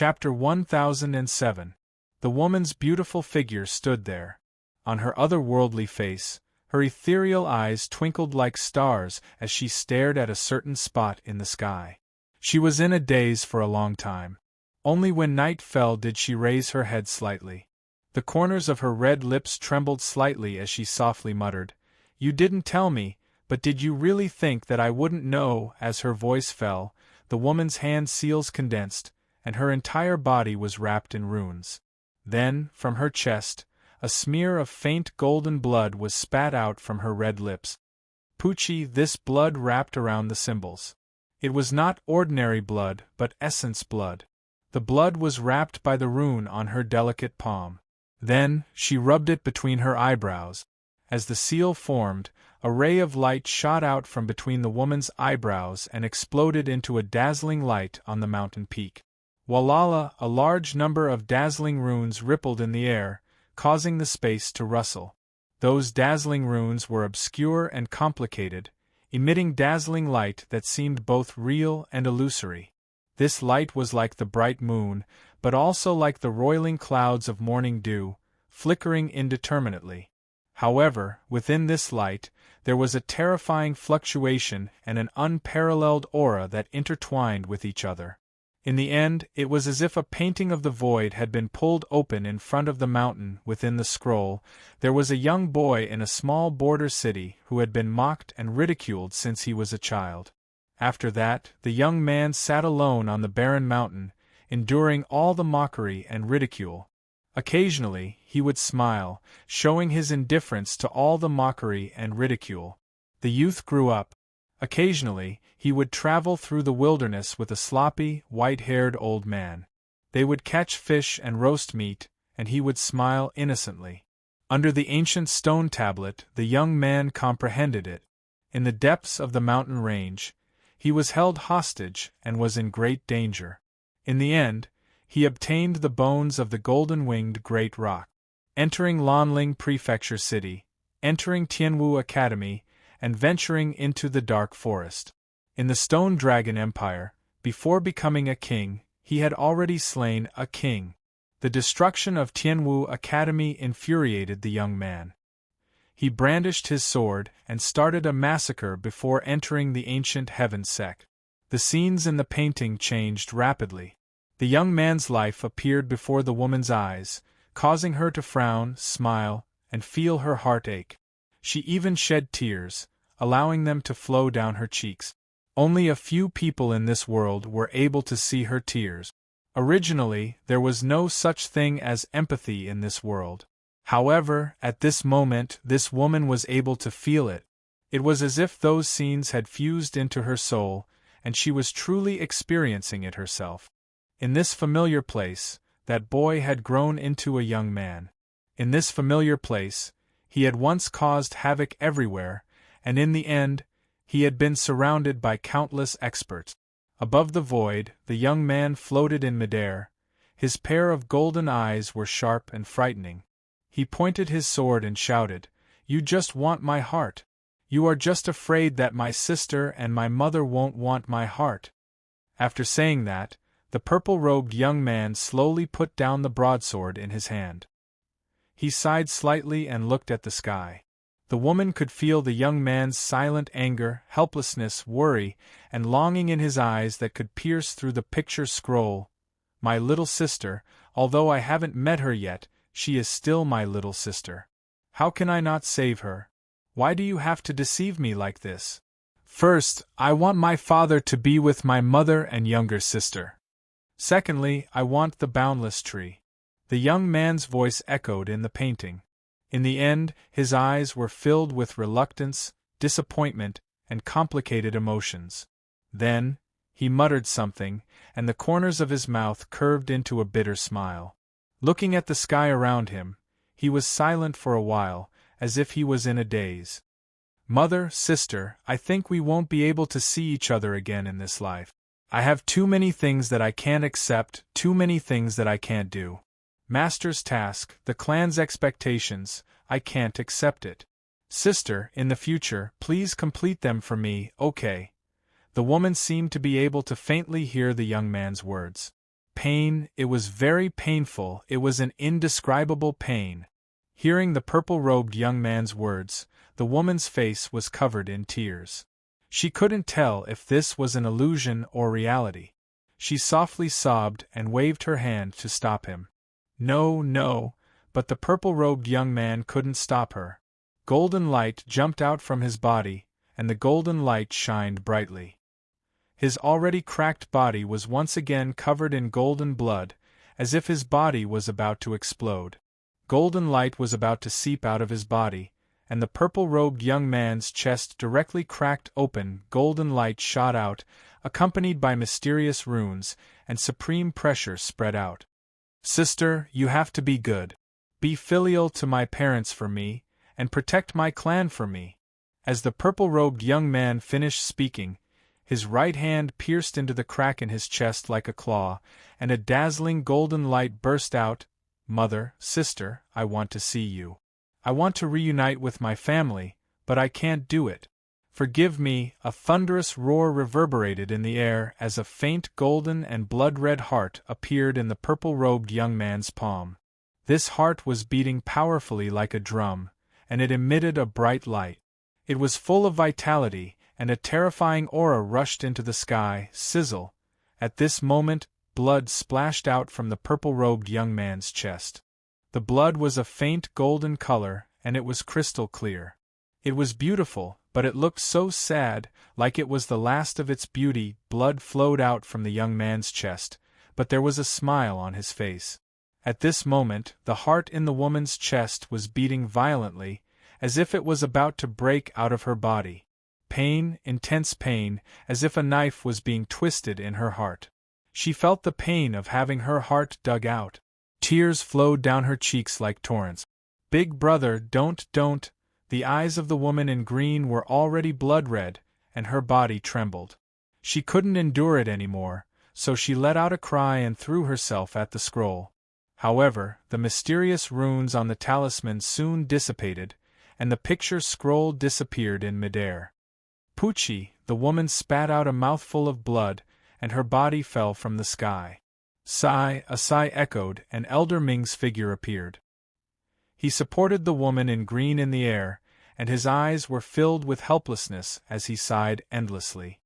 Chapter 1007. The woman's beautiful figure stood there. On her otherworldly face, her ethereal eyes twinkled like stars as she stared at a certain spot in the sky. She was in a daze for a long time. Only when night fell did she raise her head slightly. The corners of her red lips trembled slightly as she softly muttered, "You didn't tell me, but did you really think that I wouldn't know?" As her voice fell, the woman's hand seals condensed, and her entire body was wrapped in runes. Then, from her chest, a smear of faint golden blood was spat out from her red lips. Poochie, this blood wrapped around the symbols. It was not ordinary blood, but essence blood. The blood was wrapped by the rune on her delicate palm. Then, she rubbed it between her eyebrows. As the seal formed, a ray of light shot out from between the woman's eyebrows and exploded into a dazzling light on the mountain peak. Walala, a large number of dazzling runes rippled in the air, causing the space to rustle. Those dazzling runes were obscure and complicated, emitting dazzling light that seemed both real and illusory. This light was like the bright moon, but also like the roiling clouds of morning dew, flickering indeterminately. However, within this light, there was a terrifying fluctuation and an unparalleled aura that intertwined with each other. In the end, it was as if a painting of the void had been pulled open in front of the mountain. Within the scroll, there was a young boy in a small border city who had been mocked and ridiculed since he was a child. After that, the young man sat alone on the barren mountain, enduring all the mockery and ridicule. Occasionally, he would smile, showing his indifference to all the mockery and ridicule. The youth grew up. Occasionally, he would travel through the wilderness with a sloppy, white-haired old man. They would catch fish and roast meat, and he would smile innocently. Under the ancient stone tablet, the young man comprehended it. In the depths of the mountain range, he was held hostage and was in great danger. In the end, he obtained the bones of the golden-winged great rock. Entering Lanling Prefecture City, entering Tianwu Academy, and venturing into the dark forest. In the Stone Dragon Empire, before becoming a king, he had already slain a king. The destruction of Tianwu Academy infuriated the young man. He brandished his sword and started a massacre before entering the ancient heaven sect. The scenes in the painting changed rapidly. The young man's life appeared before the woman's eyes, causing her to frown, smile, and feel her heart ache. She even shed tears, allowing them to flow down her cheeks. Only a few people in this world were able to see her tears. Originally, there was no such thing as empathy in this world. However, at this moment, this woman was able to feel it. It was as if those scenes had fused into her soul, and she was truly experiencing it herself. In this familiar place, that boy had grown into a young man. In this familiar place, he had once caused havoc everywhere, and in the end, he had been surrounded by countless experts. Above the void, the young man floated in midair. His pair of golden eyes were sharp and frightening. He pointed his sword and shouted, "You just want my heart. You are just afraid that my sister and my mother won't want my heart." After saying that, the purple-robed young man slowly put down the broadsword in his hand. He sighed slightly and looked at the sky. The woman could feel the young man's silent anger, helplessness, worry, and longing in his eyes that could pierce through the picture scroll. "My little sister, although I haven't met her yet, she is still my little sister. How can I not save her? Why do you have to deceive me like this? First, I want my father to be with my mother and younger sister. Secondly, I want the boundless tree." The young man's voice echoed in the painting. In the end, his eyes were filled with reluctance, disappointment, and complicated emotions. Then, he muttered something, and the corners of his mouth curved into a bitter smile. Looking at the sky around him, he was silent for a while, as if he was in a daze. "Mother, sister, I think we won't be able to see each other again in this life. I have too many things that I can't accept, too many things that I can't do. Master's task, the clan's expectations, I can't accept it. Sister, in the future, please complete them for me, okay?" The woman seemed to be able to faintly hear the young man's words. Pain, it was very painful, it was an indescribable pain. Hearing the purple-robed young man's words, the woman's face was covered in tears. She couldn't tell if this was an illusion or reality. She softly sobbed and waved her hand to stop him. No, no, but the purple-robed young man couldn't stop her. Golden light jumped out from his body, and the golden light shined brightly. His already cracked body was once again covered in golden blood, as if his body was about to explode. Golden light was about to seep out of his body, and the purple-robed young man's chest directly cracked open. Golden light shot out, accompanied by mysterious runes, and supreme pressure spread out. Sister, you have to be good. Be filial to my parents for me, and protect my clan for me. As the purple-robed young man finished speaking, his right hand pierced into the crack in his chest like a claw, and a dazzling golden light burst out. Mother, sister, I want to see you. I want to reunite with my family, but I can't do it. Forgive me. A thunderous roar reverberated in the air as a faint golden and blood-red heart appeared in the purple-robed young man's palm. This heart was beating powerfully like a drum, and it emitted a bright light. It was full of vitality, and a terrifying aura rushed into the sky. Sizzle! At this moment, blood splashed out from the purple-robed young man's chest. The blood was a faint golden color, and it was crystal clear. It was beautiful, but it looked so sad, like it was the last of its beauty. Blood flowed out from the young man's chest, but there was a smile on his face. At this moment, the heart in the woman's chest was beating violently, as if it was about to break out of her body. Pain, intense pain, as if a knife was being twisted in her heart. She felt the pain of having her heart dug out. Tears flowed down her cheeks like torrents. Big brother, don't. The eyes of the woman in green were already blood-red, and her body trembled. She couldn't endure it anymore, so she let out a cry and threw herself at the scroll. However, the mysterious runes on the talisman soon dissipated, and the picture scroll disappeared in midair. Poochie, the woman spat out a mouthful of blood, and her body fell from the sky. Sigh, a sigh echoed, and Elder Ming's figure appeared. He supported the woman in green in the air, and his eyes were filled with helplessness as he sighed endlessly.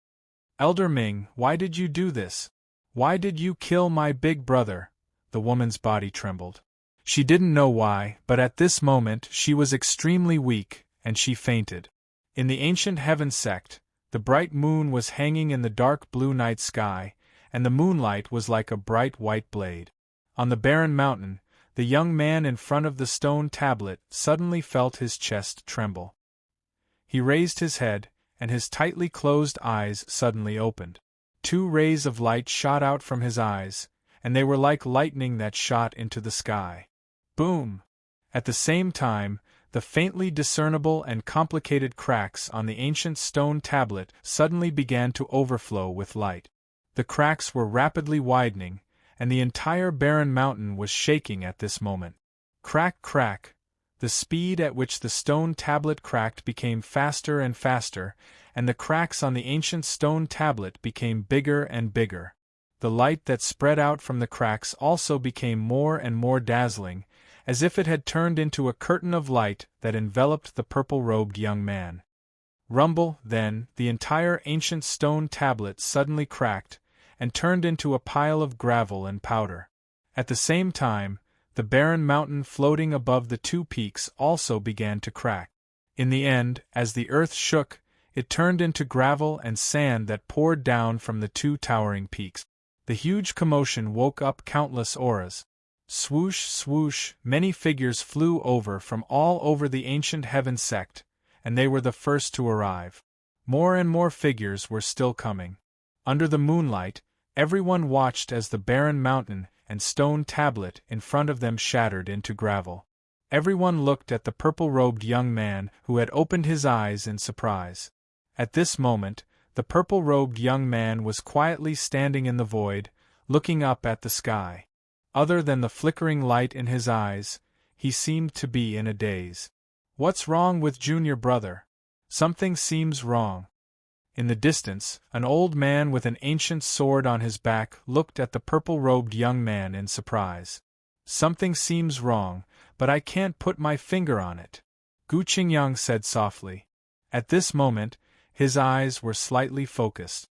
Elder Ming, why did you do this? Why did you kill my big brother? The woman's body trembled. She didn't know why, but at this moment she was extremely weak, and she fainted. In the ancient heaven sect, the bright moon was hanging in the dark blue night sky, and the moonlight was like a bright white blade. On the barren mountain, the young man in front of the stone tablet suddenly felt his chest tremble. He raised his head, and his tightly closed eyes suddenly opened. 2 rays of light shot out from his eyes, and they were like lightning that shot into the sky. Boom! At the same time, the faintly discernible and complicated cracks on the ancient stone tablet suddenly began to overflow with light. The cracks were rapidly widening, and the entire barren mountain was shaking at this moment. Crack, crack! The speed at which the stone tablet cracked became faster and faster, and the cracks on the ancient stone tablet became bigger and bigger. The light that spread out from the cracks also became more and more dazzling, as if it had turned into a curtain of light that enveloped the purple-robed young man. Rumble, then, the entire ancient stone tablet suddenly cracked, and turned into a pile of gravel and powder. At the same time, the barren mountain floating above the 2 peaks also began to crack. In the end, as the earth shook, it turned into gravel and sand that poured down from the 2 towering peaks. The huge commotion woke up countless auras. Swoosh, swoosh, many figures flew over from all over the ancient heaven sect, and they were the first to arrive. More and more figures were still coming. Under the moonlight, everyone watched as the barren mountain and stone tablet in front of them shattered into gravel. Everyone looked at the purple-robed young man who had opened his eyes in surprise. At this moment, the purple-robed young man was quietly standing in the void, looking up at the sky. Other than the flickering light in his eyes, he seemed to be in a daze. What's wrong with Junior brother? Something seems wrong. In the distance, an old man with an ancient sword on his back looked at the purple-robed young man in surprise. "Something seems wrong, but I can't put my finger on it," Gu Qingyang said softly. At this moment, his eyes were slightly focused.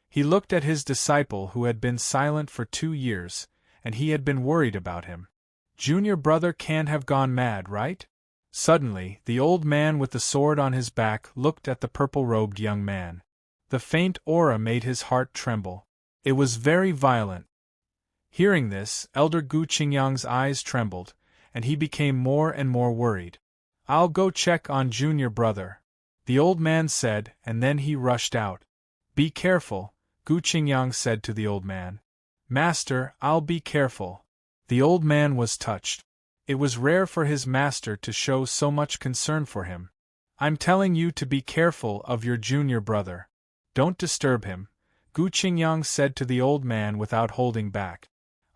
He looked at his disciple who had been silent for 2 years, and he had been worried about him. "Junior brother can't have gone mad, right?" Suddenly, the old man with the sword on his back looked at the purple-robed young man. The faint aura made his heart tremble. It was very violent. Hearing this, Elder Gu Qingyang's eyes trembled, and he became more and more worried. "I'll go check on junior brother," the old man said, and then he rushed out. "Be careful," Gu Qingyang said to the old man. "Master, I'll be careful." The old man was touched. It was rare for his master to show so much concern for him. "I'm telling you to be careful of your junior brother. Don't disturb him," Gu Qingyang said to the old man without holding back.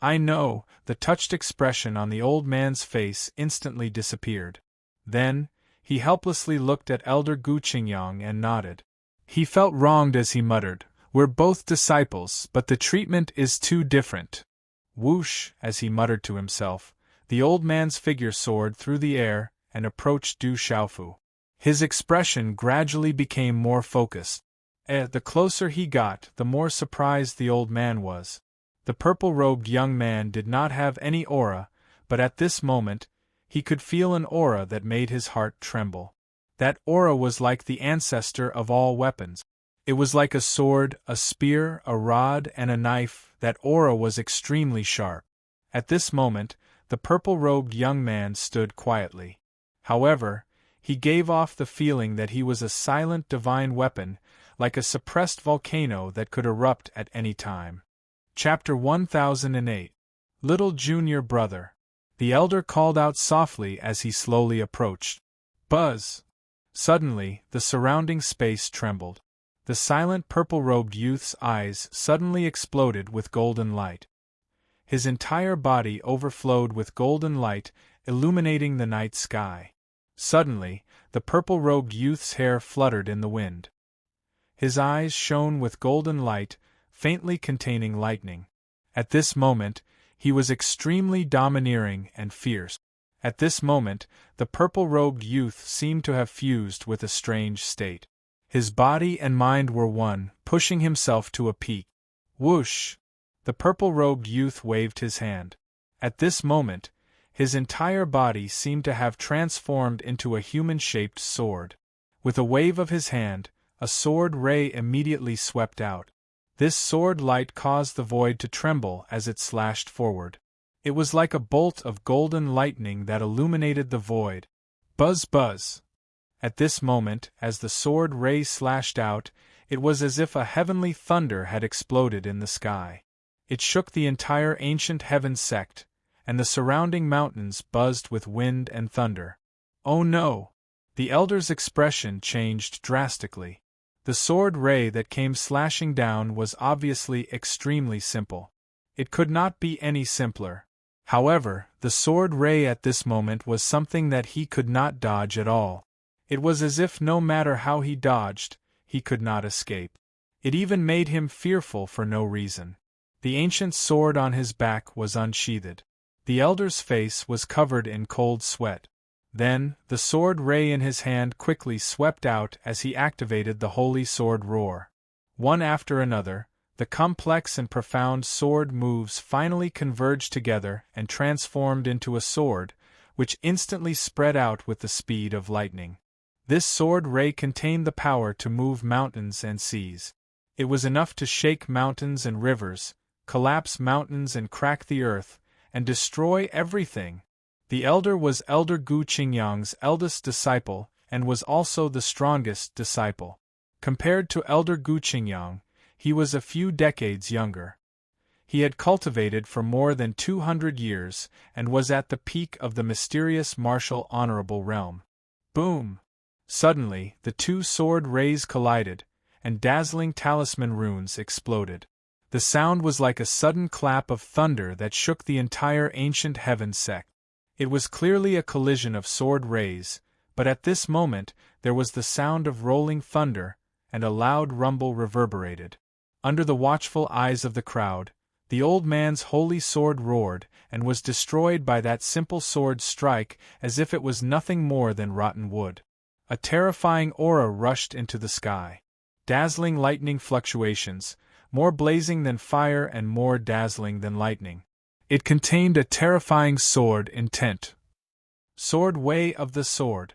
"I know," the touched expression on the old man's face instantly disappeared. Then, he helplessly looked at Elder Gu Qingyang and nodded. He felt wronged as he muttered, "We're both disciples, but the treatment is too different." Whoosh, as he muttered to himself, the old man's figure soared through the air and approached Du Xiaofu. His expression gradually became more focused. The closer he got, the more surprised the old man was. The purple-robed young man did not have any aura, but at this moment, he could feel an aura that made his heart tremble. That aura was like the ancestor of all weapons. It was like a sword, a spear, a rod, and a knife. That aura was extremely sharp. At this moment, the purple-robed young man stood quietly. However, he gave off the feeling that he was a silent divine weapon, like a suppressed volcano that could erupt at any time. Chapter 1008. Little Junior Brother. The elder called out softly as he slowly approached. Buzz! Suddenly, the surrounding space trembled. The silent purple-robed youth's eyes suddenly exploded with golden light. His entire body overflowed with golden light, illuminating the night sky. Suddenly, the purple-robed youth's hair fluttered in the wind. His eyes shone with golden light, faintly containing lightning. At this moment, he was extremely domineering and fierce. At this moment, the purple-robed youth seemed to have fused with a strange state. His body and mind were one, pushing himself to a peak. Whoosh! The purple-robed youth waved his hand. At this moment, his entire body seemed to have transformed into a human-shaped sword. With a wave of his hand, a sword ray immediately swept out. This sword light caused the void to tremble as it slashed forward. It was like a bolt of golden lightning that illuminated the void. Buzz buzz! At this moment, as the sword ray slashed out, it was as if a heavenly thunder had exploded in the sky. It shook the entire ancient heaven sect, and the surrounding mountains buzzed with wind and thunder. "Oh no!" The elder's expression changed drastically. The sword ray that came slashing down was obviously extremely simple. It could not be any simpler. However, the sword ray at this moment was something that he could not dodge at all. It was as if no matter how he dodged, he could not escape. It even made him fearful for no reason. The ancient sword on his back was unsheathed. The elder's face was covered in cold sweat. Then, the sword ray in his hand quickly swept out as he activated the holy sword roar. One after another, the complex and profound sword moves finally converged together and transformed into a sword, which instantly spread out with the speed of lightning. This sword ray contained the power to move mountains and seas. It was enough to shake mountains and rivers, collapse mountains and crack the earth, and destroy everything. The elder was Elder Gu Qingyang's eldest disciple, and was also the strongest disciple. Compared to Elder Gu Qingyang, he was a few decades younger. He had cultivated for more than 200 years, and was at the peak of the mysterious martial honorable realm. Boom! Suddenly, the two sword rays collided, and dazzling talisman runes exploded. The sound was like a sudden clap of thunder that shook the entire ancient heaven sect. It was clearly a collision of sword rays, but at this moment there was the sound of rolling thunder, and a loud rumble reverberated. Under the watchful eyes of the crowd, the old man's holy sword roared, and was destroyed by that simple sword strike as if it was nothing more than rotten wood. A terrifying aura rushed into the sky. Dazzling lightning fluctuations, more blazing than fire and more dazzling than lightning. It contained a terrifying sword intent. Sword way of the sword.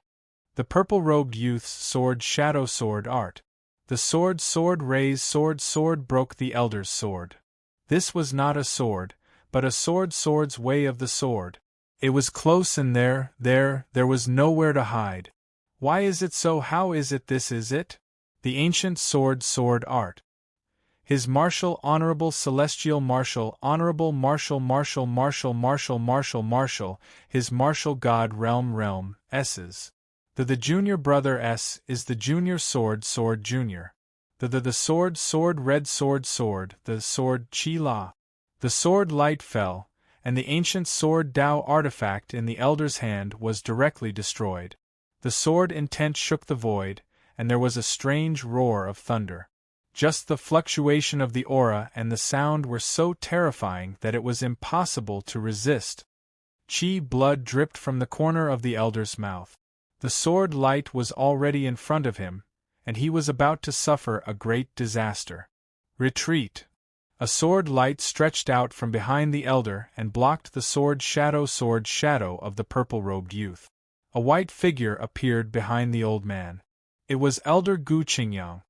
The purple-robed youth's sword shadow sword art. The sword raise sword broke the elder's sword. This was not a sword, but a sword's way of the sword. It was close and there was nowhere to hide. Why is it so? How is it this is it? The ancient sword art. His martial honorable celestial martial honorable martial his martial god realm S's. The junior brother S is the junior sword junior. The sword red sword the sword chi la. The sword light fell, and the ancient sword Tao artifact in the elder's hand was directly destroyed. The sword intent shook the void, and there was a strange roar of thunder. Just the fluctuation of the aura and the sound were so terrifying that it was impossible to resist. Chi blood dripped from the corner of the elder's mouth. The sword light was already in front of him, and he was about to suffer a great disaster. Retreat! A sword light stretched out from behind the elder and blocked the sword shadow of the purple-robed youth. A white figure appeared behind the old man. It was Elder Gu Qingyang.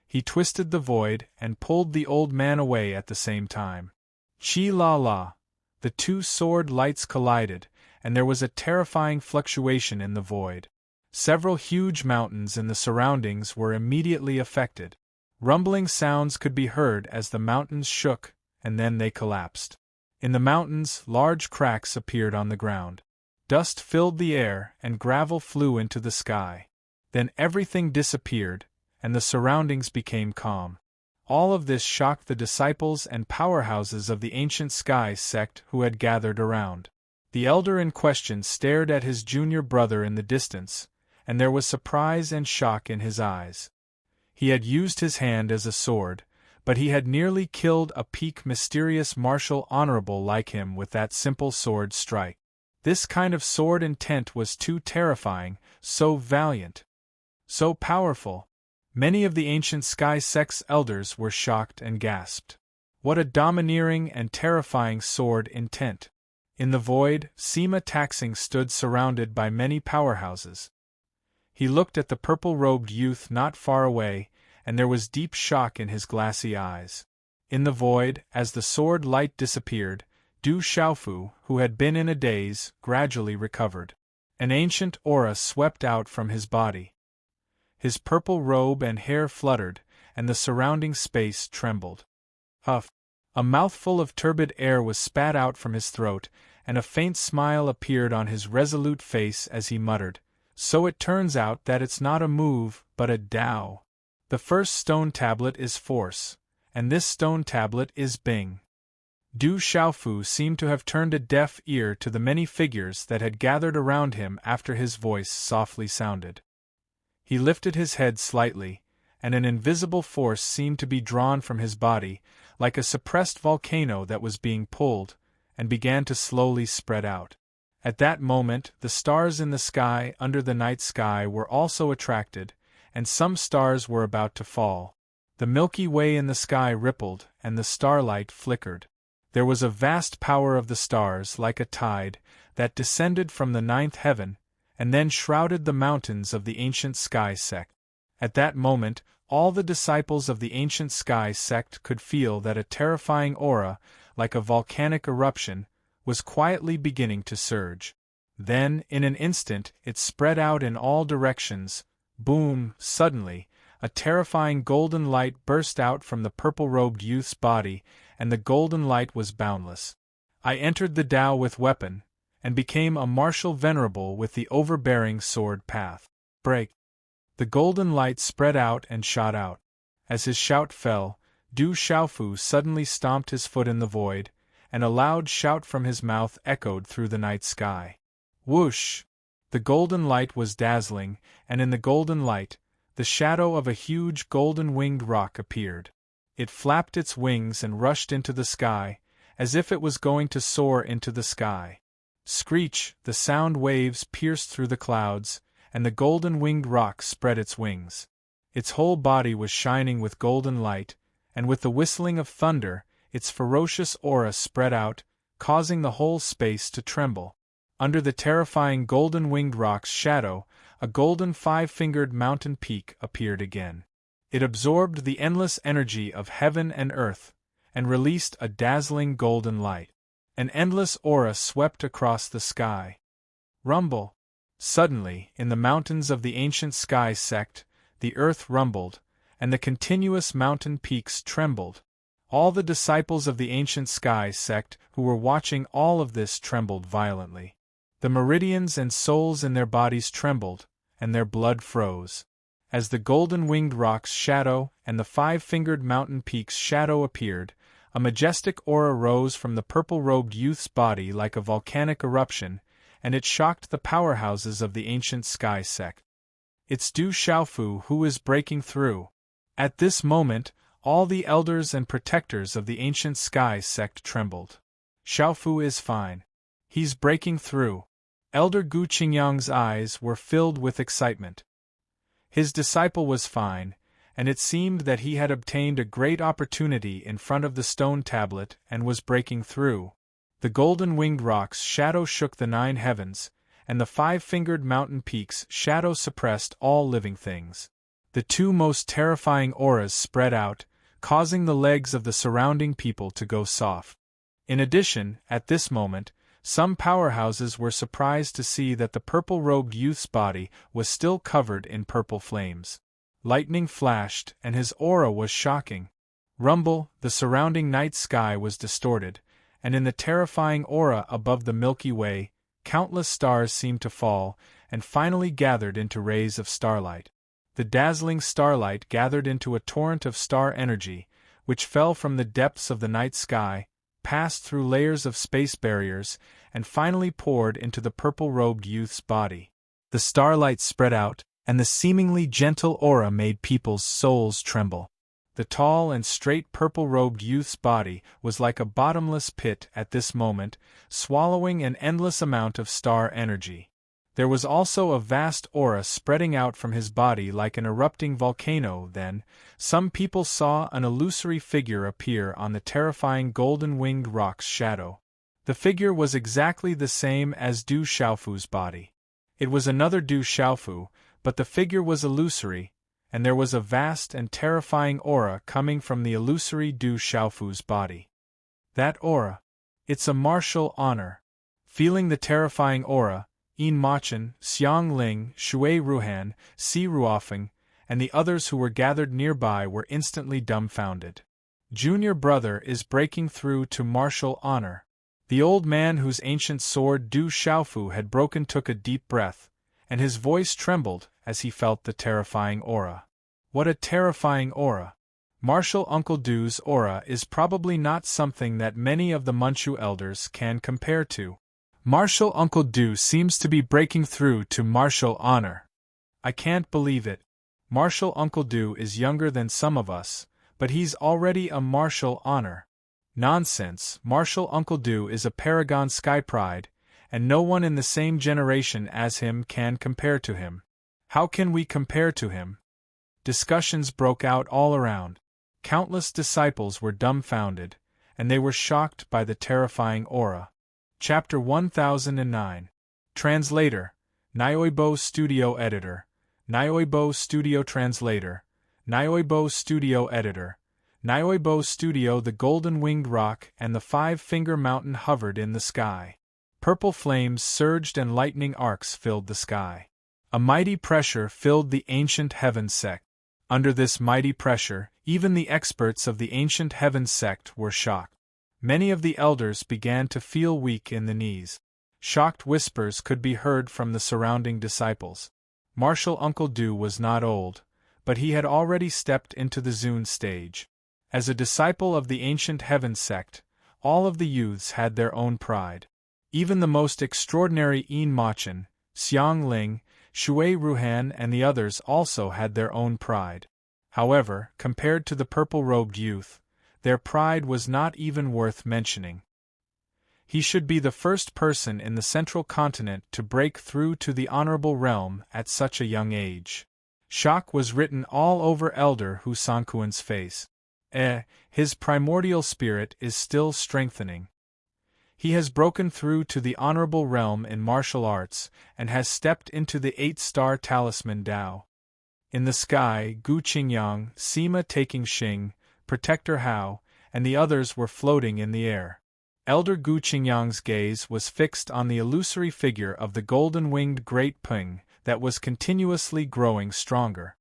He twisted the void and pulled the old man away at the same time. Chi la la! The two sword lights collided, and there was a terrifying fluctuation in the void. Several huge mountains in the surroundings were immediately affected. Rumbling sounds could be heard as the mountains shook, and then they collapsed. In the mountains, large cracks appeared on the ground. Dust filled the air, and gravel flew into the sky. Then everything disappeared, and the surroundings became calm. All of this shocked the disciples and powerhouses of the ancient sky sect who had gathered around. The elder in question stared at his junior brother in the distance, and there was surprise and shock in his eyes. He had used his hand as a sword, but he had nearly killed a peak mysterious martial honorable like him with that simple sword strike. This kind of sword intent was too terrifying, so valiant, so powerful. Many of the ancient sky sect's elders were shocked and gasped. What a domineering and terrifying sword intent! In the void, Sima Taxing stood surrounded by many powerhouses. He looked at the purple-robed youth not far away, and there was deep shock in his glassy eyes. In the void, as the sword light disappeared, Du Xiaofu, who had been in a daze, gradually recovered. An ancient aura swept out from his body. His purple robe and hair fluttered, and the surrounding space trembled. Huff! A mouthful of turbid air was spat out from his throat, and a faint smile appeared on his resolute face as he muttered, "So it turns out that it's not a move, but a Tao. The first stone tablet is force, and this stone tablet is Bing." Du Xiaofu seemed to have turned a deaf ear to the many figures that had gathered around him after his voice softly sounded. He lifted his head slightly, and an invisible force seemed to be drawn from his body, like a suppressed volcano that was being pulled, and began to slowly spread out. At that moment, the stars in the sky under the night sky were also attracted, and some stars were about to fall. The Milky Way in the sky rippled, and the starlight flickered. There was a vast power of the stars like a tide, that descended from the ninth heaven, and then shrouded the mountains of the ancient sky sect. At that moment, all the disciples of the ancient sky sect could feel that a terrifying aura, like a volcanic eruption, was quietly beginning to surge. Then, in an instant, it spread out in all directions. Boom! Suddenly, a terrifying golden light burst out from the purple-robed youth's body, and the golden light was boundless. I entered the Tao with weapon, and became a martial venerable with the overbearing sword path. Break! The golden light spread out and shot out. As his shout fell, Du Xiaofu suddenly stomped his foot in the void, and a loud shout from his mouth echoed through the night sky. Whoosh! The golden light was dazzling, and in the golden light, the shadow of a huge golden-winged rock appeared. It flapped its wings and rushed into the sky, as if it was going to soar into the sky. Screech, the sound waves pierced through the clouds, and the golden-winged rock spread its wings. Its whole body was shining with golden light, and with the whistling of thunder, its ferocious aura spread out, causing the whole space to tremble. Under the terrifying golden-winged rock's shadow, a golden five-fingered mountain peak appeared again. It absorbed the endless energy of heaven and earth, and released a dazzling golden light. An endless aura swept across the sky. Rumble! Suddenly, in the mountains of the ancient sky sect, the earth rumbled, and the continuous mountain peaks trembled. All the disciples of the ancient sky sect who were watching all of this trembled violently. The meridians and souls in their bodies trembled, and their blood froze. As the golden-winged rock's shadow and the five-fingered mountain peak's shadow appeared, a majestic aura rose from the purple-robed youth's body like a volcanic eruption, and it shocked the powerhouses of the ancient sky sect. It's Du Xiaofu who is breaking through. At this moment, all the elders and protectors of the ancient sky sect trembled. Xiaofu is fine. He's breaking through. Elder Gu Qingyang's eyes were filled with excitement. His disciple was fine, and it seemed that he had obtained a great opportunity in front of the stone tablet and was breaking through. The golden-winged rock's shadow shook the 9 heavens, and the five-fingered mountain peak's shadow suppressed all living things. The 2 most terrifying auras spread out, causing the legs of the surrounding people to go soft. In addition, at this moment, some powerhouses were surprised to see that the purple-robed youth's body was still covered in purple flames. Lightning flashed, and his aura was shocking. Rumble, the surrounding night sky was distorted, and in the terrifying aura above the Milky Way, countless stars seemed to fall, and finally gathered into rays of starlight. The dazzling starlight gathered into a torrent of star energy, which fell from the depths of the night sky, passed through layers of space barriers, and finally poured into the purple-robed youth's body. The starlight spread out, and the seemingly gentle aura made people's souls tremble. The tall and straight purple-robed youth's body was like a bottomless pit at this moment, swallowing an endless amount of star energy. There was also a vast aura spreading out from his body like an erupting volcano. Then, some people saw an illusory figure appear on the terrifying golden-winged rock's shadow. The figure was exactly the same as Du Xiaofu's body. It was another Du Xiaofu, but the figure was illusory, and there was a vast and terrifying aura coming from the illusory Du Xiaofu's body. That aura. It's a martial honor. Feeling the terrifying aura, Yin Machen, Xiang Ling, Shui Ruhan, Si Ruofeng, and the others who were gathered nearby were instantly dumbfounded. Junior brother is breaking through to martial honor. The old man whose ancient sword Du Xiaofu had broken took a deep breath, and his voice trembled as he felt the terrifying aura. What a terrifying aura! Martial Uncle Du's aura is probably not something that many of the Manchu elders can compare to. Martial Uncle Du seems to be breaking through to martial honor. I can't believe it. Martial Uncle Du is younger than some of us, but he's already a martial honor. Nonsense, Martial Uncle Du is a paragon sky pride, and no one in the same generation as him can compare to him. How can we compare to him? Discussions broke out all around. Countless disciples were dumbfounded, and they were shocked by the terrifying aura. Chapter 1009. Translator, Nyoibo Studio Editor, Nyoibo Studio Translator, Nyoibo Studio Editor, Nyoibo Studio. The golden-winged rock and the five-finger mountain hovered in the sky. Purple flames surged and lightning arcs filled the sky. A mighty pressure filled the ancient heaven sect. Under this mighty pressure, even the experts of the ancient heaven sect were shocked. Many of the elders began to feel weak in the knees. Shocked whispers could be heard from the surrounding disciples. Martial Uncle Du was not old, but he had already stepped into the Zune stage. As a disciple of the ancient heaven sect, all of the youths had their own pride. Even the most extraordinary Yin Machen, Xiang Ling, Shui Ruhan and the others also had their own pride. However, compared to the purple-robed youth, their pride was not even worth mentioning. He should be the first person in the central continent to break through to the honorable realm at such a young age. Shock was written all over Elder Hu Sankuan's face. His primordial spirit is still strengthening. He has broken through to the honorable realm in martial arts, and has stepped into the 8-star talisman Dao. In the sky, Gu Qingyang, Sima taking Xing, Protector Hao, and the others were floating in the air. Elder Gu Qingyang's gaze was fixed on the illusory figure of the golden-winged Great Ping that was continuously growing stronger.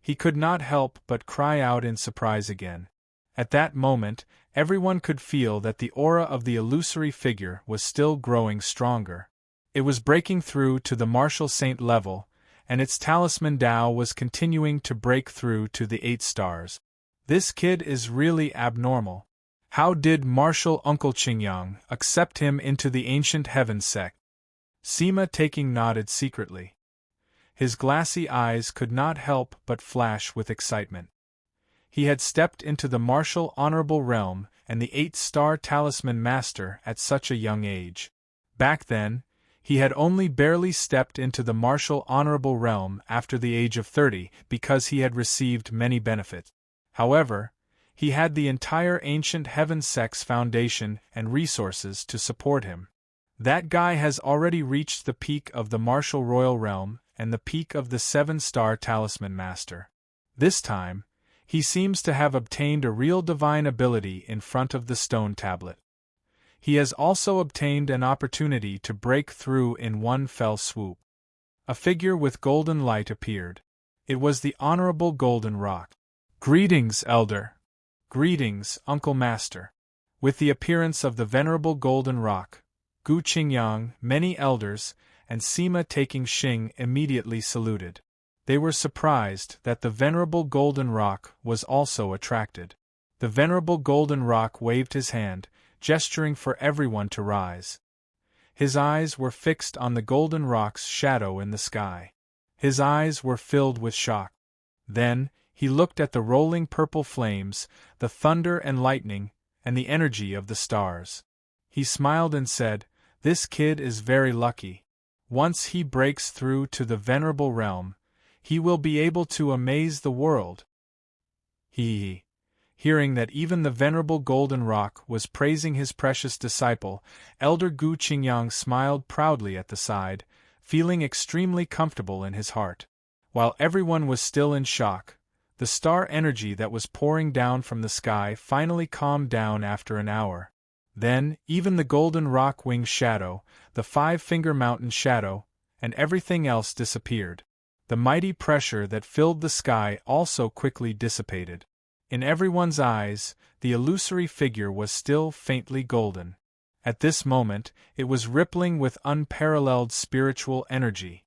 He could not help but cry out in surprise again. At that moment, everyone could feel that the aura of the illusory figure was still growing stronger. It was breaking through to the martial saint level, and its talisman Dao was continuing to break through to the 8 stars. This kid is really abnormal. How did martial Uncle Qingyang accept him into the ancient heaven sect? Sima taking nodded secretly. His glassy eyes could not help but flash with excitement. He had stepped into the martial honorable realm and the 8-star talisman master at such a young age. Back then, he had only barely stepped into the martial honorable realm after the age of 30 because he had received many benefits. However, he had the entire ancient heaven sect's foundation and resources to support him. That guy has already reached the peak of the martial royal realm and the peak of the 7-star talisman master. This time, he seems to have obtained a real divine ability in front of the stone tablet. He has also obtained an opportunity to break through in one fell swoop. A figure with golden light appeared. It was the Honorable Golden Rock. "Greetings, Elder." "Greetings, Uncle Master." With the appearance of the venerable Golden Rock, Gu Qingyang, many elders, and Sima taking Xing immediately saluted. They were surprised that the venerable Golden Rock was also attracted. The venerable Golden Rock waved his hand, gesturing for everyone to rise. His eyes were fixed on the Golden Rock's shadow in the sky. His eyes were filled with shock. Then, he looked at the rolling purple flames, the thunder and lightning, and the energy of the stars. He smiled and said, "This kid is very lucky. Once he breaks through to the venerable realm, he will be able to amaze the world." Hearing that even the venerable Golden Rock was praising his precious disciple, Elder Gu Qingyang smiled proudly at the side, feeling extremely comfortable in his heart. While everyone was still in shock, the star energy that was pouring down from the sky finally calmed down after an hour. Then, even the Golden Rock Wing shadow, the 5-finger mountain shadow, and everything else disappeared. The mighty pressure that filled the sky also quickly dissipated. In everyone's eyes, the illusory figure was still faintly golden. At this moment, it was rippling with unparalleled spiritual energy.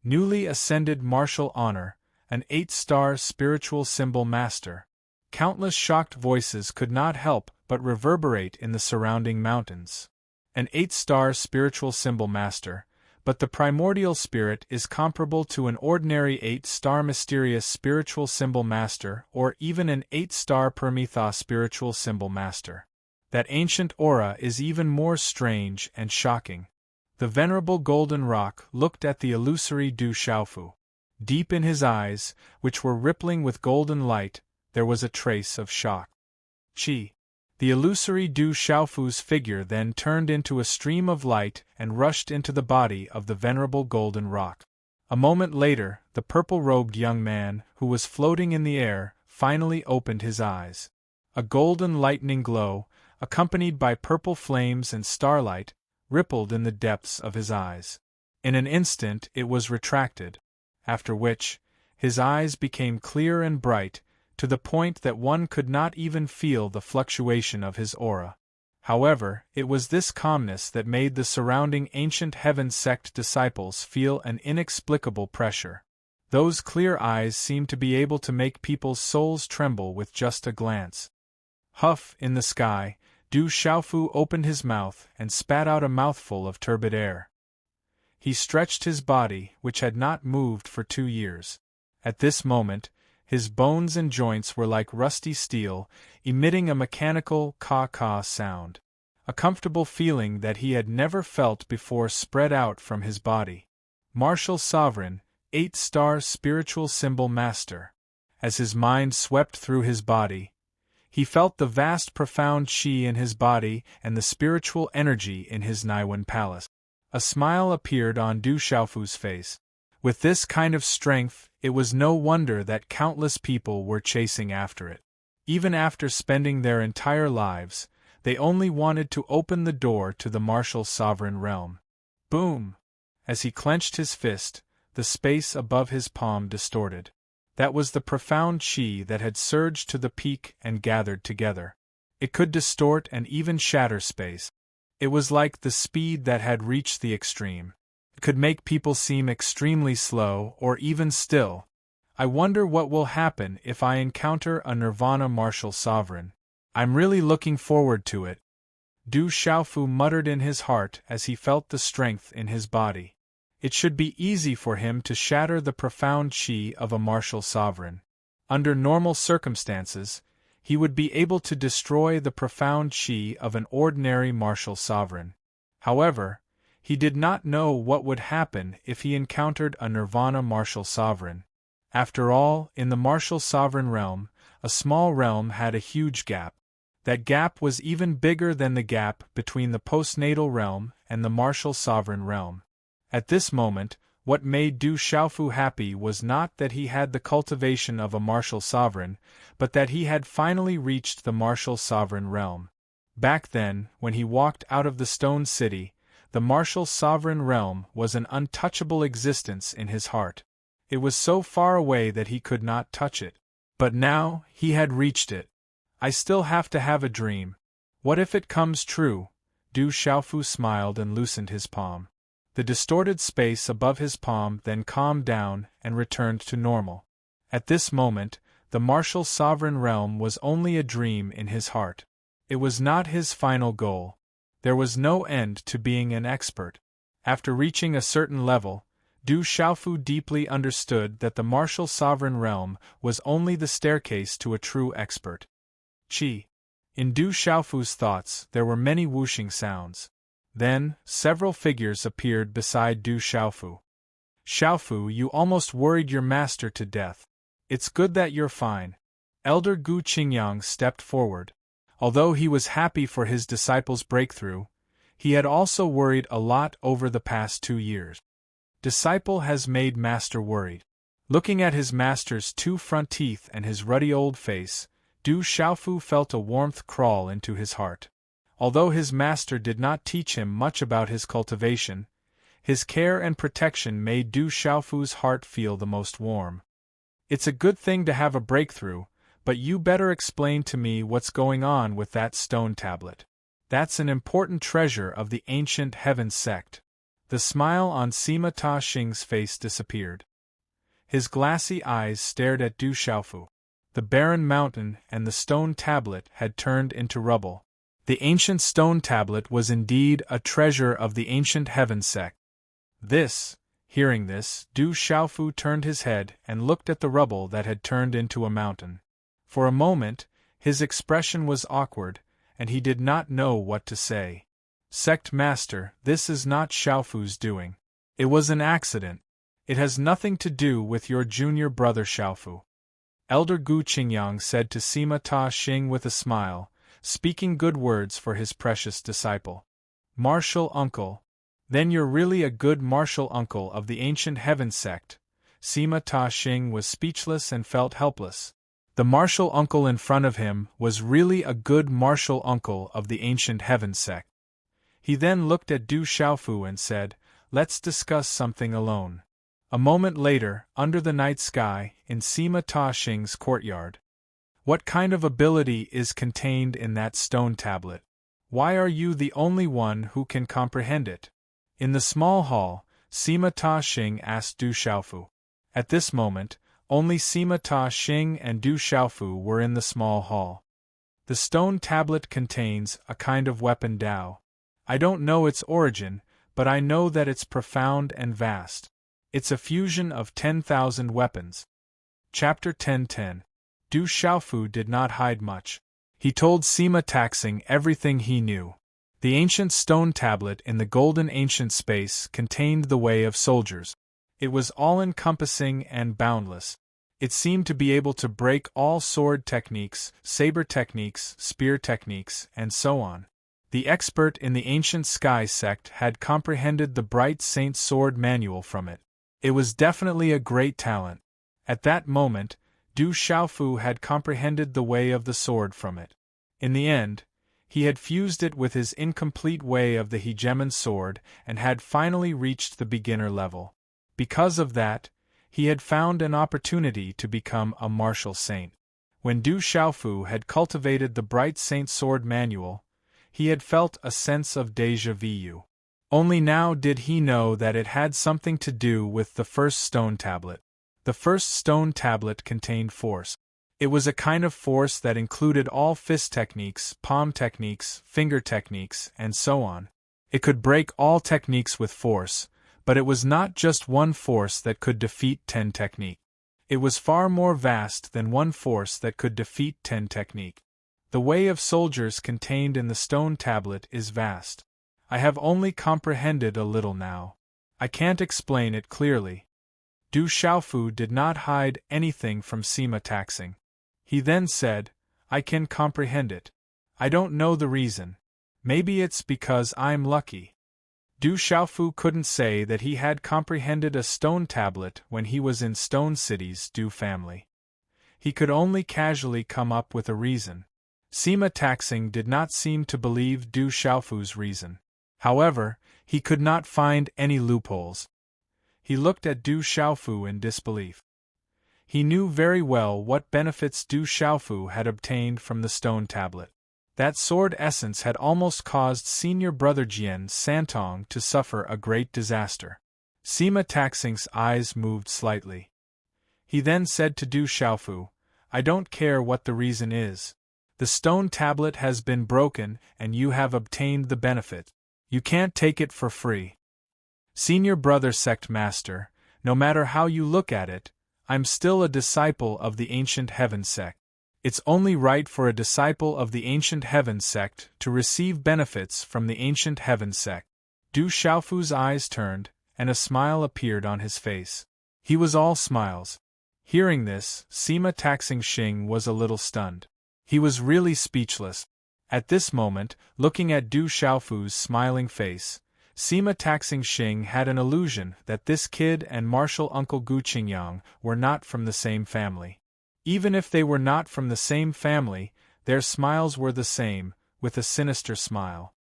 Newly ascended martial honor, an 8-star spiritual symbol master. Countless shocked voices could not help but reverberate in the surrounding mountains. An 8-star spiritual symbol master, but the primordial spirit is comparable to an ordinary 8-star mysterious spiritual symbol master or even an 8-star Permethos spiritual symbol master. That ancient aura is even more strange and shocking. The venerable Golden Rock looked at the illusory Du Xiaofu. Deep in his eyes, which were rippling with golden light, there was a trace of shock. Chi. The illusory Du Xiaofu's figure then turned into a stream of light and rushed into the body of the venerable Golden Rock. A moment later, the purple-robed young man, who was floating in the air, finally opened his eyes. A golden lightning glow, accompanied by purple flames and starlight, rippled in the depths of his eyes. In an instant it was retracted, after which, his eyes became clear and bright, to the point that one could not even feel the fluctuation of his aura. However, it was this calmness that made the surrounding ancient heaven sect disciples feel an inexplicable pressure. Those clear eyes seemed to be able to make people's souls tremble with just a glance. Huff, in the sky, Du Xiaofu opened his mouth and spat out a mouthful of turbid air. He stretched his body, which had not moved for 2 years. At this moment, his bones and joints were like rusty steel, emitting a mechanical caw-caw sound. A comfortable feeling that he had never felt before spread out from his body. Martial Sovereign, 8-star spiritual symbol master. As his mind swept through his body, he felt the vast profound chi in his body and the spiritual energy in his Niwen palace. A smile appeared on Du Xiaofu's face. With this kind of strength, it was no wonder that countless people were chasing after it. Even after spending their entire lives, they only wanted to open the door to the martial sovereign realm. Boom! As he clenched his fist, the space above his palm distorted. That was the profound chi that had surged to the peak and gathered together. It could distort and even shatter space. It was like the speed that had reached the extreme. It could make people seem extremely slow or even still. I wonder what will happen if I encounter a Nirvana martial sovereign. I'm really looking forward to it. Du Xiaofu muttered in his heart as he felt the strength in his body. It should be easy for him to shatter the profound chi of a martial sovereign. Under normal circumstances, he would be able to destroy the profound chi of an ordinary martial sovereign. However, he did not know what would happen if he encountered a Nirvana martial sovereign. After all, in the martial sovereign realm, a small realm had a huge gap. That gap was even bigger than the gap between the postnatal realm and the martial sovereign realm. At this moment, what made Du Xiaofu happy was not that he had the cultivation of a martial sovereign, but that he had finally reached the martial sovereign realm. Back then, when he walked out of the stone city, the martial sovereign realm was an untouchable existence in his heart. It was so far away that he could not touch it. But now, he had reached it. I still have to have a dream. What if it comes true? Du Xiaofu smiled and loosened his palm. The distorted space above his palm then calmed down and returned to normal. At this moment, the martial sovereign realm was only a dream in his heart. It was not his final goal. There was no end to being an expert. After reaching a certain level, Du Xiaofu deeply understood that the martial sovereign realm was only the staircase to a true expert. Qi. In Du Xiaofu's thoughts there were many whooshing sounds. Then, several figures appeared beside Du Xiaofu. Xiaofu, you almost worried your master to death. It's good that you're fine. Elder Gu Qingyang stepped forward. Although he was happy for his disciple's breakthrough, he had also worried a lot over the past 2 years. Disciple has made master worried. Looking at his master's 2 front teeth and his ruddy old face, Du Xiaofu felt a warmth crawl into his heart. Although his master did not teach him much about his cultivation, his care and protection made Du Xiaofu's heart feel the most warm. It's a good thing to have a breakthrough, but you better explain to me what's going on with that stone tablet. That's an important treasure of the ancient heaven sect. The smile on Sima Ta Xing's face disappeared. His glassy eyes stared at Du Xiaofu. The barren mountain and the stone tablet had turned into rubble. The ancient stone tablet was indeed a treasure of the ancient heaven sect. Hearing this, Du Xiaofu turned his head and looked at the rubble that had turned into a mountain. For a moment, his expression was awkward, and he did not know what to say. Sect Master, this is not Xiaofu's doing. It was an accident. It has nothing to do with your junior brother Xiaofu. Elder Gu Qingyang said to Sima Ta Xing with a smile, speaking good words for his precious disciple. Martial uncle. Then you're really a good martial uncle of the ancient heaven sect. Sima Ta Xing was speechless and felt helpless. The martial uncle in front of him was really a good martial uncle of the ancient heaven sect. He then looked at Du Xiaofu and said, "Let's discuss something alone." A moment later, under the night sky, in Sima Ta Xing's courtyard. What kind of ability is contained in that stone tablet? Why are you the only one who can comprehend it? In the small hall, Sima Ta Xing asked Du Xiaofu. At this moment, only Sima Ta Xing and Du Xiaofu were in the small hall. The stone tablet contains a kind of weapon Dao. I don't know its origin, but I know that it's profound and vast. It's a fusion of 10,000 weapons. Chapter 1010. Du Xiaofu did not hide much. He told Sima Taxing everything he knew. The ancient stone tablet in the golden ancient space contained the way of soldiers. It was all-encompassing and boundless. It seemed to be able to break all sword techniques, saber techniques, spear techniques, and so on. The expert in the ancient sky sect had comprehended the bright saint sword manual from it. It was definitely a great talent. At that moment, Du Xiaofu had comprehended the way of the sword from it. In the end, he had fused it with his incomplete way of the hegemon sword and had finally reached the beginner level. Because of that, he had found an opportunity to become a martial saint. When Du Xiaofu had cultivated the bright saint sword manual, he had felt a sense of déjà vu. Only now did he know that it had something to do with the first stone tablet. The first stone tablet contained force. It was a kind of force that included all fist techniques, palm techniques, finger techniques, and so on. It could break all techniques with force, but it was not just one force that could defeat 10 technique. It was far more vast than one force that could defeat 10 technique. The way of soldiers contained in the stone tablet is vast. I have only comprehended a little now. I can't explain it clearly. Du Xiaofu did not hide anything from Sima Taxing. He then said, I can comprehend it. I don't know the reason. Maybe it's because I'm lucky. Du Xiaofu couldn't say that he had comprehended a stone tablet when he was in Stone City's Du family. He could only casually come up with a reason. Sima Taxing did not seem to believe Du Xiaofu's reason. However, he could not find any loopholes. He looked at Du Xiaofu in disbelief. He knew very well what benefits Du Xiaofu had obtained from the stone tablet. That sword essence had almost caused senior brother Jian Santong to suffer a great disaster. Sima Taxing's eyes moved slightly. He then said to Du Xiaofu, I don't care what the reason is. The stone tablet has been broken and you have obtained the benefit. You can't take it for free. Senior brother sect master, no matter how you look at it, I'm still a disciple of the ancient heaven sect. It's only right for a disciple of the ancient heaven sect to receive benefits from the ancient heaven sect. Du Xiaofu's eyes turned, and a smile appeared on his face. He was all smiles. Hearing this, Sima Taxing Xing was a little stunned. He was really speechless. At this moment, looking at Du Xiaofu's smiling face, Sima Taxing Xing had an illusion that this kid and martial uncle Gu Qingyang were not from the same family. Even if they were not from the same family, their smiles were the same, with a sinister smile.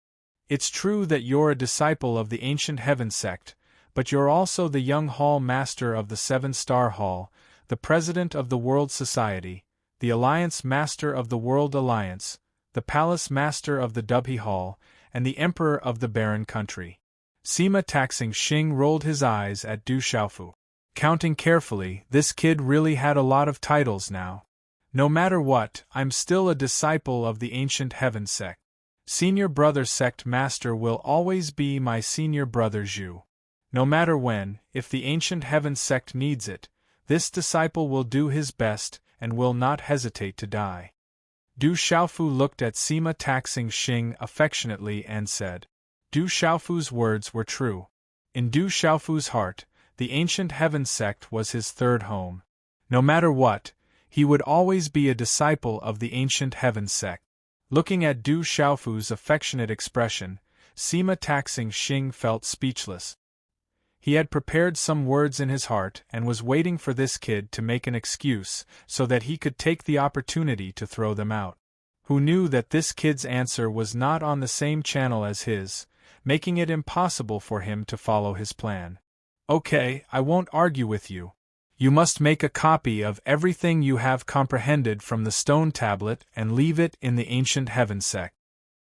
It's true that you're a disciple of the ancient heaven sect, but you're also the young hall master of the 7-star hall, the president of the World Society, the alliance master of the World Alliance, the palace master of the Dubhe Hall, and the emperor of the barren country. Sima Taxing Xing rolled his eyes at Du Xiaofu. Counting carefully, this kid really had a lot of titles now. No matter what, I'm still a disciple of the ancient heaven sect. Senior brother sect master will always be my senior brother Zhu. No matter when, if the ancient heaven sect needs it, this disciple will do his best and will not hesitate to die. Du Xiaofu looked at Sima Taxing Xing affectionately and said. Du Xiaofu's words were true. In Du Xiaofu's heart, the ancient heaven sect was his third home. No matter what, he would always be a disciple of the ancient heaven sect. Looking at Du Xiaofu's affectionate expression, Sima Taxing Xing felt speechless. He had prepared some words in his heart and was waiting for this kid to make an excuse so that he could take the opportunity to throw them out. Who knew that this kid's answer was not on the same channel as his, making it impossible for him to follow his plan. Okay, I won't argue with you. You must make a copy of everything you have comprehended from the stone tablet and leave it in the ancient heaven sect.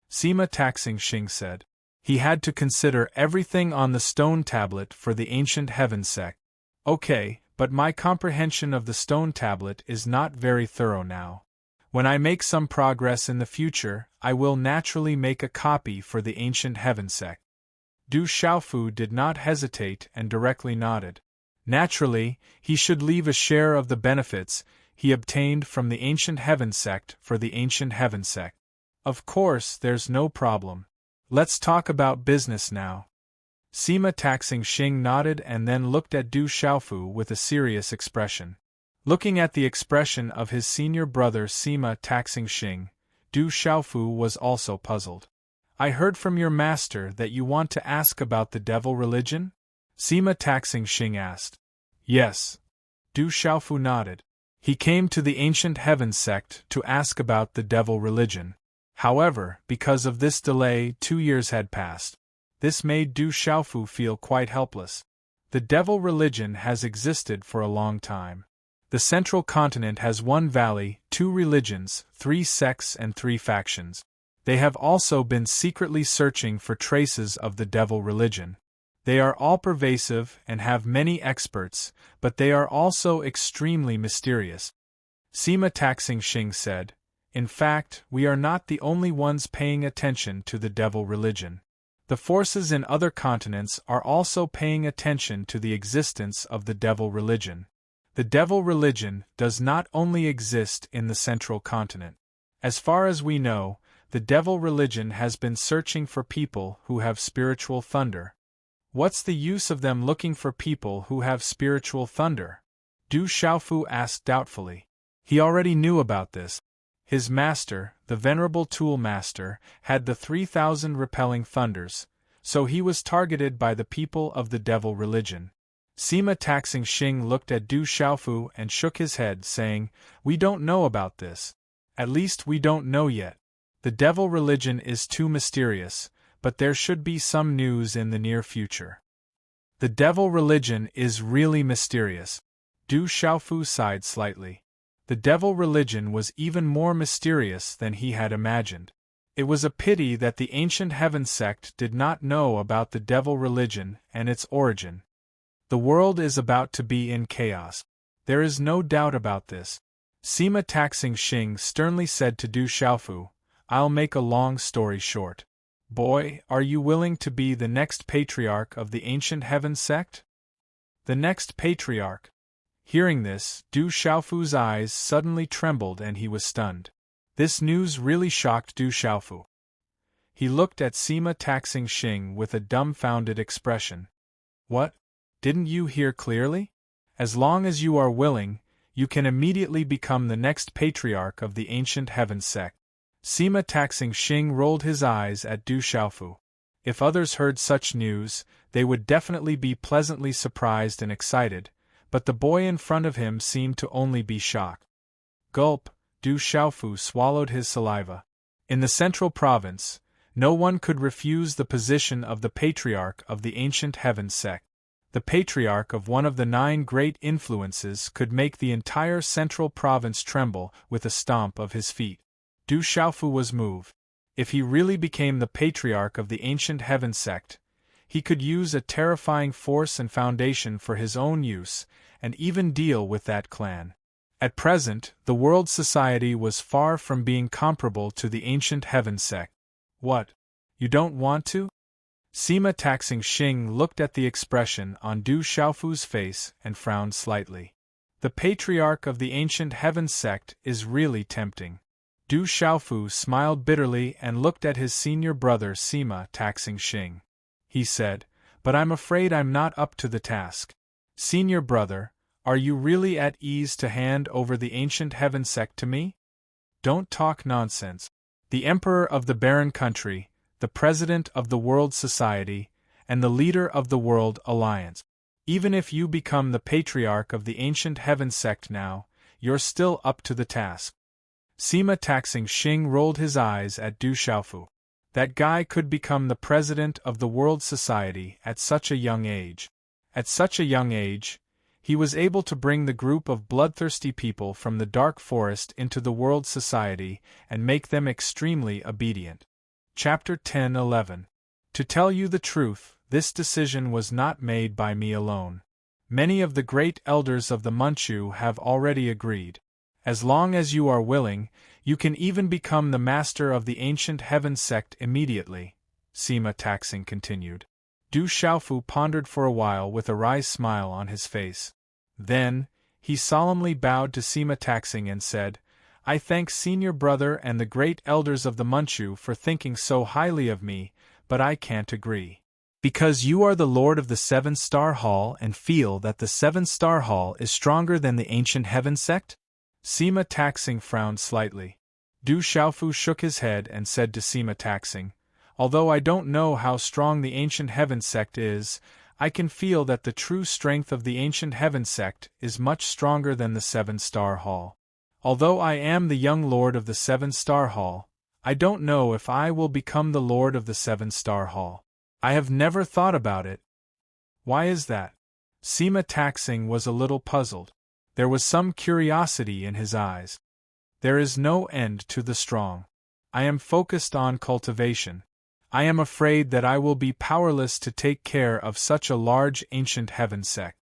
Sima Taxing Xing said. He had to consider everything on the stone tablet for the ancient heaven sect. Okay, but my comprehension of the stone tablet is not very thorough now. When I make some progress in the future, I will naturally make a copy for the ancient heaven sect. Du Xiaofu did not hesitate and directly nodded. Naturally, he should leave a share of the benefits he obtained from the Ancient Heaven Sect for the Ancient Heaven Sect. Of course, there's no problem. Let's talk about business now. Sima Taxing Xing nodded and then looked at Du Xiaofu with a serious expression. Looking at the expression of his senior brother Sima Taxing Xing, Du Xiaofu was also puzzled. I heard from your master that you want to ask about the devil religion? Sima Taxing Xing asked. Yes. Du Xiaofu nodded. He came to the Ancient Heaven Sect to ask about the devil religion. However, because of this delay, 2 years had passed. This made Du Xiaofu feel quite helpless. The devil religion has existed for a long time. The central continent has 1 valley, 2 religions, 3 sects and 3 factions. They have also been secretly searching for traces of the devil religion. They are all pervasive and have many experts, but they are also extremely mysterious. Sima Taxing Xing said, in fact, we are not the only ones paying attention to the devil religion. The forces in other continents are also paying attention to the existence of the devil religion. The devil religion does not only exist in the central continent. As far as we know, the devil religion has been searching for people who have spiritual thunder. What's the use of them looking for people who have spiritual thunder? Du Xiaofu asked doubtfully. He already knew about this. His master, the Venerable Tool Master, had the 3,000 repelling thunders, so he was targeted by the people of the devil religion. Sima Taxing Xing looked at Du Xiaofu and shook his head, saying, We don't know about this. At least we don't know yet. The devil religion is too mysterious, but there should be some news in the near future. The devil religion is really mysterious. Du Xiaofu sighed slightly. The devil religion was even more mysterious than he had imagined. It was a pity that the Ancient Heaven Sect did not know about the devil religion and its origin. The world is about to be in chaos. There is no doubt about this. Sima Taxing Xing sternly said to Du Xiaofu, I'll make a long story short. Boy, are you willing to be the next patriarch of the Ancient Heaven Sect? The next patriarch. Hearing this, Du Xiaofu's eyes suddenly trembled and he was stunned. This news really shocked Du Xiaofu. He looked at Sima Taxing Xing with a dumbfounded expression. What? Didn't you hear clearly? As long as you are willing, you can immediately become the next patriarch of the Ancient Heaven Sect. Sima Taxing Xing rolled his eyes at Du Xiaofu. If others heard such news, they would definitely be pleasantly surprised and excited, but the boy in front of him seemed to only be shocked. Gulp, Du Xiaofu swallowed his saliva. In the central province, no one could refuse the position of the patriarch of the Ancient Heaven Sect. The patriarch of one of the 9 great influences could make the entire central province tremble with a stomp of his feet. Du Xiaofu was moved. If he really became the patriarch of the Ancient Heaven Sect, he could use a terrifying force and foundation for his own use, and even deal with that clan. At present, the world society was far from being comparable to the Ancient Heaven Sect. What? You don't want to? Sima Taxing Xing looked at the expression on Du Xiaofu's face and frowned slightly. The patriarch of the Ancient Heaven Sect is really tempting. Du Xiaofu smiled bitterly and looked at his senior brother Sima Taxing Xing. He said, But I'm afraid I'm not up to the task. Senior brother, are you really at ease to hand over the Ancient Heaven Sect to me? Don't talk nonsense. The Emperor of the Barren Country, the President of the World Society, and the leader of the World Alliance. Even if you become the patriarch of the Ancient Heaven Sect now, you're still up to the task. Sima Taxing Xing rolled his eyes at Du Xiaofu. That guy could become the President of the World Society at such a young age. At such a young age, he was able to bring the group of bloodthirsty people from the Dark Forest into the World Society and make them extremely obedient. Chapter 10-11. To tell you the truth, this decision was not made by me alone. Many of the great elders of the Manchu have already agreed. As long as you are willing, you can even become the master of the Ancient Heaven Sect immediately, Sima Taxing continued. Du Xiaofu pondered for a while with a wry smile on his face. Then, he solemnly bowed to Sima Taxing and said, I thank Senior Brother and the great elders of the Manchu for thinking so highly of me, but I can't agree. Because you are the Lord of the Seven-Star Hall and feel that the Seven-Star Hall is stronger than the ancient Heaven sect? Sima Taxing frowned slightly. Du Xiaofu shook his head and said to Sima Taxing, Although I don't know how strong the ancient Heaven sect is, I can feel that the true strength of the ancient Heaven sect is much stronger than the Seven-Star Hall. Although I am the young Lord of the Seven-Star Hall, I don't know if I will become the Lord of the Seven-Star Hall. I have never thought about it. Why is that? Sima Taxing was a little puzzled. There was some curiosity in his eyes. There is no end to the strong. I am focused on cultivation. I am afraid that I will be powerless to take care of such a large ancient Heaven sect.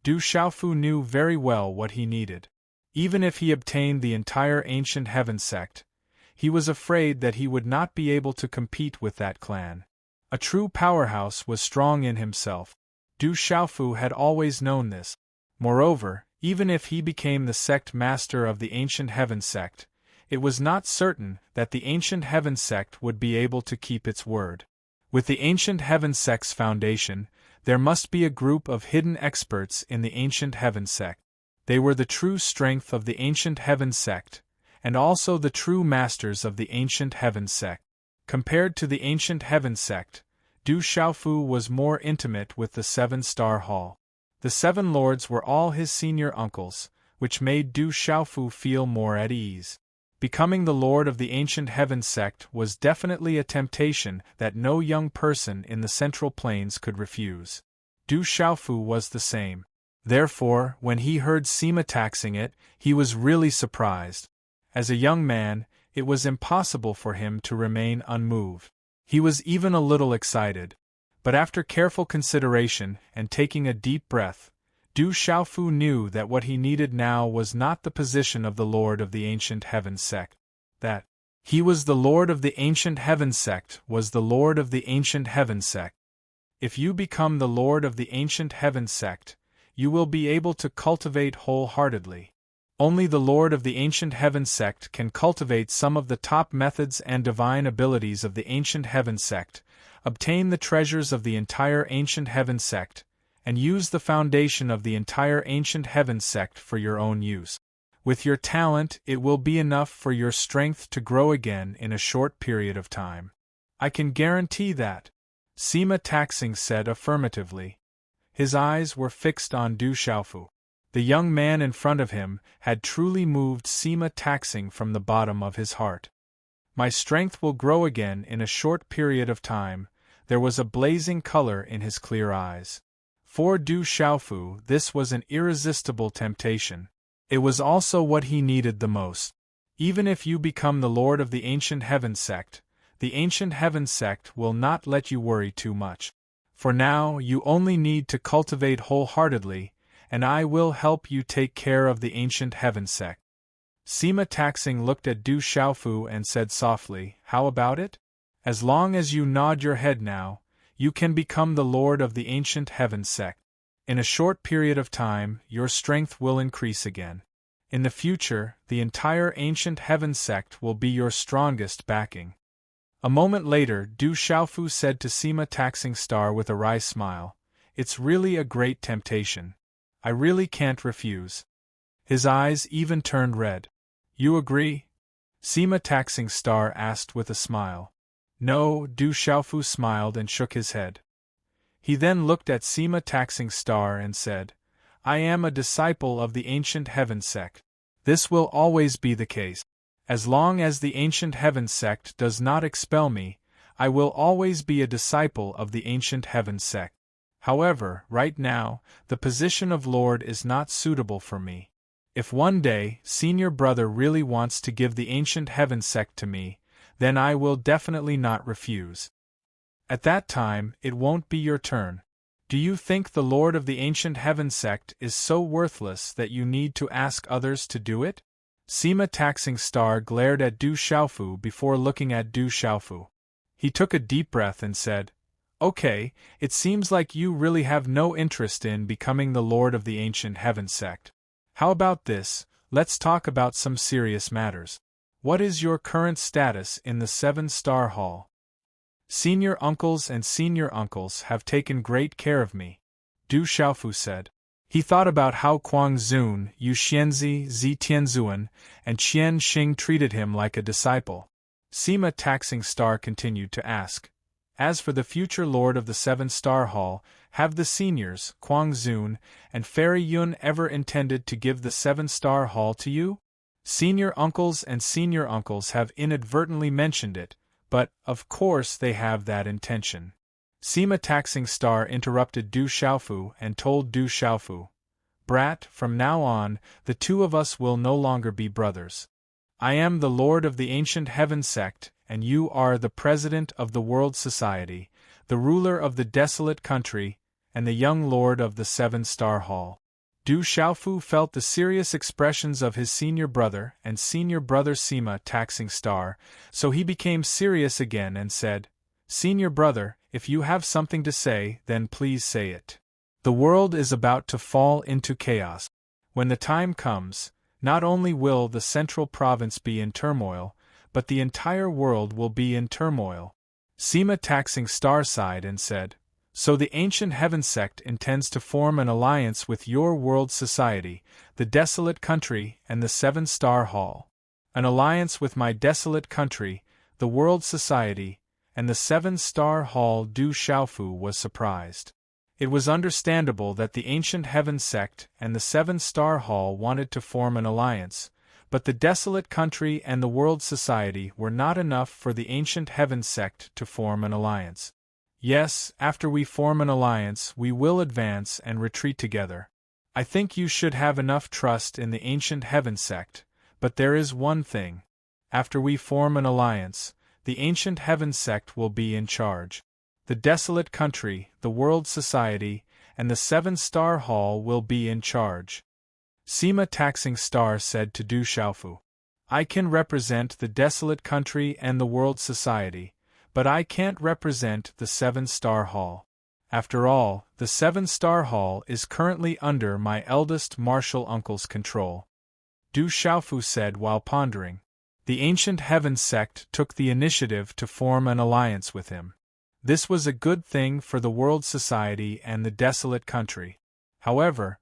Du Xiaofu knew very well what he needed. Even if he obtained the entire ancient Heaven sect, he was afraid that he would not be able to compete with that clan. A true powerhouse was strong in himself. Du Xiaofu had always known this. Moreover, even if he became the sect master of the ancient Heaven sect, it was not certain that the ancient Heaven sect would be able to keep its word. With the ancient Heaven sect's foundation, there must be a group of hidden experts in the ancient Heaven sect. They were the true strength of the ancient Heaven sect, and also the true masters of the ancient Heaven sect. Compared to the ancient Heaven sect, Du Xiaofu was more intimate with the Seven-Star Hall. The Seven Lords were all his senior uncles, which made Du Xiaofu feel more at ease. Becoming the Lord of the ancient Heaven sect was definitely a temptation that no young person in the Central Plains could refuse. Du Xiaofu was the same. Therefore, when he heard Sima taxing it, he was really surprised. As a young man, it was impossible for him to remain unmoved. He was even a little excited. But after careful consideration and taking a deep breath, Du Xiaofu knew that what he needed now was not the position of the Lord of the ancient Heaven sect. That he was the Lord of the ancient Heaven sect was the Lord of the ancient Heaven sect. If you become the Lord of the ancient Heaven sect, you will be able to cultivate wholeheartedly. Only the Lord of the ancient Heaven sect can cultivate some of the top methods and divine abilities of the ancient Heaven sect, obtain the treasures of the entire ancient Heaven sect, and use the foundation of the entire ancient Heaven sect for your own use. With your talent, it will be enough for your strength to grow again in a short period of time. I can guarantee that, Sima Taxing said affirmatively. His eyes were fixed on Du Xiaofu. The young man in front of him had truly moved Sima Taxing from the bottom of his heart. My strength will grow again in a short period of time. There was a blazing color in his clear eyes. For Du Xiaofu, this was an irresistible temptation. It was also what he needed the most. Even if you become the Lord of the ancient Heaven sect, the ancient Heaven sect will not let you worry too much. For now, you only need to cultivate wholeheartedly, and I will help you take care of the ancient Heaven sect. Sima Taxing looked at Du Xiaofu and said softly, How about it? As long as you nod your head now, you can become the Lord of the ancient Heaven sect. In a short period of time, your strength will increase again. In the future, the entire ancient Heaven sect will be your strongest backing. A moment later, Du Xiaofu said to Sima Taxing Star with a wry smile, It's really a great temptation. I really can't refuse. His eyes even turned red. You agree? Sima Taxing Star asked with a smile. No, Du Xiaofu smiled and shook his head. He then looked at Sima Taxing Star and said, I am a disciple of the ancient Heaven sect. This will always be the case. As long as the ancient Heaven sect does not expel me, I will always be a disciple of the ancient Heaven sect. However, right now, the position of Lord is not suitable for me. If one day, Senior Brother really wants to give the ancient Heaven sect to me, then I will definitely not refuse. At that time, it won't be your turn. Do you think the Lord of the ancient Heaven sect is so worthless that you need to ask others to do it? Sima Taxing Star glared at Du Xiaofu before looking at Du Xiaofu. He took a deep breath and said, Okay, it seems like you really have no interest in becoming the Lord of the Ancient Heaven sect. How about this? Let's talk about some serious matters. What is your current status in the 7-star hall? Senior uncles and senior uncles have taken great care of me, Du Xiaofu said. He thought about how Kuang Zun, Yu Xianzi, Zi Tianzuan, and Qian Xing treated him like a disciple. Sima Taxing Star continued to ask. As for the future lord of the 7-star hall, have the seniors, Kuang Zun and Fairy Yun, ever intended to give the 7-star hall to you? Senior uncles and senior uncles have inadvertently mentioned it, but, of course, they have that intention. Sima Taxing Star interrupted Du Xiaofu and told Du Xiaofu, Brat, from now on, the two of us will no longer be brothers. I am the Lord of the Ancient Heaven sect, and you are the President of the World Society, the ruler of the desolate country, and the young Lord of the 7-star hall. Du Xiaofu felt the serious expressions of his senior brother and senior brother Sima Taxing Star, so he became serious again and said, Senior brother, if you have something to say, then please say it. The world is about to fall into chaos. When the time comes, not only will the central province be in turmoil, but the entire world will be in turmoil. Sima Taxing Star sighed and said, So the Ancient Heaven sect intends to form an alliance with your world society, the desolate country, and the 7-star hall. An alliance with my desolate country, the world society, and the 7-star hall. Du Xiaofu was surprised. It was understandable that the Ancient Heaven sect and the 7-star hall wanted to form an alliance, but the desolate country and the world society were not enough for the Ancient Heaven sect to form an alliance. Yes, after we form an alliance, we will advance and retreat together. I think you should have enough trust in the Ancient Heaven sect, but there is one thing. After we form an alliance, the Ancient Heaven sect will be in charge. The desolate country, the world society, and the 7-star hall will be in charge. Sima Taxing Star said to Du Xiaofu, I can represent the desolate country and the world society, but I can't represent the 7-star hall. After all, the 7-star hall is currently under my eldest martial uncle's control. Du Xiaofu said while pondering. The Ancient Heaven sect took the initiative to form an alliance with him. This was a good thing for the world society and the desolate country. However,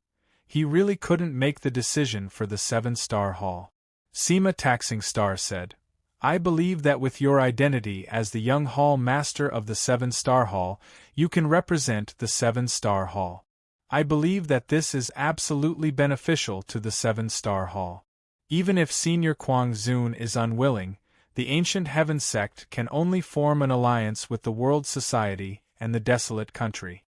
he really couldn't make the decision for the 7-star hall. Sima Taxing Star said, I believe that with your identity as the young hall master of the 7-star hall, you can represent the 7-star hall. I believe that this is absolutely beneficial to the 7-star hall. Even if Senior Kuang Zun is unwilling, the Ancient Heaven sect can only form an alliance with the world society and the desolate country.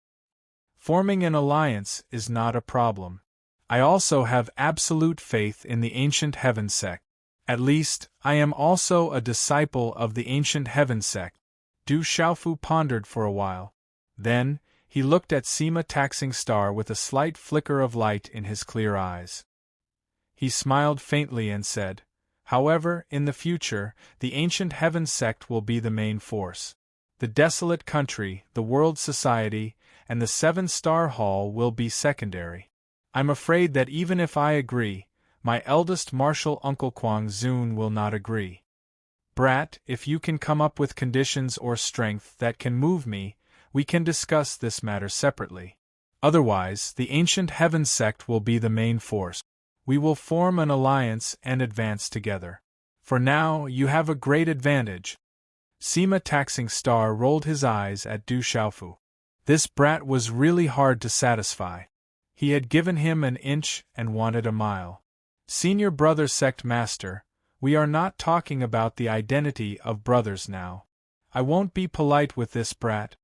Forming an alliance is not a problem. I also have absolute faith in the Ancient Heaven sect. At least, I am also a disciple of the Ancient Heaven sect. Du Xiaofu pondered for a while. Then, he looked at Sima Taxing Star with a slight flicker of light in his clear eyes. He smiled faintly and said, However, in the future, the Ancient Heaven sect will be the main force. The desolate country, the world society, and the 7-star hall will be secondary. I'm afraid that even if I agree, my eldest martial uncle Kuang Zun will not agree. Brat, if you can come up with conditions or strength that can move me, we can discuss this matter separately. Otherwise, the Ancient Heaven sect will be the main force. We will form an alliance and advance together. For now, you have a great advantage. Sima Taxing Star rolled his eyes at Du Xiaofu. This brat was really hard to satisfy. He had given him an inch and wanted a mile. Senior brother sect master, we are not talking about the identity of brothers now. I won't be polite with this brat.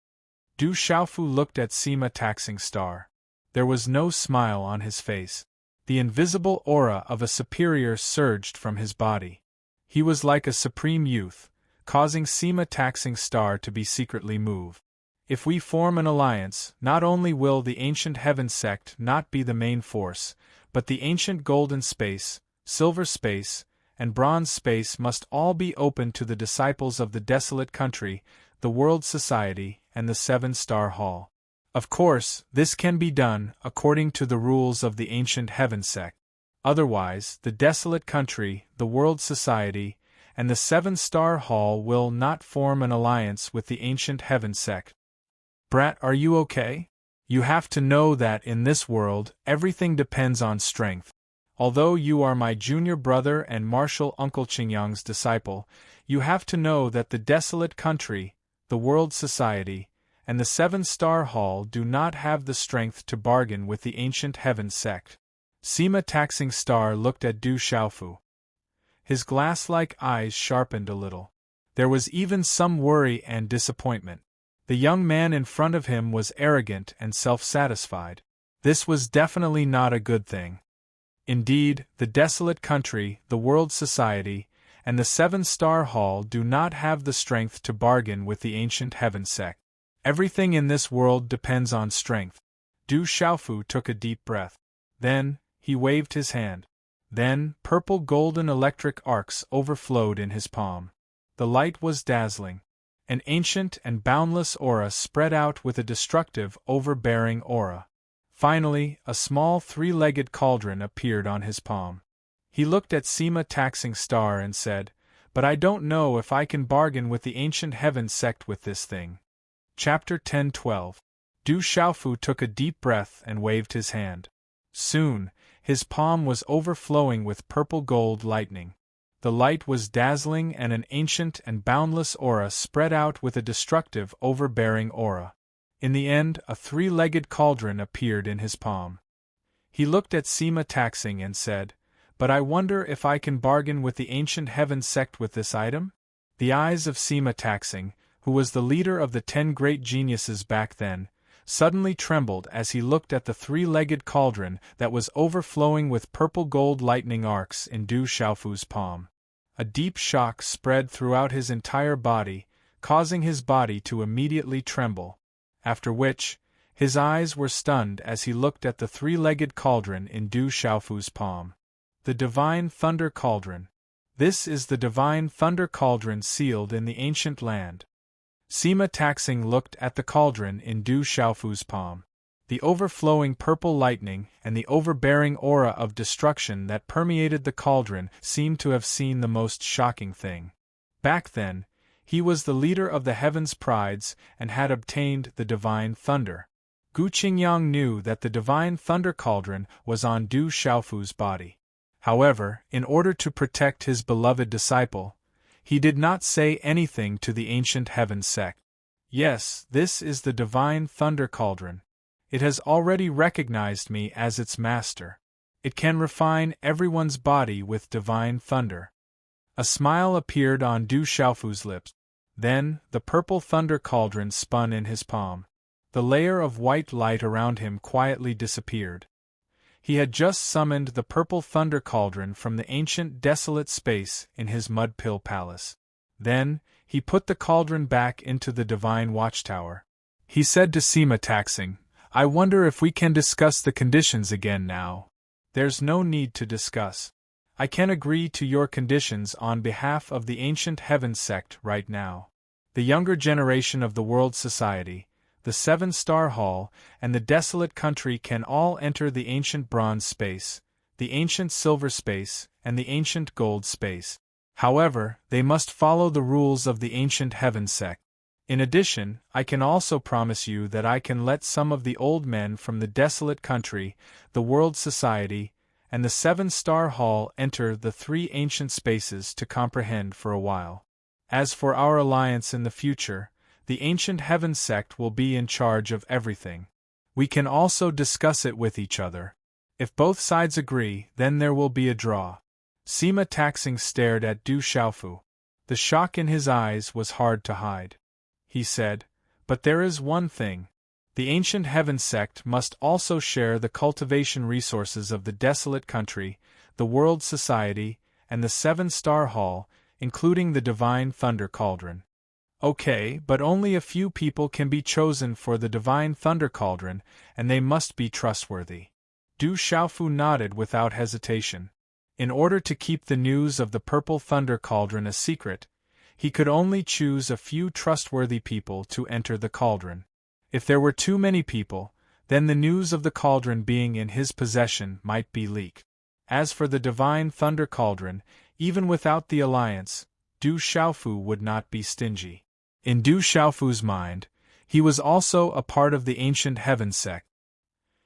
Du Xiaofu looked at Sima Taxing Star. There was no smile on his face. The invisible aura of a superior surged from his body. He was like a supreme youth, causing Sima Taxing Star to be secretly moved. If we form an alliance, not only will the Ancient Heaven sect not be the main force, but the ancient golden space, silver space, and bronze space must all be open to the disciples of the desolate country, the world society, and the Seven-Star Hall. Of course, this can be done according to the rules of the ancient heaven sect. Otherwise, the desolate country, the world society, and the Seven-Star Hall will not form an alliance with the ancient heaven sect. Brat, are you okay? You have to know that in this world, everything depends on strength. Although you are my junior brother and martial uncle Qingyang's disciple, you have to know that the desolate country, the world society, and the Seven-Star Hall do not have the strength to bargain with the ancient heaven sect. Sima Taxing Star looked at Du Xiaofu. His glass-like eyes sharpened a little. There was even some worry and disappointment. The young man in front of him was arrogant and self-satisfied. This was definitely not a good thing. Indeed, the desolate country, the world society, and the Seven-Star Hall do not have the strength to bargain with the ancient heaven sect. Everything in this world depends on strength. Du Xiaofu took a deep breath. Then, he waved his hand. Then, purple golden electric arcs overflowed in his palm. The light was dazzling. An ancient and boundless aura spread out with a destructive, overbearing aura. Finally, a small three-legged cauldron appeared on his palm. He looked at Sima Taxing Star and said, "But I don't know if I can bargain with the ancient heaven sect with this thing." Chapter 10-12. Du Xiaofu took a deep breath and waved his hand. Soon, his palm was overflowing with purple gold lightning. The light was dazzling and an ancient and boundless aura spread out with a destructive, overbearing aura. In the end, a three-legged cauldron appeared in his palm. He looked at Sima Taxing and said, "But I wonder if I can bargain with the ancient heaven sect with this item?" The eyes of Sima Taxing, who was the leader of the 10 great geniuses back then, suddenly trembled as he looked at the three-legged cauldron that was overflowing with purple gold lightning arcs in Du Xiaofu's palm. A deep shock spread throughout his entire body, causing his body to immediately tremble. After which, his eyes were stunned as he looked at the three-legged cauldron in Du Xiaofu's palm. The Divine Thunder Cauldron. This is the Divine Thunder Cauldron sealed in the ancient land. Sima Taxing looked at the cauldron in Du Xiaofu's palm. The overflowing purple lightning and the overbearing aura of destruction that permeated the cauldron seemed to have seen the most shocking thing. Back then, he was the leader of the Heaven's Prides and had obtained the Divine Thunder. Gu Qingyang knew that the Divine Thunder Cauldron was on Du Xiaofu's body. However, in order to protect his beloved disciple, he did not say anything to the ancient heaven sect. "Yes, this is the Divine Thunder Cauldron. It has already recognized me as its master. It can refine everyone's body with divine thunder." A smile appeared on Du Xiaofu's lips. Then, the purple thunder cauldron spun in his palm. The layer of white light around him quietly disappeared. He had just summoned the purple thunder cauldron from the ancient desolate space in his mud pill palace. Then, he put the cauldron back into the divine watchtower. He said to Sima Taxing, "I wonder if we can discuss the conditions again now." "There's no need to discuss. I can agree to your conditions on behalf of the ancient heaven sect right now. The younger generation of the world society, the Seven-Star Hall, and the desolate country can all enter the ancient bronze space, the ancient silver space, and the ancient gold space. However, they must follow the rules of the ancient heaven sect. In addition, I can also promise you that I can let some of the old men from the desolate country, the world society, and the Seven-Star Hall enter the 3 ancient spaces to comprehend for a while. As for our alliance in the future, the ancient heaven sect will be in charge of everything. We can also discuss it with each other. If both sides agree, then there will be a draw." Sima Taxing stared at Du Xiaofu. The shock in his eyes was hard to hide. He said, "But there is one thing. The ancient heaven sect must also share the cultivation resources of the desolate country, the world society, and the Seven-Star Hall, including the Divine Thunder Cauldron." "Okay, but only a few people can be chosen for the Divine Thunder Cauldron, and they must be trustworthy." Du Xiaofu nodded without hesitation. In order to keep the news of the Purple Thunder Cauldron a secret, He could only choose a few trustworthy people to enter the cauldron. If there were too many people, then the news of the cauldron being in his possession might be leaked. As for the divine thunder cauldron, even without the alliance, Du Xiaofu would not be stingy. In Du Xiaofu's mind, he was also a part of the ancient heaven sect.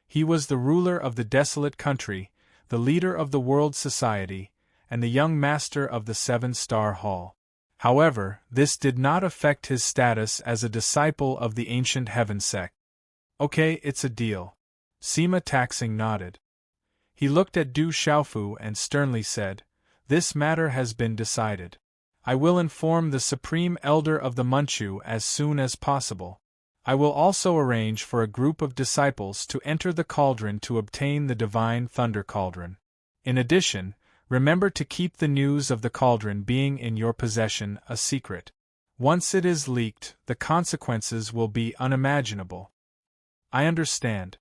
He was the ruler of the desolate country, the leader of the world society, and the young master of the seven-star hall. However, this did not affect his status as a disciple of the ancient heaven sect. Okay, it's a deal. Sima Taxing nodded. He looked at Du Xiaofu and sternly said, "This matter has been decided. I will inform the Supreme Elder of the Manchu as soon as possible. I will also arrange for a group of disciples to enter the cauldron to obtain the divine thunder cauldron. In addition, remember to keep the news of the cauldron being in your possession a secret. Once it is leaked, the consequences will be unimaginable." "I understand."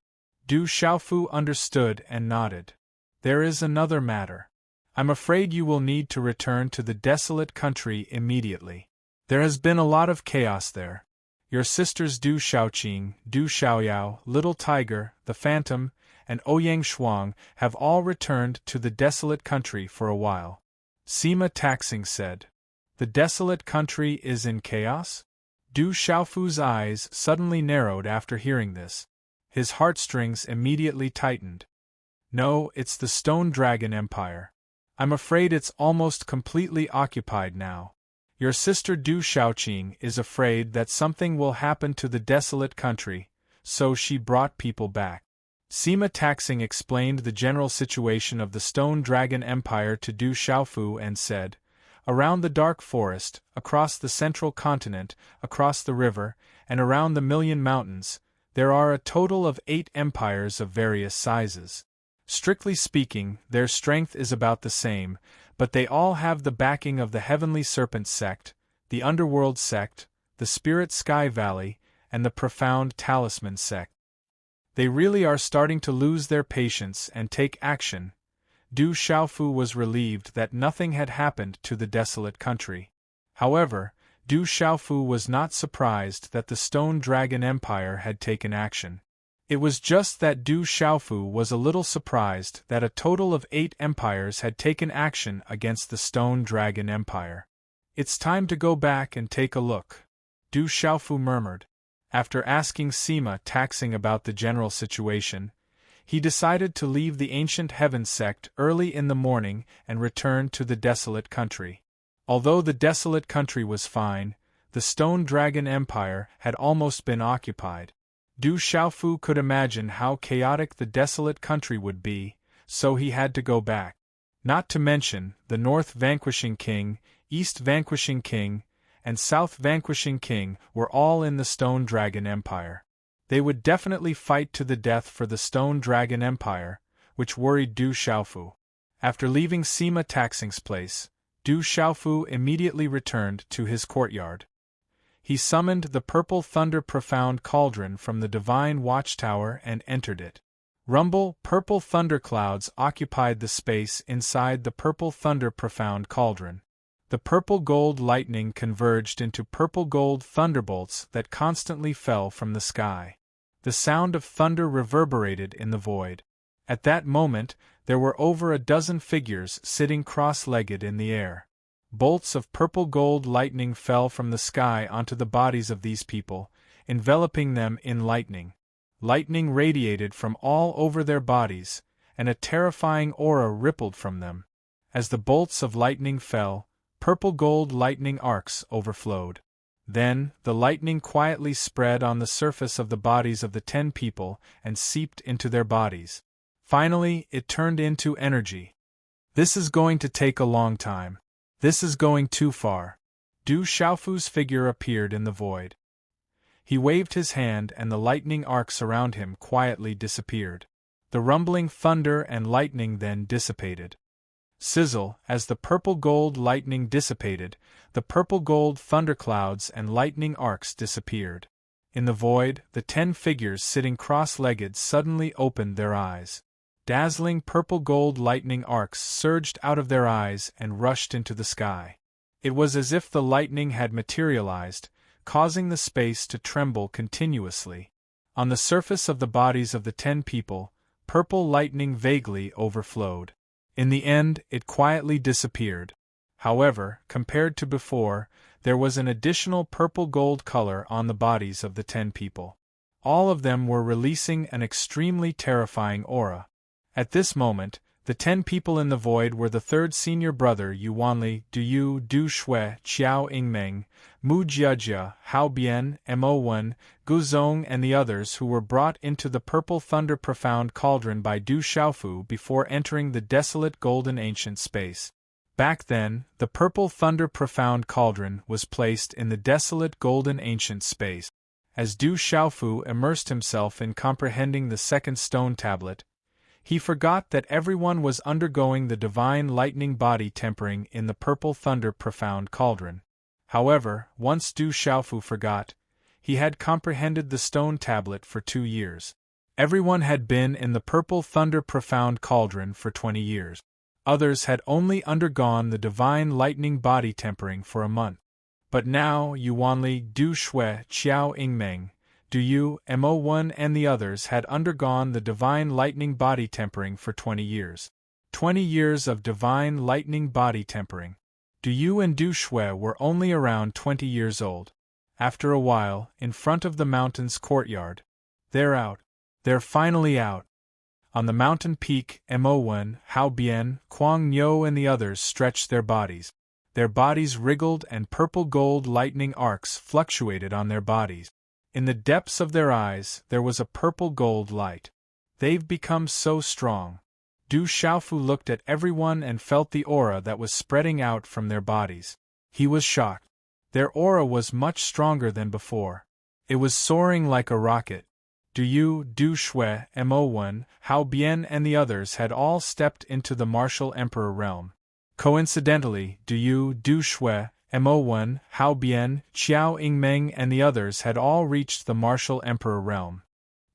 Du Xiaofu understood and nodded. "There is another matter. I'm afraid you will need to return to the desolate country immediately. There has been a lot of chaos there. Your sisters Du Xiaoqing, Du Xiaoyao, Little Tiger, the Phantom, and Ouyang Shuang have all returned to the desolate country for a while." Sima Taxing said. "The desolate country is in chaos?" Du Xiaofu's eyes suddenly narrowed after hearing this. His heartstrings immediately tightened. "No, it's the Stone Dragon Empire. I'm afraid it's almost completely occupied now. Your sister Du Xiaoqing is afraid that something will happen to the desolate country, so she brought people back." Sima Taxing explained the general situation of the Stone Dragon Empire to Du Xiaofu and said, "Around the dark forest, across the central continent, across the river, and around the Million Mountains, there are a total of 8 empires of various sizes. Strictly speaking, their strength is about the same, but they all have the backing of the Heavenly Serpent sect, the Underworld sect, the Spirit Sky Valley, and the Profound Talisman sect. They really are starting to lose their patience and take action." Du Xiaofu was relieved that nothing had happened to the desolate country. However, Du Xiaofu was not surprised that the Stone Dragon Empire had taken action. It was just that Du Xiaofu was a little surprised that a total of 8 empires had taken action against the Stone Dragon Empire. "It's time to go back and take a look," Du Xiaofu murmured. After asking Sima Taxing about the general situation, he decided to leave the ancient heaven sect early in the morning and return to the desolate country. Although the desolate country was fine, the Stone Dragon Empire had almost been occupied. Du Xiaofu could imagine how chaotic the desolate country would be, so he had to go back. Not to mention, the North Vanquishing King, East Vanquishing King, and South Vanquishing King were all in the Stone Dragon Empire. They would definitely fight to the death for the Stone Dragon Empire, which worried Du Xiaofu. After leaving Sima Taxing's place, Du Xiaofu immediately returned to his courtyard. He summoned the Purple Thunder Profound Cauldron from the Divine Watchtower and entered it. Rumble, purple thunderclouds occupied the space inside the Purple Thunder Profound Cauldron. The purple-gold lightning converged into purple-gold thunderbolts that constantly fell from the sky. The sound of thunder reverberated in the void. At that moment, there were over a dozen figures sitting cross-legged in the air. Bolts of purple-gold lightning fell from the sky onto the bodies of these people, enveloping them in lightning. Lightning radiated from all over their bodies, and a terrifying aura rippled from them. As the bolts of lightning fell, purple-gold lightning arcs overflowed. Then, the lightning quietly spread on the surface of the bodies of the 10 people and seeped into their bodies. Finally, it turned into energy. "This is going to take a long time. This is going too far." Du Xiaofu's figure appeared in the void. He waved his hand and the lightning arcs around him quietly disappeared. The rumbling thunder and lightning then dissipated. Sizzle, as the purple-gold lightning dissipated, the purple-gold thunderclouds and lightning arcs disappeared. In the void, the 10 figures sitting cross-legged suddenly opened their eyes. Dazzling purple-gold lightning arcs surged out of their eyes and rushed into the sky. It was as if the lightning had materialized, causing the space to tremble continuously. On the surface of the bodies of the 10 people, purple lightning vaguely overflowed. In the end, it quietly disappeared. However, compared to before, there was an additional purple-gold color on the bodies of the 10 people. All of them were releasing an extremely terrifying aura. At this moment, the 10 people in the void were the third senior brother Yuanli, Du Du Shui, Qiao Ingmeng, Mu Jiajia, Hao Bian, Mo1, Guzong and the others who were brought into the purple thunder profound cauldron by Du Xiaofu before entering the desolate golden ancient space. Back then, the purple thunder profound cauldron was placed in the desolate golden ancient space. As Du Xiaofu immersed himself in comprehending the second stone tablet, he forgot that everyone was undergoing the divine lightning body tempering in the purple thunder profound cauldron. However, once Du Xiaofu forgot, he had comprehended the stone tablet for 2 years. Everyone had been in the purple thunder profound cauldron for 20 years. Others had only undergone the divine lightning body tempering for a month. But now Yuanli, Du Shui, Qiao Ingmeng, Du Yu, Mo1 and the others had undergone the divine lightning body tempering for 20 years. 20 years of divine lightning body tempering. Du Yu and Du Shui were only around 20 years old. After a while, in front of the mountain's courtyard, they're out. They're finally out. On the mountain peak, Mo1, Hao Bian, Kuang Niu and the others stretched their bodies. Their bodies wriggled and purple-gold lightning arcs fluctuated on their bodies. In the depths of their eyes, there was a purple-gold light. They've become so strong. Du Xiaofu looked at everyone and felt the aura that was spreading out from their bodies. He was shocked. Their aura was much stronger than before. It was soaring like a rocket. Du Yu, Du Shui, Mo1, Hao Bian and the others had all stepped into the martial emperor realm. Coincidentally, Du Yu, Du Shui, Mo1, Hao Bian, Qiao Ingmeng and the others had all reached the martial emperor realm.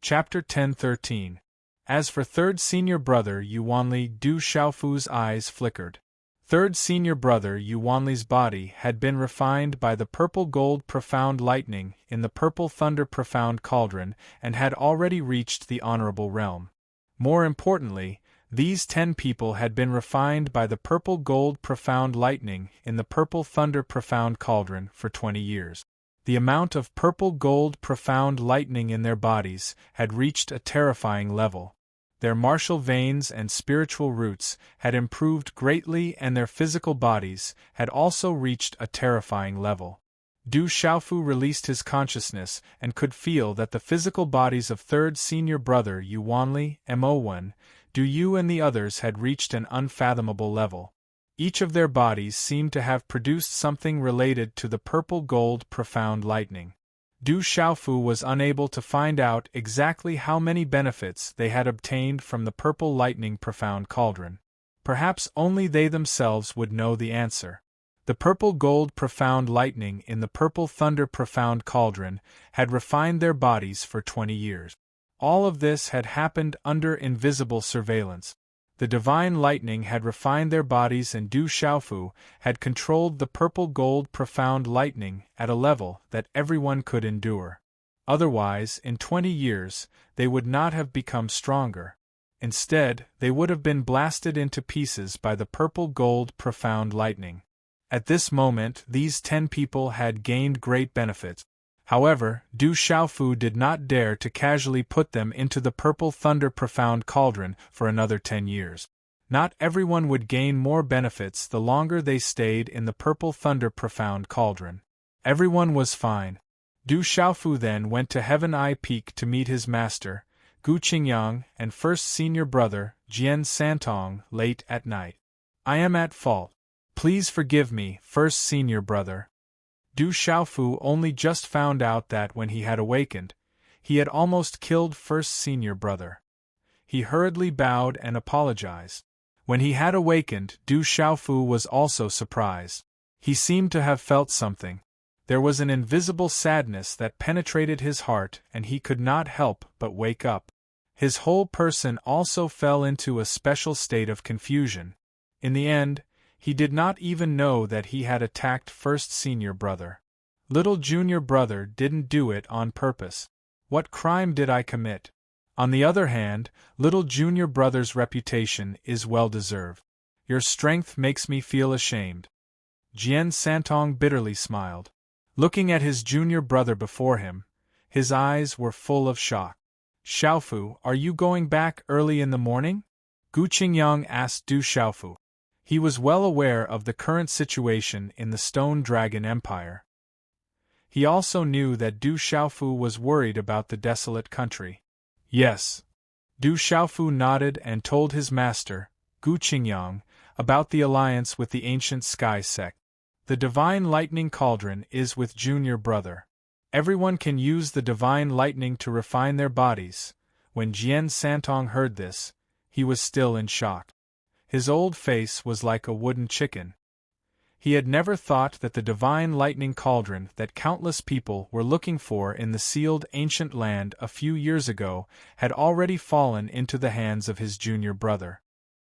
Chapter 1013. As for third senior brother Yuanli, Du Xiaofu's eyes flickered. Third senior brother Yuanli's body had been refined by the purple-gold profound lightning in the purple thunder profound cauldron and had already reached the honorable realm. More importantly, these 10 people had been refined by the purple-gold profound lightning in the purple thunder profound cauldron for 20 years. The amount of purple-gold profound lightning in their bodies had reached a terrifying level. Their martial veins and spiritual roots had improved greatly and their physical bodies had also reached a terrifying level. Du Xiaofu released his consciousness and could feel that the physical bodies of third senior brother Yuanli, Mo1, Du Yu and the others had reached an unfathomable level. Each of their bodies seemed to have produced something related to the purple-gold profound lightning. Du Xiaofu was unable to find out exactly how many benefits they had obtained from the purple lightning profound cauldron. Perhaps only they themselves would know the answer. The purple-gold profound lightning in the purple thunder profound cauldron had refined their bodies for 20 years. All of this had happened under invisible surveillance. The divine lightning had refined their bodies and Du Xiaofu had controlled the purple-gold profound lightning at a level that everyone could endure. Otherwise, in 20 years, they would not have become stronger. Instead, they would have been blasted into pieces by the purple-gold profound lightning. At this moment, these 10 people had gained great benefits. However, Du Xiaofu did not dare to casually put them into the purple thunder profound cauldron for another 10 years. Not everyone would gain more benefits the longer they stayed in the purple thunder profound cauldron. Everyone was fine. Du Xiaofu then went to Heaven Eye Peak to meet his master, Gu Qingyang, and first senior brother, Jian Santong, late at night. I am at fault. Please forgive me, first senior brother. Du Xiaofu only just found out that when he had awakened, he had almost killed first senior brother. He hurriedly bowed and apologized. When he had awakened, Du Xiaofu was also surprised. He seemed to have felt something. There was an invisible sadness that penetrated his heart and he could not help but wake up. His whole person also fell into a special state of confusion. In the end, He did not even know that he had attacked first senior brother. Little junior brother didn't do it on purpose. What crime did I commit? On the other hand, little junior brother's reputation is well deserved. Your strength makes me feel ashamed. Jian Santong bitterly smiled. Looking at his junior brother before him, his eyes were full of shock. Xiaofu, are you going back early in the morning? Gu Qingyang asked Du Xiaofu. He was well aware of the current situation in the Stone Dragon Empire. He also knew that Du Xiaofu was worried about the desolate country. Yes. Du Xiaofu nodded and told his master, Gu Qingyang, about the alliance with the ancient sky sect. The divine lightning cauldron is with junior brother. Everyone can use the divine lightning to refine their bodies. When Jian Santong heard this, he was still in shock. His old face was like a wooden chicken. He had never thought that the divine lightning cauldron that countless people were looking for in the sealed ancient land a few years ago had already fallen into the hands of his junior brother.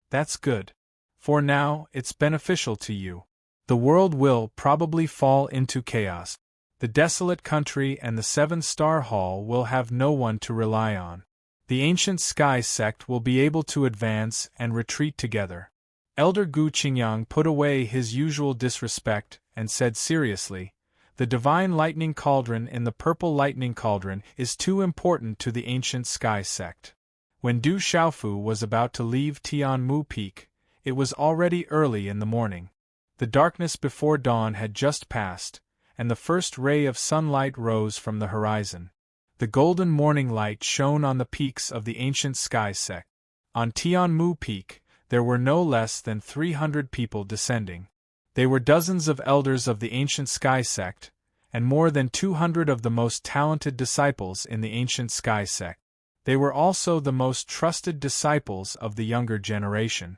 That's good. For now, it's beneficial to you. The world will probably fall into chaos. The desolate country and the seven-star hall will have no one to rely on. The ancient sky sect will be able to advance and retreat together. Elder Gu Qingyang put away his usual disrespect and said seriously, the divine lightning cauldron in the purple lightning cauldron is too important to the ancient sky sect. When Du Xiaofu was about to leave Tianmu Peak, it was already early in the morning. The darkness before dawn had just passed, and the first ray of sunlight rose from the horizon. The golden morning light shone on the peaks of the ancient sky sect. On Tianmu Peak, there were no less than 300 people descending. They were dozens of elders of the ancient sky sect, and more than 200 of the most talented disciples in the ancient sky sect. They were also the most trusted disciples of the younger generation.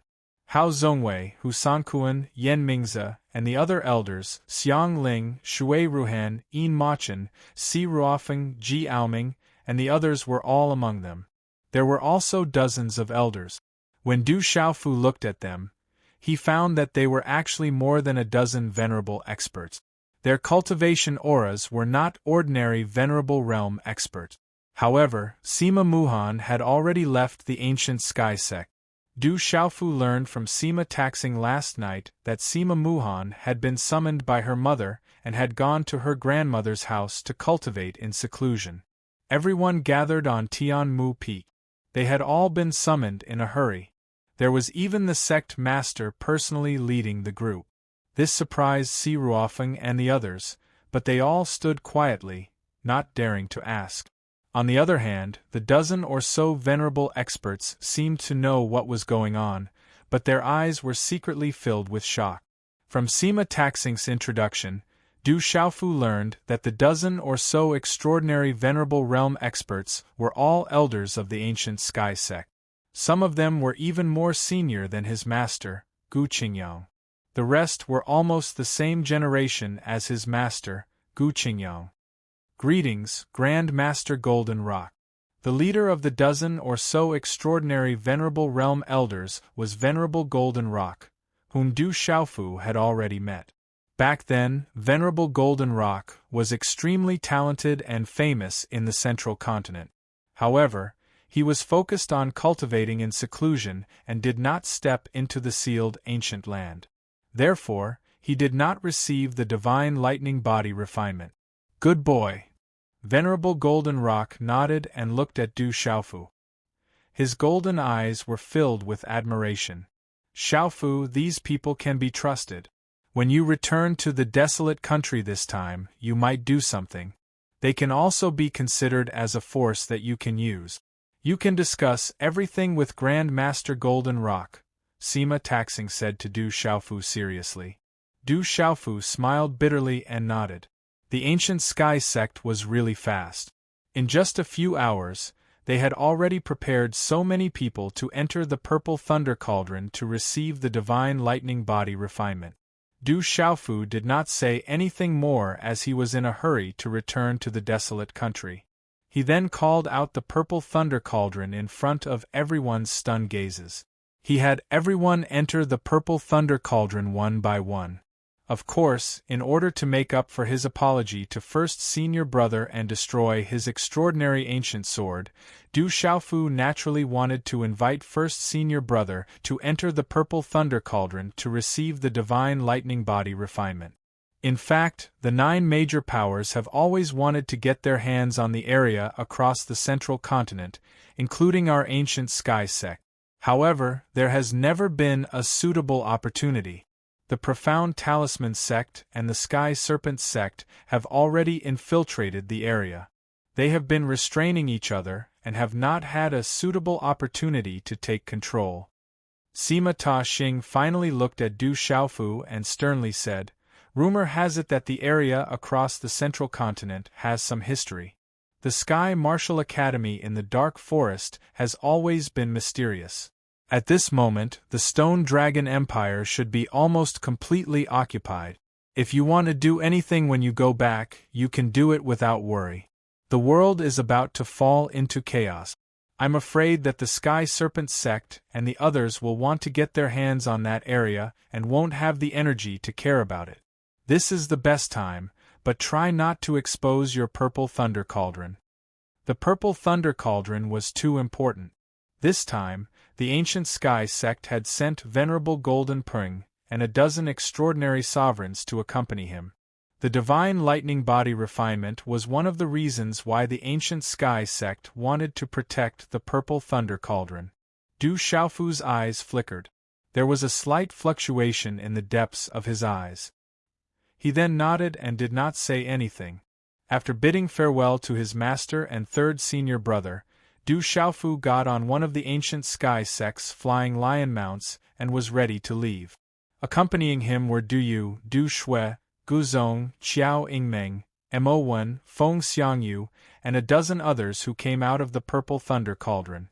Hao Zhongwei, Hu Sankuan, Yan Mingze, and the other elders, Xiang Ling, Shui Ruhan, Yin Machen, Si Ruofeng, Ji Aoming, and the others were all among them. There were also dozens of elders. When Du Xiaofu looked at them, he found that they were actually more than a dozen venerable experts. Their cultivation auras were not ordinary venerable realm experts. However, Sima Muhan had already left the ancient sky sect. Du Xiaofu learned from Sima Taxing last night that Sima Muhan had been summoned by her mother and had gone to her grandmother's house to cultivate in seclusion. Everyone gathered on Tianmu Peak. They had all been summoned in a hurry. There was even the sect master personally leading the group. This surprised Si Ruofeng and the others, but they all stood quietly, not daring to ask. On the other hand, the dozen or so venerable experts seemed to know what was going on, but their eyes were secretly filled with shock. From Sima Taxing's introduction, Du Xiaofu learned that the dozen or so extraordinary venerable realm experts were all elders of the ancient sky sect. Some of them were even more senior than his master, Gu Qingyang. The rest were almost the same generation as his master, Gu Qingyang. Greetings, Grand Master Golden Rock. The leader of the dozen or so extraordinary venerable realm elders was Venerable Golden Rock, whom Du Xiaofu had already met. Back then, Venerable Golden Rock was extremely talented and famous in the central continent. However, he was focused on cultivating in seclusion and did not step into the sealed ancient land. Therefore, he did not receive the divine lightning body refinement. Good boy. Venerable Golden Rock nodded and looked at Du Xiaofu. His golden eyes were filled with admiration. Xiaofu, these people can be trusted. When you return to the desolate country this time, you might do something. They can also be considered as a force that you can use. You can discuss everything with Grand Master Golden Rock, Sima Taxing said to Du Xiaofu seriously. Du Xiaofu smiled bitterly and nodded. The ancient sky sect was really fast. In just a few hours, they had already prepared so many people to enter the purple thunder cauldron to receive the divine lightning body refinement. Du Xiaofu did not say anything more as he was in a hurry to return to the desolate country. He then called out the purple thunder cauldron in front of everyone's stunned gazes. He had everyone enter the purple thunder cauldron one by one. Of course, in order to make up for his apology to first senior brother and destroy his extraordinary ancient sword, Du Xiaofu naturally wanted to invite first senior brother to enter the purple thunder cauldron to receive the divine lightning body refinement. In fact, the 9 major powers have always wanted to get their hands on the area across the central continent, including our ancient sky sect. However, there has never been a suitable opportunity. The Profound Talisman sect and the Sky Serpent sect have already infiltrated the area. They have been restraining each other and have not had a suitable opportunity to take control. Sima Ta Xing finally looked at Du Xiaofu and sternly said, "Rumor has it that the area across the central continent has some history. The Sky Martial Academy in the Dark Forest has always been mysterious. At this moment, the Stone Dragon Empire should be almost completely occupied. If you want to do anything when you go back, you can do it without worry. The world is about to fall into chaos. I'm afraid that the Sky Serpent sect and the others will want to get their hands on that area and won't have the energy to care about it. This is the best time, but try not to expose your Purple Thunder Cauldron." The Purple Thunder Cauldron was too important. This time, the ancient Sky sect had sent Venerable Golden Pring and a dozen extraordinary sovereigns to accompany him. The divine lightning body refinement was one of the reasons why the ancient Sky sect wanted to protect the Purple Thunder Cauldron. Du Xiaofu's eyes flickered. There was a slight fluctuation in the depths of his eyes. He then nodded and did not say anything. After bidding farewell to his master and third senior brother, Du Xiaofu got on one of the ancient Sky sect's flying lion mounts and was ready to leave. Accompanying him were Du Yu, Du Shui, Gu Zong, Qiao Yingmeng, Mo Wen, Feng Xiangyu, and a dozen others who came out of the Purple Thunder Cauldron.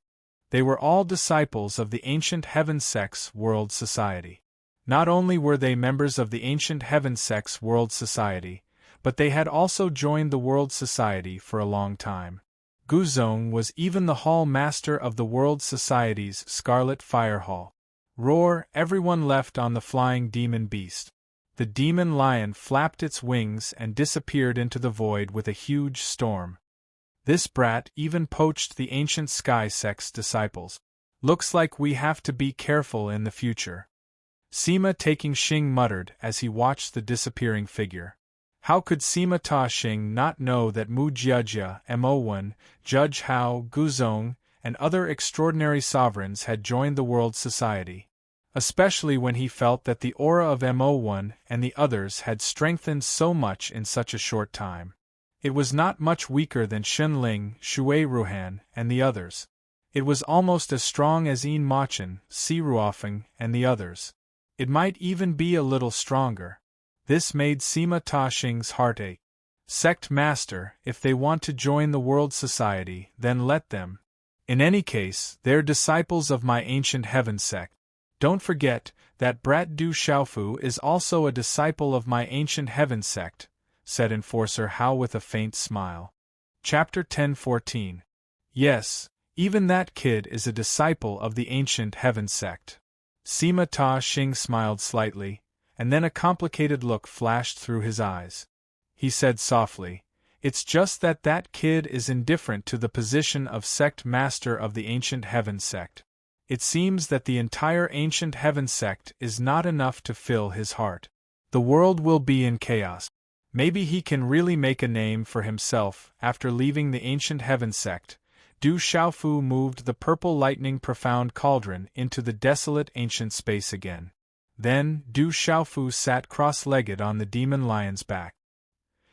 They were all disciples of the ancient Heaven Sect's World Society. Not only were they members of the ancient Heaven Sect's World Society, but they had also joined the World Society for a long time. Guzong was even the Hall Master of the World Society's Scarlet Fire Hall. Roar! Everyone left on the flying demon beast. The demon lion flapped its wings and disappeared into the void with a huge storm. This brat even poached the ancient Sky Sect's disciples. Looks like we have to be careful in the future. Sima Taking Xing muttered as he watched the disappearing figure. How could Sima Ta Xing not know that Mu Jiajia, Mo Wen, Judge Hao, Guzong, and other extraordinary sovereigns had joined the World Society? Especially when he felt that the aura of Mo Wen and the others had strengthened so much in such a short time. It was not much weaker than Shen Ling, Shui Ruhan, and the others. It was almost as strong as Yin Machen, Si Ruofeng, and the others. It might even be a little stronger. This made Sima Ta Xing's heart ache. Sect Master, if they want to join the World Society, then let them. In any case, they're disciples of my ancient Heaven sect. Don't forget that brat Du Xiaofu is also a disciple of my ancient Heaven sect, said Enforcer Hao with a faint smile. Chapter 10:14. Yes, even that kid is a disciple of the ancient Heaven sect. Sima Ta Xing smiled slightly, and then a complicated look flashed through his eyes. He said softly, "It's just that that kid is indifferent to the position of sect master of the ancient Heaven sect. It seems that the entire ancient Heaven sect is not enough to fill his heart. The world will be in chaos. Maybe he can really make a name for himself after leaving the ancient Heaven sect." Du Xiaofu moved the purple lightning profound cauldron into the desolate ancient space again. Then, Du Xiaofu sat cross-legged on the demon lion's back.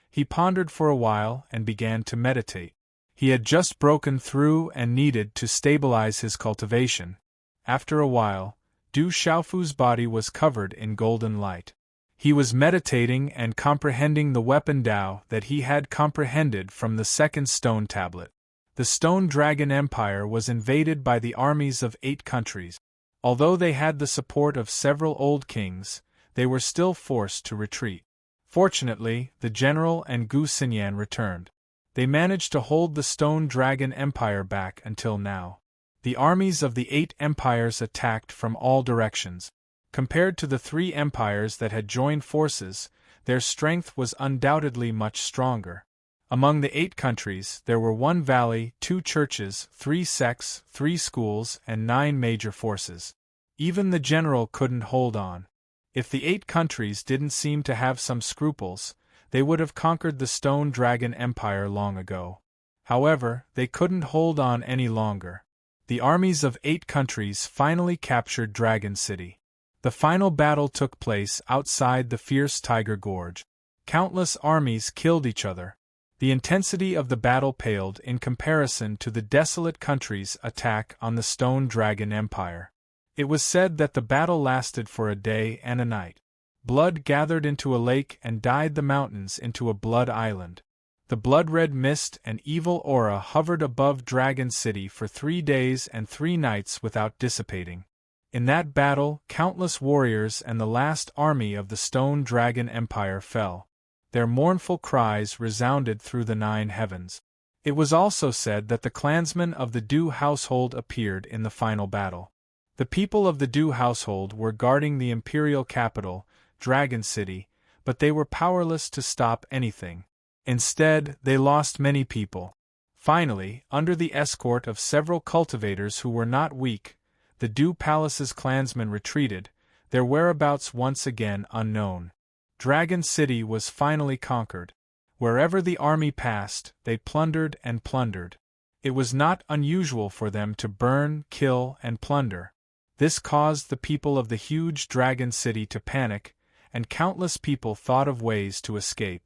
He pondered for a while and began to meditate. He had just broken through and needed to stabilize his cultivation. After a while, Du Xiaofu's body was covered in golden light. He was meditating and comprehending the weapon Tao that he had comprehended from the second stone tablet. The Stone Dragon Empire was invaded by the armies of 8 countries. Although they had the support of several old kings, they were still forced to retreat. Fortunately, the general and Gu Xinyan returned. They managed to hold the Stone Dragon Empire back until now. The armies of the 8 empires attacked from all directions. Compared to the 3 empires that had joined forces, their strength was undoubtedly much stronger. Among the 8 countries, there were 1 valley, 2 churches, 3 sects, 3 schools, and 9 major forces. Even the general couldn't hold on. If the 8 countries didn't seem to have some scruples, they would have conquered the Stone Dragon Empire long ago. However, they couldn't hold on any longer. The armies of 8 countries finally captured Dragon City. The final battle took place outside the fierce Tiger Gorge. Countless armies killed each other. The intensity of the battle paled in comparison to the desolate country's attack on the Stone Dragon Empire. It was said that the battle lasted for a day and a night. Blood gathered into a lake and dyed the mountains into a blood island. The blood-red mist and evil aura hovered above Dragon City for 3 days and 3 nights without dissipating. In that battle, countless warriors and the last army of the Stone Dragon Empire fell. Their mournful cries resounded through the 9 heavens. It was also said that the clansmen of the Dew household appeared in the final battle. The people of the Dew household were guarding the imperial capital, Dragon City, but they were powerless to stop anything. Instead, they lost many people. Finally, under the escort of several cultivators who were not weak, the Dew Palace's clansmen retreated, their whereabouts once again unknown. Dragon City was finally conquered. Wherever the army passed, they plundered and plundered. It was not unusual for them to burn, kill, and plunder. This caused the people of the huge Dragon City to panic, and countless people thought of ways to escape.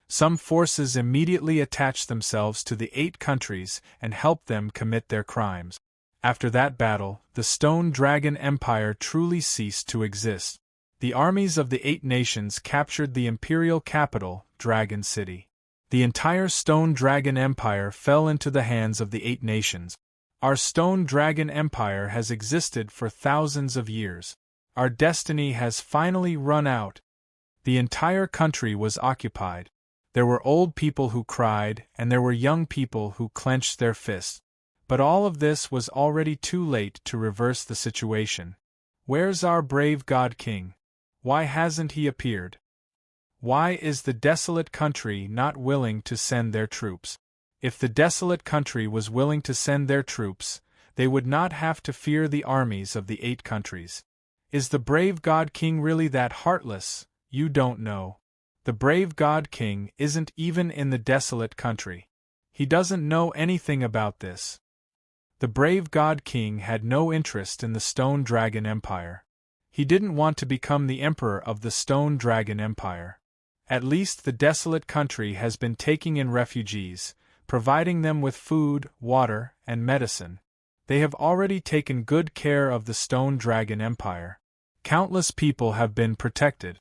Some forces immediately attached themselves to the 8 countries and helped them commit their crimes. After that battle, the Stone Dragon Empire truly ceased to exist. The armies of the 8 nations captured the imperial capital, Dragon City. The entire Stone Dragon Empire fell into the hands of the 8 nations. Our Stone Dragon Empire has existed for thousands of years. Our destiny has finally run out. The entire country was occupied. There were old people who cried, and there were young people who clenched their fists. But all of this was already too late to reverse the situation. Where's our brave God King? Why hasn't he appeared? Why is the desolate country not willing to send their troops? If the desolate country was willing to send their troops, they would not have to fear the armies of the 8 countries. Is the brave God King really that heartless? You don't know. The brave God King isn't even in the desolate country. He doesn't know anything about this. The brave God King had no interest in the Stone Dragon Empire. He didn't want to become the emperor of the Stone Dragon Empire. At least the desolate country has been taking in refugees, providing them with food, water, and medicine. They have already taken good care of the Stone Dragon Empire. Countless people have been protected.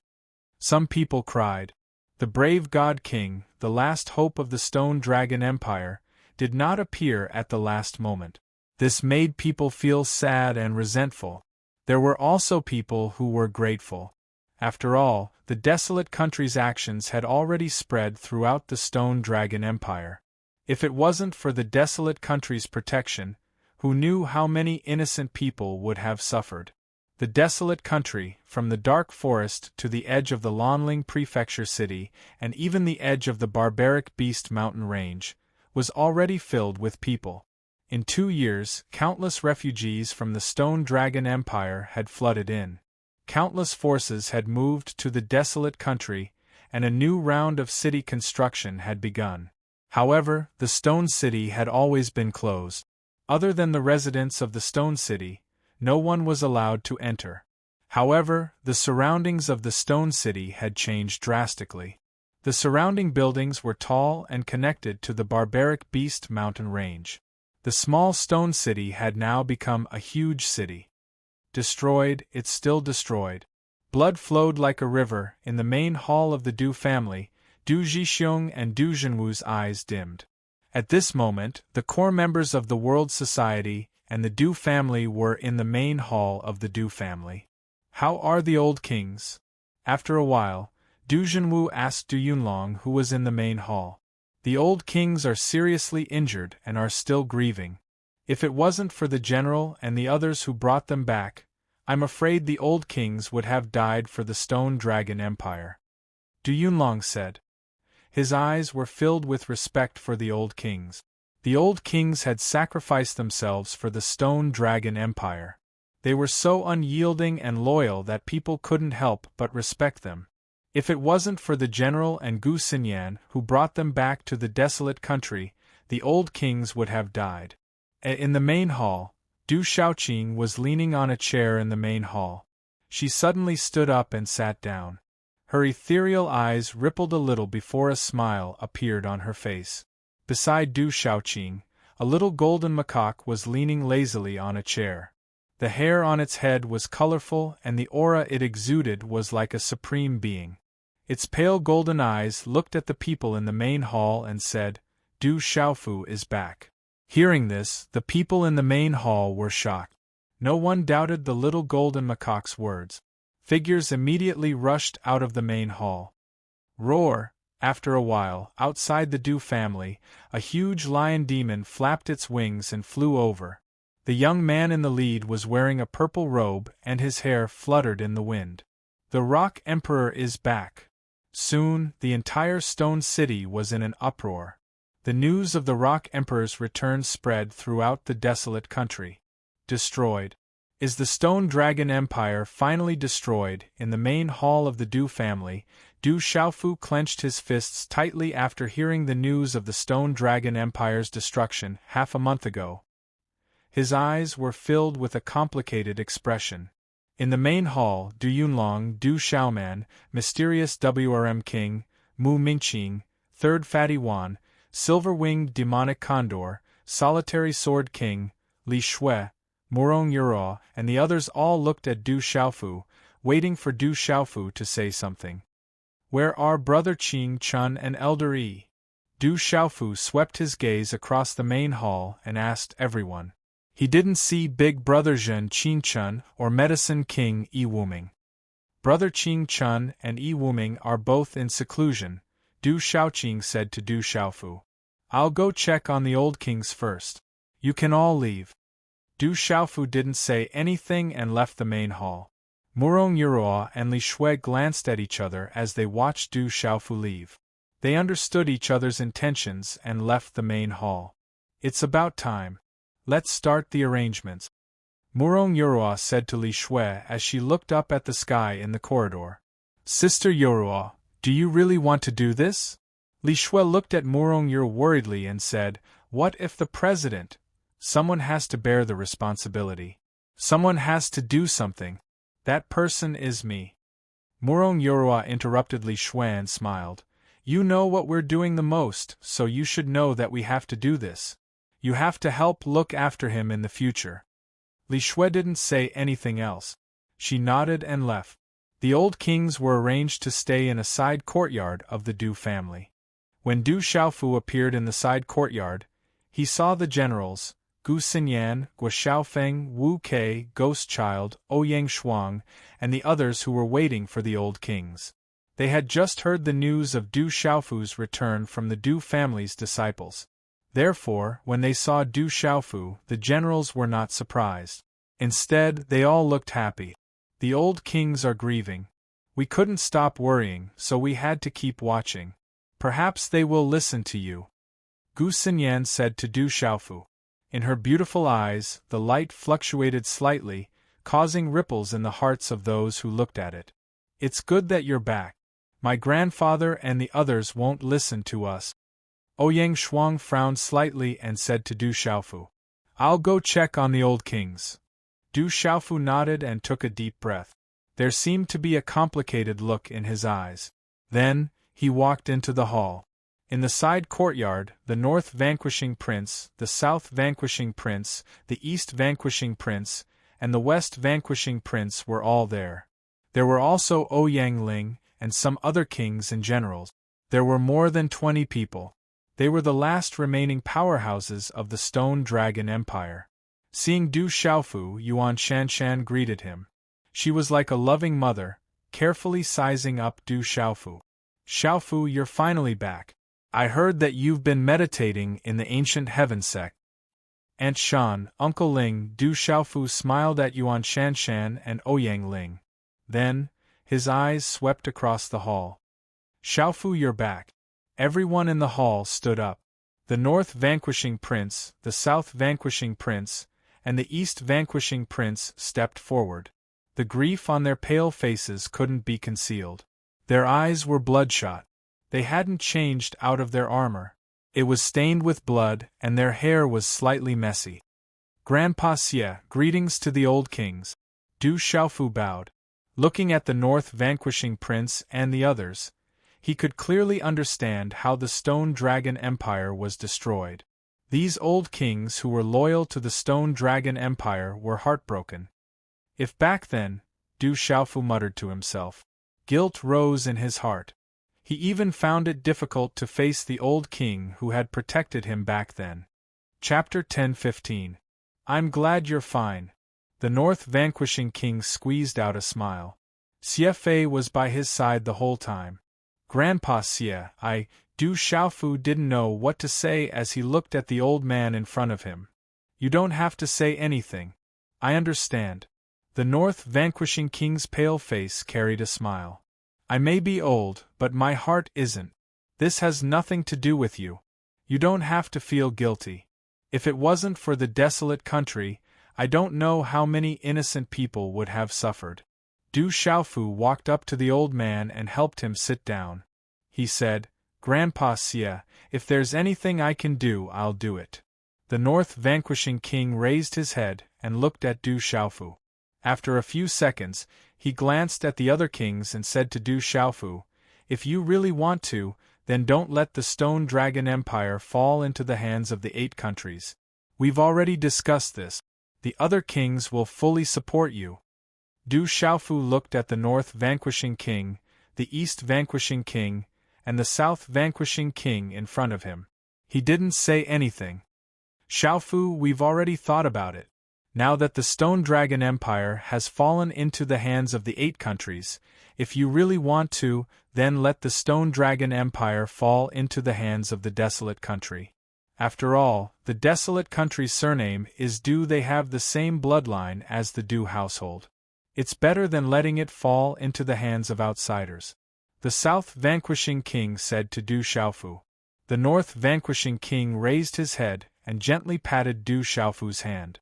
Some people cried. The brave God King, the last hope of the Stone Dragon Empire, did not appear at the last moment. This made people feel sad and resentful. There were also people who were grateful. After all, the desolate country's actions had already spread throughout the Stone Dragon Empire. If it wasn't for the desolate country's protection, who knew how many innocent people would have suffered? The desolate country, from the dark forest to the edge of the Lanling Prefecture city and even the edge of the barbaric Beast Mountain range, was already filled with people. In 2 years, countless refugees from the Stone Dragon Empire had flooded in. Countless forces had moved to the desolate country, and a new round of city construction had begun. However, the Stone City had always been closed. Other than the residents of the Stone City, no one was allowed to enter. However, the surroundings of the Stone City had changed drastically. The surrounding buildings were tall and connected to the barbaric Beast Mountain range. The small Stone City had now become a huge city. Destroyed, it's still destroyed. Blood flowed like a river in the main hall of the Du family. Du Jixiong and Du Zhenwu's eyes dimmed. At this moment, the core members of the World Society and the Du family were in the main hall of the Du family. How are the old kings? After a while, Du Zhenwu asked Du Yunlong, who was in the main hall. The old kings are seriously injured and are still grieving. If it wasn't for the general and the others who brought them back, I'm afraid the old kings would have died for the Stone Dragon Empire. Du Yunlong said. His eyes were filled with respect for the old kings. The old kings had sacrificed themselves for the Stone Dragon Empire. They were so unyielding and loyal that people couldn't help but respect them. If it wasn't for the general and Gu Xinyan who brought them back to the desolate country, the old kings would have died. In the main hall, Du Shaoqing was leaning on a chair in the main hall. She suddenly stood up and sat down. Her ethereal eyes rippled a little before a smile appeared on her face. Beside Du Shaoqing, a little golden macaque was leaning lazily on a chair. The hair on its head was colorful and the aura it exuded was like a supreme being. Its pale golden eyes looked at the people in the main hall and said, Du Xiaofu is back. Hearing this, the people in the main hall were shocked. No one doubted the little golden macaque's words. Figures immediately rushed out of the main hall. Roar! After a while, outside the Du family, a huge lion demon flapped its wings and flew over. The young man in the lead was wearing a purple robe and his hair fluttered in the wind. The Rock Emperor is back. Soon, the entire Stone City was in an uproar. The news of the Rock Emperor's return spread throughout the desolate country. Destroyed. Is the Stone Dragon Empire finally destroyed? In the main hall of the Du family, Du Xiaofu clenched his fists tightly after hearing the news of the Stone Dragon Empire's destruction half a month ago. His eyes were filled with a complicated expression. In the main hall, Du Yunlong, Du Xiaoman, Mysterious WRM King, Mu Mingqing, Third Fatty Wan, Silver-Winged Demonic Condor, Solitary Sword King, Li Shui, Murong Yuro, and the others all looked at Du Xiaofu, waiting for Du Xiaofu to say something. Where are Brother Qing Chun and Elder Yi? Du Xiaofu swept his gaze across the main hall and asked everyone. He didn't see Big Brother Zhen Qingchun or Medicine King Yi Wuming. Brother Qingchun and Yi Wuming are both in seclusion, Du Shaoqing said to Du Xiaofu. I'll go check on the old kings first. You can all leave. Du Xiaofu didn't say anything and left the main hall. Murong Yuro and Li Shui glanced at each other as they watched Du Xiaofu leave. They understood each other's intentions and left the main hall. It's about time. Let's start the arrangements. Murong Yuro said to Li Shui as she looked up at the sky in the corridor. Sister Yuro, do you really want to do this? Li Shui looked at Murong Yuro worriedly and said, What if the president? Someone has to bear the responsibility. Someone has to do something. That person is me. Murong Yuro interrupted Li Shui and smiled. You know what we're doing the most, so you should know that we have to do this. You have to help look after him in the future. Li Shui didn't say anything else. She nodded and left. The old kings were arranged to stay in a side courtyard of the Du family. When Du Xiaofu appeared in the side courtyard, he saw the generals, Gu Xinyan, Guo Xiaofeng, Wu Kei, Ghost Child, Ouyang Shuang, and the others who were waiting for the old kings. They had just heard the news of Du Xiaofu's return from the Du family's disciples. Therefore, when they saw Du Xiaofu, the generals were not surprised. Instead, they all looked happy. The old kings are grieving. We couldn't stop worrying, so we had to keep watching. Perhaps they will listen to you. Gu Xinyan said to Du Xiaofu. In her beautiful eyes, the light fluctuated slightly, causing ripples in the hearts of those who looked at it. It's good that you're back. My grandfather and the others won't listen to us. Ouyang Shuang frowned slightly and said to Du Xiaofu. I'll go check on the old kings. Du Xiaofu nodded and took a deep breath. There seemed to be a complicated look in his eyes. Then, he walked into the hall. In the side courtyard, the North Vanquishing Prince, the South Vanquishing Prince, the East Vanquishing Prince, and the West Vanquishing Prince were all there. There were also Ouyang Ling, and some other kings and generals. There were more than 20 people. They were the last remaining powerhouses of the Stone Dragon Empire. Seeing Du Xiaofu, Yuan Shanshan greeted him. She was like a loving mother, carefully sizing up Du Xiaofu. Xiaofu, you're finally back. I heard that you've been meditating in the ancient heaven sect. Aunt Shan, Uncle Ling, Du Xiaofu smiled at Yuan Shanshan and Ouyang Ling. Then, his eyes swept across the hall. Xiaofu, you're back. Everyone in the hall stood up. The North Vanquishing Prince, the South Vanquishing Prince, and the East Vanquishing Prince stepped forward. The grief on their pale faces couldn't be concealed. Their eyes were bloodshot. They hadn't changed out of their armor. It was stained with blood, and their hair was slightly messy. Grandpa Xie, greetings to the old kings. Du Xiaofu bowed. Looking at the North Vanquishing Prince and the others, he could clearly understand how the Stone Dragon Empire was destroyed. These old kings who were loyal to the Stone Dragon Empire were heartbroken. If back then, Du Xiaofu muttered to himself. Guilt rose in his heart. He even found it difficult to face the old king who had protected him back then. Chapter 10-15. I'm glad you're fine. The North Vanquishing King squeezed out a smile. Xie Fei was by his side the whole time. Grandpa Xie, Du Xiaofu didn't know what to say as he looked at the old man in front of him. You don't have to say anything. I understand. The North Vanquishing King's pale face carried a smile. I may be old, but my heart isn't. This has nothing to do with you. You don't have to feel guilty. If it wasn't for the desolate country, I don't know how many innocent people would have suffered. Du Xiaofu walked up to the old man and helped him sit down. He said, Grandpa Xie, if there's anything I can do, I'll do it. The North Vanquishing King raised his head and looked at Du Xiaofu. After a few seconds, he glanced at the other kings and said to Du Xiaofu, If you really want to, then don't let the Stone Dragon Empire fall into the hands of the 8 countries. We've already discussed this. The other kings will fully support you. Du Xiaofu looked at the North Vanquishing King, the East Vanquishing King, and the South Vanquishing King in front of him. He didn't say anything. Xiaofu, we've already thought about it. Now that the Stone Dragon Empire has fallen into the hands of the 8 countries, if you really want to, then let the Stone Dragon Empire fall into the hands of the desolate country. After all, the desolate country's surname is Du. They have the same bloodline as the Du household. It's better than letting it fall into the hands of outsiders. The South Vanquishing King said to Du Xiaofu. The North Vanquishing King raised his head and gently patted Du Xiaofu's hand.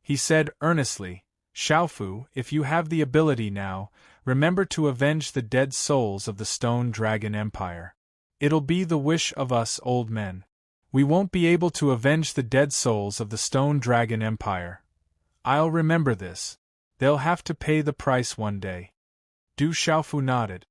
He said earnestly, Xiaofu, if you have the ability now, remember to avenge the dead souls of the Stone Dragon Empire. It'll be the wish of us old men. We won't be able to avenge the dead souls of the Stone Dragon Empire. I'll remember this. They'll have to pay the price one day. Du Xiaofu nodded.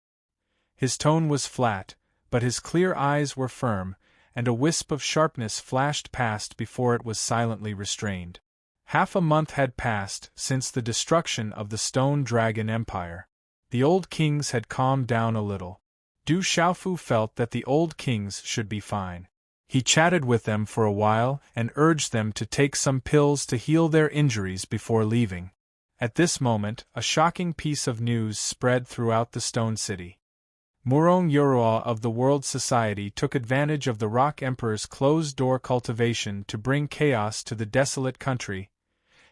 His tone was flat, but his clear eyes were firm, and a wisp of sharpness flashed past before it was silently restrained. Half a month had passed since the destruction of the Stone Dragon Empire. The old kings had calmed down a little. Du Xiaofu felt that the old kings should be fine. He chatted with them for a while and urged them to take some pills to heal their injuries before leaving. At this moment, a shocking piece of news spread throughout the Stone City. Murong Yorua of the World Society took advantage of the Rock Emperor's closed-door cultivation to bring chaos to the desolate country,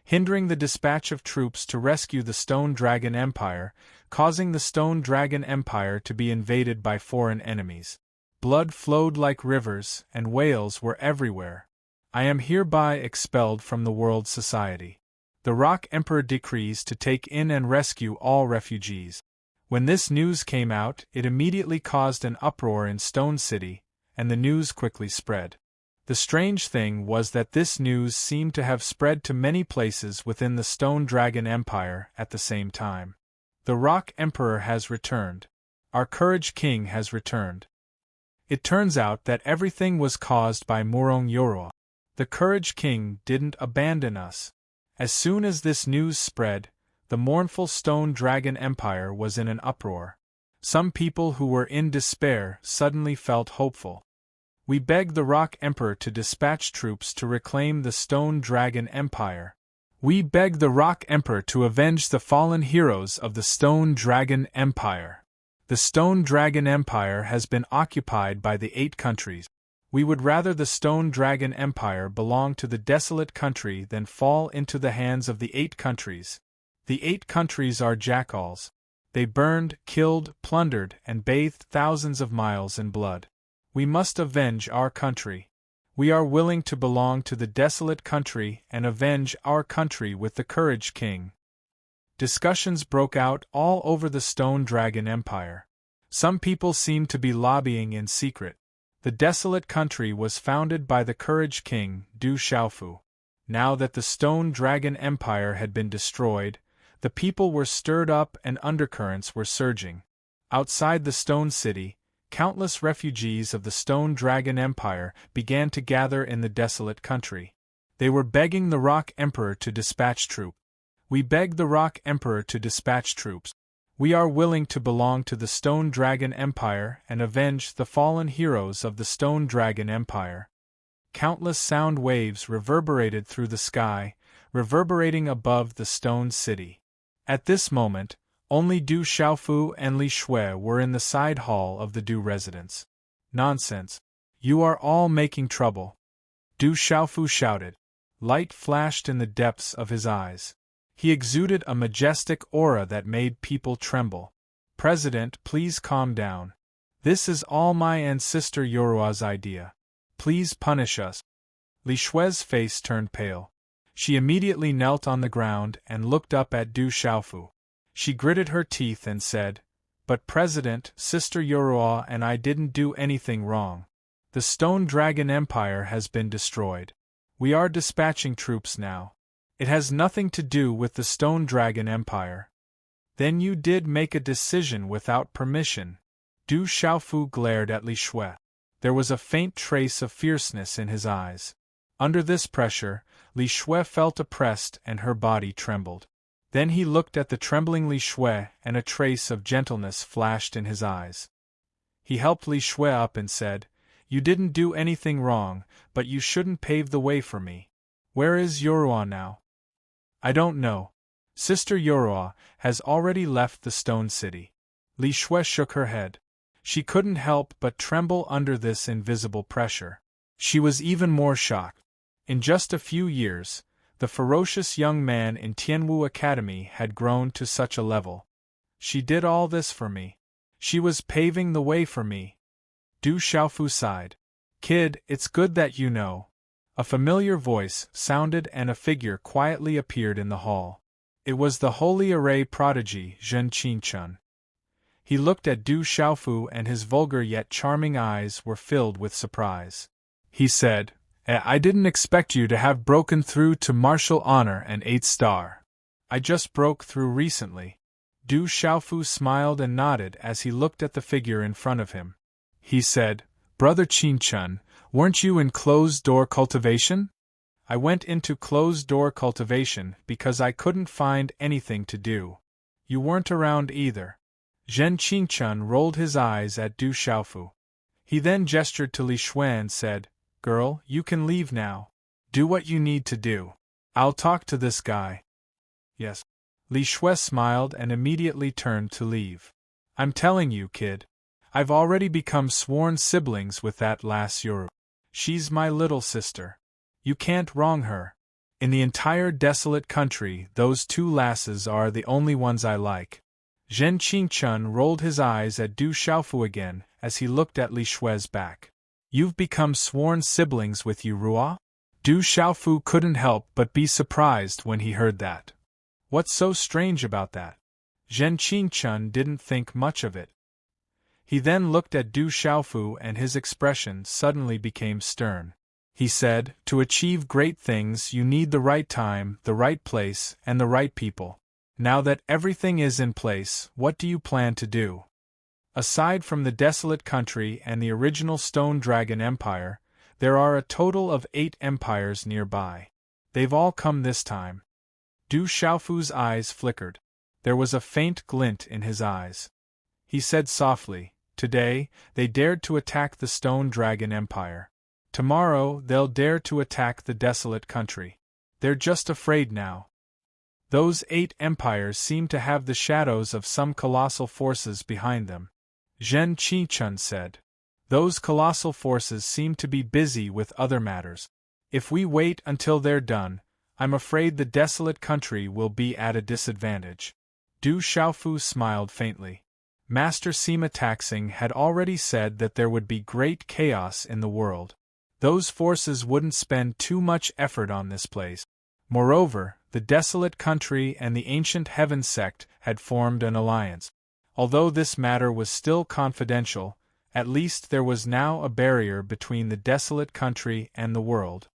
hindering the dispatch of troops to rescue the Stone Dragon Empire, causing the Stone Dragon Empire to be invaded by foreign enemies. Blood flowed like rivers, and wails were everywhere. I am hereby expelled from the World Society. The Rock Emperor decrees to take in and rescue all refugees. When this news came out, it immediately caused an uproar in Stone City, and the news quickly spread. The strange thing was that this news seemed to have spread to many places within the Stone Dragon Empire at the same time. The Rock Emperor has returned. Our Courage King has returned. It turns out that everything was caused by Murong Yorua. The Courage King didn't abandon us. As soon as this news spread, the mournful Stone Dragon Empire was in an uproar. Some people who were in despair suddenly felt hopeful. We beg the Rock Emperor to dispatch troops to reclaim the Stone Dragon Empire. We beg the Rock Emperor to avenge the fallen heroes of the Stone Dragon Empire. The Stone Dragon Empire has been occupied by the 8 countries. We would rather the Stone Dragon Empire belong to the desolate country than fall into the hands of the 8 countries. The 8 countries are jackals. They burned, killed, plundered, and bathed thousands of miles in blood. We must avenge our country. We are willing to belong to the desolate country and avenge our country with the Courage King. Discussions broke out all over the Stone Dragon Empire. Some people seemed to be lobbying in secret. The desolate country was founded by the Courage King, Du Xiaofu. Now that the Stone Dragon Empire had been destroyed, the people were stirred up and undercurrents were surging. Outside the Stone City, countless refugees of the Stone Dragon Empire began to gather in the desolate country. They were begging the Rock Emperor to dispatch troops. We beg the Rock Emperor to dispatch troops. We are willing to belong to the Stone Dragon Empire and avenge the fallen heroes of the Stone Dragon Empire. Countless sound waves reverberated through the sky, reverberating above the Stone City. At this moment, only Du Xiaofu and Li Shui were in the side hall of the Du residence. Nonsense! You are all making trouble! Du Xiaofu shouted. Light flashed in the depths of his eyes. He exuded a majestic aura that made people tremble. President, please calm down. This is all my and Sister Yorua's idea. Please punish us. Li Shui's face turned pale. She immediately knelt on the ground and looked up at Du Xiaofu. She gritted her teeth and said, But President, Sister Yorua and I didn't do anything wrong. The Stone Dragon Empire has been destroyed. We are dispatching troops now. It has nothing to do with the Stone Dragon Empire. Then you did make a decision without permission. Du Xiaofu glared at Li Shui. There was a faint trace of fierceness in his eyes. Under this pressure, Li Shui felt oppressed and her body trembled. Then he looked at the trembling Li Shui and a trace of gentleness flashed in his eyes. He helped Li Shui up and said, You didn't do anything wrong, but you shouldn't pave the way for me. Where is Yorua now? I don't know. Sister Yorua has already left the Stone City. Li Shui shook her head. She couldn't help but tremble under this invisible pressure. She was even more shocked. In just a few years, the ferocious young man in Tianwu Academy had grown to such a level. She did all this for me. She was paving the way for me. Du Xiaofu sighed. Kid, it's good that you know. A familiar voice sounded and a figure quietly appeared in the hall. It was the Holy Array prodigy, Zhen Qingchun. He looked at Du Xiaofu and his vulgar yet charming eyes were filled with surprise. He said, I didn't expect you to have broken through to martial honor and 8th star. I just broke through recently. Du Xiaofu smiled and nodded as he looked at the figure in front of him. He said, Brother Qingchun, weren't you in closed-door cultivation? I went into closed-door cultivation because I couldn't find anything to do. You weren't around either. Zhen Qingchun rolled his eyes at Du Xiaofu. He then gestured to Li Shui and said, Girl, you can leave now. Do what you need to do. I'll talk to this guy. Yes. Li Shui smiled and immediately turned to leave. I'm telling you, kid. I've already become sworn siblings with that lass Yoru. She's my little sister. You can't wrong her. In the entire desolate country, those 2 lasses are the only ones I like. Zhen Qingchun rolled his eyes at Du Xiaofu again as he looked at Li Shui's back. You've become sworn siblings with Yorua? Du Xiaofu couldn't help but be surprised when he heard that. What's so strange about that? Zhen Qingchun didn't think much of it. He then looked at Du Xiaofu and his expression suddenly became stern. He said, To achieve great things you need the right time, the right place, and the right people. Now that everything is in place, what do you plan to do? Aside from the desolate country and the original Stone Dragon Empire, there are a total of 8 empires nearby. They've all come this time. Du Xiaofu's eyes flickered. There was a faint glint in his eyes. He said softly, Today, they dared to attack the Stone Dragon Empire. Tomorrow, they'll dare to attack the desolate country. They're just afraid now. Those 8 empires seem to have the shadows of some colossal forces behind them. Zhen Qingchun said. Those colossal forces seem to be busy with other matters. If we wait until they're done, I'm afraid the desolate country will be at a disadvantage. Du Xiaofu smiled faintly. Master Sima Taxing had already said that there would be great chaos in the world. Those forces wouldn't spend too much effort on this place. Moreover, the desolate country and the ancient heaven sect had formed an alliance. Although this matter was still confidential, at least there was now a barrier between the desolate country and the world.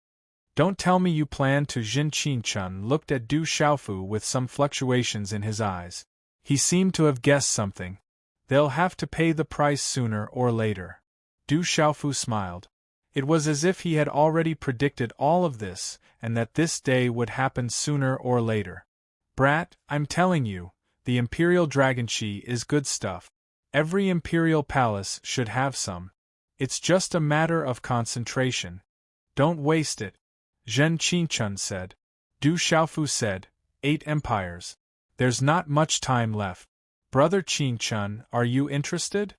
Don't tell me you plan to. Jin Qingchun looked at Du Xiaofu with some fluctuations in his eyes. He seemed to have guessed something. They'll have to pay the price sooner or later. Du Xiaofu smiled. It was as if he had already predicted all of this, and that this day would happen sooner or later. Brat, I'm telling you, the Imperial Dragon Chi is good stuff. Every Imperial Palace should have some. It's just a matter of concentration. Don't waste it. Zhen Qingchun said. Du Xiaofu said, 8 empires. There's not much time left. Brother Qingchun, are you interested?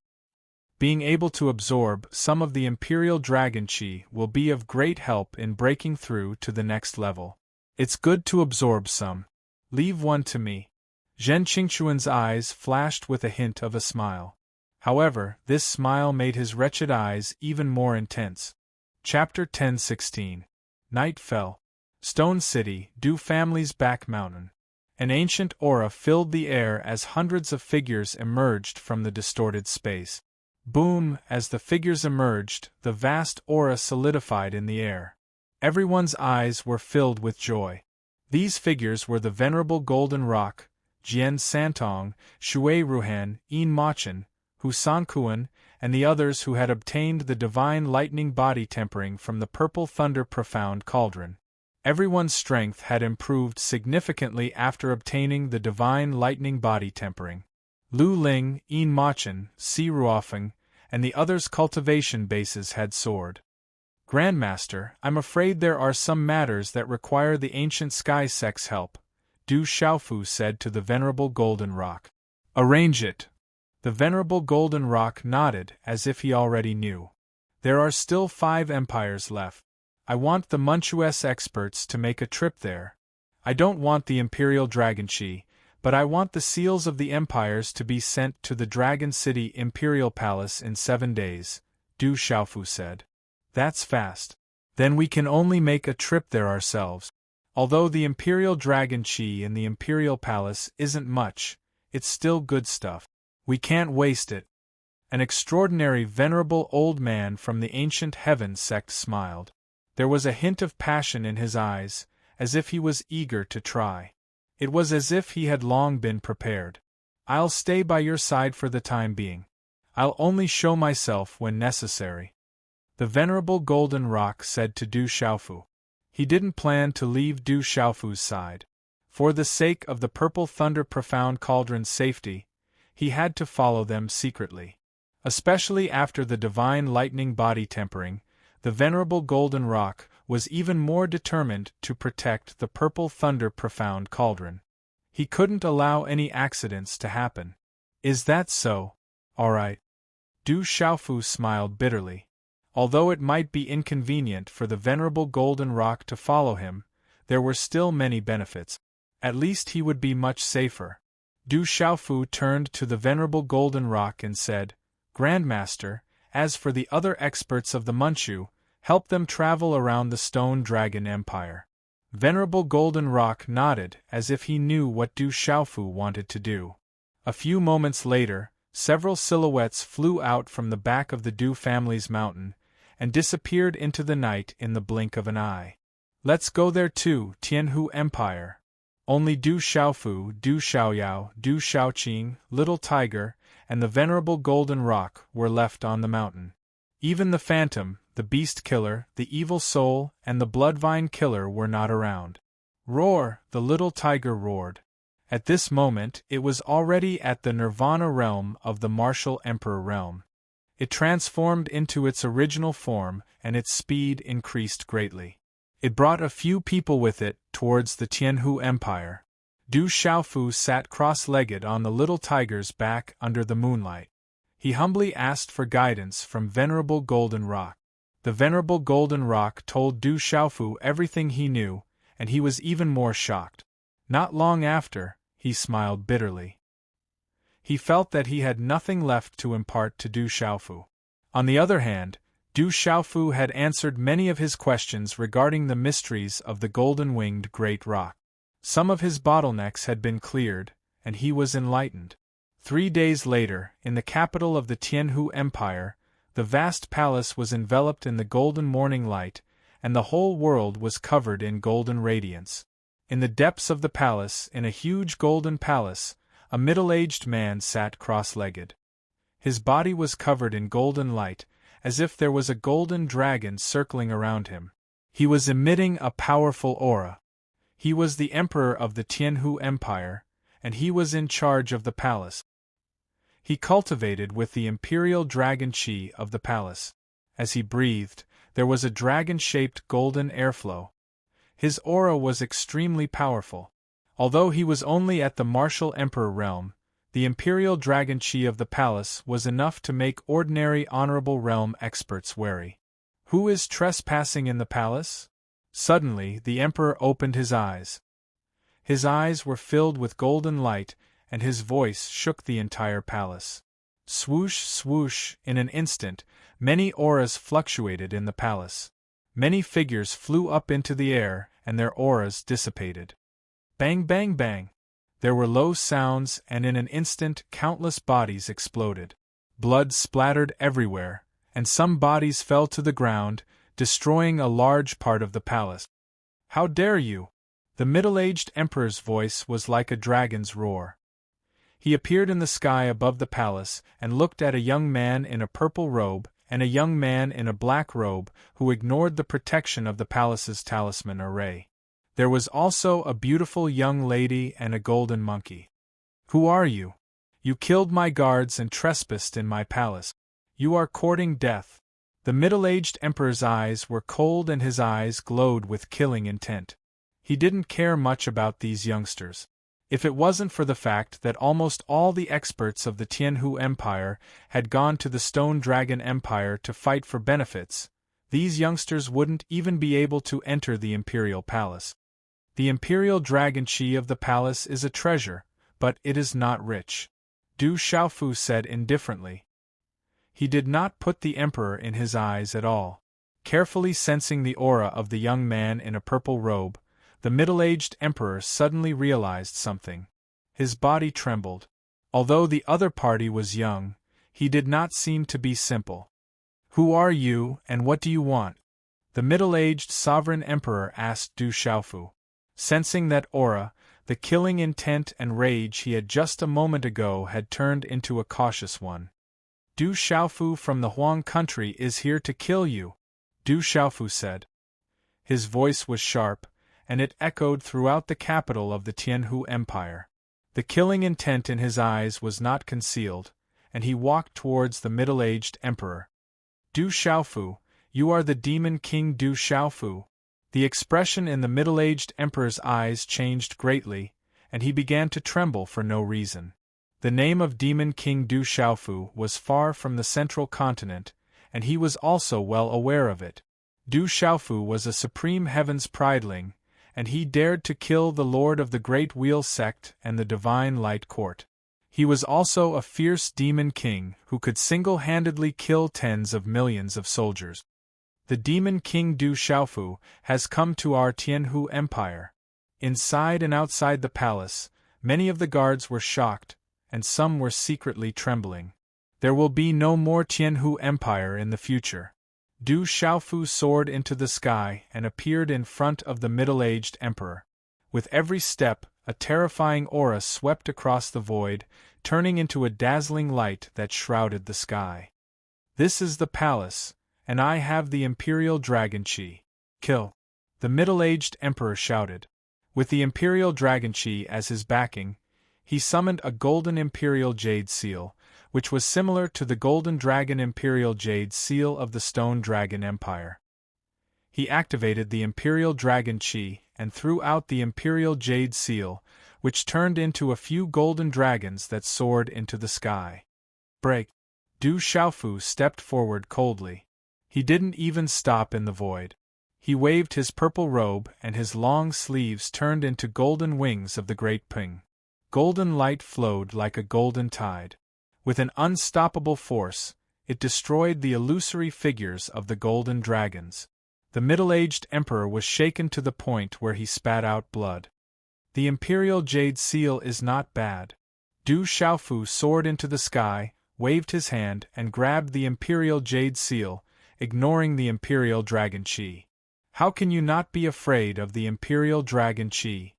Being able to absorb some of the Imperial Dragon Chi will be of great help in breaking through to the next level. It's good to absorb some. Leave one to me. Zhen Qingchuan's eyes flashed with a hint of a smile. However, this smile made his wretched eyes even more intense. Chapter 1016. Night fell. Stone City, Du family's back mountain. An ancient aura filled the air as hundreds of figures emerged from the distorted space. Boom! As the figures emerged, the vast aura solidified in the air. Everyone's eyes were filled with joy. These figures were the Venerable Golden Rock, Jian Santong, Shui Ruhan, Yin Machin, Hu Sankuan, and the others who had obtained the divine lightning body tempering from the Purple Thunder Profound Cauldron. Everyone's strength had improved significantly after obtaining the divine lightning body tempering. Lu Ling, Yin Machin, Si Ruofeng, and the others' cultivation bases had soared. Grandmaster, I'm afraid there are some matters that require the ancient sky sect's help, Du Xiaofu said to the Venerable Golden Rock. Arrange it. The Venerable Golden Rock nodded as if he already knew. There are still 5 empires left. I want the Manchues experts to make a trip there. I don't want the Imperial Dragon Chi, but I want the seals of the empires to be sent to the Dragon City Imperial Palace in 7 days, Du Xiaofu said. That's fast. Then we can only make a trip there ourselves. Although the Imperial Dragon Chi in the Imperial Palace isn't much, it's still good stuff. We can't waste it. An extraordinary venerable old man from the ancient heaven sect smiled. There was a hint of passion in his eyes, as if he was eager to try. It was as if he had long been prepared. I'll stay by your side for the time being. I'll only show myself when necessary. The Venerable Golden Rock said to Du Xiaofu. He didn't plan to leave Du Xiaofu's side. For the sake of the Purple Thunder Profound Cauldron's safety, he had to follow them secretly. Especially after the divine lightning body tempering, the Venerable Golden Rock was even more determined to protect the Purple Thunder Profound Cauldron. He couldn't allow any accidents to happen. Is that so? All right. Du Xiaofu smiled bitterly. Although it might be inconvenient for the Venerable Golden Rock to follow him, there were still many benefits. At least he would be much safer. Du Xiaofu turned to the Venerable Golden Rock and said, Grandmaster, as for the other experts of the Manchu, help them travel around the Stone Dragon Empire. Venerable Golden Rock nodded as if he knew what Du Xiaofu wanted to do. A few moments later, several silhouettes flew out from the back of the Du family's mountain, and disappeared into the night in the blink of an eye. Let's go there too, Tianhu Empire. Only Du Xiaofu, Du Xiaoyao, Du Xiaoqing, Little Tiger, and the Venerable Golden Rock were left on the mountain. Even the Phantom, the Beast Killer, the Evil Soul, and the Bloodvine Killer were not around. Roar! The Little Tiger roared. At this moment it was already at the Nirvana realm of the Martial Emperor realm. It transformed into its original form, and its speed increased greatly. It brought a few people with it towards the Tianhu Empire. Du Xiaofu sat cross-legged on the little tiger's back under the moonlight. He humbly asked for guidance from Venerable Golden Rock. The Venerable Golden Rock told Du Xiaofu everything he knew, and he was even more shocked. Not long after, he smiled bitterly. He felt that he had nothing left to impart to Du Xiaofu. On the other hand, Du Xiaofu had answered many of his questions regarding the mysteries of the golden-winged Great Rock. Some of his bottlenecks had been cleared, and he was enlightened. 3 days later, in the capital of the Tianhu Empire, the vast palace was enveloped in the golden morning light, and the whole world was covered in golden radiance. In the depths of the palace, in a huge golden palace, a middle-aged man sat cross-legged. His body was covered in golden light, as if there was a golden dragon circling around him. He was emitting a powerful aura. He was the emperor of the Tianhu Empire, and he was in charge of the palace. He cultivated with the imperial dragon qi of the palace. As he breathed, there was a dragon-shaped golden airflow. His aura was extremely powerful. Although he was only at the martial emperor realm, the imperial dragon qi of the palace was enough to make ordinary honorable realm experts wary. Who is trespassing in the palace? Suddenly, the emperor opened his eyes. His eyes were filled with golden light, and his voice shook the entire palace. Swoosh, swoosh, in an instant, many auras fluctuated in the palace. Many figures flew up into the air, and their auras dissipated. Bang, bang, bang! There were low sounds, and in an instant countless bodies exploded. Blood splattered everywhere, and some bodies fell to the ground, destroying a large part of the palace. How dare you! The middle-aged emperor's voice was like a dragon's roar. He appeared in the sky above the palace and looked at a young man in a purple robe and a young man in a black robe who ignored the protection of the palace's talisman array. There was also a beautiful young lady and a golden monkey. Who are you? You killed my guards and trespassed in my palace. You are courting death. The middle-aged emperor's eyes were cold and his eyes glowed with killing intent. He didn't care much about these youngsters. If it wasn't for the fact that almost all the experts of the Tianhu Empire had gone to the Stone Dragon Empire to fight for benefits, these youngsters wouldn't even be able to enter the Imperial Palace. The Imperial Dragon Qi of the palace is a treasure, but it is not rich, Du Xiaofu said indifferently. He did not put the emperor in his eyes at all. Carefully sensing the aura of the young man in a purple robe, the middle-aged emperor suddenly realized something. His body trembled. Although the other party was young, he did not seem to be simple. Who are you, and what do you want? The middle-aged sovereign emperor asked Du Xiaofu. Sensing that aura, the killing intent and rage he had just a moment ago had turned into a cautious one. Du Xiaofu from the Huang country is here to kill you, Du Xiaofu said. His voice was sharp, and it echoed throughout the capital of the Tianhu Empire. The killing intent in his eyes was not concealed, and he walked towards the middle-aged emperor. Du Xiaofu, you are the Demon King Du Xiaofu. The expression in the middle-aged emperor's eyes changed greatly, and he began to tremble for no reason. The name of Demon King Du Xiaofu was far from the central continent, and he was also well aware of it. Du Xiaofu was a supreme heaven's prideling, and he dared to kill the lord of the Great Wheel Sect and the Divine Light Court. He was also a fierce demon king who could single-handedly kill tens of millions of soldiers. The Demon King Du Xiaofu has come to our Tianhu Empire. Inside and outside the palace, many of the guards were shocked, and some were secretly trembling. There will be no more Tianhu Empire in the future. Du Xiaofu soared into the sky and appeared in front of the middle-aged emperor. With every step, a terrifying aura swept across the void, turning into a dazzling light that shrouded the sky. This is the palace, and I have the Imperial Dragon Qi. Kill! The middle-aged emperor shouted. With the Imperial Dragon Qi as his backing, he summoned a golden Imperial Jade Seal, which was similar to the Golden Dragon Imperial Jade Seal of the Stone Dragon Empire. He activated the Imperial Dragon Qi and threw out the Imperial Jade Seal, which turned into a few golden dragons that soared into the sky. Break! Du Xiaofu stepped forward coldly. He didn't even stop in the void. He waved his purple robe and his long sleeves turned into golden wings of the great Ping. Golden light flowed like a golden tide. With an unstoppable force, it destroyed the illusory figures of the golden dragons. The middle-aged emperor was shaken to the point where he spat out blood. The imperial jade seal is not bad. Du Xiaofu soared into the sky, waved his hand and grabbed the imperial jade seal, ignoring the imperial dragon Qi. How can you not be afraid of the imperial dragon Qi?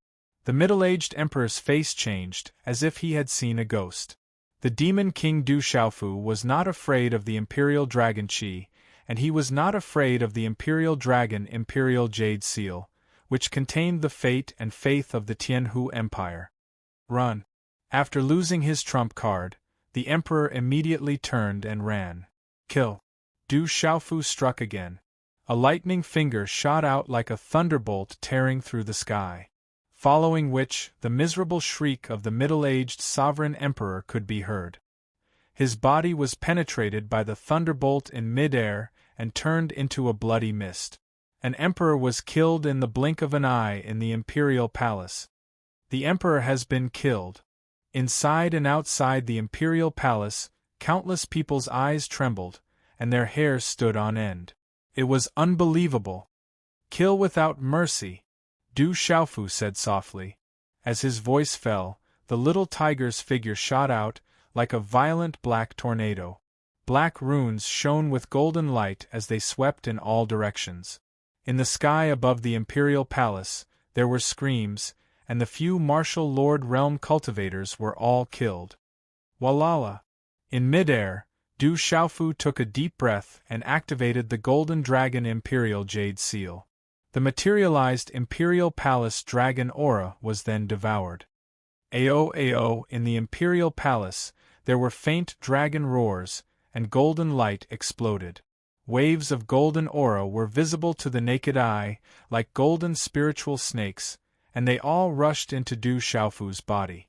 The middle-aged emperor's face changed, as if he had seen a ghost. The demon king Du Xiaofu was not afraid of the imperial dragon Qi, and he was not afraid of the imperial dragon imperial jade seal, which contained the fate and faith of the Tianhu Empire. Run. After losing his trump card, the emperor immediately turned and ran. Kill. Du Xiaofu struck again. A lightning finger shot out like a thunderbolt tearing through the sky. Following which, the miserable shriek of the middle-aged sovereign emperor could be heard. His body was penetrated by the thunderbolt in mid-air and turned into a bloody mist. An emperor was killed in the blink of an eye in the imperial palace. The emperor has been killed. Inside and outside the imperial palace, countless people's eyes trembled, and their hair stood on end. It was unbelievable. Kill without mercy, Du Xiaofu said softly. As his voice fell, the little tiger's figure shot out, like a violent black tornado. Black runes shone with golden light as they swept in all directions. In the sky above the imperial palace, there were screams, and the few martial lord realm cultivators were all killed. Walala! In midair, Du Xiaofu took a deep breath and activated the golden dragon imperial jade seal. The materialized imperial palace dragon aura was then devoured. Ao in the imperial palace, there were faint dragon roars, and golden light exploded. Waves of golden aura were visible to the naked eye, like golden spiritual snakes, and they all rushed into Du Xiaofu's body.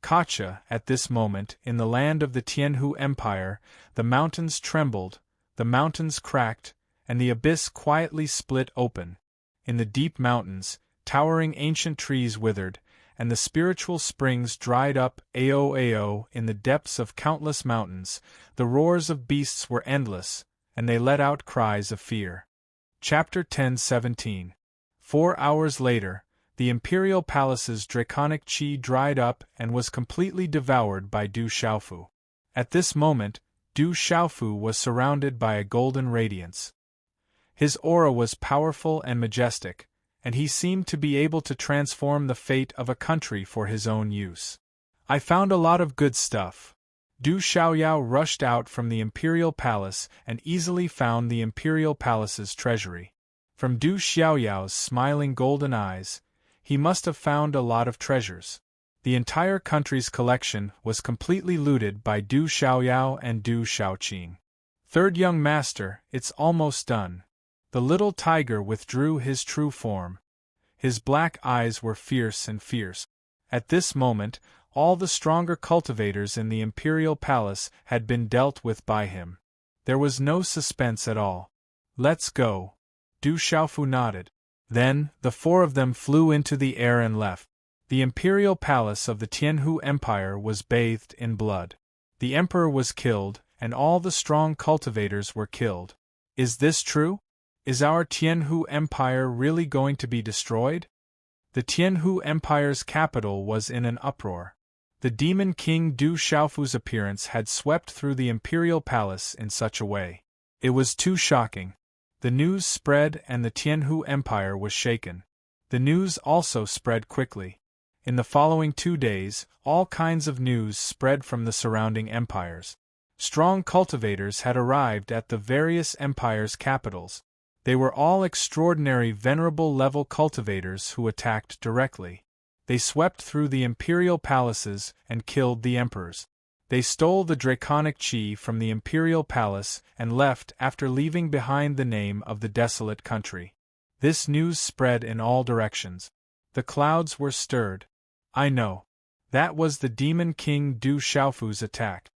Kacha, at this moment, in the land of the Tianhu Empire, the mountains trembled, the mountains cracked, and the abyss quietly split open. In the deep mountains, towering ancient trees withered, and the spiritual springs dried up. Ao in the depths of countless mountains, the roars of beasts were endless, and they let out cries of fear. Chapter 10:17. 4 hours later, the imperial palace's draconic qi dried up and was completely devoured by Du Xiaofu. At this moment, Du Xiaofu was surrounded by a golden radiance. His aura was powerful and majestic, and he seemed to be able to transform the fate of a country for his own use. I found a lot of good stuff. Du Xiaoyao rushed out from the imperial palace and easily found the imperial palace's treasury. From Du Xiaoyao's smiling golden eyes, he must have found a lot of treasures. The entire country's collection was completely looted by Du Xiaoyao and Du Xiaoqing. Third young master, it's almost done. The little tiger withdrew his true form. His black eyes were fierce and fierce. At this moment, all the stronger cultivators in the imperial palace had been dealt with by him. There was no suspense at all. Let's go. Du Xiaofu nodded. Then, the 4 of them flew into the air and left. The imperial palace of the Tianhu Empire was bathed in blood. The emperor was killed, and all the strong cultivators were killed. Is this true? Is our Tianhu Empire really going to be destroyed? The Tianhu Empire's capital was in an uproar. The demon king Du Xiaofu's appearance had swept through the imperial palace in such a way. It was too shocking. The news spread and the Tianhu Empire was shaken. The news also spread quickly. In the following 2 days, all kinds of news spread from the surrounding empires. Strong cultivators had arrived at the various empires' capitals. They were all extraordinary venerable level cultivators who attacked directly. They swept through the imperial palaces and killed the emperors. They stole the draconic qi from the imperial palace and left after leaving behind the name of the desolate country. This news spread in all directions. The clouds were stirred. I know. That was the demon king Du Xiaofu's attack.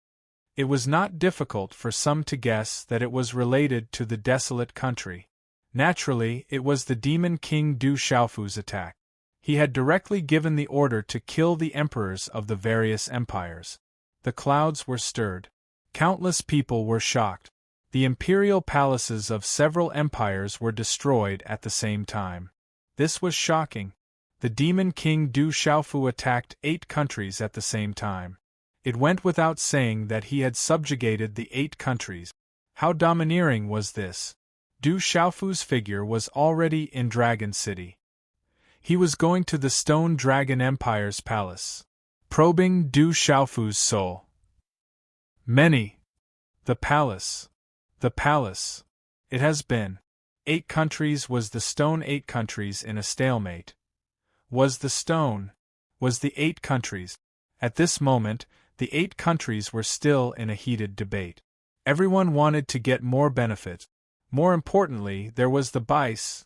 It was not difficult for some to guess that it was related to the desolate country. Naturally, it was the demon king Du Xiaofu's attack. He had directly given the order to kill the emperors of the various empires. The clouds were stirred. Countless people were shocked. The imperial palaces of several empires were destroyed at the same time. This was shocking. The demon king Du Xiaofu attacked 8 countries at the same time. It went without saying that he had subjugated the 8 countries. How domineering was this? Du Xiaofu's figure was already in Dragon City. He was going to the Stone Dragon Empire's palace, probing Du Xiaofu's soul. Many. The palace. The palace. It has been. 8 countries. Was the stone 8 countries in a stalemate? Was the stone? Was the 8 countries? At this moment, the 8 countries were still in a heated debate. Everyone wanted to get more benefit. More importantly, there was the Bice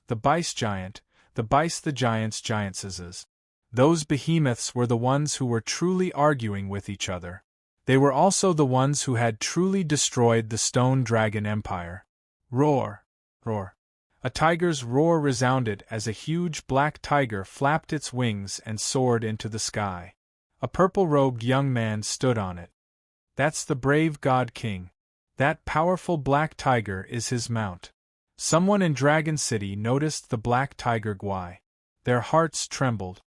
giant, the Bice the giants' giantesses. Those behemoths were the ones who were truly arguing with each other. They were also the ones who had truly destroyed the Stone Dragon Empire. Roar! Roar! A tiger's roar resounded as a huge black tiger flapped its wings and soared into the sky. A purple-robed young man stood on it. That's the brave God King. That powerful black tiger is his mount. Someone in Dragon City noticed the black tiger Guai. Their hearts trembled.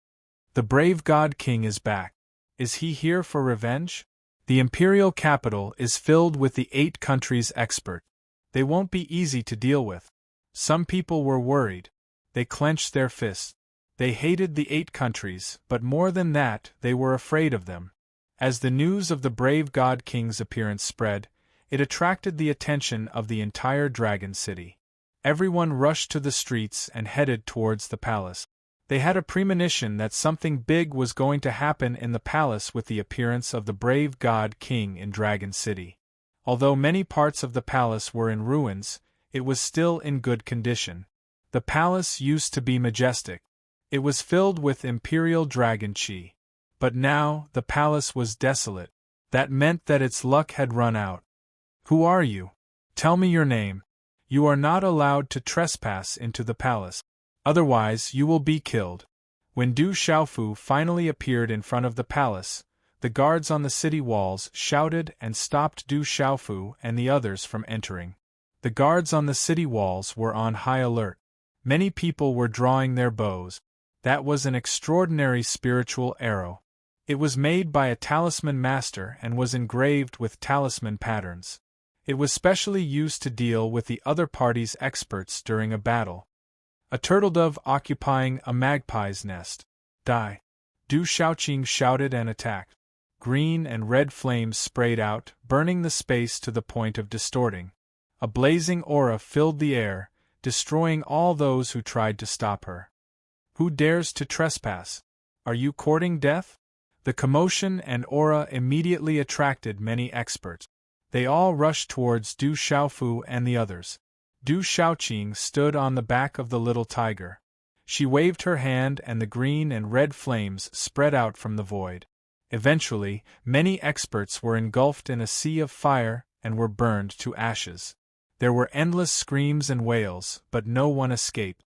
The brave God King is back. Is he here for revenge? The imperial capital is filled with the 8 countries' expert. They won't be easy to deal with. Some people were worried. They clenched their fists. They hated the 8 countries, but more than that, they were afraid of them. As the news of the brave God King's appearance spread, it attracted the attention of the entire Dragon City. Everyone rushed to the streets and headed towards the palace. They had a premonition that something big was going to happen in the palace with the appearance of the brave God King in Dragon City. Although many parts of the palace were in ruins, it was still in good condition. The palace used to be majestic. It was filled with imperial dragon chi. But now, the palace was desolate. That meant that its luck had run out. Who are you? Tell me your name. You are not allowed to trespass into the palace. Otherwise, you will be killed. When Du Xiaofu finally appeared in front of the palace, the guards on the city walls shouted and stopped Du Xiaofu and the others from entering. The guards on the city walls were on high alert. Many people were drawing their bows. That was an extraordinary spiritual arrow. It was made by a talisman master and was engraved with talisman patterns. It was specially used to deal with the other party's experts during a battle. A turtledove occupying a magpie's nest. Die! Du Xiaoqing shouted and attacked. Green and red flames sprayed out, burning the space to the point of distorting. A blazing aura filled the air, destroying all those who tried to stop her. Who dares to trespass? Are you courting death? The commotion and aura immediately attracted many experts. They all rushed towards Du Xiaofu and the others. Du Xiaoqing stood on the back of the little tiger. She waved her hand and the green and red flames spread out from the void. Eventually, many experts were engulfed in a sea of fire and were burned to ashes. There were endless screams and wails, but no one escaped.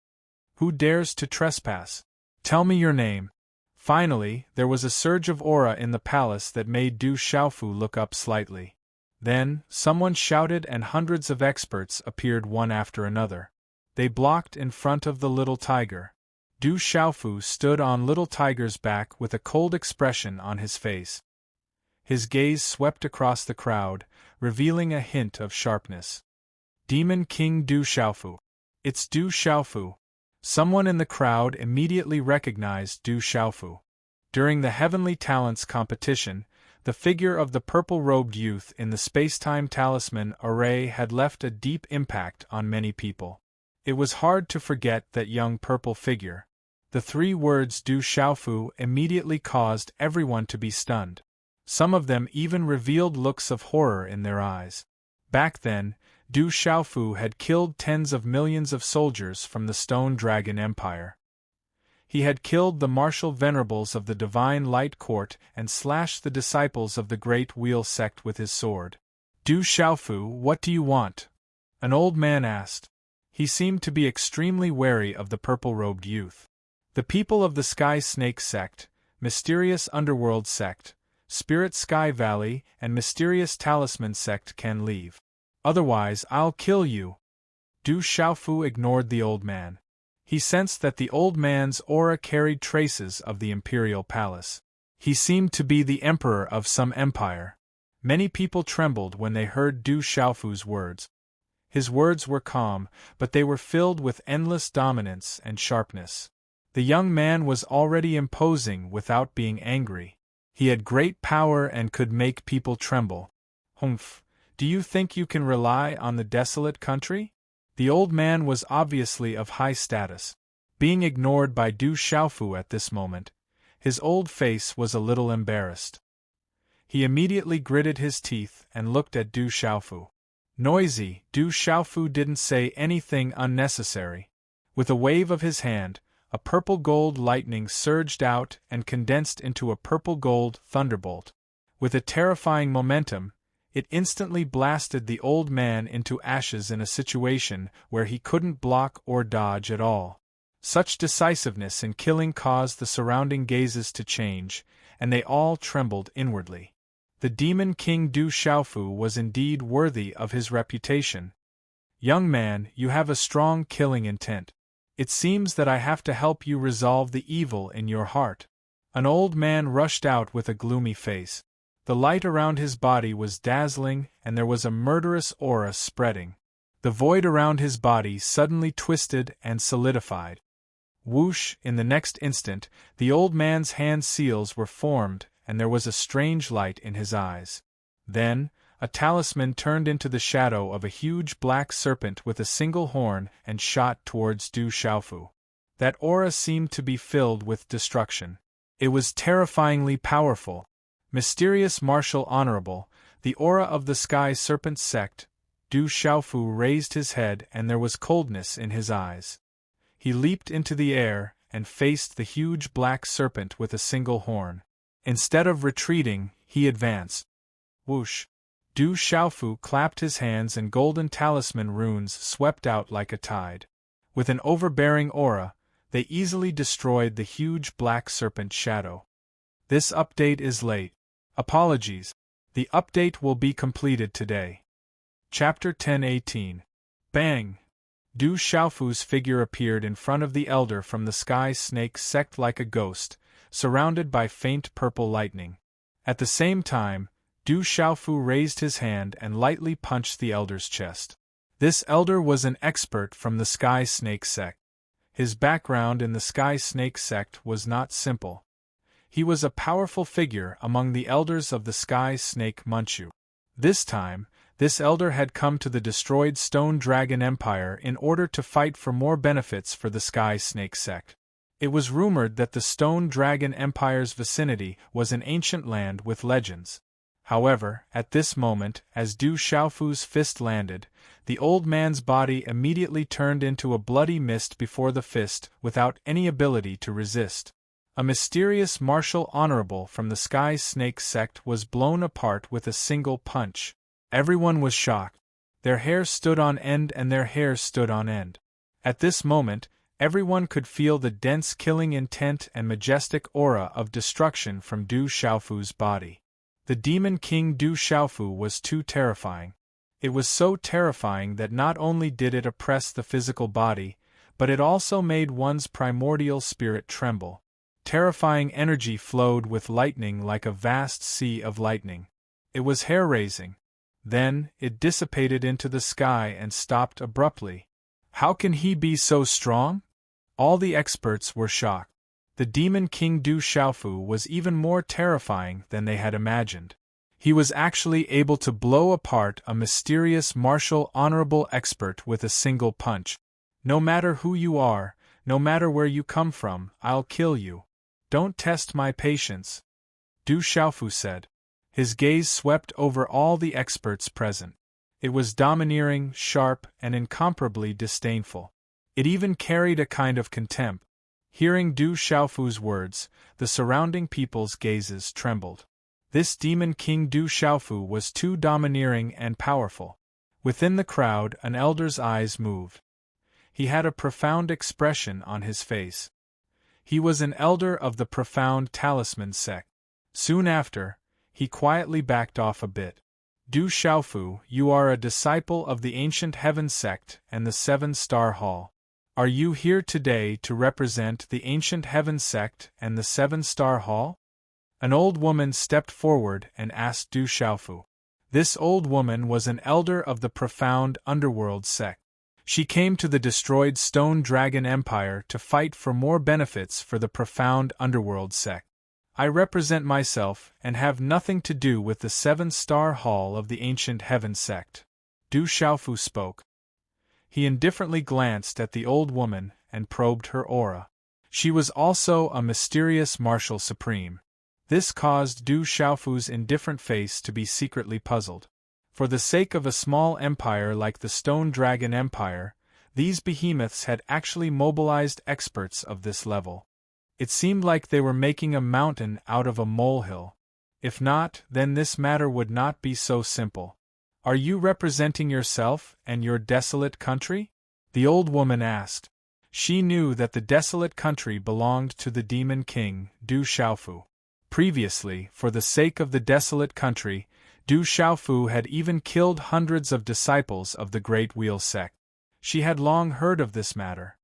Who dares to trespass? Tell me your name. Finally, there was a surge of aura in the palace that made Du Xiaofu look up slightly. Then, someone shouted and hundreds of experts appeared one after another. They blocked in front of the little tiger. Du Xiaofu stood on little tiger's back with a cold expression on his face. His gaze swept across the crowd, revealing a hint of sharpness. Demon King Du Xiaofu. It's Du Xiaofu. Someone in the crowd immediately recognized Du Xiaofu. During the Heavenly Talents competition, the figure of the purple-robed youth in the space-time talisman array had left a deep impact on many people. It was hard to forget that young purple figure. The 3 words Du Xiaofu immediately caused everyone to be stunned. Some of them even revealed looks of horror in their eyes. Back then, Du Xiaofu had killed tens of millions of soldiers from the Stone Dragon Empire. He had killed the martial venerables of the Divine Light Court and slashed the disciples of the Great Wheel sect with his sword. Du Xiaofu, what do you want? An old man asked. He seemed to be extremely wary of the purple-robed youth. The people of the Sky Snake Sect, Mysterious Underworld Sect, Spirit Sky Valley, and Mysterious Talisman Sect can leave. Otherwise, I'll kill you. Du Xiaofu ignored the old man. He sensed that the old man's aura carried traces of the imperial palace. He seemed to be the emperor of some empire. Many people trembled when they heard Du Xiaofu's words. His words were calm, but they were filled with endless dominance and sharpness. The young man was already imposing without being angry. He had great power and could make people tremble. Humph, do you think you can rely on the desolate country? The old man was obviously of high status. Being ignored by Du Xiaofu at this moment, his old face was a little embarrassed. He immediately gritted his teeth and looked at Du Xiaofu. Noisy, Du Xiaofu didn't say anything unnecessary. With a wave of his hand, a purple-gold lightning surged out and condensed into a purple-gold thunderbolt. With a terrifying momentum, it instantly blasted the old man into ashes in a situation where he couldn't block or dodge at all. Such decisiveness in killing caused the surrounding gazes to change, and they all trembled inwardly. The Demon King Du Xiaofu was indeed worthy of his reputation. Young man, you have a strong killing intent. It seems that I have to help you resolve the evil in your heart. An old man rushed out with a gloomy face. The light around his body was dazzling, and there was a murderous aura spreading. The void around his body suddenly twisted and solidified. Whoosh! In the next instant, the old man's hand seals were formed, and there was a strange light in his eyes. Then, a talisman turned into the shadow of a huge black serpent with a single horn and shot towards Du Xiaofu. That aura seemed to be filled with destruction. It was terrifyingly powerful. Mysterious Martial Honorable, the aura of the Sky Serpent Sect. Du Xiaofu raised his head and there was coldness in his eyes. He leaped into the air and faced the huge black serpent with a single horn. Instead of retreating, he advanced. Whoosh! Du Xiaofu clapped his hands and golden talisman runes swept out like a tide. With an overbearing aura, they easily destroyed the huge black serpent shadow. This update is late. Apologies. The update will be completed today. Chapter 1018. Bang! Du Xiaofu's figure appeared in front of the elder from the Sky Snake Sect like a ghost, surrounded by faint purple lightning. At the same time, Du Xiaofu raised his hand and lightly punched the elder's chest. This elder was an expert from the Sky Snake Sect. His background in the Sky Snake Sect was not simple. He was a powerful figure among the elders of the Sky Snake Manchu. This time, this elder had come to the destroyed Stone Dragon Empire in order to fight for more benefits for the Sky Snake Sect. It was rumored that the Stone Dragon Empire's vicinity was an ancient land with legends. However, at this moment, as Du Xiaofu's fist landed, the old man's body immediately turned into a bloody mist before the fist without any ability to resist. A mysterious martial honorable from the Sky Snake Sect was blown apart with a single punch. Everyone was shocked. Their hair stood on end and their hair stood on end. At this moment, everyone could feel the dense killing intent and majestic aura of destruction from Du Xiaofu's body. The Demon King Du Xiaofu was too terrifying. It was so terrifying that not only did it oppress the physical body, but it also made one's primordial spirit tremble. Terrifying energy flowed with lightning like a vast sea of lightning. It was hair-raising. Then, it dissipated into the sky and stopped abruptly. How can he be so strong? All the experts were shocked. The Demon King Du Xiaofu was even more terrifying than they had imagined. He was actually able to blow apart a mysterious martial honorable expert with a single punch. No matter who you are, no matter where you come from, I'll kill you. Don't test my patience, Du Xiaofu said. His gaze swept over all the experts present. It was domineering, sharp, and incomparably disdainful. It even carried a kind of contempt. Hearing Du Xiaofu's words, the surrounding people's gazes trembled. This demon king Du Xiaofu was too domineering and powerful. Within the crowd, an elder's eyes moved. He had a profound expression on his face. He was an elder of the profound talisman sect. Soon after, he quietly backed off a bit. Du Xiaofu, you are a disciple of the ancient heaven sect and the seven-star hall. Are you here today to represent the ancient heaven sect and the seven-star hall? An old woman stepped forward and asked Du Xiaofu. This old woman was an elder of the profound underworld sect. She came to the destroyed Stone Dragon Empire to fight for more benefits for the profound underworld sect. I represent myself and have nothing to do with the seven-star hall of the ancient heaven sect. Du Xiaofu spoke. He indifferently glanced at the old woman and probed her aura. She was also a mysterious martial supreme. This caused Du Xiaofu's indifferent face to be secretly puzzled. For the sake of a small empire like the Stone Dragon Empire, these behemoths had actually mobilized experts of this level. It seemed like they were making a mountain out of a molehill. If not, then this matter would not be so simple. Are you representing yourself and your desolate country? The old woman asked. She knew that the desolate country belonged to the demon king, Du Xiaofu. Previously, for the sake of the desolate country, Du Xiaofu had even killed hundreds of disciples of the Great Wheel sect. She had long heard of this matter.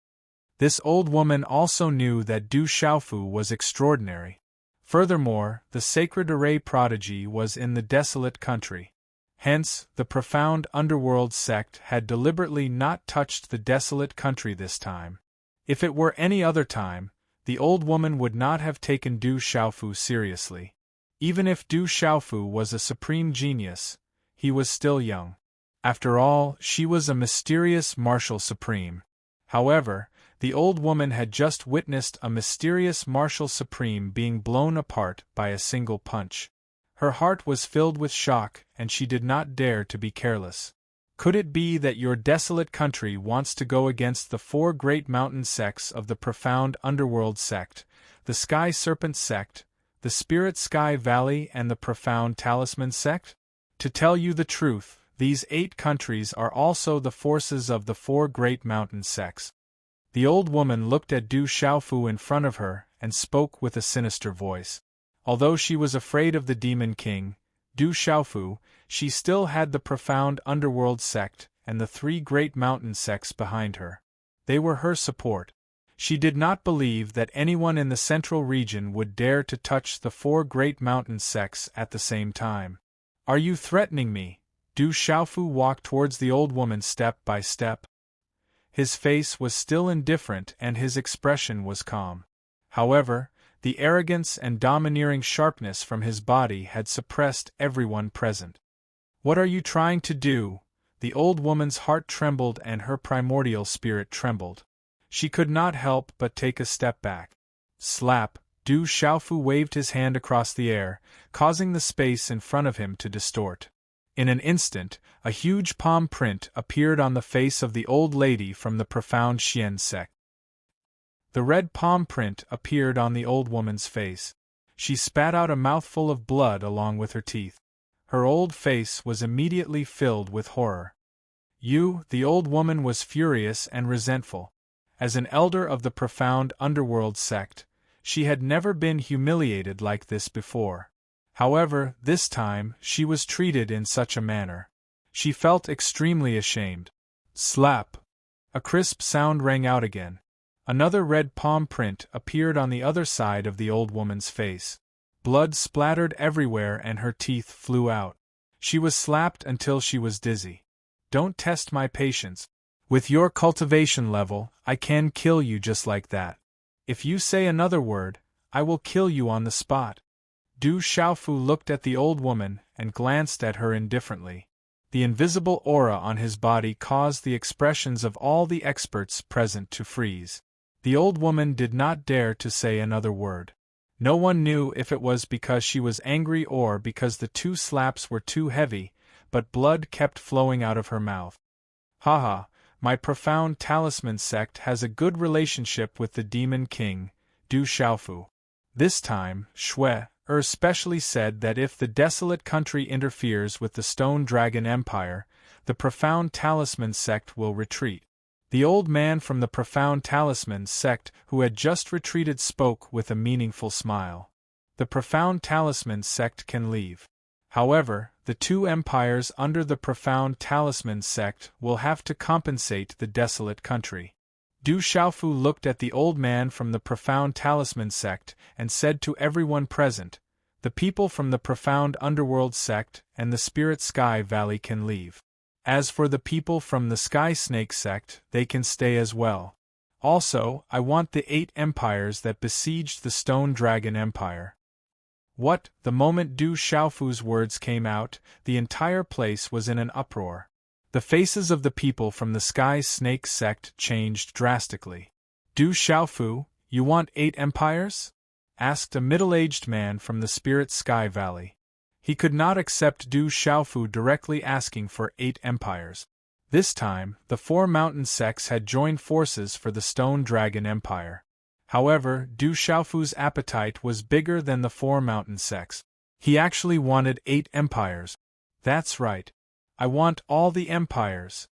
This old woman also knew that Du Xiaofu was extraordinary. Furthermore, the sacred array prodigy was in the desolate country. Hence, the profound underworld sect had deliberately not touched the desolate country this time. If it were any other time, the old woman would not have taken Du Xiaofu seriously. Even if Du Xiaofu was a supreme genius, he was still young. After all, she was a mysterious martial supreme. However, the old woman had just witnessed a mysterious martial supreme being blown apart by a single punch. Her heart was filled with shock, and she did not dare to be careless. Could it be that your desolate country wants to go against the four great mountain sects of the profound underworld sect, the Sky Serpent sect, the Spirit Sky Valley and the profound talisman sect? To tell you the truth, these 8 countries are also the forces of the four great mountain sects. The old woman looked at Du Xiaofu in front of her and spoke with a sinister voice. Although she was afraid of the demon king, Du Xiaofu, she still had the profound underworld sect and the 3 great mountain sects behind her. They were her support. She did not believe that anyone in the central region would dare to touch the 4 great mountain sects at the same time. Are you threatening me? Du Xiaofu walked towards the old woman step by step. His face was still indifferent and his expression was calm. However, the arrogance and domineering sharpness from his body had suppressed everyone present. What are you trying to do? The old woman's heart trembled and her primordial spirit trembled. She could not help but take a step back. Slap! Du Xiaofu waved his hand across the air, causing the space in front of him to distort. In an instant, a huge palm print appeared on the face of the old lady from the profound Xian sect. The red palm print appeared on the old woman's face. She spat out a mouthful of blood along with her teeth. Her old face was immediately filled with horror. The old woman was furious and resentful. As an elder of the profound underworld sect, she had never been humiliated like this before. However, this time, she was treated in such a manner. She felt extremely ashamed. Slap! A crisp sound rang out again. Another red palm print appeared on the other side of the old woman's face. Blood splattered everywhere and her teeth flew out. She was slapped until she was dizzy. Don't test my patience. With your cultivation level, I can kill you just like that. If you say another word, I will kill you on the spot. Du Xiaofu looked at the old woman and glanced at her indifferently. The invisible aura on his body caused the expressions of all the experts present to freeze. The old woman did not dare to say another word. No one knew if it was because she was angry or because the 2 slaps were too heavy, but blood kept flowing out of her mouth. Haha, my profound talisman sect has a good relationship with the demon king, Du Xiaofu. This time, Shui, specially said that if the desolate country interferes with the Stone Dragon Empire, the Profound Talisman sect will retreat. The old man from the Profound Talisman sect who had just retreated spoke with a meaningful smile. The Profound Talisman sect can leave. However, the two empires under the Profound Talisman sect will have to compensate the desolate country. Du Xiaofu looked at the old man from the Profound Talisman sect and said to everyone present, "The people from the Profound Underworld sect and the Spirit Sky Valley can leave. As for the people from the Sky Snake sect, they can stay as well. Also, I want the 8 empires that besieged the Stone Dragon Empire." What? The moment Du Xiaofu's words came out, the entire place was in an uproar. The faces of the people from the Sky Snake sect changed drastically. "Du Xiaofu, you want 8 empires?" asked a middle-aged man from the Spirit Sky Valley. He could not accept Du Xiaofu directly asking for 8 empires. This time, the 4 mountain sects had joined forces for the Stone Dragon Empire. However, Du Xiaofu's appetite was bigger than the 4 mountain sects. He actually wanted 8 empires. "That's right. I want all the empires."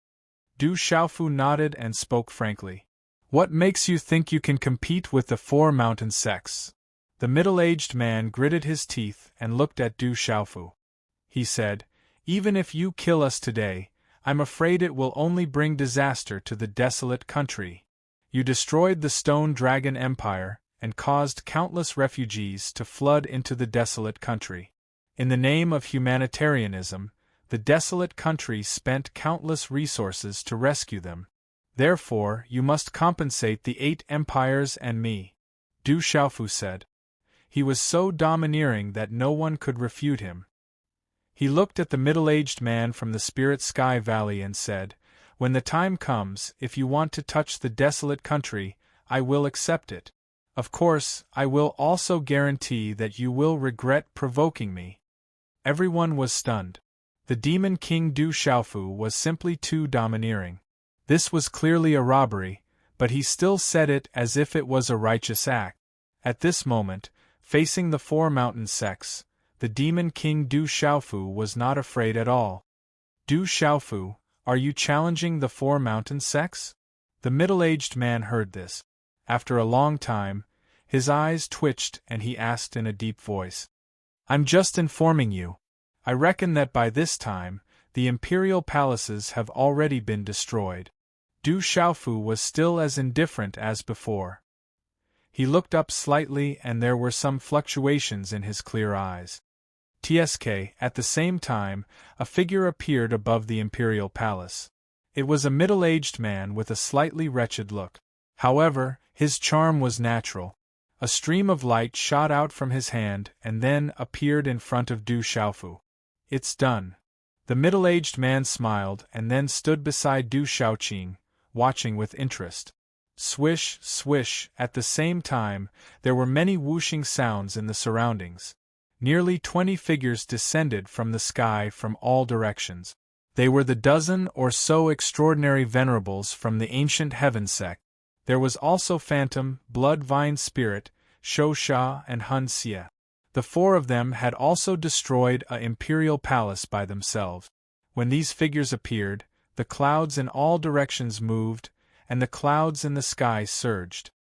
Du Xiaofu nodded and spoke frankly. "What makes you think you can compete with the 4 mountain sects?" The middle-aged man gritted his teeth and looked at Du Xiaofu. He said, "Even if you kill us today, I'm afraid it will only bring disaster to the desolate country. You destroyed the Stone Dragon Empire and caused countless refugees to flood into the desolate country. In the name of humanitarianism, the desolate country spent countless resources to rescue them. Therefore, you must compensate the 8 empires and me," Du Xiaofu said. He was so domineering that no one could refute him. He looked at the middle-aged man from the Spirit Sky Valley and said, "When the time comes, if you want to touch the desolate country, I will accept it. Of course, I will also guarantee that you will regret provoking me." Everyone was stunned. The Demon King Du Xiaofu was simply too domineering. This was clearly a robbery, but he still said it as if it was a righteous act. At this moment, facing the 4 mountain sects, the Demon King Du Xiaofu was not afraid at all. "Du Xiaofu, are you challenging the 4 mountain sects?" The middle-aged man heard this. After a long time, his eyes twitched and he asked in a deep voice, "I'm just informing you. I reckon that by this time, the imperial palaces have already been destroyed." Du Xiaofu was still as indifferent as before. He looked up slightly and there were some fluctuations in his clear eyes. At the same time, a figure appeared above the imperial palace. It was a middle-aged man with a slightly wretched look. However, his charm was natural. A stream of light shot out from his hand and then appeared in front of Du Xiaofu. "It's done." The middle-aged man smiled and then stood beside Du Xiaoqing, watching with interest. Swish, swish, at the same time, there were many whooshing sounds in the surroundings. Nearly 20 figures descended from the sky from all directions. They were the dozen or so extraordinary venerables from the ancient heaven sect. There was also Phantom, Blood Vine Spirit, Shou Sha and Hun Xie. The 4 of them had also destroyed an imperial palace by themselves. When these figures appeared, the clouds in all directions moved, and the clouds in the sky surged.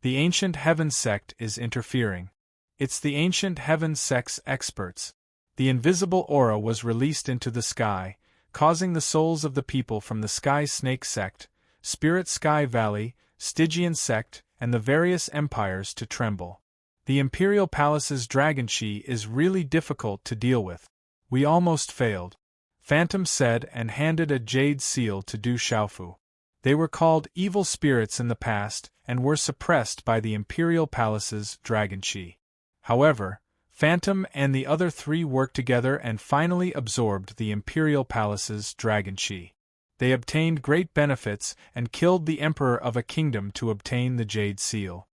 The ancient heaven sect is interfering. It's the ancient heaven sect's experts. The invisible aura was released into the sky, causing the souls of the people from the Sky Snake sect, Spirit Sky Valley, Stygian sect, and the various empires to tremble. The imperial palace's dragon chi is really difficult to deal with. We almost failed, Phantom said and handed a jade seal to Du Xiaofu. They were called evil spirits in the past and were suppressed by the imperial palace's dragon chi. However, Phantom and the other 3 worked together and finally absorbed the imperial palace's dragon chi. They obtained great benefits and killed the emperor of a kingdom to obtain the jade seal.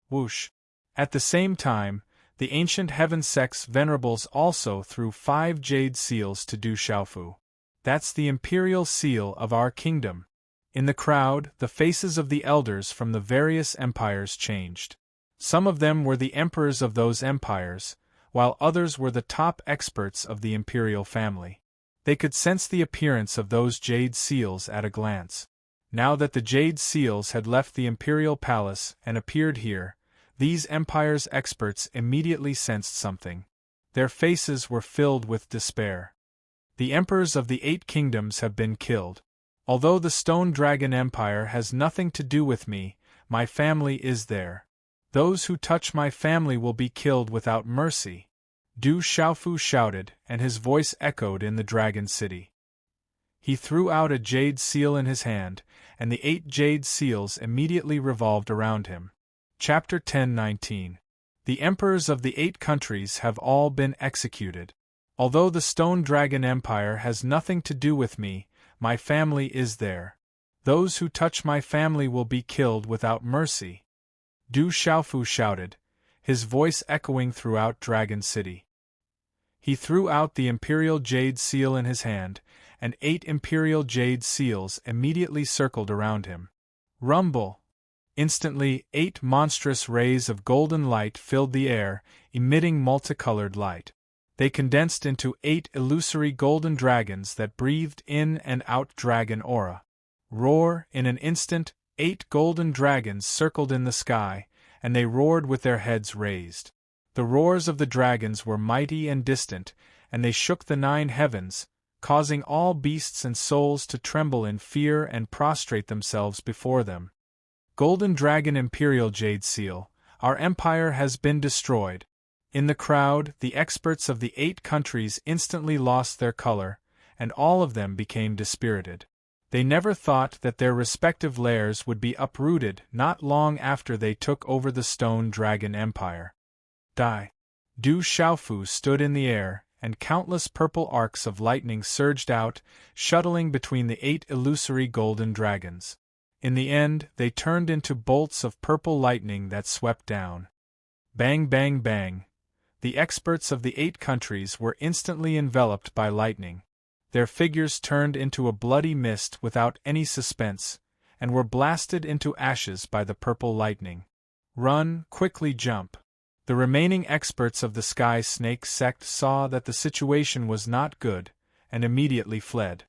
Whoosh! At the same time, the ancient heaven sect's venerables also threw 5 jade seals to Du Xiaofu. "That's the imperial seal of our kingdom." In the crowd, the faces of the elders from the various empires changed. Some of them were the emperors of those empires, while others were the top experts of the imperial family. They could sense the appearance of those jade seals at a glance. Now that the jade seals had left the imperial palace and appeared here, these empire's experts immediately sensed something. Their faces were filled with despair. The emperors of the 8 kingdoms have been killed. Although the Stone Dragon Empire has nothing to do with me, my family is there. Those who touch my family will be killed without mercy. Du Xiaofu shouted, and his voice echoed in the Dragon City. He threw out a jade seal in his hand, and the 8 jade seals immediately revolved around him. Chapter 10:19. The emperors of the 8 countries have all been executed. Although the Stone Dragon Empire has nothing to do with me, my family is there. Those who touch my family will be killed without mercy. Du Xiaofu shouted, his voice echoing throughout Dragon City. He threw out the imperial jade seal in his hand, and 8 imperial jade seals immediately circled around him. Rumble! Instantly, 8 monstrous rays of golden light filled the air, emitting multicolored light. They condensed into 8 illusory golden dragons that breathed in and out dragon aura. Roar! In an instant, 8 golden dragons circled in the sky, and they roared with their heads raised. The roars of the dragons were mighty and distant, and they shook the 9 heavens, causing all beasts and souls to tremble in fear and prostrate themselves before them. Golden Dragon Imperial Jade Seal, our empire has been destroyed. In the crowd, the experts of the 8 countries instantly lost their color, and all of them became dispirited. They never thought that their respective lairs would be uprooted not long after they took over the Stone Dragon Empire. Die! Du Xiaofu stood in the air, and countless purple arcs of lightning surged out, shuttling between the 8 illusory golden dragons. In the end, they turned into bolts of purple lightning that swept down. Bang, bang, bang! The experts of the 8 countries were instantly enveloped by lightning. Their figures turned into a bloody mist without any suspense, and were blasted into ashes by the purple lightning. Run, quickly jump! The remaining experts of the Sky Snake sect saw that the situation was not good, and immediately fled.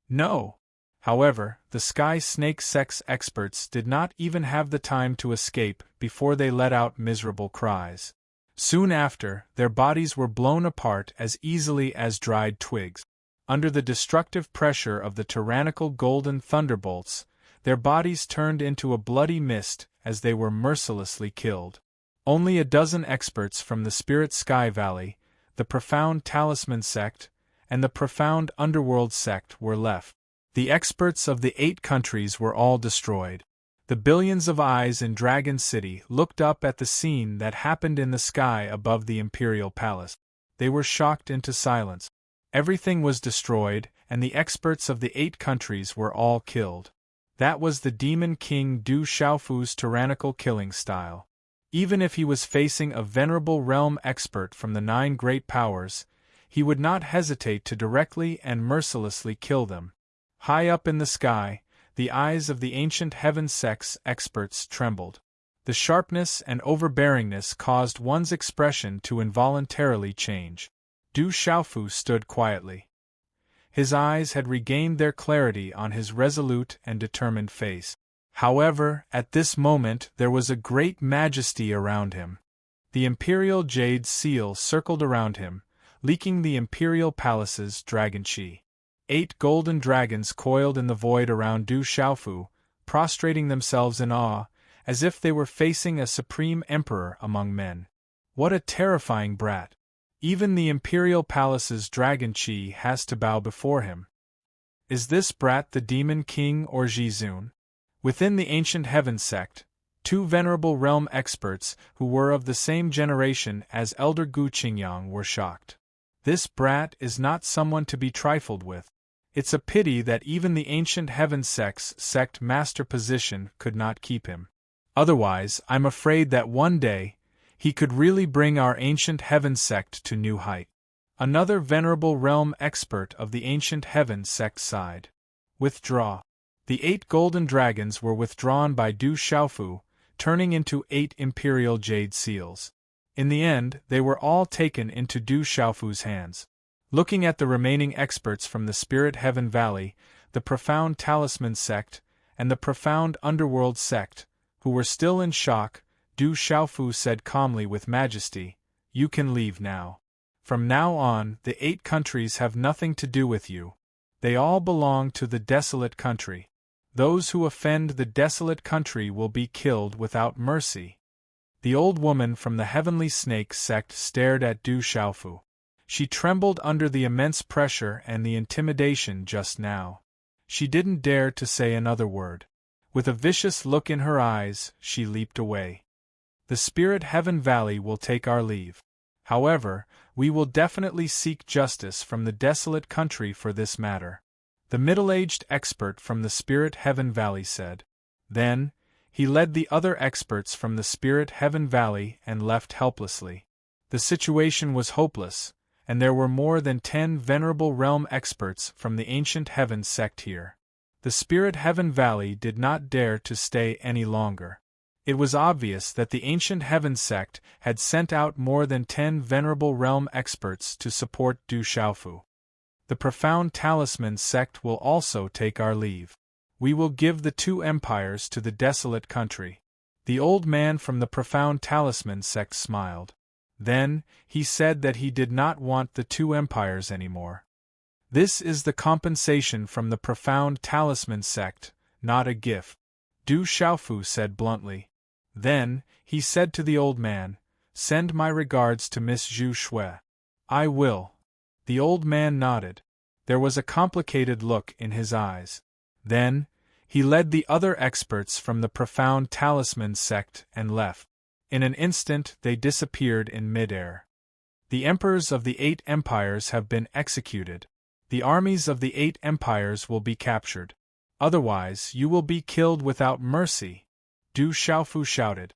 No! However, the Sky Snake sect's experts did not even have the time to escape before they let out miserable cries. Soon after, their bodies were blown apart as easily as dried twigs. Under the destructive pressure of the tyrannical golden thunderbolts, their bodies turned into a bloody mist as they were mercilessly killed. Only a dozen experts from the Spirit Sky Valley, the Profound Talisman sect, and the Profound Underworld sect were left. The experts of the 8 countries were all destroyed. The billions of eyes in Dragon City looked up at the scene that happened in the sky above the Imperial Palace. They were shocked into silence. Everything was destroyed, and the experts of the 8 countries were all killed. That was the Demon King Du Xiaofu's tyrannical killing style. Even if he was facing a venerable realm expert from the 9 great powers, he would not hesitate to directly and mercilessly kill them. High up in the sky, the eyes of the ancient heaven sect's experts trembled. The sharpness and overbearingness caused one's expression to involuntarily change. Du Xiaofu stood quietly. His eyes had regained their clarity on his resolute and determined face. However, at this moment there was a great majesty around him. The imperial jade seal circled around him, leaking the imperial palace's dragon chi. 8 golden dragons coiled in the void around Du Xiaofu, prostrating themselves in awe, as if they were facing a supreme emperor among men. What a terrifying brat! Even the imperial palace's dragon chi has to bow before him. Is this brat the demon king or Jizun? Within the ancient heaven sect, 2 venerable realm experts who were of the same generation as Elder Gu Qingyang were shocked. This brat is not someone to be trifled with. It's a pity that even the ancient heaven sect's sect master position could not keep him. Otherwise, I'm afraid that one day, he could really bring our ancient heaven sect to new height. Another venerable realm expert of the ancient heaven sect sighed. Withdraw. The 8 golden dragons were withdrawn by Du Xiaofu, turning into 8 imperial jade seals. In the end, they were all taken into Du Xiaofu's hands. Looking at the remaining experts from the Spirit Heaven Valley, the Profound Talisman sect, and the Profound Underworld sect, who were still in shock, Du Xiaofu said calmly with majesty, "You can leave now. From now on, the 8 countries have nothing to do with you. They all belong to the desolate country. Those who offend the desolate country will be killed without mercy." The old woman from the Heavenly Snake sect stared at Du Xiaofu. She trembled under the immense pressure and the intimidation just now. She didn't dare to say another word. With a vicious look in her eyes, she leaped away. "The Spirit Heaven Valley will take our leave. However, we will definitely seek justice from the desolate country for this matter," the middle-aged expert from the Spirit Heaven Valley said. Then, he led the other experts from the Spirit Heaven Valley and left helplessly. The situation was hopeless, and there were more than 10 Venerable Realm experts from the Ancient Heaven sect here. The Spirit Heaven Valley did not dare to stay any longer. It was obvious that the Ancient Heaven sect had sent out more than 10 Venerable Realm experts to support Du Xiaofu. "The Profound Talisman sect will also take our leave. We will give the 2 empires to the desolate country." The old man from the Profound Talisman sect smiled. Then, he said that he did not want the 2 empires anymore. "This is the compensation from the Profound Talisman sect, not a gift," Du Xiaofu said bluntly. Then, he said to the old man, "Send my regards to Miss Zhu Shui." "I will." The old man nodded. There was a complicated look in his eyes. Then, he led the other experts from the Profound Talisman sect and left. In an instant they disappeared in midair. "The emperors of the 8 empires have been executed. The armies of the 8 empires will be captured. Otherwise, you will be killed without mercy," Du Xiaofu shouted.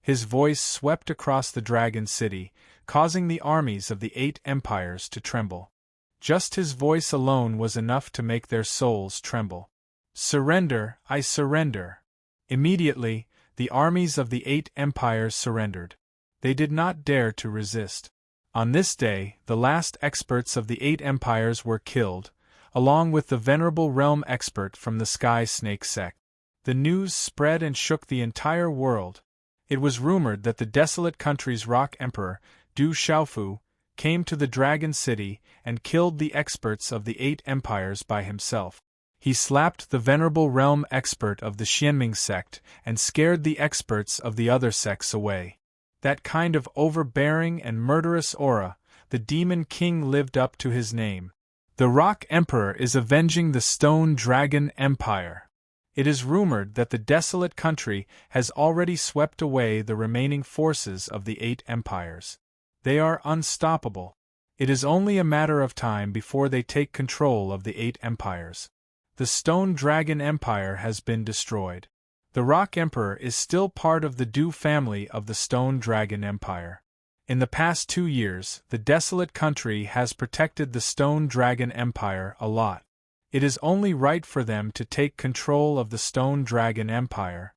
His voice swept across the Dragon City, causing the armies of the 8 empires to tremble. Just his voice alone was enough to make their souls tremble. "Surrender, I surrender." Immediately, the armies of the 8 empires surrendered. They did not dare to resist. On this day, the last experts of the 8 empires were killed, along with the Venerable Realm expert from the Sky Snake sect. The news spread and shook the entire world. It was rumored that the desolate country's Rock Emperor, Du Xiaofu, came to the Dragon City and killed the experts of the 8 empires by himself. He slapped the Venerable Realm expert of the Xianming sect and scared the experts of the other sects away. That kind of overbearing and murderous aura, the Demon King lived up to his name. The Rock Emperor is avenging the Stone Dragon Empire. It is rumored that the desolate country has already swept away the remaining forces of the 8 empires. They are unstoppable. It is only a matter of time before they take control of the 8 empires. The Stone Dragon Empire has been destroyed. The Rock Emperor is still part of the Du family of the Stone Dragon Empire. In the past 2 years, the desolate country has protected the Stone Dragon Empire a lot. It is only right for them to take control of the Stone Dragon Empire.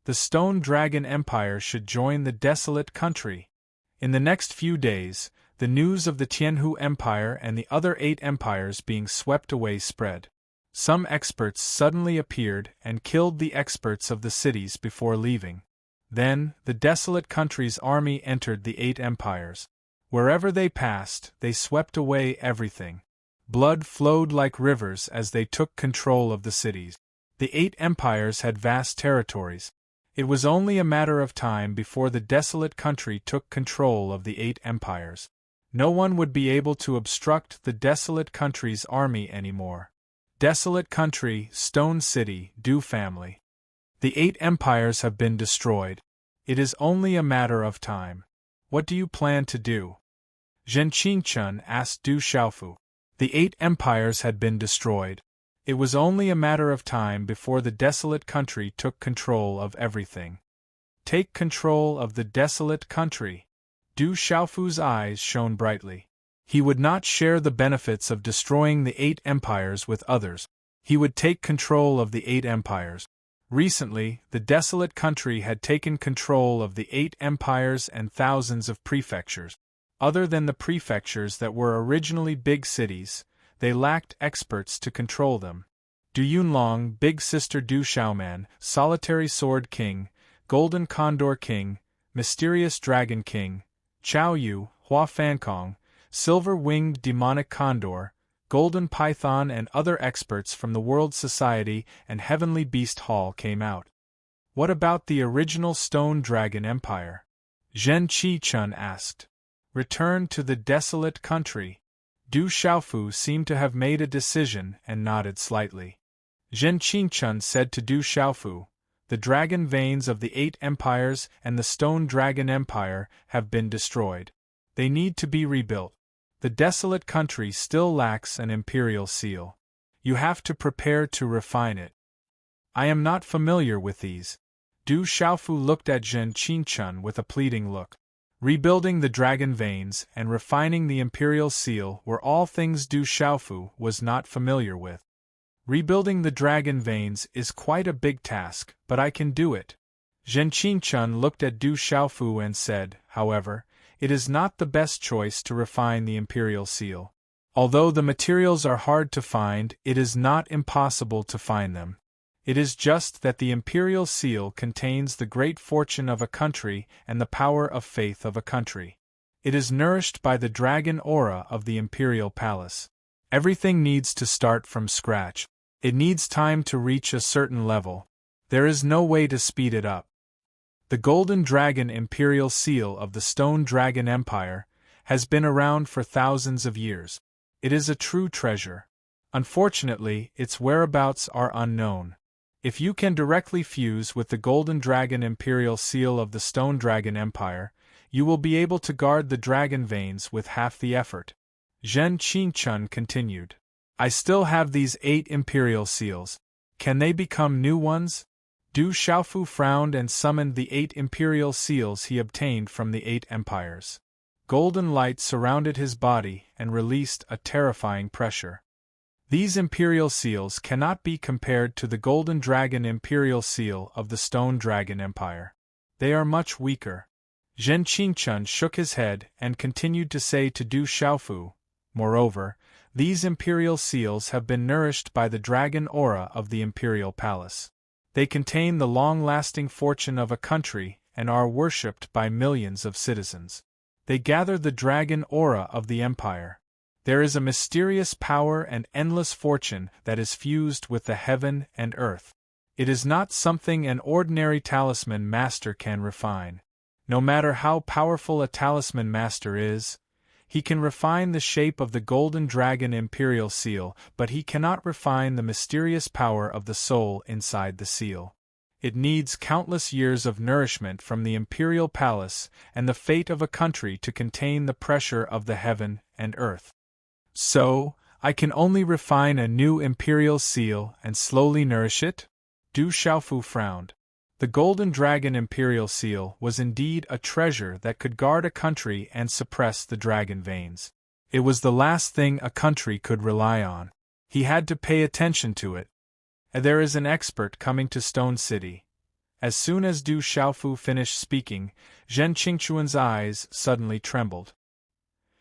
The Stone Dragon Empire should join the desolate country. In the next few days, the news of the Tianhu Empire and the other 8 empires being swept away spread. Some experts suddenly appeared and killed the experts of the cities before leaving. Then, the desolate country's army entered the 8 empires. Wherever they passed, they swept away everything. Blood flowed like rivers as they took control of the cities. The 8 empires had vast territories. It was only a matter of time before the desolate country took control of the 8 empires. No one would be able to obstruct the desolate country's army anymore. Desolate country, Stone City, Du family. The 8 empires have been destroyed. It is only a matter of time. What do you plan to do? Zhen Qingchun asked Du Xiaofu. The 8 empires had been destroyed. It was only a matter of time before the desolate country took control of everything. Take control of the desolate country. Du Xiaofu's eyes shone brightly. He would not share the benefits of destroying the 8 empires with others. He would take control of the 8 empires. Recently, the desolate country had taken control of the 8 empires and thousands of prefectures. Other than the prefectures that were originally big cities, they lacked experts to control them. Du Yunlong, Big Sister Du Xiaoman, Solitary Sword King, Golden Condor King, Mysterious Dragon King, Chao Yu, Hua Fankong, Silver-Winged Demonic Condor, Golden Python and other experts from the World Society and Heavenly Beast Hall came out. What about the original Stone Dragon Empire? Zhen Qichun asked. Return to the desolate country. Du Xiaofu seemed to have made a decision and nodded slightly. Zhen Qichun said to Du Xiaofu, the dragon veins of the 8 empires and the Stone Dragon Empire have been destroyed. They need to be rebuilt. The desolate country still lacks an imperial seal. You have to prepare to refine it. I am not familiar with these. Du Xiaofu looked at Zhen Qichun with a pleading look. Rebuilding the dragon veins and refining the imperial seal were all things Du Xiaofu was not familiar with. Rebuilding the dragon veins is quite a big task, but I can do it. Zhen Qichun looked at Du Xiaofu and said, however, it is not the best choice to refine the imperial seal. Although the materials are hard to find, it is not impossible to find them. It is just that the imperial seal contains the great fortune of a country and the power of faith of a country. It is nourished by the dragon aura of the imperial palace. Everything needs to start from scratch. It needs time to reach a certain level. There is no way to speed it up. The Golden Dragon Imperial Seal of the Stone Dragon Empire has been around for thousands of years. It is a true treasure. Unfortunately, its whereabouts are unknown. If you can directly fuse with the Golden Dragon Imperial Seal of the Stone Dragon Empire, you will be able to guard the dragon veins with half the effort. Zhen Qichun continued. I still have these 8 Imperial Seals. Can they become new ones? Du Xiaofu frowned and summoned the 8 Imperial Seals he obtained from the 8 empires. Golden light surrounded his body and released a terrifying pressure. These Imperial Seals cannot be compared to the Golden Dragon Imperial Seal of the Stone Dragon Empire. They are much weaker. Zhen Qichun shook his head and continued to say to Du Xiaofu, moreover, these Imperial Seals have been nourished by the dragon aura of the Imperial Palace. They contain the long-lasting fortune of a country and are worshipped by millions of citizens. They gather the dragon aura of the empire. There is a mysterious power and endless fortune that is fused with the heaven and earth. It is not something an ordinary talisman master can refine. No matter how powerful a talisman master is, he can refine the shape of the Golden Dragon Imperial Seal, but he cannot refine the mysterious power of the soul inside the seal. It needs countless years of nourishment from the Imperial Palace and the fate of a country to contain the pressure of the heaven and earth. So, I can only refine a new Imperial Seal and slowly nourish it? Du Xiaofu frowned. The Golden Dragon Imperial Seal was indeed a treasure that could guard a country and suppress the dragon veins. It was the last thing a country could rely on. He had to pay attention to it. And there is an expert coming to Stone City. As soon as Du Xiaofu finished speaking, Zhen Qichun's eyes suddenly trembled.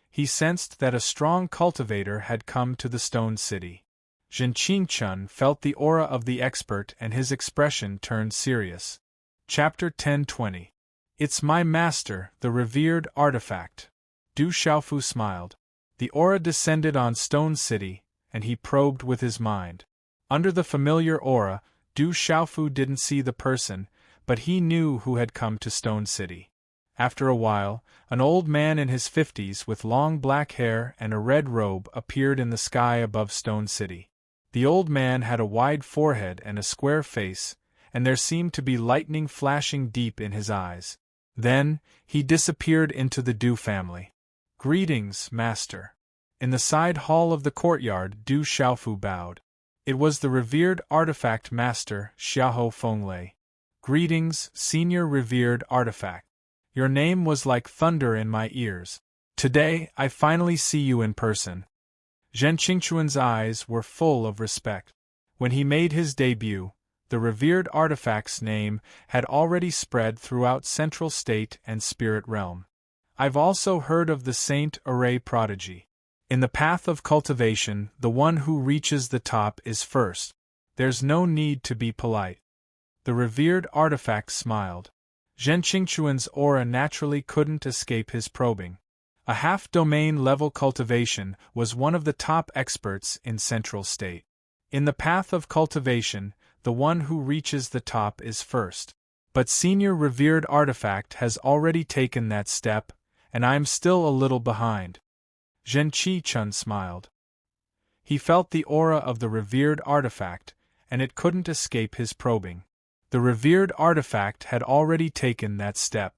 He sensed that a strong cultivator had come to the Stone City. Zhen Qichun felt the aura of the expert and his expression turned serious. Chapter 1020. It's my master, the revered artifact. Du Xiaofu smiled. The aura descended on Stone City, and he probed with his mind. Under the familiar aura, Du Xiaofu didn't see the person, but he knew who had come to Stone City. After a while, an old man in his 50s with long black hair and a red robe appeared in the sky above Stone City. The old man had a wide forehead and a square face, and there seemed to be lightning flashing deep in his eyes. Then, he disappeared into the Du family. Greetings, master. In the side hall of the courtyard, Du Xiaofu bowed. It was the revered artifact master, Xiahou Fenglei. Greetings, senior revered artifact. Your name was like thunder in my ears. Today, I finally see you in person. Zhen Qichun's eyes were full of respect. When he made his debut, The revered artifact's name had already spread throughout Central State and Spirit Realm. I've also heard of the Saint Array prodigy. In the path of cultivation, the one who reaches the top is first. There's no need to be polite. The revered artifact smiled. Zhen Qingchuan's aura naturally couldn't escape his probing. A half-domain level cultivation was one of the top experts in Central State. In the path of cultivation, the one who reaches the top is first. But senior revered artifact has already taken that step, and I'm still a little behind. Zhen Qingchun smiled. He felt the aura of the revered artifact, and it couldn't escape his probing. The revered artifact had already taken that step.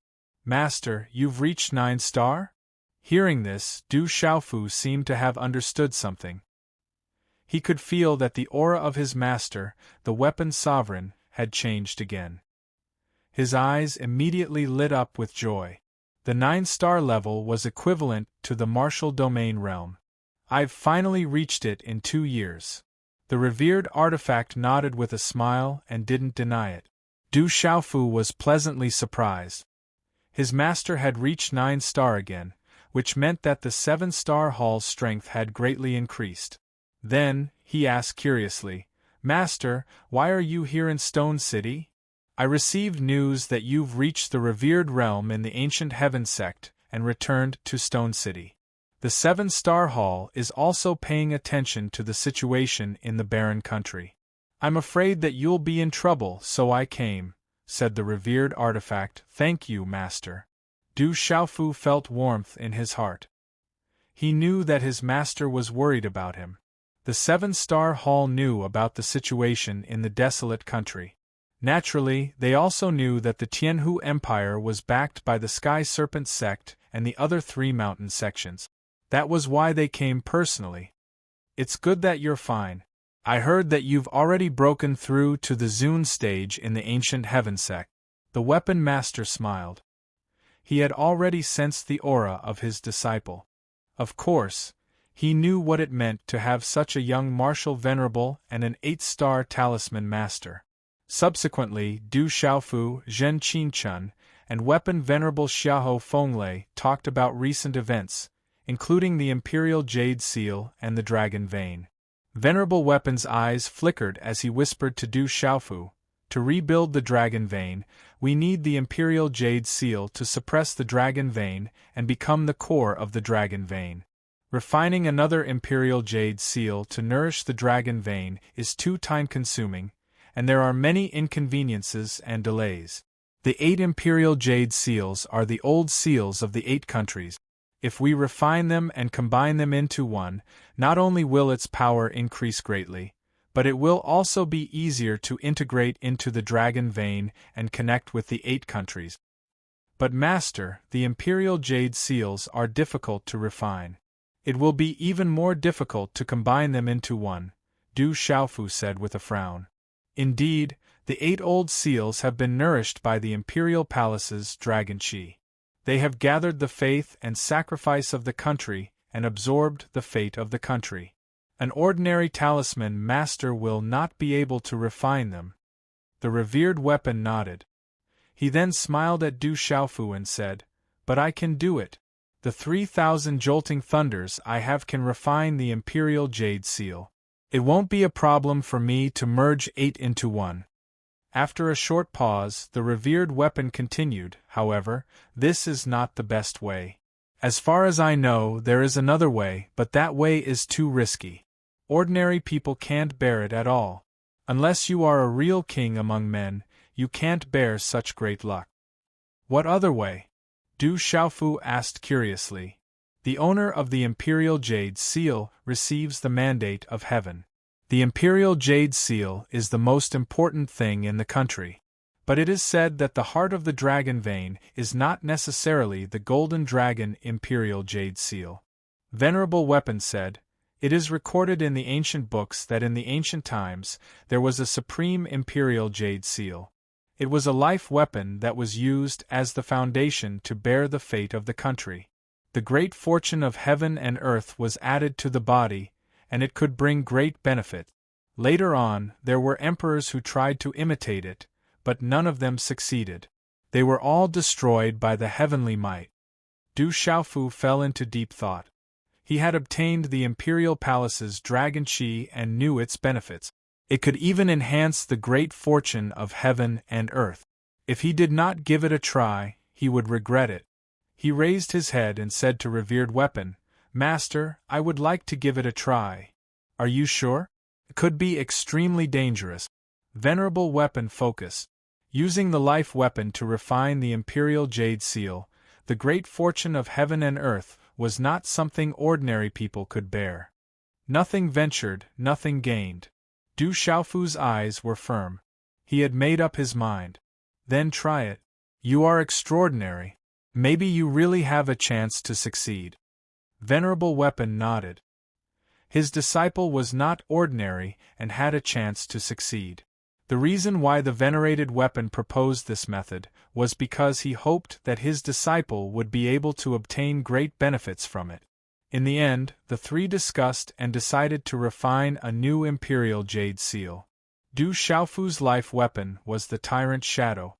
Master, you've reached 9-star? Hearing this, Du Xiaofu seemed to have understood something. He could feel that the aura of his master, the weapon sovereign, had changed again. His eyes immediately lit up with joy. The 9-star level was equivalent to the martial domain realm. I've finally reached it in 2 years. The revered artifact nodded with a smile and didn't deny it. Du Xiaofu was pleasantly surprised. His master had reached 9-star again, which meant that the 7-star hall's strength had greatly increased. Then, he asked curiously, Master, why are you here in Stone City? I received news that you've reached the revered realm in the ancient heaven sect and returned to Stone City. The 7-star hall is also paying attention to the situation in the barren country. I'm afraid that you'll be in trouble, so I came, said the revered artifact. Thank you, Master. Du Xiaofu felt warmth in his heart. He knew that his master was worried about him. The 7-star hall knew about the situation in the desolate country. Naturally, they also knew that the Tianhu Empire was backed by the Sky Serpent sect and the other 3 mountain sections. That was why they came personally. It's good that you're fine. I heard that you've already broken through to the Zune stage in the ancient heaven sect. The weapon master smiled. He had already sensed the aura of his disciple. Of course, he knew what it meant to have such a young martial venerable and an 8-star talisman master. Subsequently, Du Xiaofu, Zhen Qingchun, and weapon venerable Xiahou Fenglei talked about recent events, including the Imperial Jade Seal and the Dragon Vein. Venerable Weapon's eyes flickered as he whispered to Du Xiaofu, to rebuild the Dragon Vein, we need the Imperial Jade Seal to suppress the Dragon Vein and become the core of the Dragon Vein. Refining another Imperial Jade Seal to nourish the Dragon Vein is too time-consuming, and there are many inconveniences and delays. The 8 Imperial Jade Seals are the old seals of the 8 countries. If we refine them and combine them into one, not only will its power increase greatly, but it will also be easier to integrate into the Dragon Vein and connect with the 8 countries. But Master, the Imperial Jade Seals are difficult to refine. It will be even more difficult to combine them into one, Du Xiaofu said with a frown. Indeed, the 8 old seals have been nourished by the Imperial Palace's Dragon Qi. They have gathered the faith and sacrifice of the country and absorbed the fate of the country. An ordinary talisman master will not be able to refine them. The revered weapon nodded. He then smiled at Du Xiaofu and said, But I can do it. The 3,000 jolting thunders I have can refine the Imperial Jade Seal. It won't be a problem for me to merge 8 into one. After a short pause, the revered weapon continued, however, this is not the best way. As far as I know, there is another way, but that way is too risky. Ordinary people can't bear it at all. Unless you are a real king among men, you can't bear such great luck. What other way? Du Xiaofu asked curiously. The owner of the Imperial Jade Seal receives the mandate of heaven. The Imperial Jade Seal is the most important thing in the country. But it is said that the heart of the Dragon Vein is not necessarily the Golden Dragon Imperial Jade Seal. Venerable Weapon said, It is recorded in the ancient books that in the ancient times there was a supreme Imperial Jade Seal. It was a life weapon that was used as the foundation to bear the fate of the country. The great fortune of heaven and earth was added to the body, and it could bring great benefit. Later on, there were emperors who tried to imitate it, but none of them succeeded. They were all destroyed by the heavenly might. Du Xiaofu fell into deep thought. He had obtained the imperial palace's dragon chi and knew its benefits. It could even enhance the great fortune of heaven and earth. If he did not give it a try, he would regret it. He raised his head and said to revered weapon, "Master, I would like to give it a try." "Are you sure? It could be extremely dangerous." Venerable weapon focus. Using the life weapon to refine the imperial jade seal, the great fortune of heaven and earth was not something ordinary people could bear. Nothing ventured, nothing gained. Du Xiaofu's eyes were firm. He had made up his mind. Then try it. You are extraordinary. Maybe you really have a chance to succeed. Venerable weapon nodded. His disciple was not ordinary and had a chance to succeed. The reason why the venerated weapon proposed this method was because he hoped that his disciple would be able to obtain great benefits from it. In the end, the three discussed and decided to refine a new imperial jade seal. Du Xiaofu's life weapon was the Tyrant Shadow.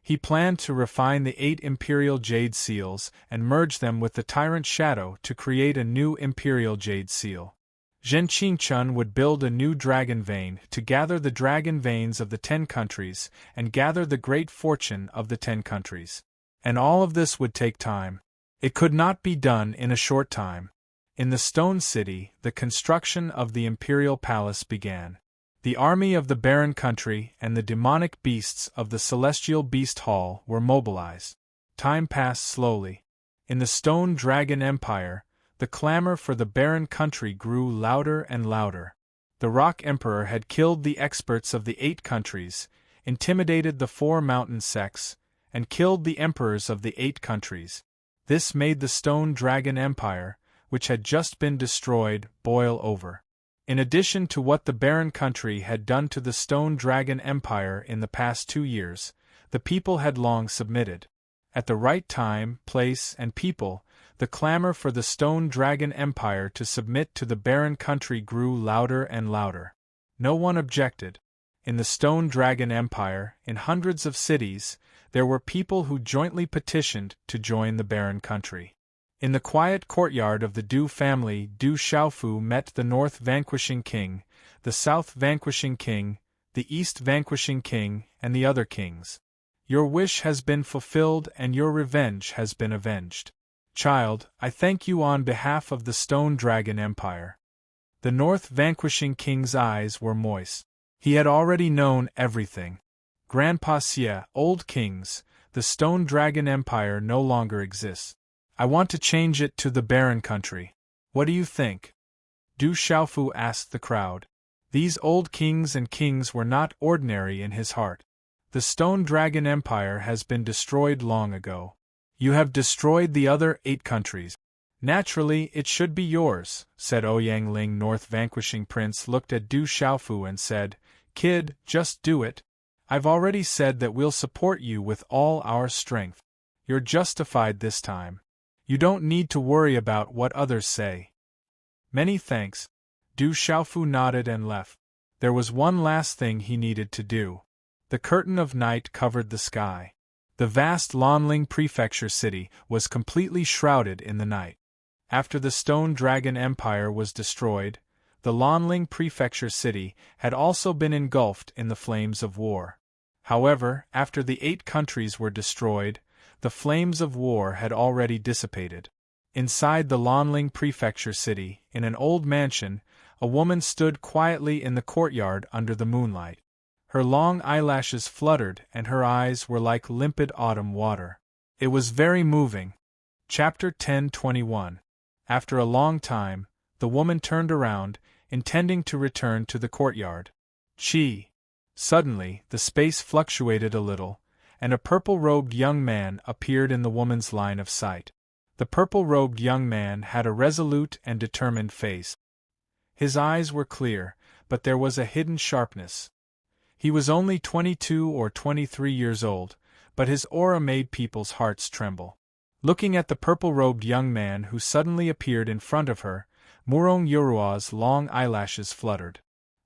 He planned to refine the 8 imperial jade seals and merge them with the Tyrant Shadow to create a new imperial jade seal. Zhen Qingchun would build a new dragon vein to gather the dragon veins of the 10 countries and gather the great fortune of the 10 countries. And all of this would take time. It could not be done in a short time. In the Stone City, the construction of the imperial palace began. The army of the barren country and the demonic beasts of the celestial beast hall were mobilized. Time passed slowly. In the Stone Dragon Empire, the clamor for the barren country grew louder and louder. The Rock Emperor had killed the experts of the 8 countries, intimidated the 4 mountain sects, and killed the emperors of the 8 countries. This made the Stone Dragon Empire, which had just been destroyed, boil over. In addition to what the barren country had done to the Stone Dragon Empire in the past 2 years, the people had long submitted. At the right time, place, and people, the clamor for the Stone Dragon Empire to submit to the barren country grew louder and louder. No one objected. In the Stone Dragon Empire, in hundreds of cities, there were people who jointly petitioned to join the barren country. In the quiet courtyard of the Du family, Du Xiaofu met the North Vanquishing King, the South Vanquishing King, the East Vanquishing King, and the other kings. "Your wish has been fulfilled and your revenge has been avenged. Child, I thank you on behalf of the Stone Dragon Empire." The North Vanquishing King's eyes were moist. He had already known everything. "Grandpa Xie, old kings, the Stone Dragon Empire no longer exists. I want to change it to the barren country. What do you think?" Du Xiaofu asked the crowd. These old kings and kings were not ordinary in his heart. The Stone Dragon Empire has been destroyed long ago. You have destroyed the other 8 countries. Naturally, it should be yours, said Ouyang Ling. North Vanquishing Prince looked at Du Xiaofu and said, "Kid, just do it. I've already said that we'll support you with all our strength. You're justified this time. You don't need to worry about what others say." "Many thanks." Du Xiaofu nodded and left. There was one last thing he needed to do. The curtain of night covered the sky. The vast Lanling Prefecture city was completely shrouded in the night. After the Stone Dragon Empire was destroyed, the Lanling Prefecture city had also been engulfed in the flames of war. However, after the 8 countries were destroyed, the flames of war had already dissipated. Inside the Lanling Prefecture city, in an old mansion, a woman stood quietly in the courtyard under the moonlight. Her long eyelashes fluttered and her eyes were like limpid autumn water. It was very moving. Chapter 10:21. After a long time, the woman turned around, intending to return to the courtyard. Chi. Suddenly, the space fluctuated a little, and a purple-robed young man appeared in the woman's line of sight. The purple-robed young man had a resolute and determined face. His eyes were clear, but there was a hidden sharpness. He was only 22 or 23 years old, but his aura made people's hearts tremble. Looking at the purple-robed young man who suddenly appeared in front of her, Murong Yurua's long eyelashes fluttered.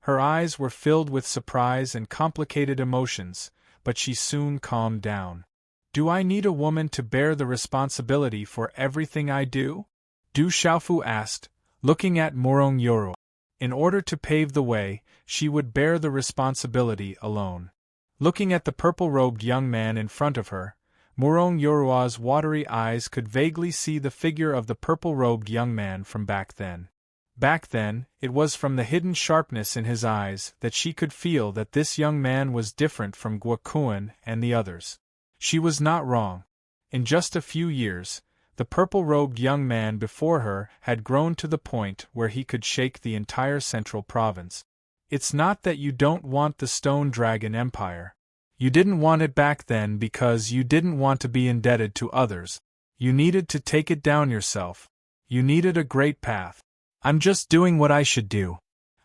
Her eyes were filled with surprise and complicated emotions, but she soon calmed down. Do I need a woman to bear the responsibility for everything I do? Du Xiaofu asked, looking at Morong Yoru. In order to pave the way, she would bear the responsibility alone. Looking at the purple-robed young man in front of her, Morong Yorua's watery eyes could vaguely see the figure of the purple-robed young man from back then. Back then, it was from the hidden sharpness in his eyes that she could feel that this young man was different from Guokuan and the others. She was not wrong. In just a few years, the purple-robed young man before her had grown to the point where he could shake the entire central province. It's not that you don't want the Stone Dragon Empire. You didn't want it back then because you didn't want to be indebted to others. You needed to take it down yourself. You needed a great path. I'm just doing what I should do.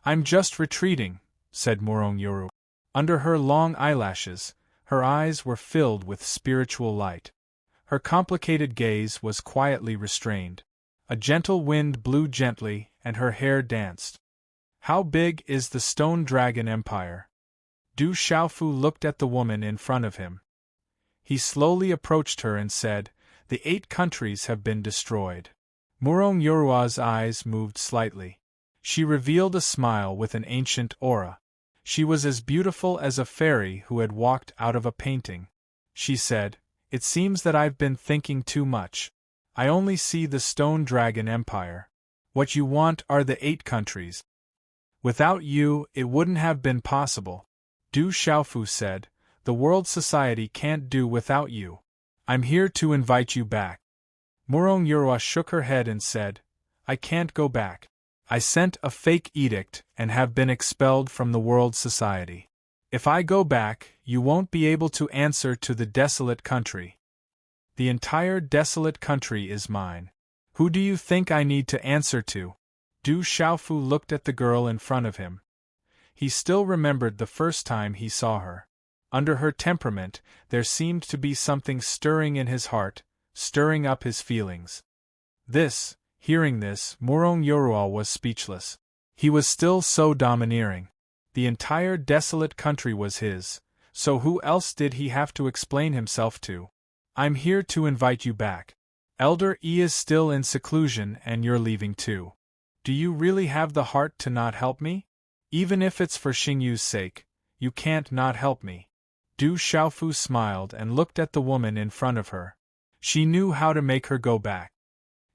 I'm just retreating, said Morong Yoru. Under her long eyelashes, her eyes were filled with spiritual light. Her complicated gaze was quietly restrained. A gentle wind blew gently, and her hair danced. How big is the Stone Dragon Empire? Du Xiaofu looked at the woman in front of him. He slowly approached her and said, The 8 countries have been destroyed. Morong Yorua's eyes moved slightly. She revealed a smile with an ancient aura. She was as beautiful as a fairy who had walked out of a painting. She said, It seems that I've been thinking too much. I only see the Stone Dragon Empire. What you want are the 8 countries. Without you, it wouldn't have been possible. Du Xiaofu said, The World Society can't do without you. I'm here to invite you back. Morong Yorua shook her head and said, I can't go back. I sent a fake edict and have been expelled from the World Society. If I go back, you won't be able to answer to the desolate country. The entire desolate country is mine. Who do you think I need to answer to? Du Xiaofu looked at the girl in front of him. He still remembered the first time he saw her. Under her temperament, there seemed to be something stirring in his heart, stirring up his feelings. Hearing this, Morong Yorua was speechless. He was still so domineering. The entire desolate country was his, so who else did he have to explain himself to? I'm here to invite you back. Elder E is still in seclusion and you're leaving too. Do you really have the heart to not help me? Even if it's for Xingyu's sake, you can't not help me. Du Xiaofu smiled and looked at the woman in front of her. She knew how to make her go back.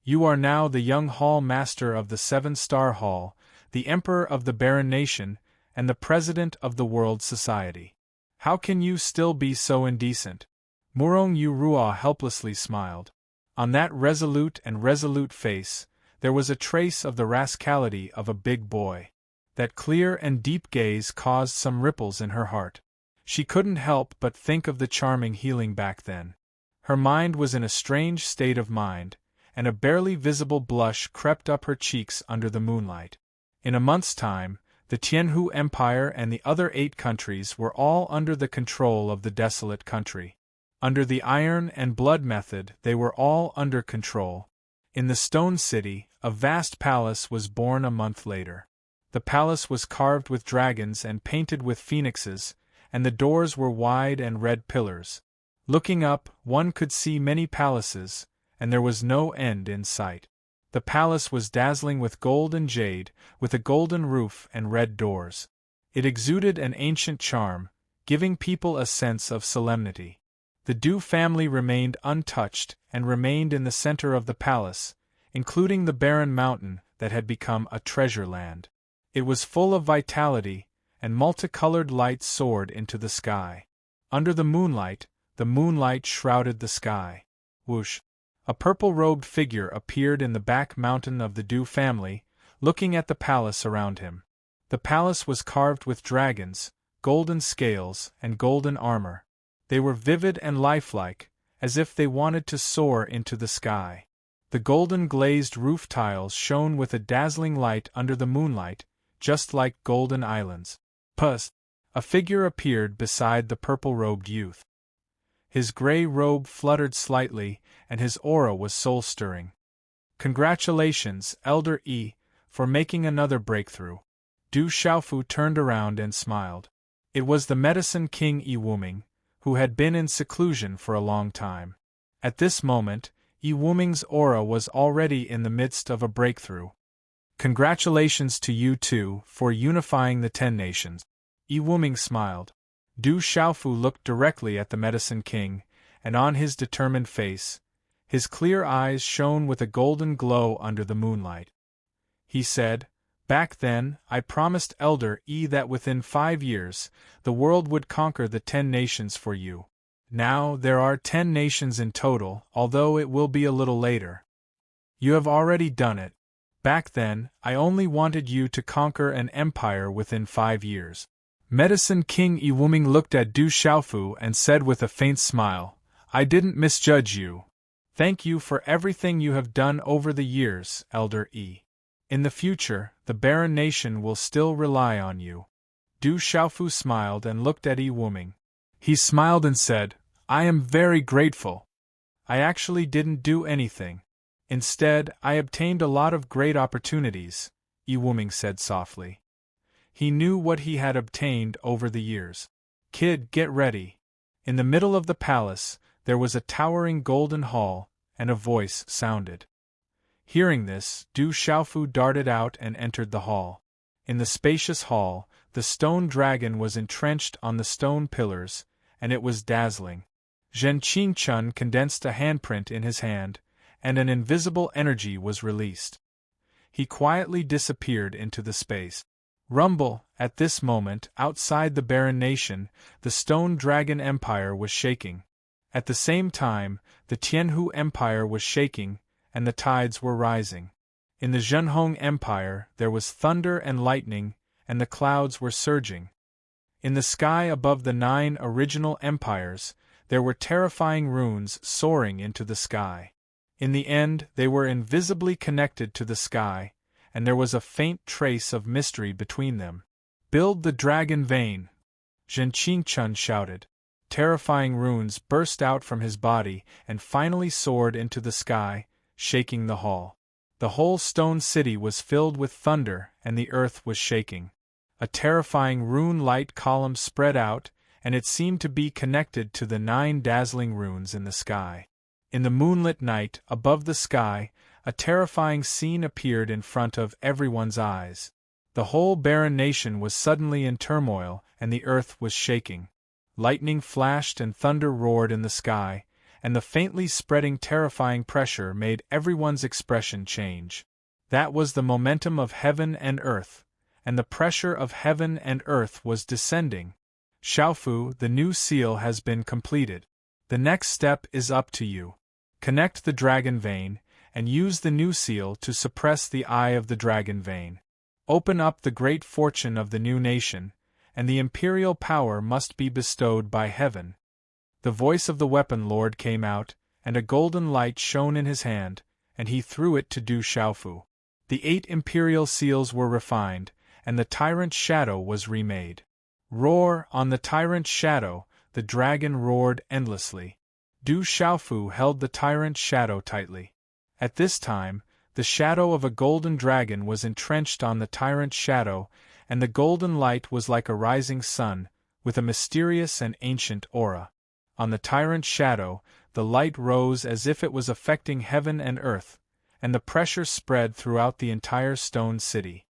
You are now the young hall master of the 7-star hall, the emperor of the barren nation, and the president of the World Society. How can you still be so indecent? Morong Yorua helplessly smiled. On that resolute face, there was a trace of the rascality of a big boy. That clear and deep gaze caused some ripples in her heart. She couldn't help but think of the charming healing back then. Her mind was in a strange state of mind, and a barely visible blush crept up her cheeks under the moonlight. In a month's time, the Tianhu Empire and the other 8 countries were all under the control of the desolate country. Under the iron and blood method, they were all under control. In the Stone City, a vast palace was born a month later. The palace was carved with dragons and painted with phoenixes, and the doors were wide and red pillars. Looking up, one could see many palaces, and there was no end in sight. The palace was dazzling with gold and jade, with a golden roof and red doors. It exuded an ancient charm, giving people a sense of solemnity. The Du family remained untouched and remained in the center of the palace, including the barren mountain that had become a treasure land. It was full of vitality, and multicolored lights soared into the sky. Under the moonlight shrouded the sky. Whoosh! A purple-robed figure appeared in the back mountain of the Du family, looking at the palace around him. The palace was carved with dragons, golden scales, and golden armor. They were vivid and lifelike, as if they wanted to soar into the sky. The golden glazed roof tiles shone with a dazzling light under the moonlight, just like golden islands. Puss! A figure appeared beside the purple-robed youth. His gray robe fluttered slightly, and his aura was soul-stirring. Congratulations, Elder E, for making another breakthrough. Du Xiaofu turned around and smiled. It was the Medicine King Yi Wuming, who had been in seclusion for a long time. At this moment, Yi Wuming's aura was already in the midst of a breakthrough. Congratulations to you two for unifying the 10 nations. Yi Wuming smiled. Du Xiaofu looked directly at the Medicine King, and on his determined face, his clear eyes shone with a golden glow under the moonlight. He said, "Back then, I promised Elder Yi that within 5 years, the world would conquer the 10 nations for you. Now there are 10 nations in total, although it will be a little later. You have already done it. Back then, I only wanted you to conquer an empire within 5 years." Medicine King Yi Wuming looked at Du Xiaofu and said with a faint smile, "I didn't misjudge you. Thank you for everything you have done over the years, Elder Yi. In the future, the barren nation will still rely on you." Du Xiaofu smiled and looked at Yi Wuming. He smiled and said, "I am very grateful. I actually didn't do anything. Instead, I obtained a lot of great opportunities," Yi Wuming said softly. He knew what he had obtained over the years. "Kid, get ready." In the middle of the palace, there was a towering golden hall, and a voice sounded. Hearing this, Du Xiaofu darted out and entered the hall. In the spacious hall, the stone dragon was entrenched on the stone pillars, and it was dazzling. Zhen Qingchun condensed a handprint in his hand, and an invisible energy was released. He quietly disappeared into the space. Rumble, at this moment, outside the barren nation, the stone dragon empire was shaking. At the same time, the Tianhu Empire was shaking, and the tides were rising. In the Zhenhong Empire, there was thunder and lightning, and the clouds were surging. In the sky above the 9 original empires, there were terrifying runes soaring into the sky. In the end, they were invisibly connected to the sky, and there was a faint trace of mystery between them. "Build the dragon vein!" Zhen Qingchun shouted. Terrifying runes burst out from his body and finally soared into the sky, shaking the hall. The whole stone city was filled with thunder, and the earth was shaking. A terrifying rune light column spread out, and it seemed to be connected to the 9 dazzling runes in the sky. In the moonlit night, above the sky, a terrifying scene appeared in front of everyone's eyes. The whole barren nation was suddenly in turmoil, and the earth was shaking. Lightning flashed and thunder roared in the sky, and the faintly spreading terrifying pressure made everyone's expression change. That was the momentum of heaven and earth, and the pressure of heaven and earth was descending. "Xiaofu, the new seal has been completed. The next step is up to you. Connect the dragon vein, and use the new seal to suppress the eye of the dragon vein. Open up the great fortune of the new nation, and the imperial power must be bestowed by heaven." The voice of the weapon lord came out, and a golden light shone in his hand, and he threw it to Du Xiaofu. The 8 imperial seals were refined, and the tyrant's shadow was remade. Roar on the tyrant's shadow, the dragon roared endlessly. Du Xiaofu held the tyrant's shadow tightly. At this time, the shadow of a golden dragon was entrenched on the tyrant's shadow, and the golden light was like a rising sun, with a mysterious and ancient aura. On the tyrant's shadow, the light rose as if it was affecting heaven and earth, and the pressure spread throughout the entire stone city.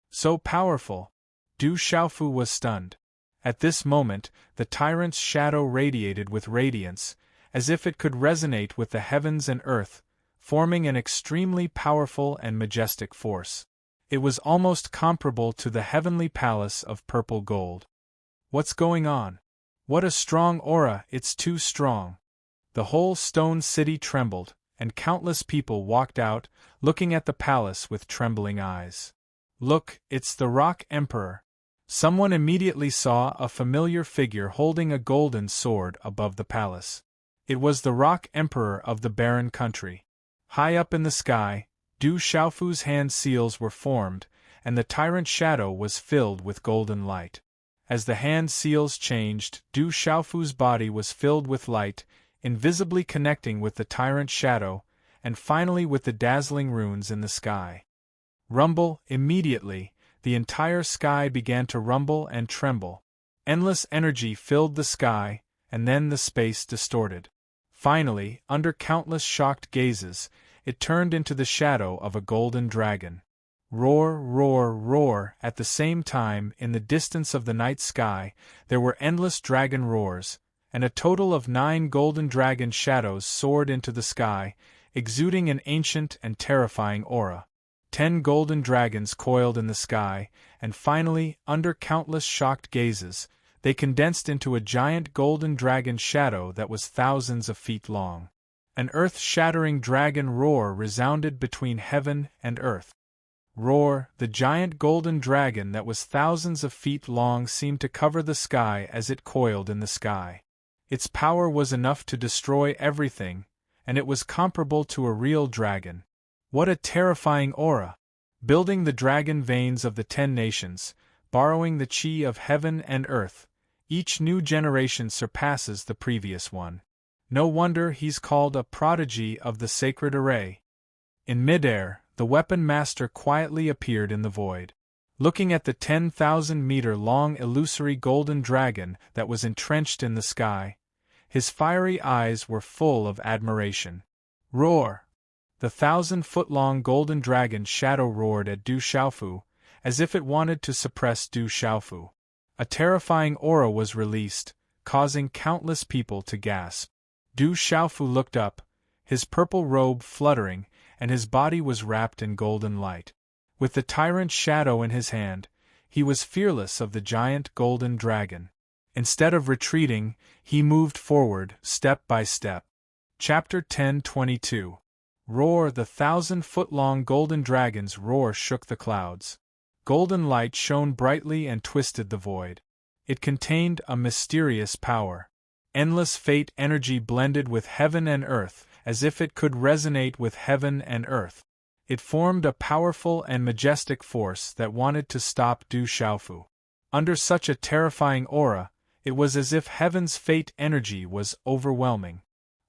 So powerful! Du Xiaofu was stunned. At this moment, the tyrant's shadow radiated with radiance, as if it could resonate with the heavens and earth, forming an extremely powerful and majestic force. It was almost comparable to the heavenly palace of purple gold. What's going on? What a strong aura, it's too strong. The whole stone city trembled, and countless people walked out, looking at the palace with trembling eyes. Look, it's the Rock Emperor. Someone immediately saw a familiar figure holding a golden sword above the palace. It was the Rock Emperor of the barren country. High up in the sky, Du Xiaofu's hand seals were formed, and the tyrant's shadow was filled with golden light. As the hand seals changed, Du Xiaofu's body was filled with light, invisibly connecting with the tyrant's shadow, and finally with the dazzling runes in the sky. Rumble, immediately, the entire sky began to rumble and tremble. Endless energy filled the sky, and then the space distorted. Finally, under countless shocked gazes, it turned into the shadow of a golden dragon. Roar, roar, roar! At the same time, in the distance of the night sky, there were endless dragon roars, and a total of 9 golden dragon shadows soared into the sky, exuding an ancient and terrifying aura. 10 golden dragons coiled in the sky, and finally, under countless shocked gazes, they condensed into a giant golden dragon shadow that was thousands of feet long. An earth-shattering dragon roar resounded between heaven and earth. Roar! The giant golden dragon that was thousands of feet long seemed to cover the sky as it coiled in the sky. Its power was enough to destroy everything, and it was comparable to a real dragon. What a terrifying aura! Building the dragon veins of the 10 nations, borrowing the chi of heaven and earth, each new generation surpasses the previous one. No wonder he's called a prodigy of the sacred array. In midair, the weapon master quietly appeared in the void. Looking at the 10,000-meter-long illusory golden dragon that was entrenched in the sky, his fiery eyes were full of admiration. Roar! The 1,000-foot-long golden dragon shadow roared at Du Xiaofu, as if it wanted to suppress Du Xiaofu. A terrifying aura was released, causing countless people to gasp. Du Xiaofu looked up, his purple robe fluttering, and his body was wrapped in golden light. With the tyrant shadow in his hand, he was fearless of the giant golden dragon. Instead of retreating, he moved forward, step by step. Chapter 10:22. Roar! The 1,000-foot-long golden dragon's roar shook the clouds. Golden light shone brightly and twisted the void. It contained a mysterious power. Endless fate energy blended with heaven and earth, as if it could resonate with heaven and earth. It formed a powerful and majestic force that wanted to stop Du Xiaofu. Under such a terrifying aura, it was as if heaven's fate energy was overwhelming.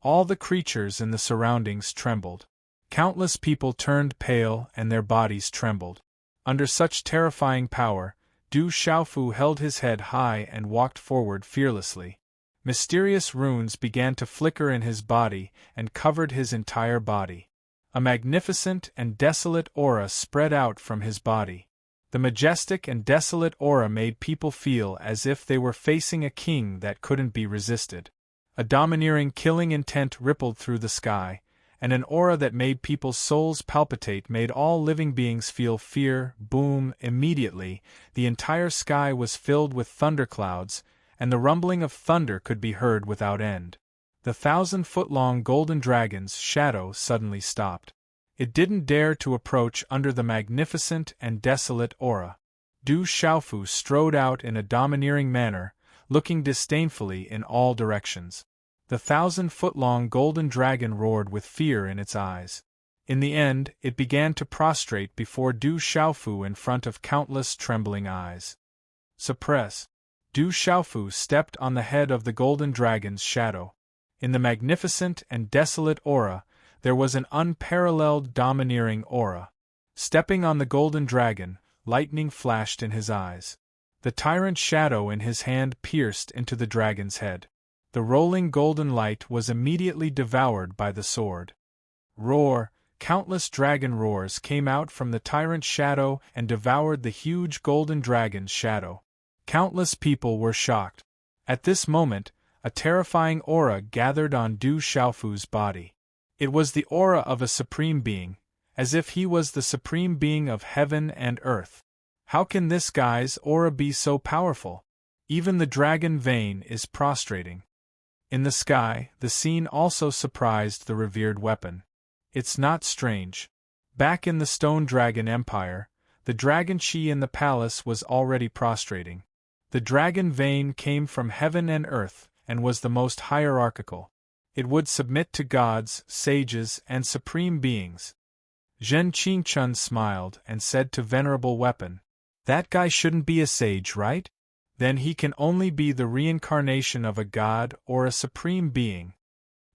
All the creatures in the surroundings trembled. Countless people turned pale and their bodies trembled. Under such terrifying power, Du Xiaofu held his head high and walked forward fearlessly. Mysterious runes began to flicker in his body and covered his entire body. A magnificent and desolate aura spread out from his body. The majestic and desolate aura made people feel as if they were facing a king that couldn't be resisted. A domineering killing intent rippled through the sky, and an aura that made people's souls palpitate made all living beings feel fear. Boom! Immediately, the entire sky was filled with thunderclouds, and the rumbling of thunder could be heard without end. The 1,000-foot-long golden dragon's shadow suddenly stopped. It didn't dare to approach under the magnificent and desolate aura. Du Xiaofu strode out in a domineering manner, looking disdainfully in all directions. The 1,000-foot-long golden dragon roared with fear in its eyes. In the end, it began to prostrate before Du Xiaofu in front of countless trembling eyes. Suppress! Du Xiaofu stepped on the head of the golden dragon's shadow. In the magnificent and desolate aura, there was an unparalleled domineering aura. Stepping on the golden dragon, lightning flashed in his eyes. The tyrant shadow in his hand pierced into the dragon's head. The rolling golden light was immediately devoured by the sword. Roar! Countless dragon roars came out from the tyrant shadow and devoured the huge golden dragon's shadow. Countless people were shocked. At this moment, a terrifying aura gathered on Du Xiaofu's body. It was the aura of a supreme being, as if he was the supreme being of heaven and earth. How can this guy's aura be so powerful? Even the dragon vein is prostrating. In the sky, the scene also surprised the revered weapon. It's not strange. Back in the Stone Dragon Empire, the dragon chi in the palace was already prostrating. The dragon vein came from heaven and earth, and was the most hierarchical. It would submit to gods, sages, and supreme beings. Zhen Qingchun smiled and said to Venerable Weapon, "That guy shouldn't be a sage, right? Then he can only be the reincarnation of a god or a supreme being."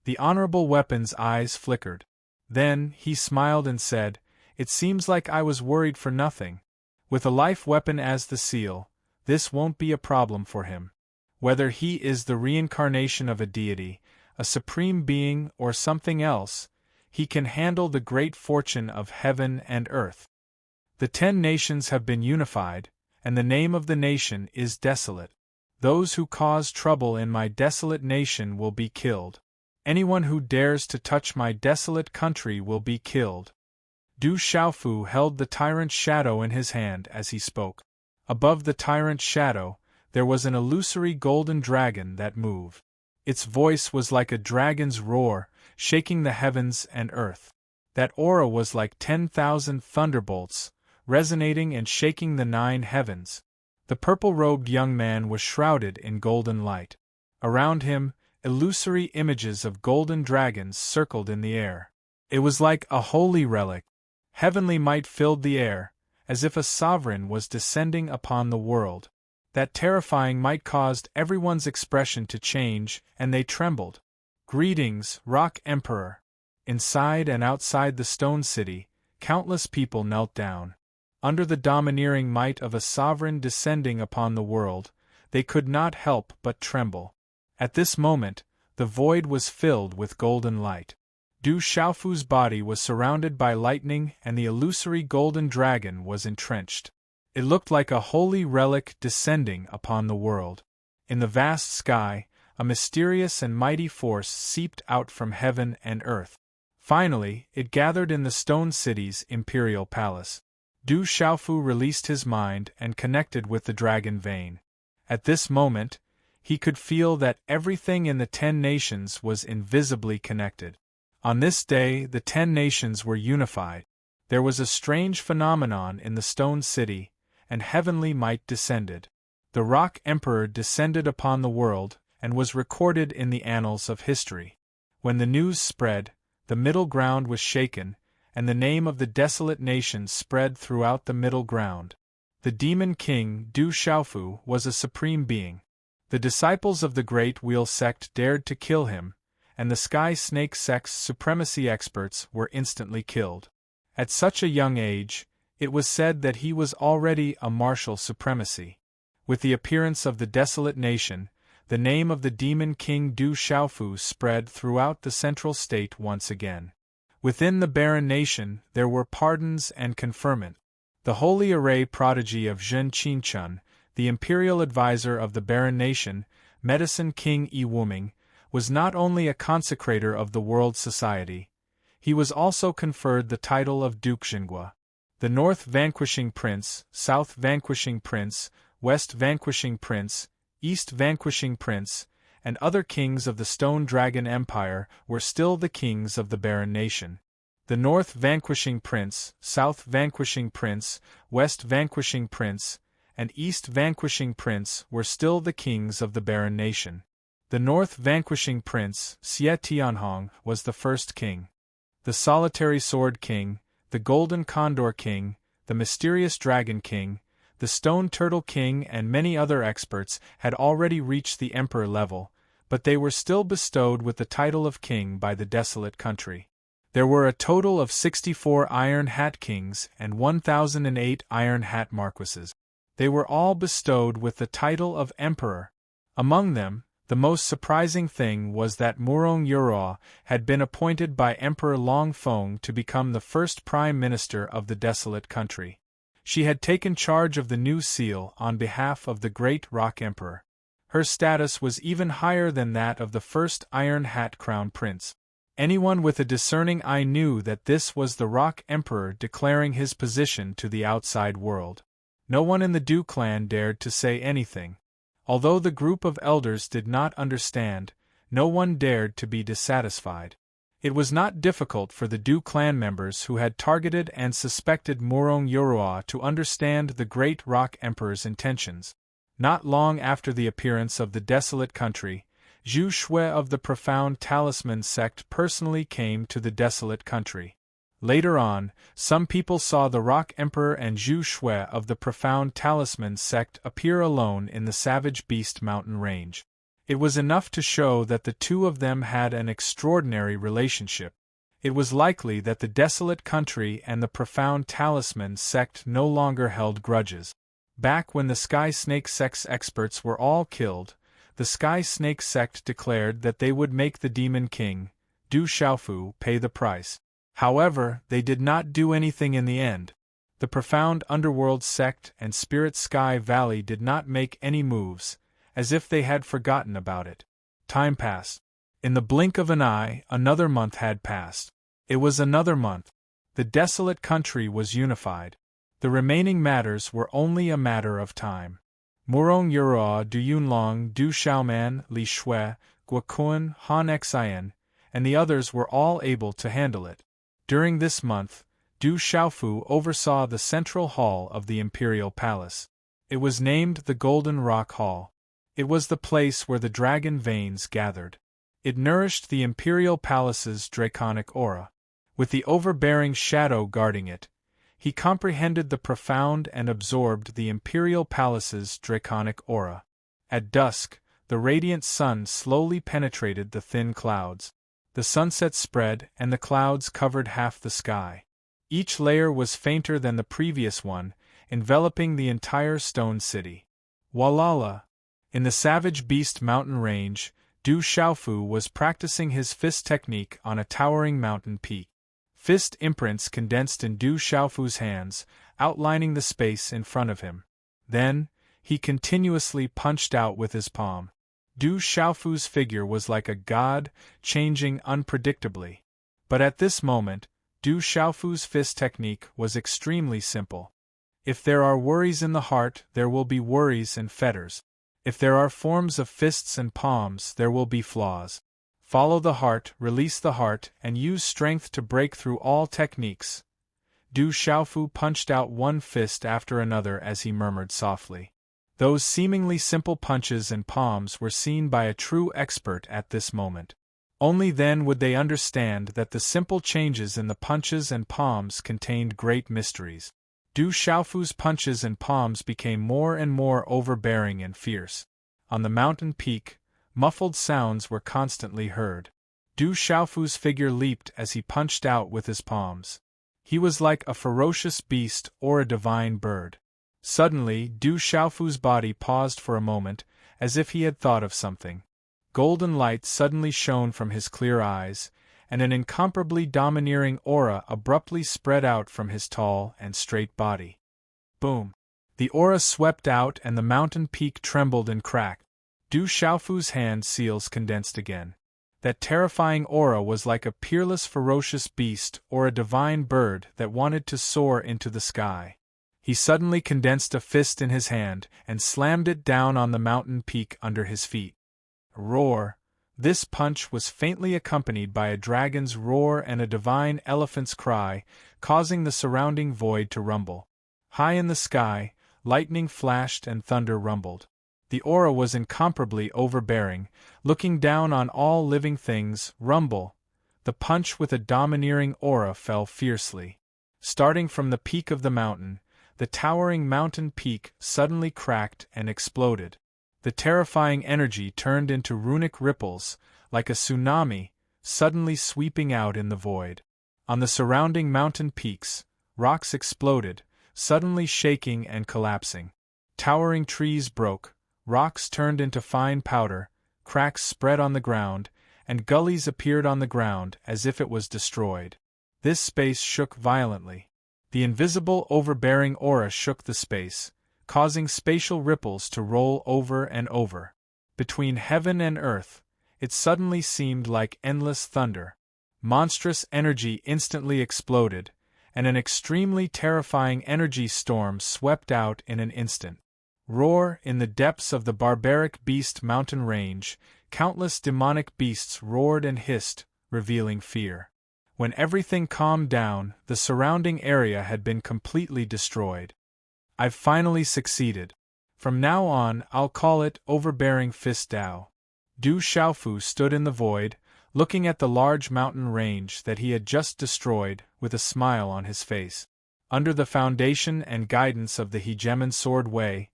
The Honorable Weapon's eyes flickered. Then, he smiled and said, "It seems like I was worried for nothing. With a life weapon as the seal, this won't be a problem for him. Whether he is the reincarnation of a deity, a supreme being, or something else, he can handle the great fortune of heaven and earth. The 10 nations have been unified, and the name of the nation is Desolate. Those who cause trouble in my desolate nation will be killed. Anyone who dares to touch my desolate country will be killed. Du Xiaofu held the tyrant's shadow in his hand as he spoke. Above the tyrant's shadow, there was an illusory golden dragon that moved. Its voice was like a dragon's roar, shaking the heavens and earth. That aura was like 10,000 thunderbolts, resonating and shaking the 9 heavens. The purple-robed young man was shrouded in golden light. Around him, illusory images of golden dragons circled in the air. It was like a holy relic. Heavenly might filled the air, as if a sovereign was descending upon the world. That terrifying might caused everyone's expression to change, and they trembled. Greetings, Rock Emperor. Inside and outside the stone city, countless people knelt down. Under the domineering might of a sovereign descending upon the world, they could not help but tremble. At this moment, the void was filled with golden light. Du Xiaofu's body was surrounded by lightning, and the illusory golden dragon was entrenched. It looked like a holy relic descending upon the world. In the vast sky, a mysterious and mighty force seeped out from heaven and earth. Finally, it gathered in the stone city's imperial palace. Du Xiaofu released his mind and connected with the dragon vein. At this moment, he could feel that everything in the 10 nations was invisibly connected. On this day, the 10 nations were unified. There was a strange phenomenon in the stone city, and heavenly might descended. The Rock Emperor descended upon the world, and was recorded in the annals of history. When the news spread, the middle ground was shaken, and the name of the desolate nation spread throughout the middle ground. The demon king, Du Xiaofu, was a supreme being. The disciples of the Great Wheel sect dared to kill him, and the Sky Snake sect's supremacy experts were instantly killed. At such a young age, it was said that he was already a martial supremacy. With the appearance of the desolate nation, the name of the demon king Du Xiaofu spread throughout the central state once again. Within the barren nation, there were pardons and conferment. The holy array prodigy of Zhen Qinchun, the imperial advisor of the barren nation, Medicine King Yi Wuming, was not only a consecrator of the world society, he was also conferred the title of Duke Xingua. The North Vanquishing Prince, South Vanquishing Prince, West Vanquishing Prince, East Vanquishing Prince, and other kings of the Stone Dragon Empire were still the kings of the barren nation. The North Vanquishing Prince, South Vanquishing Prince, West Vanquishing Prince, and East Vanquishing Prince were still the kings of the barren nation. The North Vanquishing Prince, Xie Tianhong, was the first king. The Solitary Sword King, the Golden Condor King, the Mysterious Dragon King, the Stone Turtle King and many other experts had already reached the emperor level, but they were still bestowed with the title of king by the desolate country. There were a total of 64 Iron Hat Kings and 1,008 Iron Hat Marquises. They were all bestowed with the title of emperor. Among them, the most surprising thing was that Murong Yoroa had been appointed by Emperor Longfeng to become the first prime minister of the desolate country. She had taken charge of the new seal on behalf of the great Rock Emperor. Her status was even higher than that of the first Iron Hat Crown Prince. Anyone with a discerning eye knew that this was the Rock Emperor declaring his position to the outside world. No one in the Du clan dared to say anything. Although the group of elders did not understand, no one dared to be dissatisfied. It was not difficult for the Du clan members who had targeted and suspected Murong Yoroa to understand the great Rock Emperor's intentions. Not long after the appearance of the desolate country, Zhu Shui of the Profound Talisman sect personally came to the desolate country. Later on, some people saw the Rock Emperor and Zhu Shui of the Profound Talisman sect appear alone in the Savage Beast mountain range. It was enough to show that the two of them had an extraordinary relationship. It was likely that the desolate country and the profound talisman sect no longer held grudges. Back when the Sky Snake sect's experts were all killed, the Sky Snake sect declared that they would make the Demon King, Du Xiaofu, pay the price. However, they did not do anything in the end. The profound underworld sect and Spirit Sky Valley did not make any moves, as if they had forgotten about it. Time passed. In the blink of an eye, another month had passed. It was another month. The desolate country was unified. The remaining matters were only a matter of time. Murong Yurua Du Yunlong Du Xiaoman Li Shui, Guokuan Han Xian, and the others were all able to handle it. During this month, Du Xiaofu oversaw the central hall of the imperial palace. It was named the Golden Rock Hall. It was the place where the dragon veins gathered. It nourished the imperial palace's draconic aura. With the overbearing shadow guarding it, he comprehended the profound and absorbed the imperial palace's draconic aura. At dusk, the radiant sun slowly penetrated the thin clouds. The sunset spread and the clouds covered half the sky. Each layer was fainter than the previous one, enveloping the entire stone city. Walala! In the Savage Beast mountain range, Du Xiaofu was practicing his fist technique on a towering mountain peak. Fist imprints condensed in Du Xiaofu's hands, outlining the space in front of him. Then, he continuously punched out with his palm. Du Xiaofu's figure was like a god, changing unpredictably. But at this moment, Du Xiaofu's fist technique was extremely simple. If there are worries in the heart, there will be worries and fetters. If there are forms of fists and palms, there will be flaws. Follow the heart, release the heart, and use strength to break through all techniques. Du Xiaofu punched out one fist after another as he murmured softly. Those seemingly simple punches and palms were seen by a true expert at this moment. Only then would they understand that the simple changes in the punches and palms contained great mysteries. Du Xiaofu's punches and palms became more and more overbearing and fierce. On the mountain peak, muffled sounds were constantly heard. Du Xiaofu's figure leaped as he punched out with his palms. He was like a ferocious beast or a divine bird. Suddenly, Du Xiaofu's body paused for a moment, as if he had thought of something. Golden light suddenly shone from his clear eyes, and an incomparably domineering aura abruptly spread out from his tall and straight body. Boom! The aura swept out and the mountain peak trembled and cracked. Du Xiaofu's hand seals condensed again. That terrifying aura was like a peerless ferocious beast or a divine bird that wanted to soar into the sky. He suddenly condensed a fist in his hand and slammed it down on the mountain peak under his feet. Roar! This punch was faintly accompanied by a dragon's roar and a divine elephant's cry, causing the surrounding void to rumble. High in the sky, lightning flashed and thunder rumbled. The aura was incomparably overbearing, looking down on all living things. Rumble! The punch with a domineering aura fell fiercely. Starting from the peak of the mountain, the towering mountain peak suddenly cracked and exploded. The terrifying energy turned into runic ripples, like a tsunami, suddenly sweeping out in the void. On the surrounding mountain peaks, rocks exploded, suddenly shaking and collapsing. Towering trees broke, rocks turned into fine powder, cracks spread on the ground, and gullies appeared on the ground as if it was destroyed. This space shook violently. The invisible overbearing aura shook the space, causing spatial ripples to roll over and over. Between heaven and earth, it suddenly seemed like endless thunder. Monstrous energy instantly exploded, and an extremely terrifying energy storm swept out in an instant. Roar! In the depths of the barbaric beast mountain range, countless demonic beasts roared and hissed, revealing fear. When everything calmed down, the surrounding area had been completely destroyed. I've finally succeeded. From now on, I'll call it Overbearing Fist Dao. Du Xiaofu stood in the void, looking at the large mountain range that he had just destroyed, with a smile on his face. Under the foundation and guidance of the Hegemon Sword Way,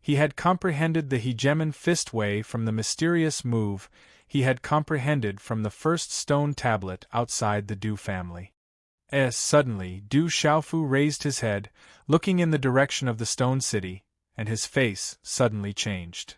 he had comprehended the Hegemon Fist Way from the mysterious move he had comprehended from the first stone tablet outside the Du family. Suddenly, Du Xiaofu raised his head, looking in the direction of the stone city, and his face suddenly changed.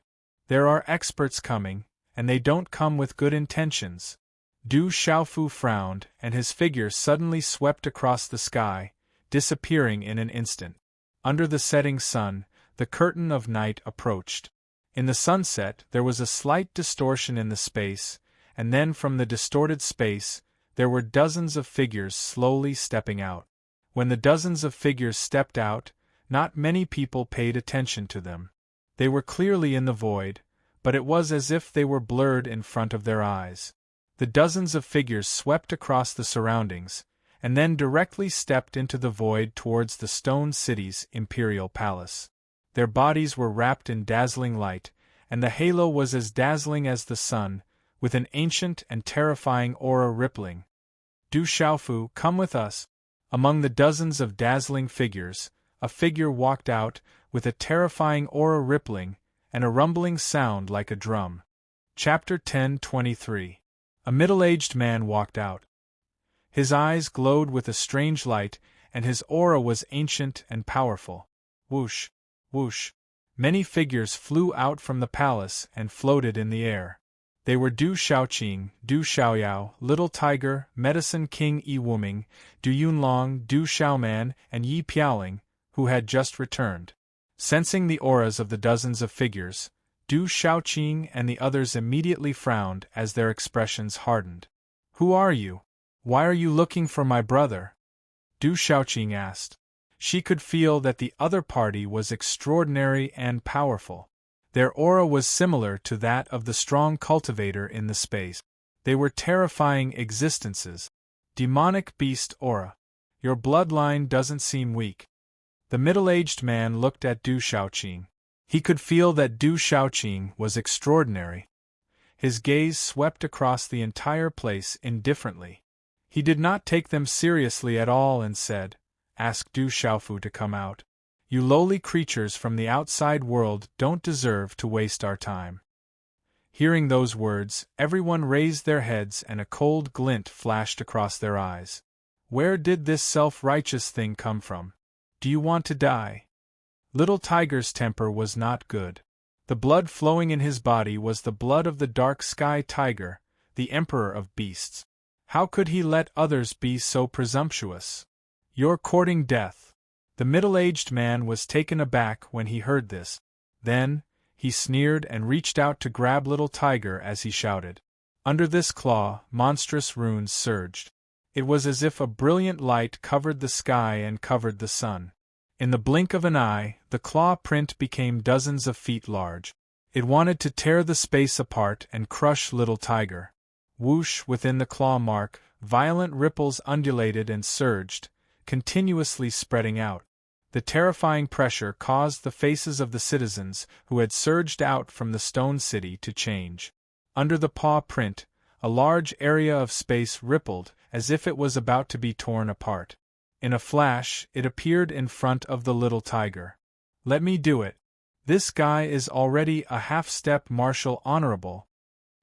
There are experts coming, and they don't come with good intentions. Du Xiaofu frowned, and his figure suddenly swept across the sky, disappearing in an instant. Under the setting sun, the curtain of night approached. In the sunset there was a slight distortion in the space, and then from the distorted space, there were dozens of figures slowly stepping out. When the dozens of figures stepped out, not many people paid attention to them. They were clearly in the void, but it was as if they were blurred in front of their eyes. The dozens of figures swept across the surroundings, and then directly stepped into the void towards the stone city's imperial palace. Their bodies were wrapped in dazzling light, and the halo was as dazzling as the sun, with an ancient and terrifying aura rippling. Du Xiaofu, come with us. Among the dozens of dazzling figures, a figure walked out, with a terrifying aura rippling, and a rumbling sound like a drum. Chapter 10:23. A middle-aged man walked out. His eyes glowed with a strange light, and his aura was ancient and powerful. Whoosh, whoosh. Many figures flew out from the palace and floated in the air. They were Du Xiaoqing, Du Xiaoyao, Little Tiger, Medicine King Yi Wuming, Du Yunlong, Du Xiaoman, and Yi Piaoling, who had just returned. Sensing the auras of the dozens of figures, Du Xiaoqing and the others immediately frowned as their expressions hardened. Who are you? Why are you looking for my brother? Du Xiaoqing asked. She could feel that the other party was extraordinary and powerful. Their aura was similar to that of the strong cultivator in the space. They were terrifying existences. Demonic beast aura. Your bloodline doesn't seem weak. The middle-aged man looked at Du Xiaoqing. He could feel that Du Xiaoqing was extraordinary. His gaze swept across the entire place indifferently. He did not take them seriously at all and said, "Ask Du Xiaofu to come out. You lowly creatures from the outside world don't deserve to waste our time." Hearing those words, everyone raised their heads and a cold glint flashed across their eyes. Where did this self-righteous thing come from? Do you want to die? Little Tiger's temper was not good. The blood flowing in his body was the blood of the dark sky tiger, the emperor of beasts. How could he let others be so presumptuous? You're courting death. The middle-aged man was taken aback when he heard this. Then, he sneered and reached out to grab Little Tiger as he shouted. Under this claw, monstrous runes surged. It was as if a brilliant light covered the sky and covered the sun. In the blink of an eye, the claw print became dozens of feet large. It wanted to tear the space apart and crush Little Tiger. Whoosh within the claw mark, violent ripples undulated and surged, continuously spreading out. The terrifying pressure caused the faces of the citizens who had surged out from the stone city to change. Under the paw print, a large area of space rippled as if it was about to be torn apart. In a flash, it appeared in front of the Little Tiger. Let me do it. This guy is already a half-step martial honorable.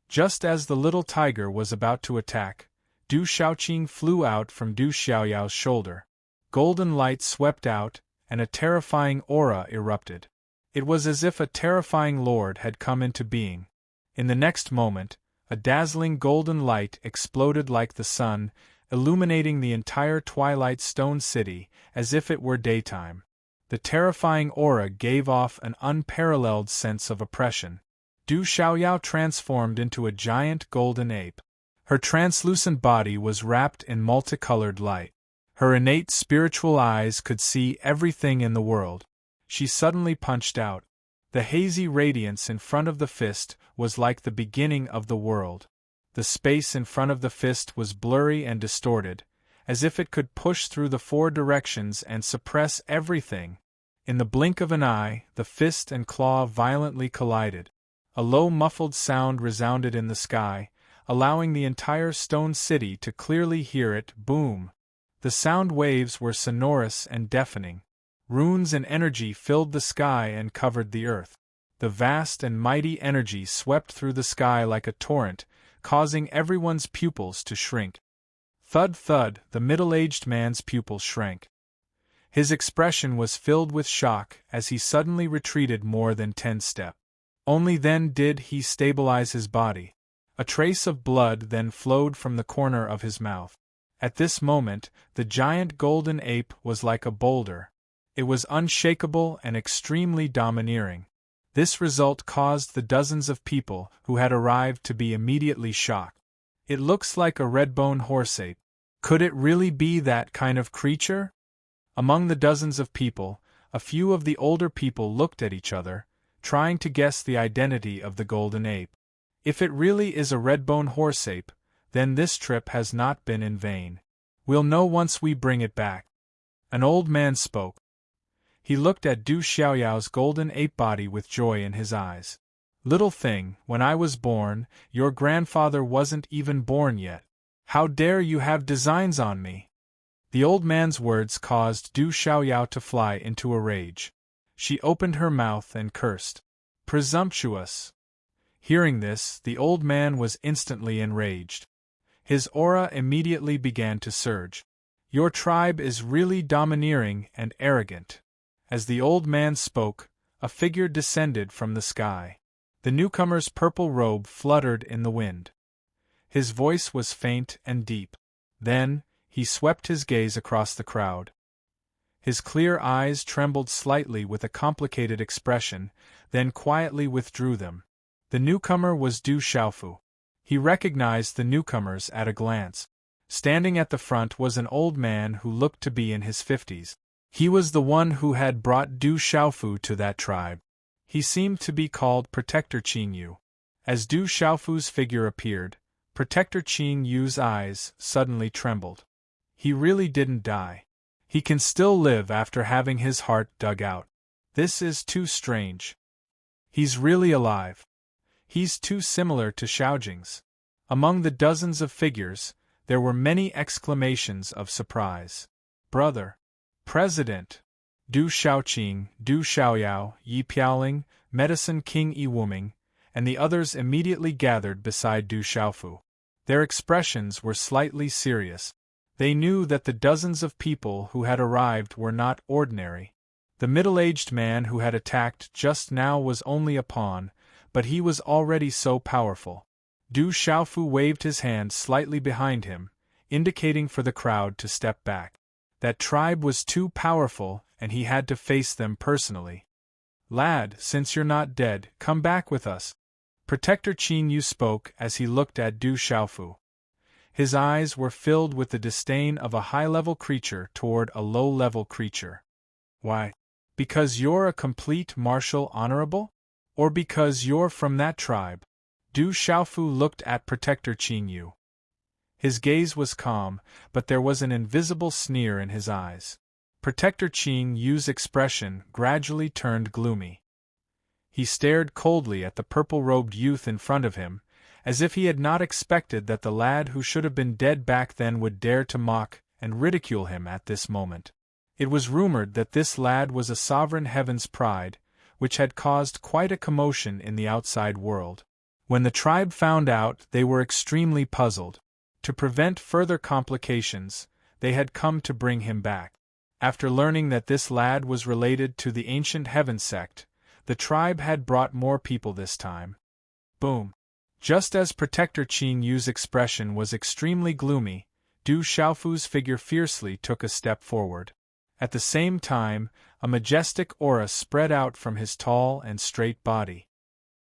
Just as the Little Tiger was about to attack, Du Xiaoqing flew out from Du Xiaoyao's shoulder. Golden light swept out, and a terrifying aura erupted. It was as if a terrifying lord had come into being. In the next moment, a dazzling golden light exploded like the sun, illuminating the entire Twilight Stone City as if it were daytime. The terrifying aura gave off an unparalleled sense of oppression. Du Xiaoyao transformed into a giant golden ape. Her translucent body was wrapped in multicolored light. Her innate spiritual eyes could see everything in the world. She suddenly punched out. The hazy radiance in front of the fist was like the beginning of the world. The space in front of the fist was blurry and distorted, as if it could push through the four directions and suppress everything. In the blink of an eye, the fist and claw violently collided. A low muffled sound resounded in the sky, allowing the entire stone city to clearly hear it boom. The sound waves were sonorous and deafening. Runes and energy filled the sky and covered the earth. The vast and mighty energy swept through the sky like a torrent, causing everyone's pupils to shrink. Thud thud, the middle-aged man's pupils shrank. His expression was filled with shock as he suddenly retreated more than 10 steps. Only then did he stabilize his body. A trace of blood then flowed from the corner of his mouth. At this moment, the giant golden ape was like a boulder. It was unshakable and extremely domineering. This result caused the dozens of people who had arrived to be immediately shocked. It looks like a red-bone horse ape. Could it really be that kind of creature? Among the dozens of people, a few of the older people looked at each other, trying to guess the identity of the golden ape. If it really is a red-bone horse ape, then this trip has not been in vain. We'll know once we bring it back. An old man spoke. He looked at Du Xiaoyao's golden ape body with joy in his eyes. Little thing, when I was born, your grandfather wasn't even born yet. How dare you have designs on me? The old man's words caused Du Xiaoyao to fly into a rage. She opened her mouth and cursed. Presumptuous! Hearing this, the old man was instantly enraged. His aura immediately began to surge. Your tribe is really domineering and arrogant. As the old man spoke, a figure descended from the sky. The newcomer's purple robe fluttered in the wind. His voice was faint and deep. Then, he swept his gaze across the crowd. His clear eyes trembled slightly with a complicated expression, then quietly withdrew them. The newcomer was Du Xiaofu. He recognized the newcomers at a glance. Standing at the front was an old man who looked to be in his 50s. He was the one who had brought Du Xiaofu to that tribe. He seemed to be called Protector Qing Yu. As Du Xiaofu's figure appeared, Protector Qing Yu's eyes suddenly trembled. He really didn't die. He can still live after having his heart dug out. This is too strange. He's really alive. He's too similar to Xiaojing's. Among the dozens of figures, there were many exclamations of surprise. Brother! President! Du Xiaoqing, Du Xiaoyao, Yi Piaoling, Medicine King Yi Wuming, and the others immediately gathered beside Du Xiaofu. Their expressions were slightly serious. They knew that the dozens of people who had arrived were not ordinary. The middle-aged man who had attacked just now was only a pawn, but he was already so powerful. Du Xiaofu waved his hand slightly behind him, indicating for the crowd to step back. That tribe was too powerful, and he had to face them personally. Lad, since you're not dead, come back with us. Protector Qin Yu spoke as he looked at Du Xiaofu. His eyes were filled with the disdain of a high-level creature toward a low-level creature. Why? Because you're a complete martial honorable? Or because you're from that tribe? Du Xiaofu looked at Protector Qin Yu. His gaze was calm, but there was an invisible sneer in his eyes. Protector Qin Yu's expression gradually turned gloomy. He stared coldly at the purple-robed youth in front of him, as if he had not expected that the lad who should have been dead back then would dare to mock and ridicule him at this moment. It was rumored that this lad was a sovereign heaven's pride, which had caused quite a commotion in the outside world. When the tribe found out, they were extremely puzzled. To prevent further complications, they had come to bring him back. After learning that this lad was related to the ancient heaven sect, the tribe had brought more people this time. Boom! Just as Protector Qin Yu's expression was extremely gloomy, Du Xiaofu's figure fiercely took a step forward. At the same time, a majestic aura spread out from his tall and straight body.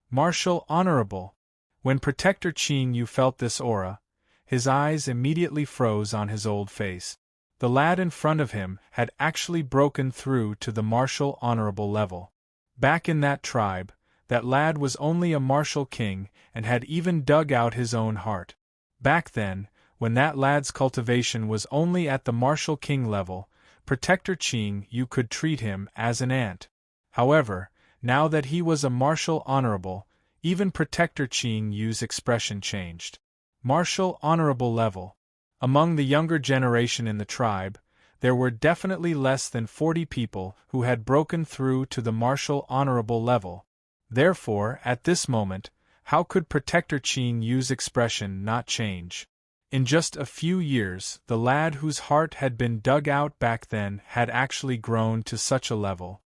Martial honorable! When Protector Qin Yu felt this aura, his eyes immediately froze on his old face. The lad in front of him had actually broken through to the martial honorable level. Back in that tribe, that lad was only a martial king and had even dug out his own heart. Back then, when that lad's cultivation was only at the martial king level, Protector Qin Yu could treat him as an ant. However, now that he was a martial honorable, even Protector Qin Yu's expression changed. Martial honorable level. Among the younger generation in the tribe, there were definitely less than 40 people who had broken through to the martial honorable level. Therefore, at this moment, How could Protector Qin Yu's expression not change? In just a few years, the lad whose heart had been dug out back then had actually grown to such a level.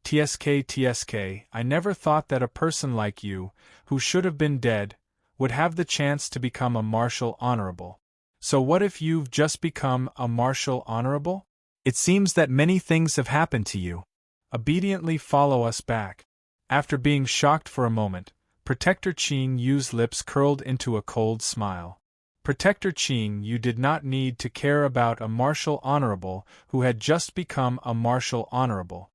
TSK, I never thought that a person like you, who should have been dead, would have the chance to become a martial honorable. So what if you've just become a martial honorable? It seems that many things have happened to you. Obediently follow us back. After being shocked for a moment, Protector Qin Yu's lips curled into a cold smile. Protector Qin Yu did not need to care about a martial honorable who had just become a martial honorable.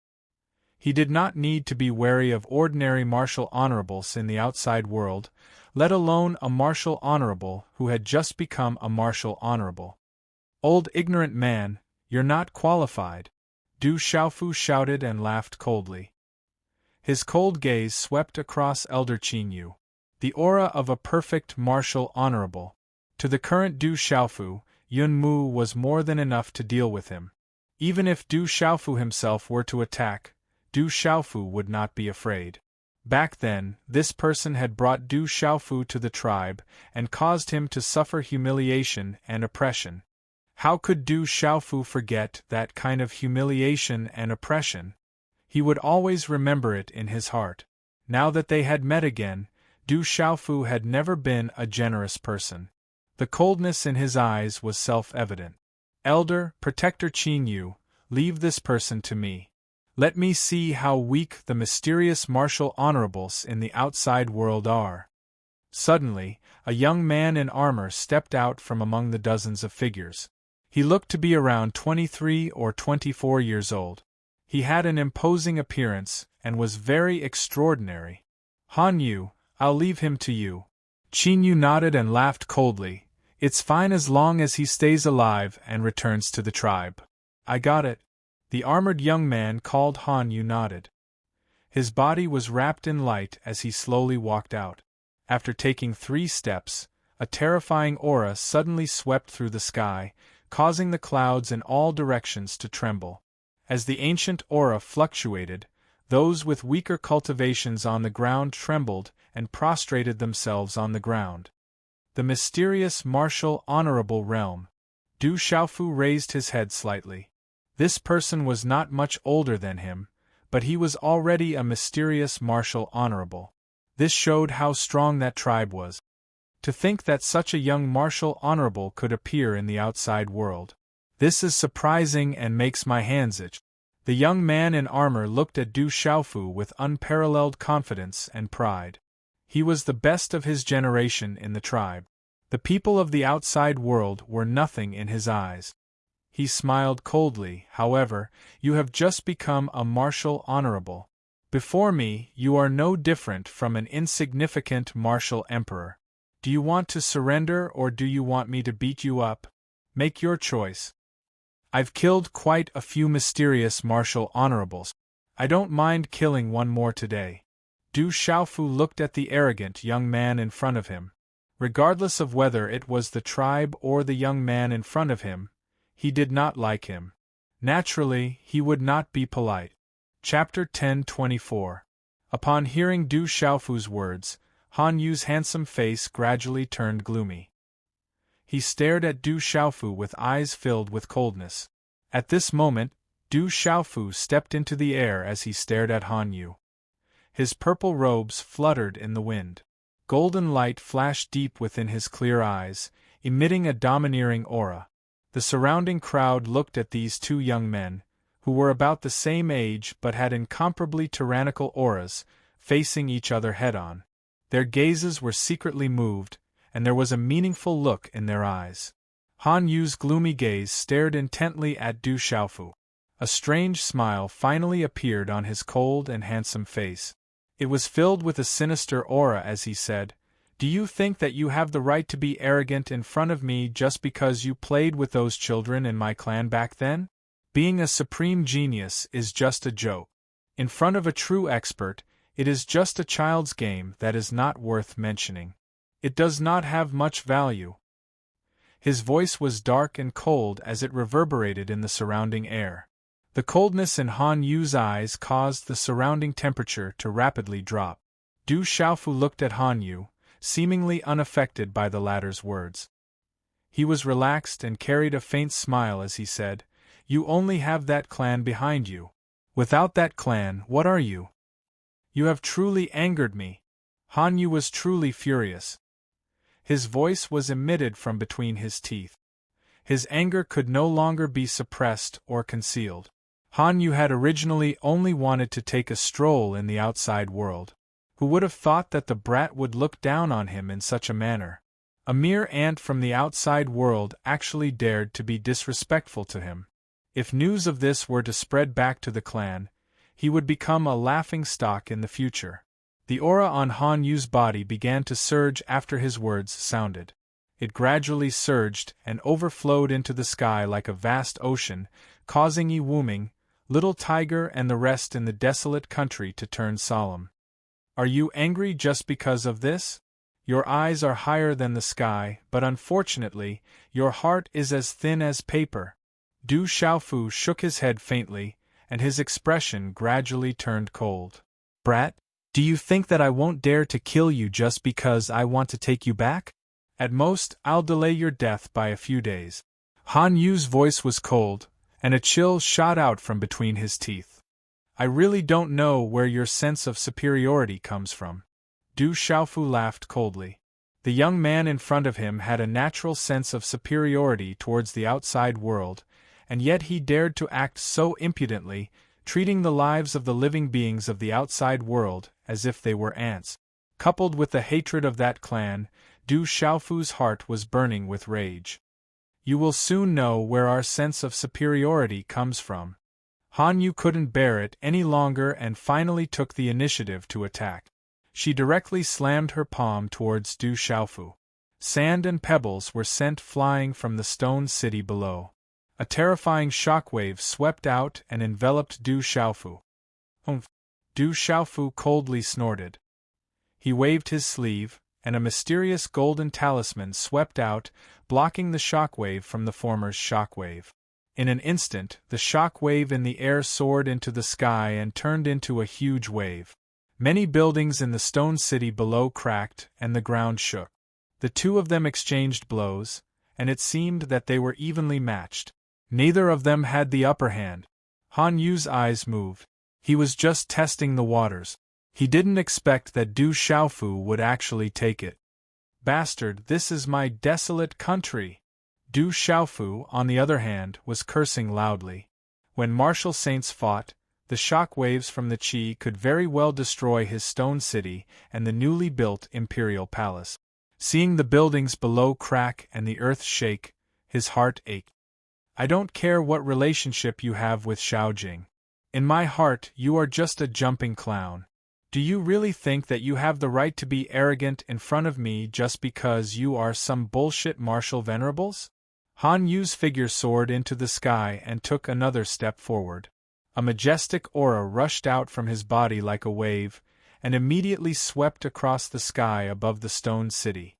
He did not need to be wary of ordinary martial honorables in the outside world, let alone a martial honorable who had just become a martial honorable. Old ignorant man, you're not qualified, Du Xiaofu shouted and laughed coldly. His cold gaze swept across Elder Qin Yu. The aura of a perfect martial honorable. To the current Du Xiaofu, Yun Mu was more than enough to deal with him. Even if Du Xiaofu himself were to attack, Du Xiaofu would not be afraid. Back then, this person had brought Du Xiaofu to the tribe and caused him to suffer humiliation and oppression. How could Du Xiaofu forget that kind of humiliation and oppression? He would always remember it in his heart. Now that they had met again, Du Xiaofu had never been a generous person. The coldness in his eyes was self-evident. Elder, Protector Qin Yu, leave this person to me. Let me see how weak the mysterious martial honorables in the outside world are. Suddenly, a young man in armor stepped out from among the dozens of figures. He looked to be around 23 or 24 years old. He had an imposing appearance and was very extraordinary. Han Yu, I'll leave him to you. Qin Yu nodded and laughed coldly. It's fine as long as he stays alive and returns to the tribe. I got it. The armored young man called Han Yu nodded. His body was wrapped in light as he slowly walked out. After taking 3 steps, a terrifying aura suddenly swept through the sky, causing the clouds in all directions to tremble. As the ancient aura fluctuated, those with weaker cultivations on the ground trembled and prostrated themselves on the ground. The mysterious martial honorable realm. Du Xiaofu raised his head slightly. This person was not much older than him, but he was already a mysterious martial honorable. This showed how strong that tribe was. To think that such a young martial honorable could appear in the outside world. This is surprising and makes my hands itch. The young man in armor looked at Du Xiaofu with unparalleled confidence and pride. He was the best of his generation in the tribe. The people of the outside world were nothing in his eyes. He smiled coldly. However, you have just become a martial honorable. Before me, you are no different from an insignificant martial emperor. Do you want to surrender or do you want me to beat you up? Make your choice. I've killed quite a few mysterious martial honorables. I don't mind killing one more today. Du Xiaofu looked at the arrogant young man in front of him. Regardless of whether it was the tribe or the young man in front of him, he did not like him. Naturally, he would not be polite. Chapter 1024. Upon hearing Du Xiaofu's words, Han Yu's handsome face gradually turned gloomy. He stared at Du Xiaofu with eyes filled with coldness. At this moment, Du Xiaofu stepped into the air as he stared at Han Yu. His purple robes fluttered in the wind. Golden light flashed deep within his clear eyes, emitting a domineering aura. The surrounding crowd looked at these 2 young men, who were about the same age but had incomparably tyrannical auras, facing each other head-on. Their gazes were secretly moved, and there was a meaningful look in their eyes. Han Yu's gloomy gaze stared intently at Du Xiaofu. A strange smile finally appeared on his cold and handsome face. It was filled with a sinister aura as he said, "Do you think that you have the right to be arrogant in front of me just because you played with those children in my clan back then? Being a supreme genius is just a joke. In front of a true expert, it is just a child's game that is not worth mentioning. It does not have much value." His voice was dark and cold as it reverberated in the surrounding air. The coldness in Han Yu's eyes caused the surrounding temperature to rapidly drop. Du Xiaofu looked at Han Yu, seemingly unaffected by the latter's words. He was relaxed and carried a faint smile as he said, "You only have that clan behind you. Without that clan, what are you? You have truly angered me." Han Yu was truly furious. His voice was emitted from between his teeth. His anger could no longer be suppressed or concealed. Han Yu had originally only wanted to take a stroll in the outside world. Who would have thought that the brat would look down on him in such a manner? A mere ant from the outside world actually dared to be disrespectful to him. If news of this were to spread back to the clan, he would become a laughingstock in the future. The aura on Han Yu's body began to surge after his words sounded. It gradually surged and overflowed into the sky like a vast ocean, causing Yi Wuming, Little Tiger and the rest in the desolate country to turn solemn. Are you angry just because of this? Your eyes are higher than the sky, but unfortunately, your heart is as thin as paper. Du Xiaofu shook his head faintly, and his expression gradually turned cold. Brat, do you think that I won't dare to kill you just because I want to take you back? At most, I'll delay your death by a few days. Han Yu's voice was cold, and a chill shot out from between his teeth. I really don't know where your sense of superiority comes from. Du Xiaofu laughed coldly. The young man in front of him had a natural sense of superiority towards the outside world, and yet he dared to act so impudently, treating the lives of the living beings of the outside world as if they were ants. Coupled with the hatred of that clan, Du Xiaofu's heart was burning with rage. You will soon know where our sense of superiority comes from. Han Yu couldn't bear it any longer and finally took the initiative to attack. She directly slammed her palm towards Du Xiaofu. Sand and pebbles were sent flying from the stone city below. A terrifying shockwave swept out and enveloped Du Xiaofu. Humph! Du Xiaofu coldly snorted. He waved his sleeve, and a mysterious golden talisman swept out, blocking the shockwave from the former's shockwave. In an instant, the shock wave in the air soared into the sky and turned into a huge wave. Many buildings in the stone city below cracked and the ground shook. The two of them exchanged blows, and it seemed that they were evenly matched. Neither of them had the upper hand. Han Yu's eyes moved. He was just testing the waters. He didn't expect that Du Xiaofu would actually take it. Bastard, this is my desolate country! Du Xiaofu, on the other hand, was cursing loudly. When martial saints fought, the shock waves from the Qi could very well destroy his stone city and the newly built imperial palace. Seeing the buildings below crack and the earth shake, his heart ached. I don't care what relationship you have with Xiaojing. In my heart, you are just a jumping clown. Do you really think that you have the right to be arrogant in front of me just because you are some bullshit martial venerables? Han Yu's figure soared into the sky and took another step forward. A majestic aura rushed out from his body like a wave, and immediately swept across the sky above the stone city.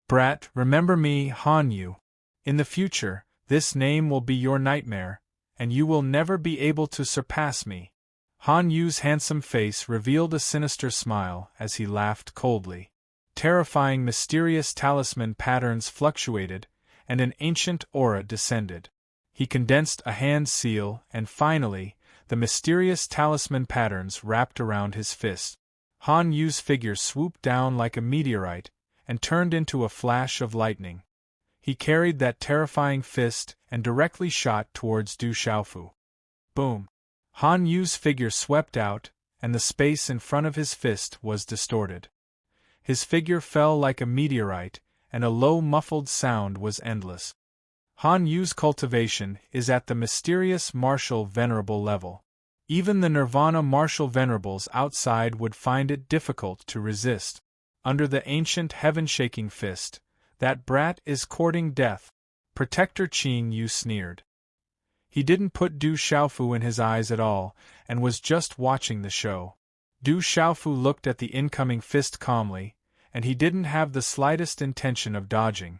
Brat, remember me, Han Yu. In the future, this name will be your nightmare, and you will never be able to surpass me. Han Yu's handsome face revealed a sinister smile as he laughed coldly. Terrifying mysterious talisman patterns fluctuated, and an ancient aura descended. He condensed a hand seal, and finally, the mysterious talisman patterns wrapped around his fist. Han Yu's figure swooped down like a meteorite, and turned into a flash of lightning. He carried that terrifying fist and directly shot towards Du Xiaofu. Boom! Han Yu's figure swept out, and the space in front of his fist was distorted. His figure fell like a meteorite, and a low muffled sound was endless. Han Yu's cultivation is at the mysterious martial venerable level. Even the Nirvana martial venerables outside would find it difficult to resist. Under the ancient heaven-shaking fist, that brat is courting death. Protector Qing Yu sneered. He didn't put Du Xiaofu in his eyes at all, and was just watching the show. Du Xiaofu looked at the incoming fist calmly, and he didn't have the slightest intention of dodging.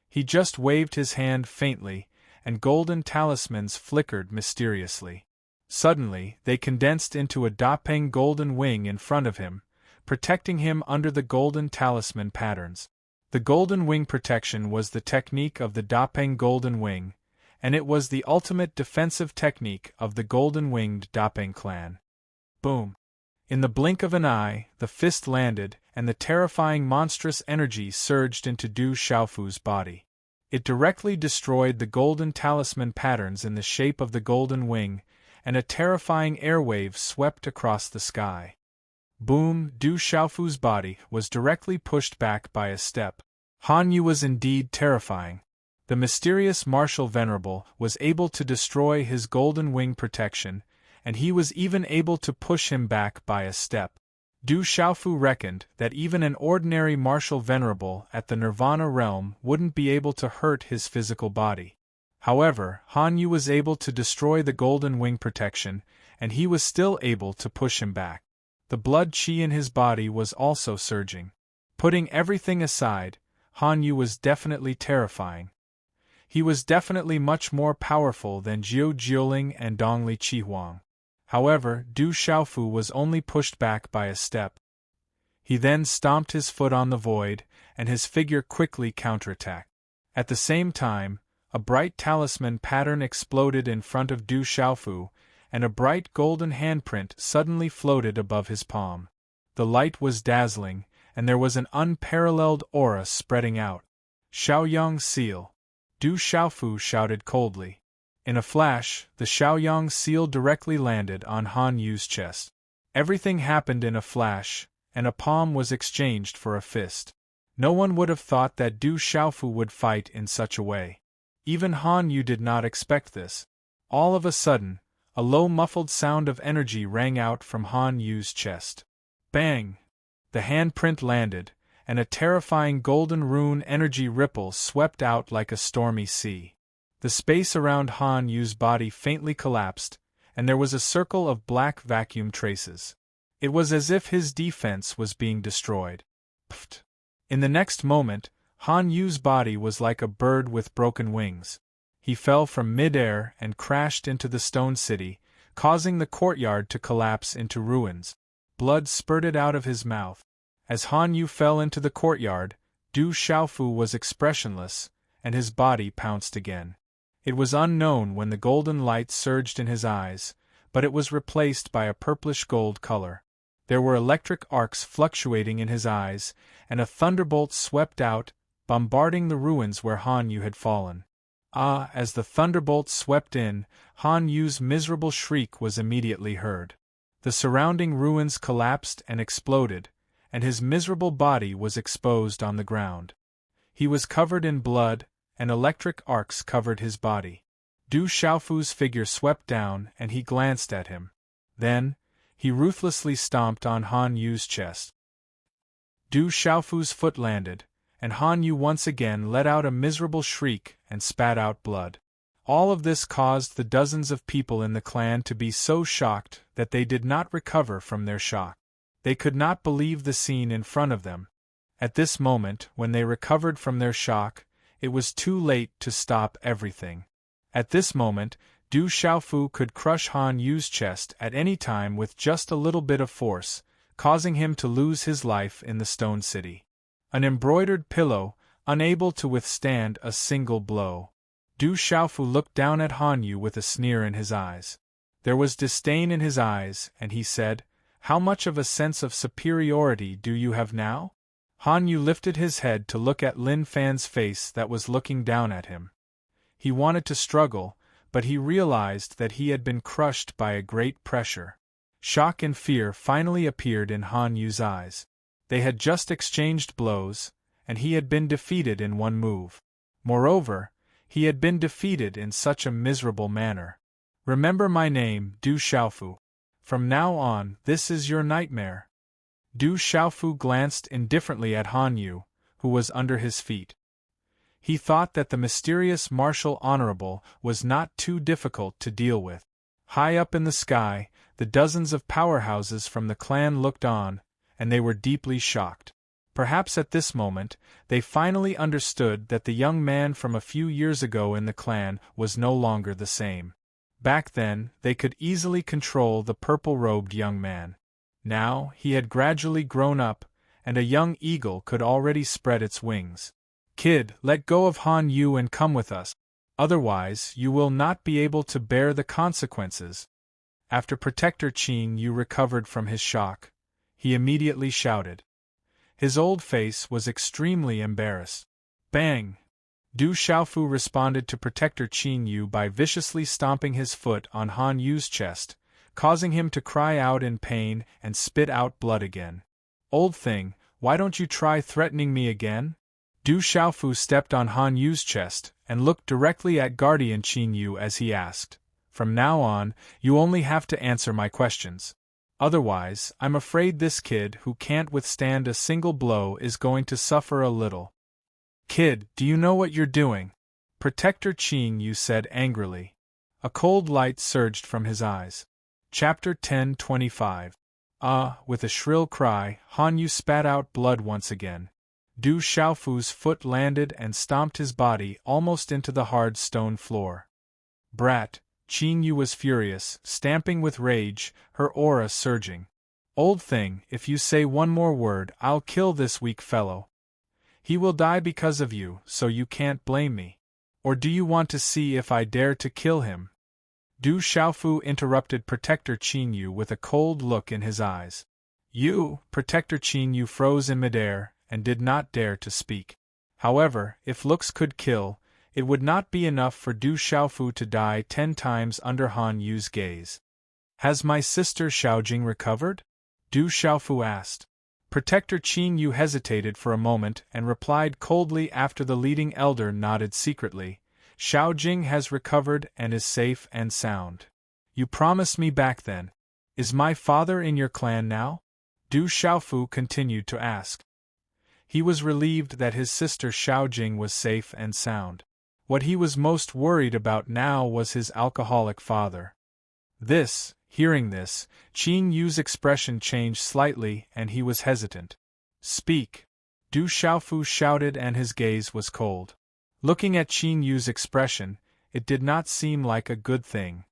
He just waved his hand faintly, and golden talismans flickered mysteriously. Suddenly, they condensed into a Dapeng golden wing in front of him, protecting him under the golden talisman patterns. The golden wing protection was the technique of the Dapeng golden wing, and it was the ultimate defensive technique of the golden-winged Dapeng clan. Boom! In the blink of an eye, the fist landed, and the terrifying monstrous energy surged into Du Xiaofu's body. It directly destroyed the golden talisman patterns in the shape of the golden wing, and a terrifying airwave swept across the sky. Boom! Du Xiaofu's body was directly pushed back by a step. Han Yu was indeed terrifying. The mysterious martial venerable was able to destroy his golden wing protection, and he was even able to push him back by a step. Du Xiaofu reckoned that even an ordinary martial venerable at the Nirvana realm wouldn't be able to hurt his physical body. However, Han Yu was able to destroy the golden wing protection, and he was still able to push him back. The blood qi in his body was also surging. Putting everything aside, Han Yu was definitely terrifying. He was definitely much more powerful than Jiu Jiuling and Dongli Qihuang. However, Du Xiaofu was only pushed back by a step. He then stomped his foot on the void, and his figure quickly counterattacked. At the same time, a bright talisman pattern exploded in front of Du Xiaofu, and a bright golden handprint suddenly floated above his palm. The light was dazzling, and there was an unparalleled aura spreading out. Shaoyang seal. Du Xiaofu shouted coldly. In a flash, the Shaoyang seal directly landed on Han Yu's chest. Everything happened in a flash, and a palm was exchanged for a fist. No one would have thought that Du Xiaofu would fight in such a way. Even Han Yu did not expect this. All of a sudden, a low muffled sound of energy rang out from Han Yu's chest. Bang! The handprint landed, and a terrifying golden rune energy ripple swept out like a stormy sea. The space around Han Yu's body faintly collapsed, and there was a circle of black vacuum traces. It was as if his defense was being destroyed. Pfft! In the next moment, Han Yu's body was like a bird with broken wings. He fell from mid-air and crashed into the stone city, causing the courtyard to collapse into ruins. Blood spurted out of his mouth. As Han Yu fell into the courtyard, Du Xiaofu was expressionless, and his body pounced again. It was unknown when the golden light surged in his eyes, but it was replaced by a purplish gold color. There were electric arcs fluctuating in his eyes, and a thunderbolt swept out, bombarding the ruins where Han Yu had fallen. Ah, as the thunderbolt swept in, Han Yu's miserable shriek was immediately heard. The surrounding ruins collapsed and exploded, and his miserable body was exposed on the ground. He was covered in blood, and electric arcs covered his body. Du Xiaofu's figure swept down, and he glanced at him. Then, he ruthlessly stomped on Han Yu's chest. Du Xiaofu's foot landed, and Han Yu once again let out a miserable shriek and spat out blood. All of this caused the dozens of people in the clan to be so shocked that they did not recover from their shock. They could not believe the scene in front of them. At this moment, when they recovered from their shock, it was too late to stop everything. At this moment, Du Xiaofu could crush Han Yu's chest at any time with just a little bit of force, causing him to lose his life in the stone city. An embroidered pillow, unable to withstand a single blow. Du Xiaofu looked down at Han Yu with a sneer in his eyes. There was disdain in his eyes, and he said, "How much of a sense of superiority do you have now?" Han Yu lifted his head to look at Lin Fan's face that was looking down at him. He wanted to struggle, but he realized that he had been crushed by a great pressure. Shock and fear finally appeared in Han Yu's eyes. They had just exchanged blows, and he had been defeated in one move. Moreover, he had been defeated in such a miserable manner. "Remember my name, Du Xiaofu. From now on, this is your nightmare." Du Xiaofu glanced indifferently at Han Yu, who was under his feet. He thought that the mysterious martial honorable was not too difficult to deal with. High up in the sky, the dozens of powerhouses from the clan looked on, and they were deeply shocked. Perhaps at this moment, they finally understood that the young man from a few years ago in the clan was no longer the same. Back then, they could easily control the purple-robed young man. Now, he had gradually grown up, and a young eagle could already spread its wings. Kid, let go of Han Yu and come with us. Otherwise, you will not be able to bear the consequences. After Protector Qin Yu recovered from his shock, he immediately shouted. His old face was extremely embarrassed. Bang! Du Xiaofu responded to Protector Qin Yu by viciously stomping his foot on Han Yu's chest, causing him to cry out in pain and spit out blood again. Old thing, why don't you try threatening me again? Du Xiaofu stepped on Han Yu's chest and looked directly at Guardian Qin Yu as he asked, From now on, you only have to answer my questions. Otherwise, I'm afraid this kid who can't withstand a single blow is going to suffer a little. Kid, do you know what you're doing? Protector Qin Yu said angrily. A cold light surged from his eyes. Chapter 1025. With a shrill cry, Han Yu spat out blood once again. Du Xiaofu's foot landed and stomped his body almost into the hard stone floor. Brat, Qin Yu was furious, stamping with rage, her aura surging. Old thing, if you say one more word, I'll kill this weak fellow. He will die because of you, so you can't blame me. Or do you want to see if I dare to kill him? Du Xiaofu interrupted Protector Qin Yu with a cold look in his eyes. Protector Qin Yu froze in midair, and did not dare to speak. However, if looks could kill, it would not be enough for Du Xiaofu to die 10 times under Han Yu's gaze. Has my sister Xiaojing recovered? Du Xiaofu asked. Protector Qin Yu hesitated for a moment and replied coldly after the leading elder nodded secretly. Xiaojing has recovered and is safe and sound. You promised me back then. Is my father in your clan now? Du Xiaofu continued to ask. He was relieved that his sister Xiaojing was safe and sound. What he was most worried about now was his alcoholic father. Hearing this, Qin Yu's expression changed slightly and he was hesitant. Speak! Du Xiaofu shouted and his gaze was cold. Looking at Qin Yu's expression, it did not seem like a good thing.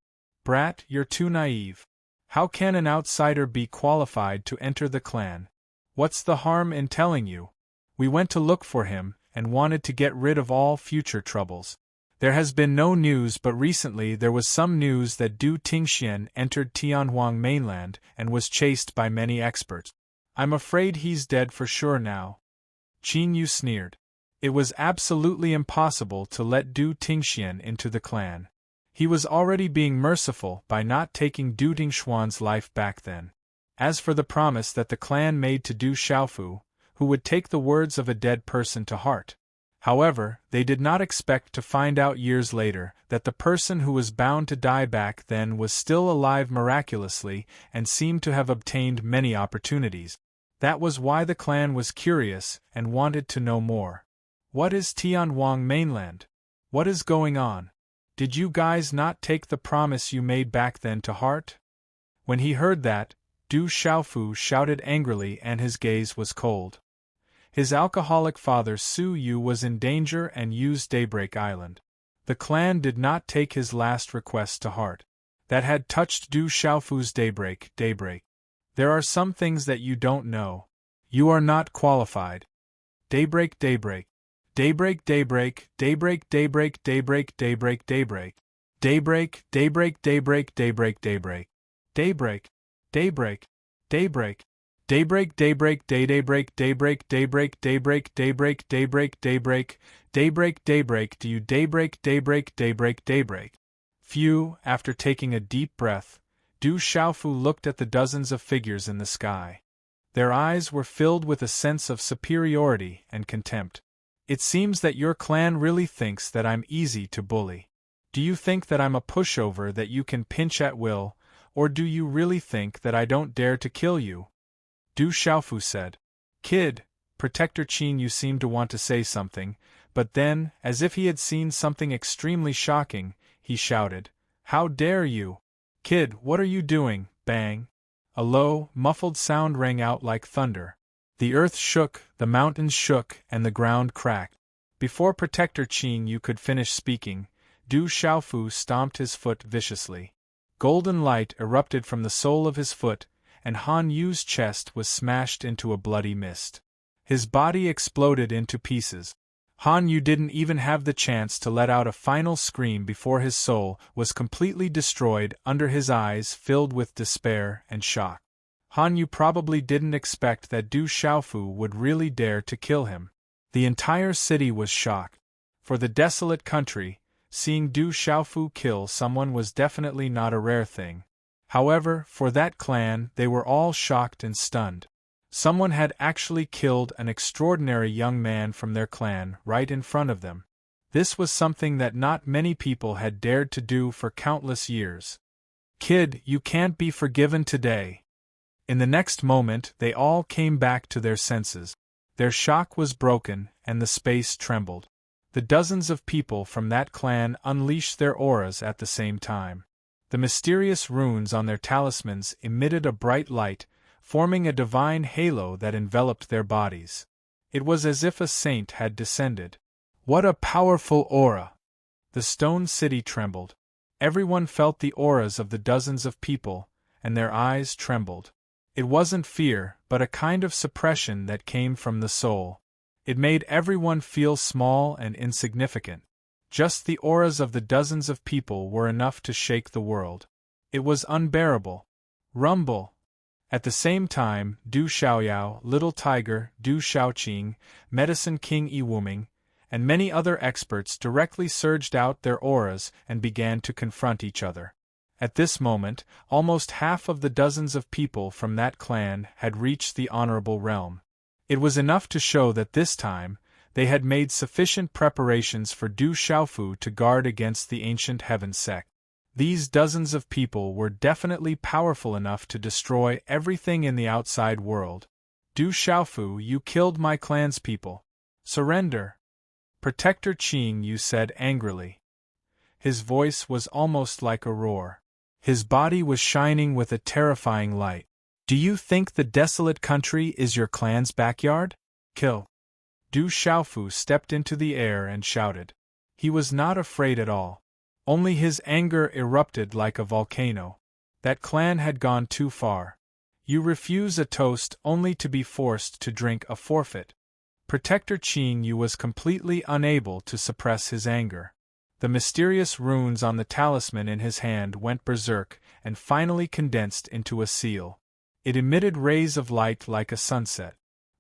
Brat, you're too naive. How can an outsider be qualified to enter the clan? What's the harm in telling you? We went to look for him, and wanted to get rid of all future troubles. There has been no news, but recently there was some news that Du Tingxian entered Tianhuang mainland and was chased by many experts. I'm afraid he's dead for sure now. Qin Yu sneered. It was absolutely impossible to let Du Tingxian into the clan. He was already being merciful by not taking Du Tingshuan's life back then. As for the promise that the clan made to Du Xiaofu, who would take the words of a dead person to heart. However, they did not expect to find out years later that the person who was bound to die back then was still alive miraculously and seemed to have obtained many opportunities. That was why the clan was curious and wanted to know more. What is Tianhuang mainland? What is going on? Did you guys not take the promise you made back then to heart? When he heard that, Du Xiaofu shouted angrily and his gaze was cold. His alcoholic father Su Yu was in danger and used Daybreak Island. The clan did not take his last request to heart. That had touched Du Xiaofu's Daybreak. There are some things that you don't know. You are not qualified. Daybreak. Daybreak. Daybreak. Daybreak. Daybreak. Daybreak. Daybreak. Daybreak. Daybreak. Daybreak. Daybreak. Daybreak. Daybreak. Daybreak. Daybreak. Daybreak. Daybreak. Daybreak, daybreak, daybreak, daybreak, daybreak, daybreak, daybreak, daybreak, daybreak, daybreak, daybreak, do you daybreak, daybreak, daybreak, daybreak? Phew, after taking a deep breath, Du Xiaofu looked at the dozens of figures in the sky. Their eyes were filled with a sense of superiority and contempt. It seems that your clan really thinks that I'm easy to bully. Do you think that I'm a pushover that you can pinch at will, or do you really think that I don't dare to kill you? Du Xiaofu said. Kid, Protector Qin Yu seemed to want to say something, but then, as if he had seen something extremely shocking, he shouted, How dare you? Kid, what are you doing? Bang! A low, muffled sound rang out like thunder. The earth shook, the mountains shook, and the ground cracked. Before Protector Qin Yu could finish speaking, Du Xiaofu stomped his foot viciously. Golden light erupted from the sole of his foot, and Han Yu's chest was smashed into a bloody mist. His body exploded into pieces. Han Yu didn't even have the chance to let out a final scream before his soul was completely destroyed under his eyes filled with despair and shock. Han Yu probably didn't expect that Du Xiaofu would really dare to kill him. The entire city was shocked. For the desolate country, seeing Du Xiaofu kill someone was definitely not a rare thing. However, for that clan, they were all shocked and stunned. Someone had actually killed an extraordinary young man from their clan right in front of them. This was something that not many people had dared to do for countless years. "Kid, you can't be forgiven today." In the next moment, they all came back to their senses. Their shock was broken, and the space trembled. The dozens of people from that clan unleashed their auras at the same time. The mysterious runes on their talismans emitted a bright light, forming a divine halo that enveloped their bodies. It was as if a saint had descended. What a powerful aura! The stone city trembled. Everyone felt the auras of the dozens of people, and their eyes trembled. It wasn't fear, but a kind of suppression that came from the soul. It made everyone feel small and insignificant. Just the auras of the dozens of people were enough to shake the world. It was unbearable. Rumble! At the same time, Du Xiaoyao, Little Tiger, Du Xiaoqing, Medicine King Yiwuming, and many other experts directly surged out their auras and began to confront each other. At this moment, almost half of the dozens of people from that clan had reached the honorable realm. It was enough to show that this time, they had made sufficient preparations for Du Xiaofu to guard against the ancient heaven sect. These dozens of people were definitely powerful enough to destroy everything in the outside world. Du Xiaofu, you killed my clan's people. Surrender! Protector Qing Yu said angrily. His voice was almost like a roar. His body was shining with a terrifying light. Do you think the desolate country is your clan's backyard? Kill! Du Xiaofu stepped into the air and shouted. He was not afraid at all. Only his anger erupted like a volcano. That clan had gone too far. You refuse a toast only to be forced to drink a forfeit. Protector Qing Yu was completely unable to suppress his anger. The mysterious runes on the talisman in his hand went berserk and finally condensed into a seal. It emitted rays of light like a sunset.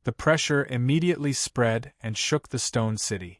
The pressure immediately spread and shook the stone city.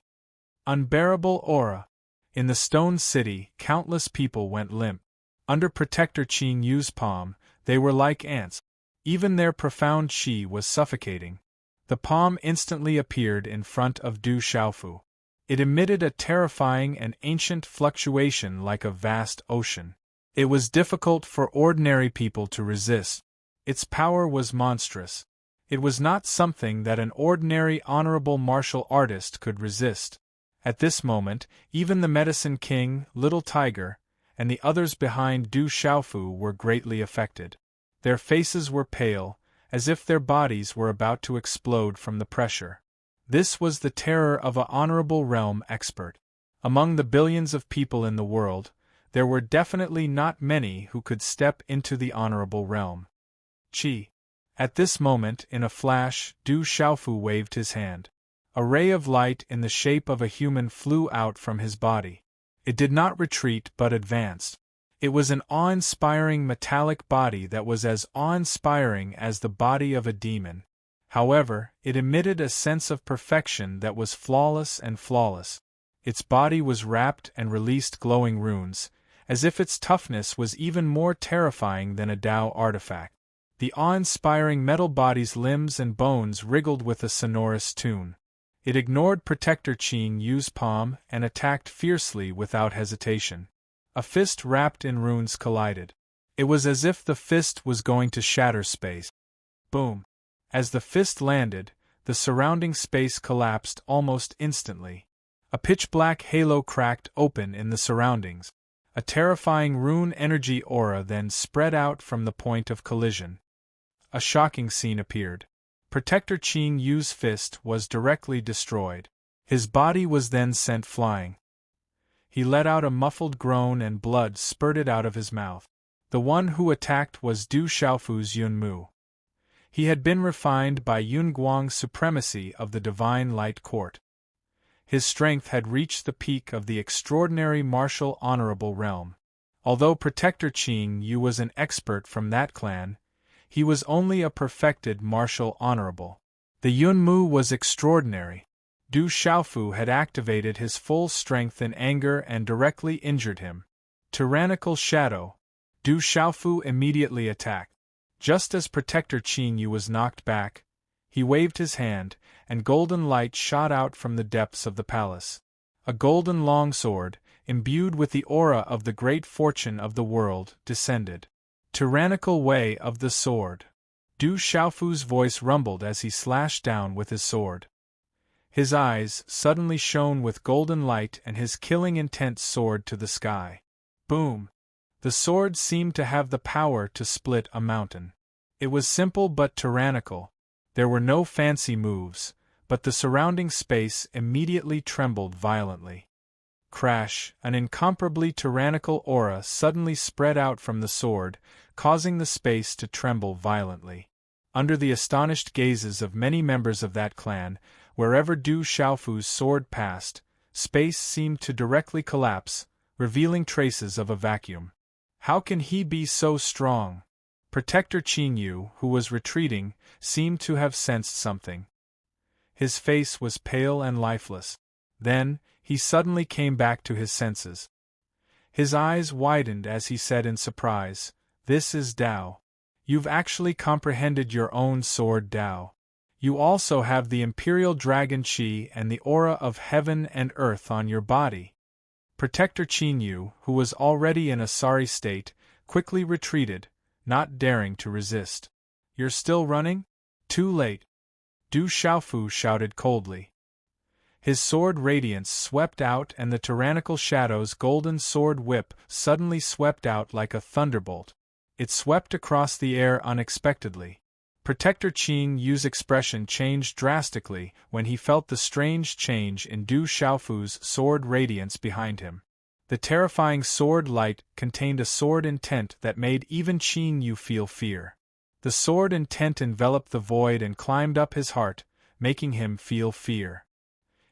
Unbearable aura! In the stone city, countless people went limp. Under Protector Qing Yu's palm, they were like ants. Even their profound qi was suffocating. The palm instantly appeared in front of Du Xiaofu. It emitted a terrifying and ancient fluctuation like a vast ocean. It was difficult for ordinary people to resist. Its power was monstrous. It was not something that an ordinary honorable martial artist could resist. At this moment, even the Medicine King, Little Tiger, and the others behind Du Xiaofu were greatly affected. Their faces were pale, as if their bodies were about to explode from the pressure. This was the terror of an honorable realm expert. Among the billions of people in the world, there were definitely not many who could step into the honorable realm. Qi. At this moment, in a flash, Du Xiaofu waved his hand. A ray of light in the shape of a human flew out from his body. It did not retreat but advanced. It was an awe-inspiring metallic body that was as awe-inspiring as the body of a demon. However, it emitted a sense of perfection that was flawless and flawless. Its body was wrapped and released glowing runes, as if its toughness was even more terrifying than a Tao artifact. The awe-inspiring metal body's limbs and bones wriggled with a sonorous tune. It ignored Protector Qing Yu's palm and attacked fiercely without hesitation. A fist wrapped in runes collided. It was as if the fist was going to shatter space. Boom! As the fist landed, the surrounding space collapsed almost instantly. A pitch-black halo cracked open in the surroundings. A terrifying rune energy aura then spread out from the point of collision. A shocking scene appeared. Protector Qing Yu's fist was directly destroyed. His body was then sent flying. He let out a muffled groan and blood spurted out of his mouth. The one who attacked was Du Xiaofu's Yunmu. He had been refined by Yun Guang's supremacy of the Divine Light Court. His strength had reached the peak of the extraordinary martial honorable realm. Although Protector Qing Yu was an expert from that clan, he was only a perfected martial honorable. The Yunmu was extraordinary. Du Xiaofu had activated his full strength in anger and directly injured him. Tyrannical Shadow. Du Xiaofu immediately attacked. Just as Protector Qing Yu was knocked back, he waved his hand, and golden light shot out from the depths of the palace. A golden longsword, imbued with the aura of the great fortune of the world, descended. Tyrannical way of the sword. Du Xiaofu's voice rumbled as he slashed down with his sword. His eyes suddenly shone with golden light and his killing intent soared to the sky. Boom! The sword seemed to have the power to split a mountain. It was simple but tyrannical. There were no fancy moves, but the surrounding space immediately trembled violently. Crash! An incomparably tyrannical aura suddenly spread out from the sword, causing the space to tremble violently. Under the astonished gazes of many members of that clan, wherever Du Xiaofu's sword passed, space seemed to directly collapse, revealing traces of a vacuum. How can he be so strong? Protector Qing Yu, who was retreating, seemed to have sensed something. His face was pale and lifeless. Then, he suddenly came back to his senses. His eyes widened as he said in surprise, "This is Tao. You've actually comprehended your own sword Tao. You also have the Imperial Dragon Qi and the aura of heaven and earth on your body." Protector Qing Yu, who was already in a sorry state, quickly retreated, not daring to resist. "You're still running? Too late!" Du Xiaofu shouted coldly. His sword radiance swept out and the tyrannical shadow's golden sword whip suddenly swept out like a thunderbolt. It swept across the air unexpectedly. Protector Qing Yu's expression changed drastically when he felt the strange change in Du Xiaofu's sword radiance behind him. The terrifying sword light contained a sword intent that made even Qing Yu feel fear. The sword intent enveloped the void and climbed up his heart, making him feel fear.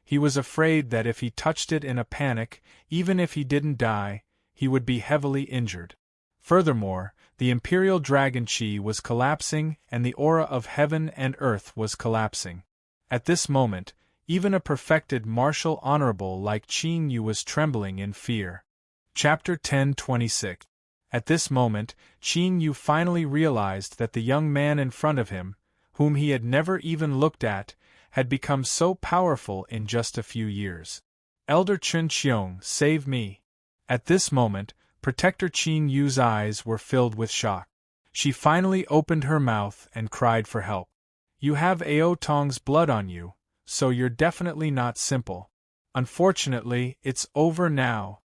He was afraid that if he touched it in a panic, even if he didn't die, he would be heavily injured. Furthermore, the Imperial Dragon Qi was collapsing and the aura of heaven and earth was collapsing. At this moment, even a perfected martial honorable like Qing Yu was trembling in fear. Chapter 10:26. At this moment, Qing Yu finally realized that the young man in front of him, whom he had never even looked at, had become so powerful in just a few years. "Elder Chun Qiong, save me!" At this moment, Protector Qing Yu's eyes were filled with shock. She finally opened her mouth and cried for help. "You have Ao Tong's blood on you, so you're definitely not simple. Unfortunately, it's over now."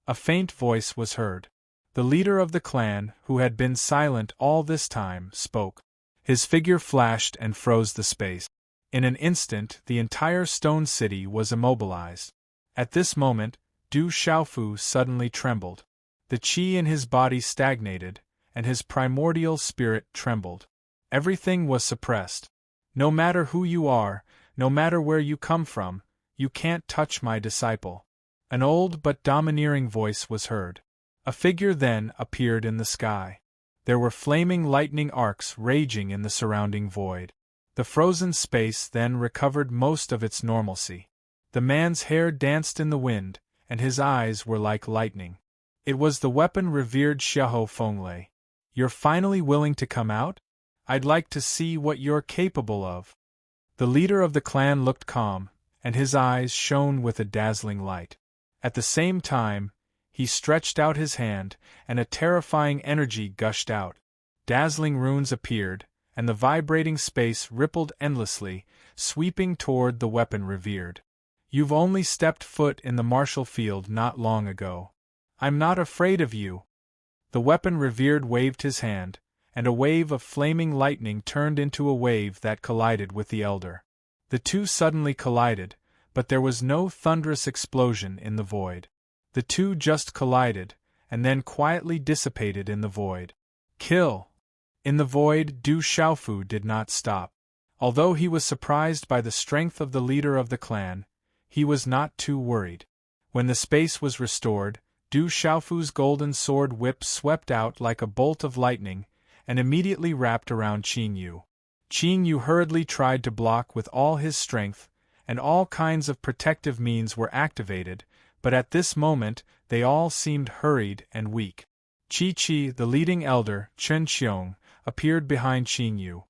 A faint voice was heard. The leader of the clan, who had been silent all this time, spoke. His figure flashed and froze the space. In an instant, the entire stone city was immobilized. At this moment, Du Xiaofu suddenly trembled. The qi in his body stagnated, and his primordial spirit trembled. Everything was suppressed. "No matter who you are, no matter where you come from, you can't touch my disciple." An old but domineering voice was heard. A figure then appeared in the sky. There were flaming lightning arcs raging in the surrounding void. The frozen space then recovered most of its normalcy. The man's hair danced in the wind, and his eyes were like lightning. It was the weapon revered Xiahou Fenglei. "You're finally willing to come out? I'd like to see what you're capable of." The leader of the clan looked calm, and his eyes shone with a dazzling light. At the same time, he stretched out his hand, and a terrifying energy gushed out. Dazzling runes appeared, and the vibrating space rippled endlessly, sweeping toward the weapon revered. "You've only stepped foot in the martial field not long ago. I'm not afraid of you." The weapon revered waved his hand, and a wave of flaming lightning turned into a wave that collided with the elder. The two suddenly collided, but there was no thunderous explosion in the void. The two just collided, and then quietly dissipated in the void. Kill! In the void, Du Xiaofu did not stop. Although he was surprised by the strength of the leader of the clan, he was not too worried. When the space was restored, Du Xiaofu's golden sword whip swept out like a bolt of lightning, and immediately wrapped around Qing Yu. Qing Yu hurriedly tried to block with all his strength, and all kinds of protective means were activated, but at this moment, they all seemed hurried and weak. Qi, the leading elder, Chen Qiong, appeared behind Qing Yu.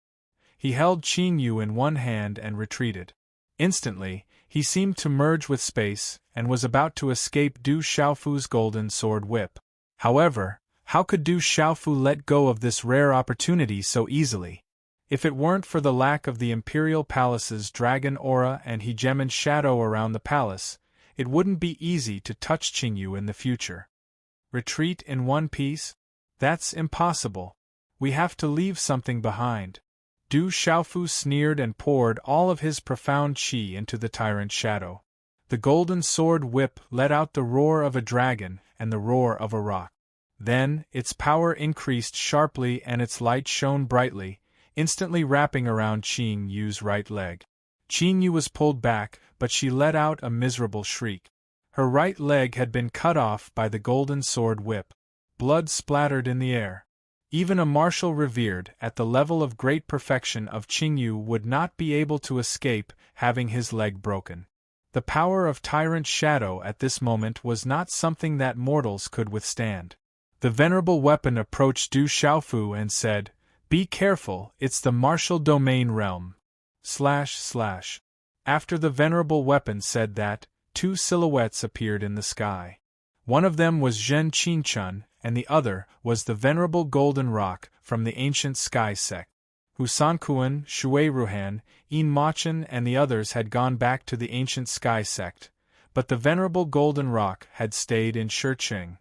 He held Qing Yu in one hand and retreated. Instantly, he seemed to merge with space, and was about to escape Du Xiaofu's golden sword whip. However, how could Du Xiaofu let go of this rare opportunity so easily? If it weren't for the lack of the Imperial Palace's dragon aura and hegemon shadow around the palace, it wouldn't be easy to touch Qing Yu in the future. Retreat in one piece? That's impossible. We have to leave something behind. Du Xiaofu sneered and poured all of his profound qi into the tyrant shadow. The golden sword whip let out the roar of a dragon and the roar of a rock. Then, its power increased sharply and its light shone brightly, instantly wrapping around Qing Yu's right leg. Qing Yu was pulled back, but she let out a miserable shriek. Her right leg had been cut off by the golden sword whip. Blood splattered in the air. Even a marshal revered at the level of great perfection of Qing Yu would not be able to escape having his leg broken. The power of Tyrant Shadow at this moment was not something that mortals could withstand. The venerable weapon approached Du Xiaofu and said, "Be careful, it's the martial domain realm." After the venerable weapon said that, two silhouettes appeared in the sky. One of them was Zhen Qinchun, and the other was the venerable golden rock from the ancient sky sect. Husankuan, Shuiruhan, Yin Machen and the others had gone back to the ancient sky sect, but the venerable golden rock had stayed in Shiqing.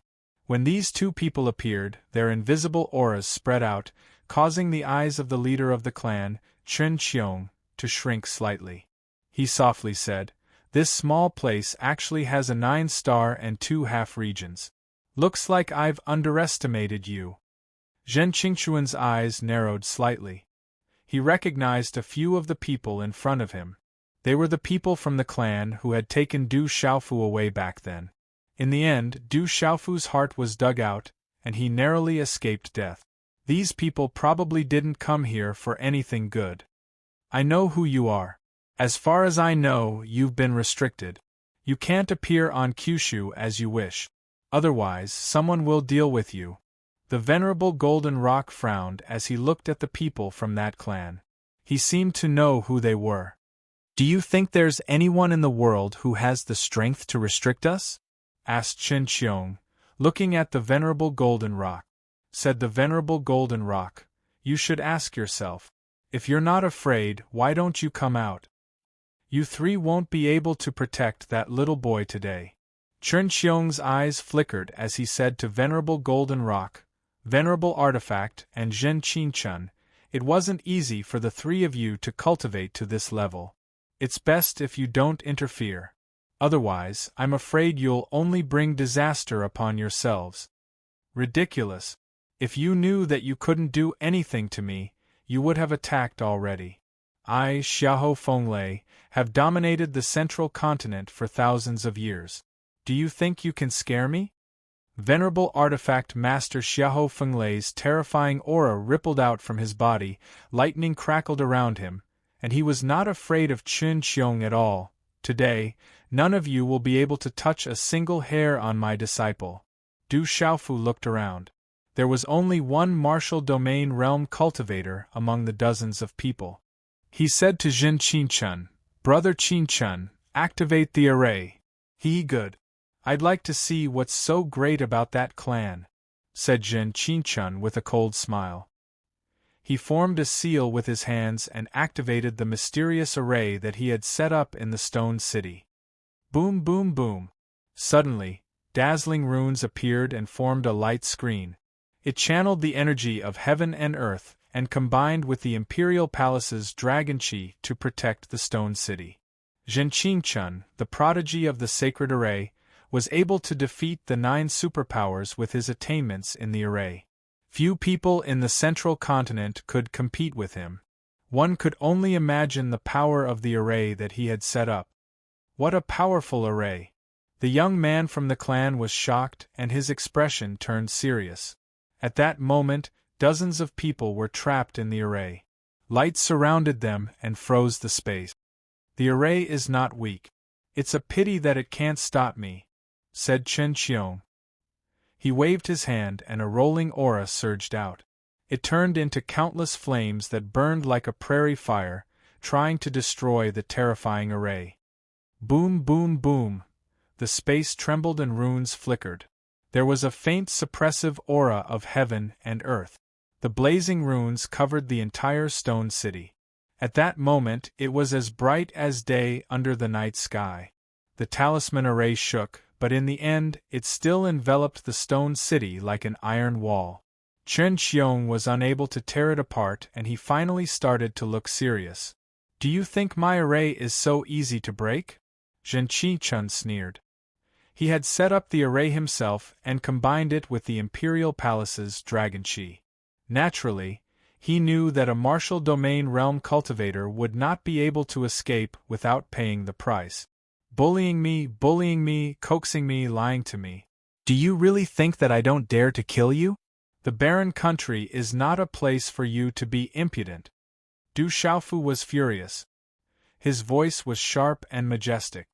When these two people appeared, their invisible auras spread out, causing the eyes of the leader of the clan, Chen Qiong, to shrink slightly. He softly said, "This small place actually has a 9-star and 2 half-regions. Looks like I've underestimated you." Zhen Qingchuan's eyes narrowed slightly. He recognized a few of the people in front of him. They were the people from the clan who had taken Du Xiaofu away back then. In the end, Du Xiaofu's heart was dug out, and he narrowly escaped death. These people probably didn't come here for anything good. "I know who you are. As far as I know, you've been restricted. You can't appear on Kyushu as you wish. Otherwise, someone will deal with you." The venerable golden rock frowned as he looked at the people from that clan. He seemed to know who they were. "Do you think there's anyone in the world who has the strength to restrict us?" asked Chen Qiong, looking at the venerable golden rock. Said the venerable golden rock, "You should ask yourself. If you're not afraid, why don't you come out? You three won't be able to protect that little boy today." Chen Qiong's eyes flickered as he said to venerable golden rock, "Venerable artifact, and Zhen Qinchun, it wasn't easy for the three of you to cultivate to this level. It's best if you don't interfere. Otherwise, I'm afraid you'll only bring disaster upon yourselves." "Ridiculous. If you knew that you couldn't do anything to me, you would have attacked already. I, Xiahou Fenglei, have dominated the central continent for thousands of years. Do you think you can scare me?" Venerable artifact master Xiahou Fenglei's terrifying aura rippled out from his body, lightning crackled around him, and he was not afraid of Chen Qiong at all. "Today, none of you will be able to touch a single hair on my disciple." Du Xiaofu looked around. There was only one martial domain realm cultivator among the dozens of people. He said to Zhen Qinchun, "Brother Qinchun, activate the array." "Good. I'd like to see what's so great about that clan," said Zhen Qinchun with a cold smile. He formed a seal with his hands and activated the mysterious array that he had set up in the stone city. Boom, boom, boom. Suddenly, dazzling runes appeared and formed a light screen. It channeled the energy of heaven and earth, and combined with the Imperial Palace's dragon chi to protect the stone city. Zhen Qinchun, the prodigy of the sacred array, was able to defeat the 9 superpowers with his attainments in the array. Few people in the central continent could compete with him. One could only imagine the power of the array that he had set up. What a powerful array! The young man from the clan was shocked, and his expression turned serious. At that moment, dozens of people were trapped in the array. Light surrounded them and froze the space. The array is not weak. It's a pity that it can't stop me, said Chen Qiong. He waved his hand and a rolling aura surged out. It turned into countless flames that burned like a prairie fire, trying to destroy the terrifying array. Boom, boom, boom. The space trembled and runes flickered. There was a faint suppressive aura of heaven and earth. The blazing runes covered the entire stone city. At that moment it was as bright as day under the night sky. The talisman array shook, but in the end it still enveloped the stone city like an iron wall. Chen Qiong was unable to tear it apart, and he finally started to look serious. "Do you think my array is so easy to break?" Zhen Qichun sneered. He had set up the array himself and combined it with the Imperial Palace's dragon chi. Naturally, he knew that a martial domain realm cultivator would not be able to escape without paying the price. Bullying me, coaxing me, lying to me. Do you really think that I don't dare to kill you? The barren country is not a place for you to be impudent. Du Xiaofu was furious. His voice was sharp and majestic.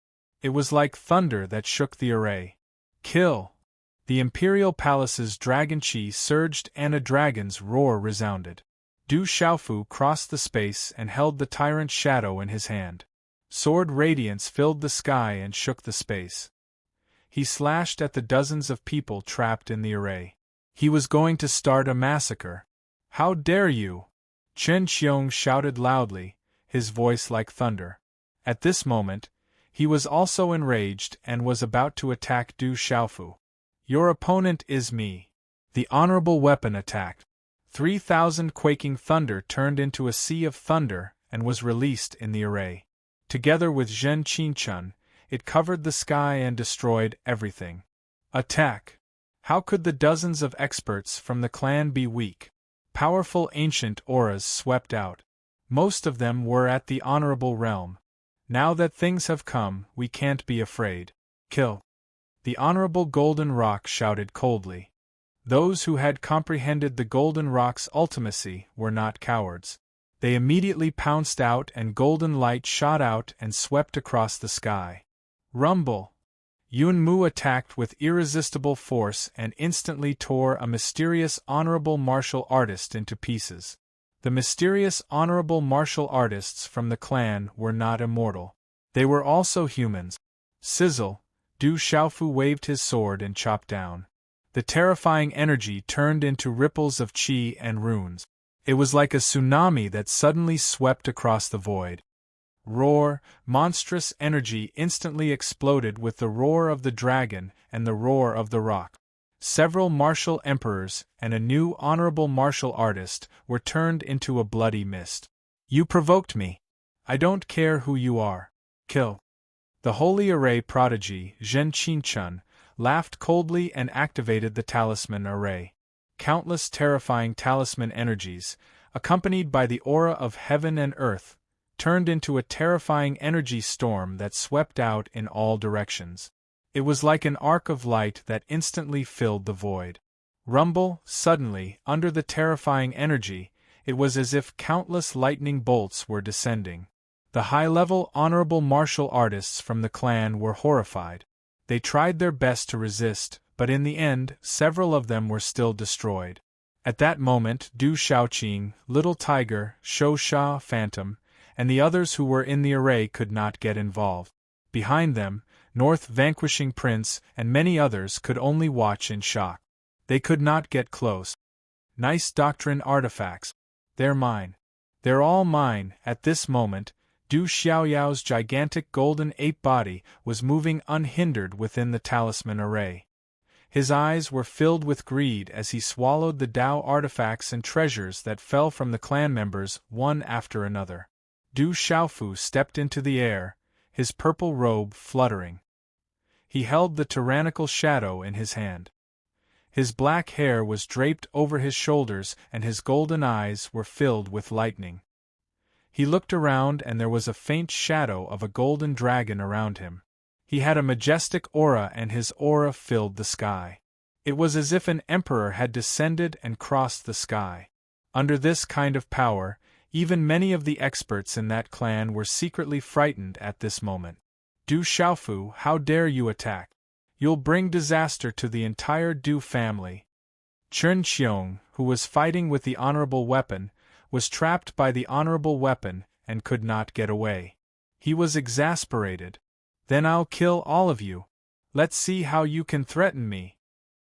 It was like thunder that shook the array. Kill! The Imperial Palace's dragon chi surged and a dragon's roar resounded. Du Xiaofu crossed the space and held the tyrant's shadow in his hand. Sword radiance filled the sky and shook the space. He slashed at the dozens of people trapped in the array. He was going to start a massacre. How dare you! Chen Qiong shouted loudly, his voice like thunder. At this moment, he was also enraged and was about to attack Du Xiaofu. Your opponent is me. The honorable weapon attacked. 3,000 quaking thunder turned into a sea of thunder and was released in the array. Together with Zhen Qichun, it covered the sky and destroyed everything. Attack! How could the dozens of experts from the clan be weak? Powerful ancient auras swept out. Most of them were at the honorable realm. Now that things have come, we can't be afraid. Kill! The honorable Golden Rock shouted coldly. Those who had comprehended the Golden Rock's ultimacy were not cowards. They immediately pounced out and golden light shot out and swept across the sky. Rumble! Yun Mu attacked with irresistible force and instantly tore a mysterious honorable martial artist into pieces. The mysterious honorable martial artists from the clan were not immortal. They were also humans. Sizzle! Du Xiaofu waved his sword and chopped down. The terrifying energy turned into ripples of qi and runes. It was like a tsunami that suddenly swept across the void. Roar! Monstrous energy instantly exploded with the roar of the dragon and the roar of the rock. Several martial emperors and a new honorable martial artist were turned into a bloody mist. You provoked me. I don't care who you are. Kill! The Holy Array prodigy, Zhen Qichun, laughed coldly and activated the talisman array. Countless terrifying talisman energies, accompanied by the aura of heaven and earth, turned into a terrifying energy storm that swept out in all directions. It was like an arc of light that instantly filled the void. Rumble! Suddenly, under the terrifying energy, it was as if countless lightning bolts were descending. The high-level honorable martial artists from the clan were horrified. They tried their best to resist, but in the end, several of them were still destroyed. At that moment, Du Xiaoqing, Little Tiger, Shou Sha, Phantom, and the others who were in the array could not get involved. Behind them, North Vanquishing Prince and many others could only watch in shock. They could not get close. Nice doctrine artifacts. They're mine. They're all mine. At this moment, Du Xiaoyao's gigantic golden ape body was moving unhindered within the talisman array. His eyes were filled with greed as he swallowed the Tao artifacts and treasures that fell from the clan members one after another. Du Xiaofu stepped into the air, his purple robe fluttering. He held the tyrannical shadow in his hand. His black hair was draped over his shoulders and his golden eyes were filled with lightning. He looked around and there was a faint shadow of a golden dragon around him. He had a majestic aura and his aura filled the sky. It was as if an emperor had descended and crossed the sky. Under this kind of power, even many of the experts in that clan were secretly frightened at this moment. Du Xiaofu, how dare you attack? You'll bring disaster to the entire Du family. Chen Qiong, who was fighting with the honorable weapon, was trapped by the honorable weapon and could not get away. He was exasperated. Then I'll kill all of you. Let's see how you can threaten me.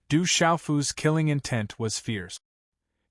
Du Xiaofu's killing intent was fierce.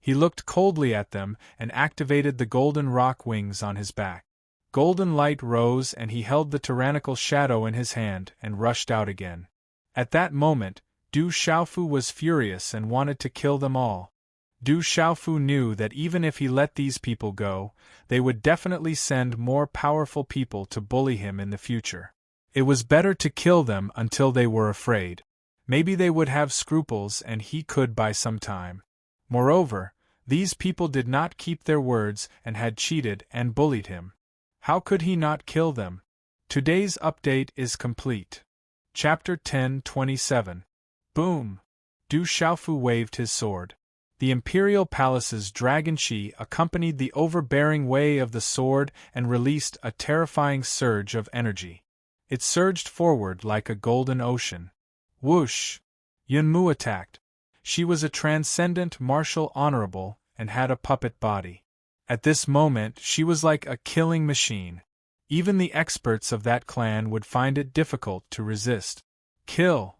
He looked coldly at them and activated the golden rock wings on his back. Golden light rose and he held the tyrannical shadow in his hand and rushed out again. At that moment, Du Xiaofu was furious and wanted to kill them all. Du Xiaofu knew that even if he let these people go, they would definitely send more powerful people to bully him in the future. It was better to kill them until they were afraid. Maybe they would have scruples and he could buy some time. Moreover, these people did not keep their words and had cheated and bullied him. How could he not kill them? Today's update is complete. Chapter 10:27. Boom! Du Xiaofu waved his sword. The Imperial Palace's Dragon Qi accompanied the overbearing way of the sword and released a terrifying surge of energy. It surged forward like a golden ocean. Whoosh! Yunmu attacked. She was a transcendent martial honorable and had a puppet body. At this moment she was like a killing machine. Even the experts of that clan would find it difficult to resist. Kill!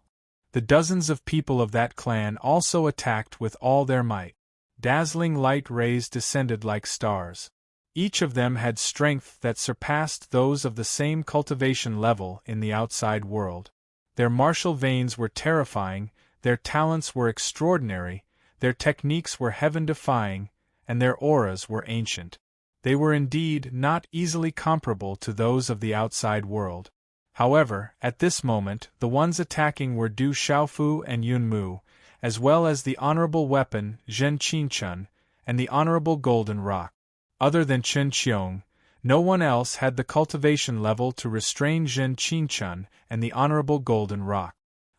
The dozens of people of that clan also attacked with all their might. Dazzling light rays descended like stars. Each of them had strength that surpassed those of the same cultivation level in the outside world. Their martial veins were terrifying, their talents were extraordinary, their techniques were heaven-defying, and their auras were ancient. They were indeed not easily comparable to those of the outside world. However, at this moment, the ones attacking were Du Xiaofu and Yunmu, as well as the honorable weapon Zhen Qinchun and the honorable golden rock. Other than Chen Qiong, no one else had the cultivation level to restrain Zhen Qinchun and the honorable golden rock.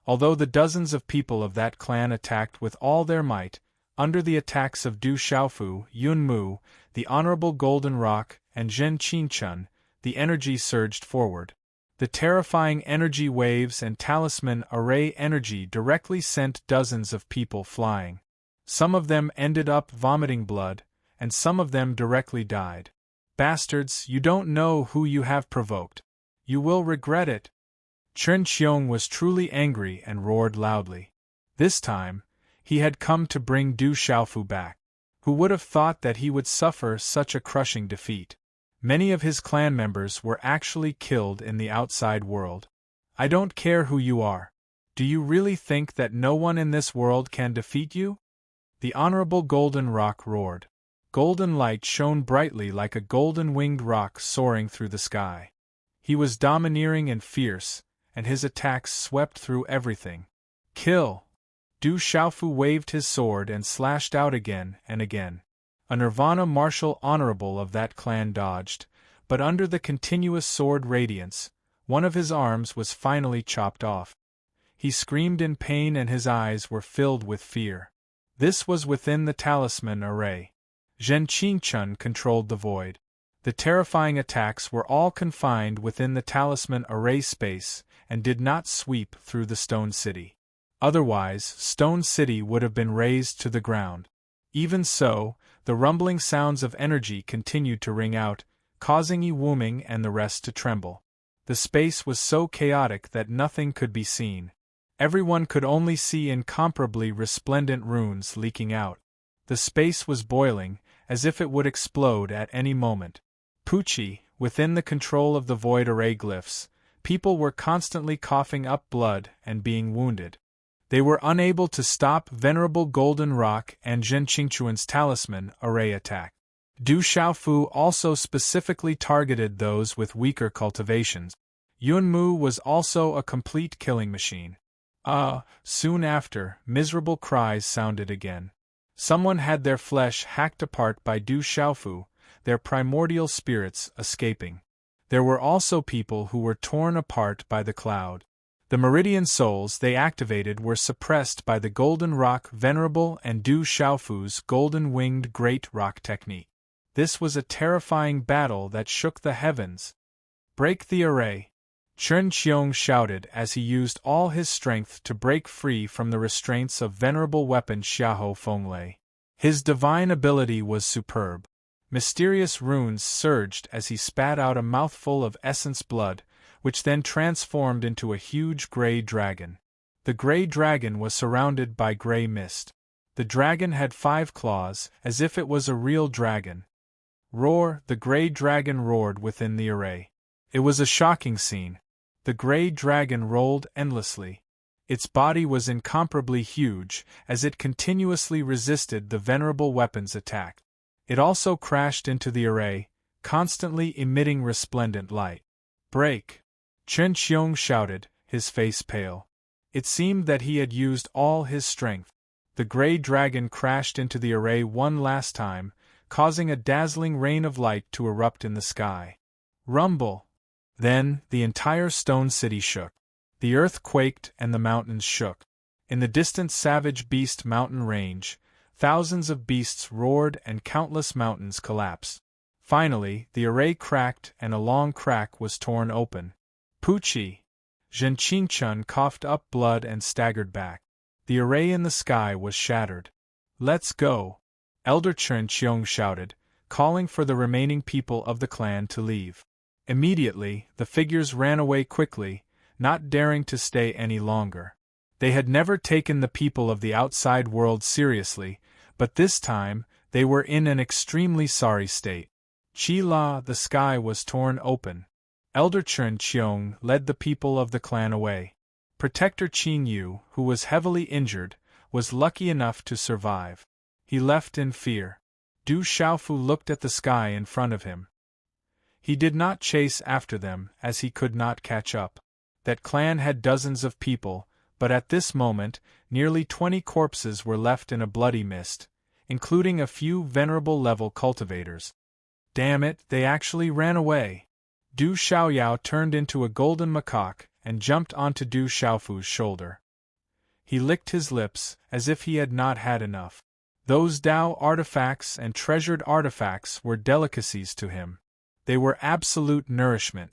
Although the dozens of people of that clan attacked with all their might, under the attacks of Du Xiaofu, Yunmu, the honorable golden rock, and Zhen Qinchun, the energy surged forward. The terrifying energy waves and talisman array energy directly sent dozens of people flying. Some of them ended up vomiting blood, and some of them directly died. Bastards, you don't know who you have provoked. You will regret it. Chen Qiong was truly angry and roared loudly. This time, he had come to bring Du Xiaofu back. Who would have thought that he would suffer such a crushing defeat? Many of his clan members were actually killed in the outside world. I don't care who you are. Do you really think that no one in this world can defeat you? The Honorable Golden Rock roared. Golden light shone brightly like a golden-winged rock soaring through the sky. He was domineering and fierce, and his attacks swept through everything. Kill! Du Xiaofu waved his sword and slashed out again and again. A Nirvana martial honorable of that clan dodged, but under the continuous sword radiance, one of his arms was finally chopped off. He screamed in pain and his eyes were filled with fear. This was within the talisman array. Zhen Qinchun controlled the void. The terrifying attacks were all confined within the talisman array space and did not sweep through the Stone City. Otherwise, Stone City would have been razed to the ground. Even so, the rumbling sounds of energy continued to ring out, causing Yi Wuming and the rest to tremble. The space was so chaotic that nothing could be seen. Everyone could only see incomparably resplendent runes leaking out. The space was boiling, as if it would explode at any moment. Pucci, within the control of the void array glyphs, people were constantly coughing up blood and being wounded. They were unable to stop Venerable Golden Rock and Zhen Qingchuan's talisman array attack. Du Xiaofu also specifically targeted those with weaker cultivations. Yunmu was also a complete killing machine. Soon after, miserable cries sounded again. Someone had their flesh hacked apart by Du Xiaofu, their primordial spirits escaping. There were also people who were torn apart by the cloud. The meridian souls they activated were suppressed by the Golden Rock Venerable and Du Xiaofu's golden-winged Great Rock technique. This was a terrifying battle that shook the heavens. "Break the array!" Chen Qiong shouted as he used all his strength to break free from the restraints of venerable weapon Xiahou Fenglei. His divine ability was superb. Mysterious runes surged as he spat out a mouthful of essence blood, which then transformed into a huge gray dragon. The gray dragon was surrounded by gray mist. The dragon had 5 claws, as if it was a real dragon. Roar! The gray dragon roared within the array. It was a shocking scene. The gray dragon rolled endlessly. Its body was incomparably huge, as it continuously resisted the venerable weapon's attack. It also crashed into the array, constantly emitting resplendent light. "Break!" Chen Qiong shouted, his face pale. It seemed that he had used all his strength. The gray dragon crashed into the array one last time, causing a dazzling rain of light to erupt in the sky. Rumble! Then, the entire stone city shook. The earth quaked and the mountains shook. In the distant Savage Beast mountain range, thousands of beasts roared and countless mountains collapsed. Finally, the array cracked and a long crack was torn open. "Puchi!" Zhen Qingchun coughed up blood and staggered back. The array in the sky was shattered. "Let's go!" Elder Chen Qiong shouted, calling for the remaining people of the clan to leave. Immediately, the figures ran away quickly, not daring to stay any longer. They had never taken the people of the outside world seriously, but this time, they were in an extremely sorry state. Qi La, the sky was torn open. Elder Chen Qiong led the people of the clan away. Protector Qin Yu, who was heavily injured, was lucky enough to survive. He left in fear. Du Xiaofu looked at the sky in front of him. He did not chase after them, as he could not catch up. That clan had dozens of people, but at this moment, nearly 20 corpses were left in a bloody mist, including a few venerable-level cultivators. Damn it, they actually ran away! Du Xiaoyao turned into a golden macaque and jumped onto Du Xiaofu's shoulder. He licked his lips, as if he had not had enough. Those Dao artifacts and treasured artifacts were delicacies to him. They were absolute nourishment.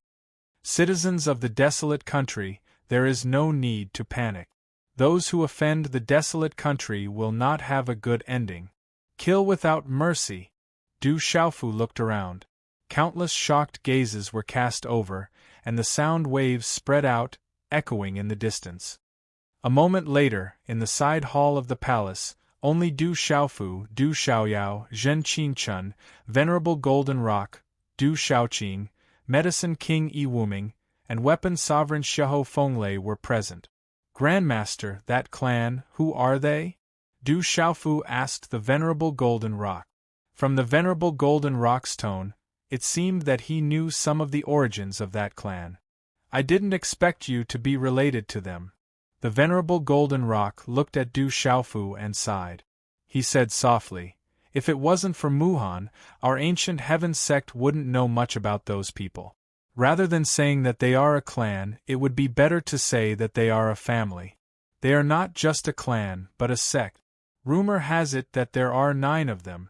Citizens of the desolate country, there is no need to panic. Those who offend the desolate country will not have a good ending. Kill without mercy. Du Xiaofu looked around. Countless shocked gazes were cast over, and the sound waves spread out, echoing in the distance. A moment later, in the side hall of the palace, only Du Xiaofu, Du Xiaoyao, Zhen Qingchun, Venerable Golden Rock, Du Xiaoqing, Medicine King Yi Wuming, and Weapon Sovereign Xiahou Fenglei were present. "Grandmaster, that clan, who are they?" Du Xiaofu asked the Venerable Golden Rock. From the Venerable Golden Rock's tone, it seemed that he knew some of the origins of that clan. "I didn't expect you to be related to them." The Venerable Golden Rock looked at Du Xiaofu and sighed. He said softly, "If it wasn't for Muhan, our ancient heaven sect wouldn't know much about those people. Rather than saying that they are a clan, it would be better to say that they are a family. They are not just a clan, but a sect. Rumor has it that there are 9 of them.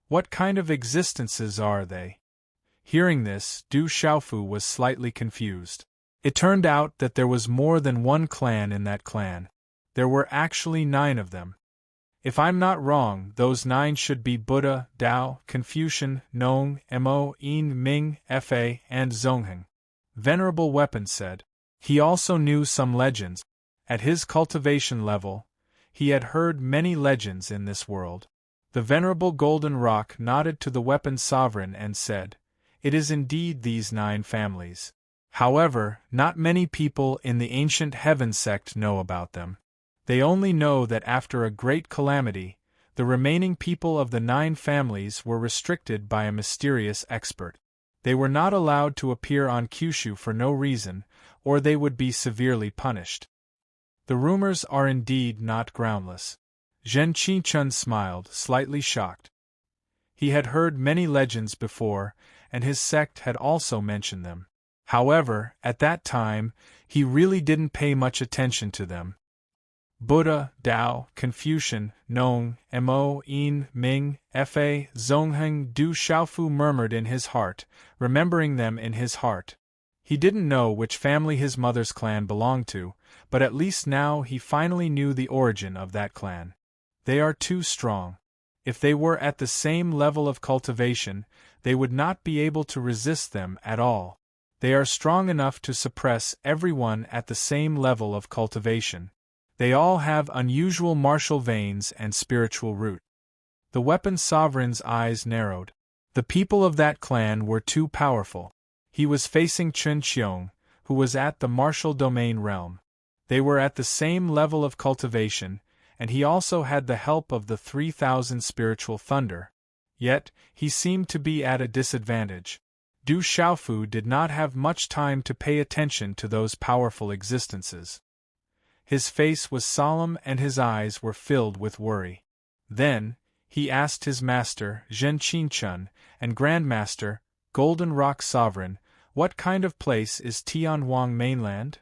What kind of existences are they?" Hearing this, Du Xiaofu was slightly confused. It turned out that there was more than one clan in that clan. There were actually 9 of them. If I'm not wrong, those 9 should be Buddha, Tao, Confucian, Nong, Mo, Yin, Ming, Fa, and Zongheng. Venerable Weapon said. He also knew some legends. At his cultivation level, he had heard many legends in this world. The Venerable Golden Rock nodded to the Weapon Sovereign and said, "It is indeed these 9 families. However, not many people in the ancient heaven sect know about them. They only know that after a great calamity, the remaining people of the 9 families were restricted by a mysterious expert. They were not allowed to appear on Kyushu for no reason, or they would be severely punished. The rumors are indeed not groundless. Zhen Qingchun smiled, slightly shocked. He had heard many legends before, and his sect had also mentioned them. However, at that time, he really didn't pay much attention to them. Buddha, Tao, Confucian, Nong, Mo, Yin, Ming, Fa, Zongheng, Du Xiaofu murmured in his heart, remembering them in his heart. He didn't know which family his mother's clan belonged to, but at least now he finally knew the origin of that clan. They are too strong. If they were at the same level of cultivation, they would not be able to resist them at all. They are strong enough to suppress everyone at the same level of cultivation. They all have unusual martial veins and spiritual root. The weapon sovereign's eyes narrowed. The people of that clan were too powerful. He was facing Chen Qiong, who was at the martial domain realm. They were at the same level of cultivation, and he also had the help of the 3,000 spiritual thunder. Yet, he seemed to be at a disadvantage. Du Xiaofu did not have much time to pay attention to those powerful existences. His face was solemn and his eyes were filled with worry. Then, he asked his master, Zhen Qingchun, and Grandmaster, Golden Rock Sovereign, what kind of place is Tianhuang mainland?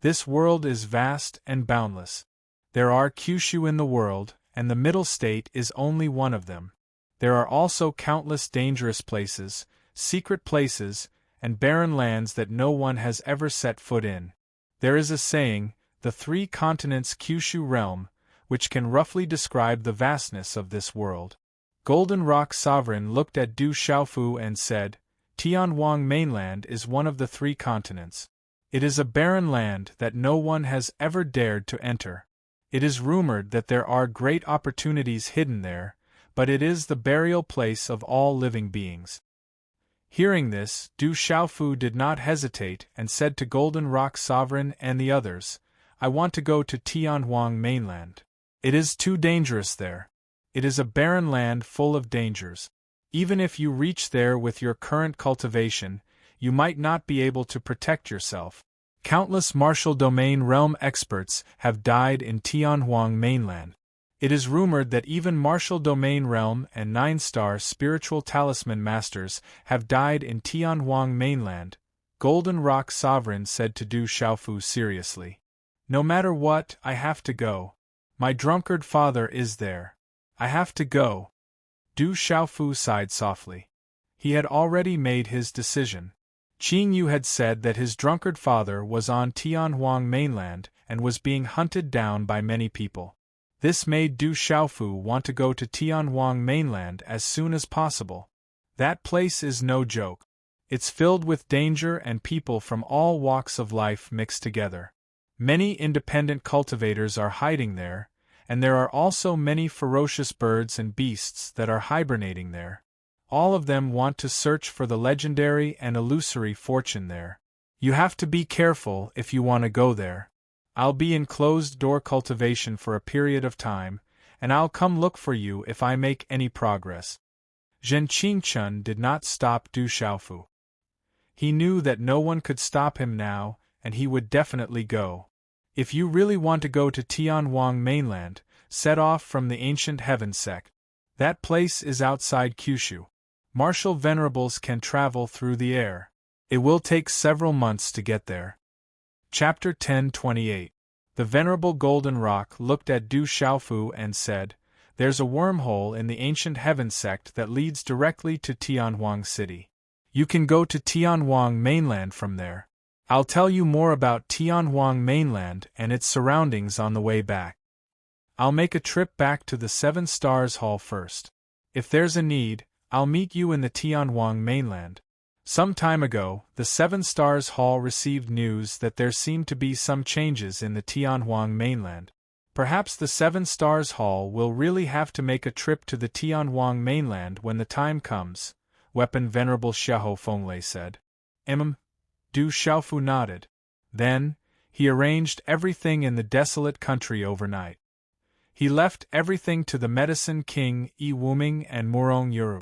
This world is vast and boundless. There are Kyushu in the world, and the middle state is only one of them. There are also countless dangerous places, secret places, and barren lands that no one has ever set foot in. There is a saying, the 3 continents Kyushu realm, which can roughly describe the vastness of this world. Golden Rock Sovereign looked at Du Xiaofu and said, Tianhuang mainland is one of the 3 continents. It is a barren land that no one has ever dared to enter. It is rumored that there are great opportunities hidden there, but it is the burial place of all living beings. Hearing this, Du Xiaofu did not hesitate and said to Golden Rock Sovereign and the others, I want to go to Tianhuang mainland. It is too dangerous there. It is a barren land full of dangers. Even if you reach there with your current cultivation, you might not be able to protect yourself. Countless martial domain realm experts have died in Tianhuang mainland. It is rumored that even martial domain realm and 9-star spiritual talisman masters have died in Tianhuang mainland, Golden Rock Sovereign said to Du Xiaofu seriously. No matter what, I have to go. My drunkard father is there. I have to go. Du Xiaofu sighed softly. He had already made his decision. Qing Yu had said that his drunkard father was on Tianhuang mainland and was being hunted down by many people. This made Du Xiaofu want to go to Tianhuang mainland as soon as possible. That place is no joke. It's filled with danger and people from all walks of life mixed together. Many independent cultivators are hiding there, and there are also many ferocious birds and beasts that are hibernating there. All of them want to search for the legendary and illusory fortune there. You have to be careful if you want to go there. I'll be in closed-door cultivation for a period of time, and I'll come look for you if I make any progress. Zhen Qingchun did not stop Du Xiaofu. He knew that no one could stop him now, and he would definitely go. If you really want to go to Tianhuang mainland, set off from the ancient heaven sect. That place is outside Kyushu. Martial venerables can travel through the air. It will take several months to get there. Chapter 10:28. The Venerable Golden Rock looked at Du Xiaofu and said, There's a wormhole in the ancient heaven sect that leads directly to Tianhuang city. You can go to Tianhuang mainland from there. I'll tell you more about Tianhuang mainland and its surroundings on the way back. I'll make a trip back to the 7 Stars Hall first. If there's a need, I'll meet you in the Tianhuang mainland. Some time ago, the 7 Stars Hall received news that there seemed to be some changes in the Tianhuang mainland. Perhaps the 7 Stars Hall will really have to make a trip to the Tianhuang mainland when the time comes, Weapon Venerable Xiahou Fenglei said. Du Xiaofu nodded. Then, he arranged everything in the desolate country overnight. He left everything to the Medicine King Yi Wuming and Murong Yuru.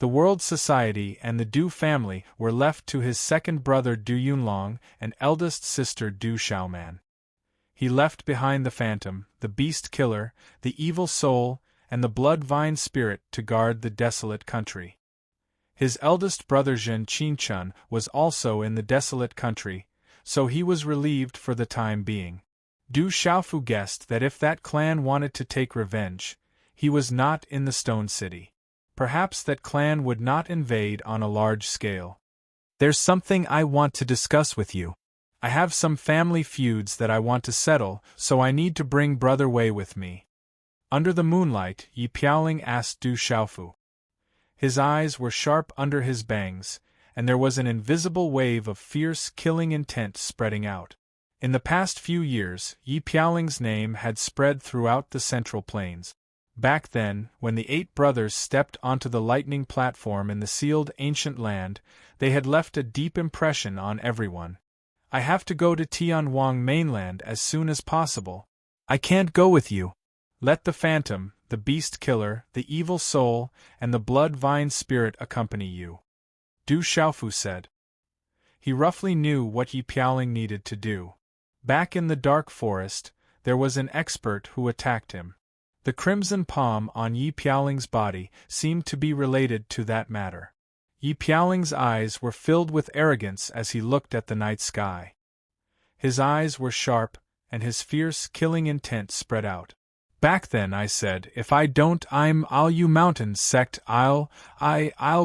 The World Society and the Du family were left to his second brother Du Yunlong and eldest sister Du Xiaoman. He left behind the Phantom, the Beast Killer, the Evil Soul, and the Blood Vine Spirit to guard the desolate country. His eldest brother Zhen Qinchun was also in the desolate country, so he was relieved for the time being. Du Xiaofu guessed that if that clan wanted to take revenge, he was not in the Stone City. Perhaps that clan would not invade on a large scale. "There's something I want to discuss with you. I have some family feuds that I want to settle, so I need to bring Brother Wei with me." Under the moonlight, Yi Piaoling asked Du Xiaofu. His eyes were sharp under his bangs, and there was an invisible wave of fierce, killing intent spreading out. In the past few years, Yi Piaoling's name had spread throughout the Central Plains. Back then, when the 8 brothers stepped onto the lightning platform in the sealed ancient land, they had left a deep impression on everyone. "I have to go to Tianwang mainland as soon as possible." "I can't go with you. Let the Phantom, the Beast Killer, the Evil Soul, and the Blood Vine Spirit accompany you," Du Xiaofu said. He roughly knew what Yi Piaoling needed to do. Back in the dark forest, there was an expert who attacked him. The crimson palm on Yi Piaoling's body seemed to be related to that matter. Yi Piaoling's eyes were filled with arrogance as he looked at the night sky. His eyes were sharp, and his fierce, killing intent spread out. "Back then I said, if I don't I'll you mountain sect I'll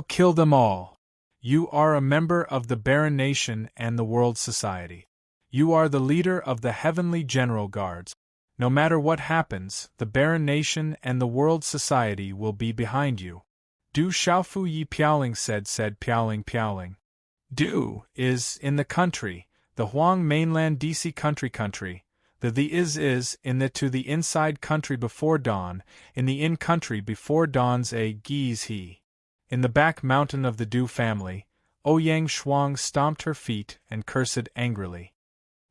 kill them all. You are a member of the Baron Nation and the World Society. You are the leader of the Heavenly General Guards. No matter what happens, the Baron Nation and the World Society will be behind you." Du Xiaofu Yi Piaoling said Piaoling. Du is in the country, the Huang mainland DC country. The is in the to the inside country before dawn, in the in country before dawn's a geese he. In the back mountain of the Du family, Ouyang Shuang stomped her feet and cursed angrily.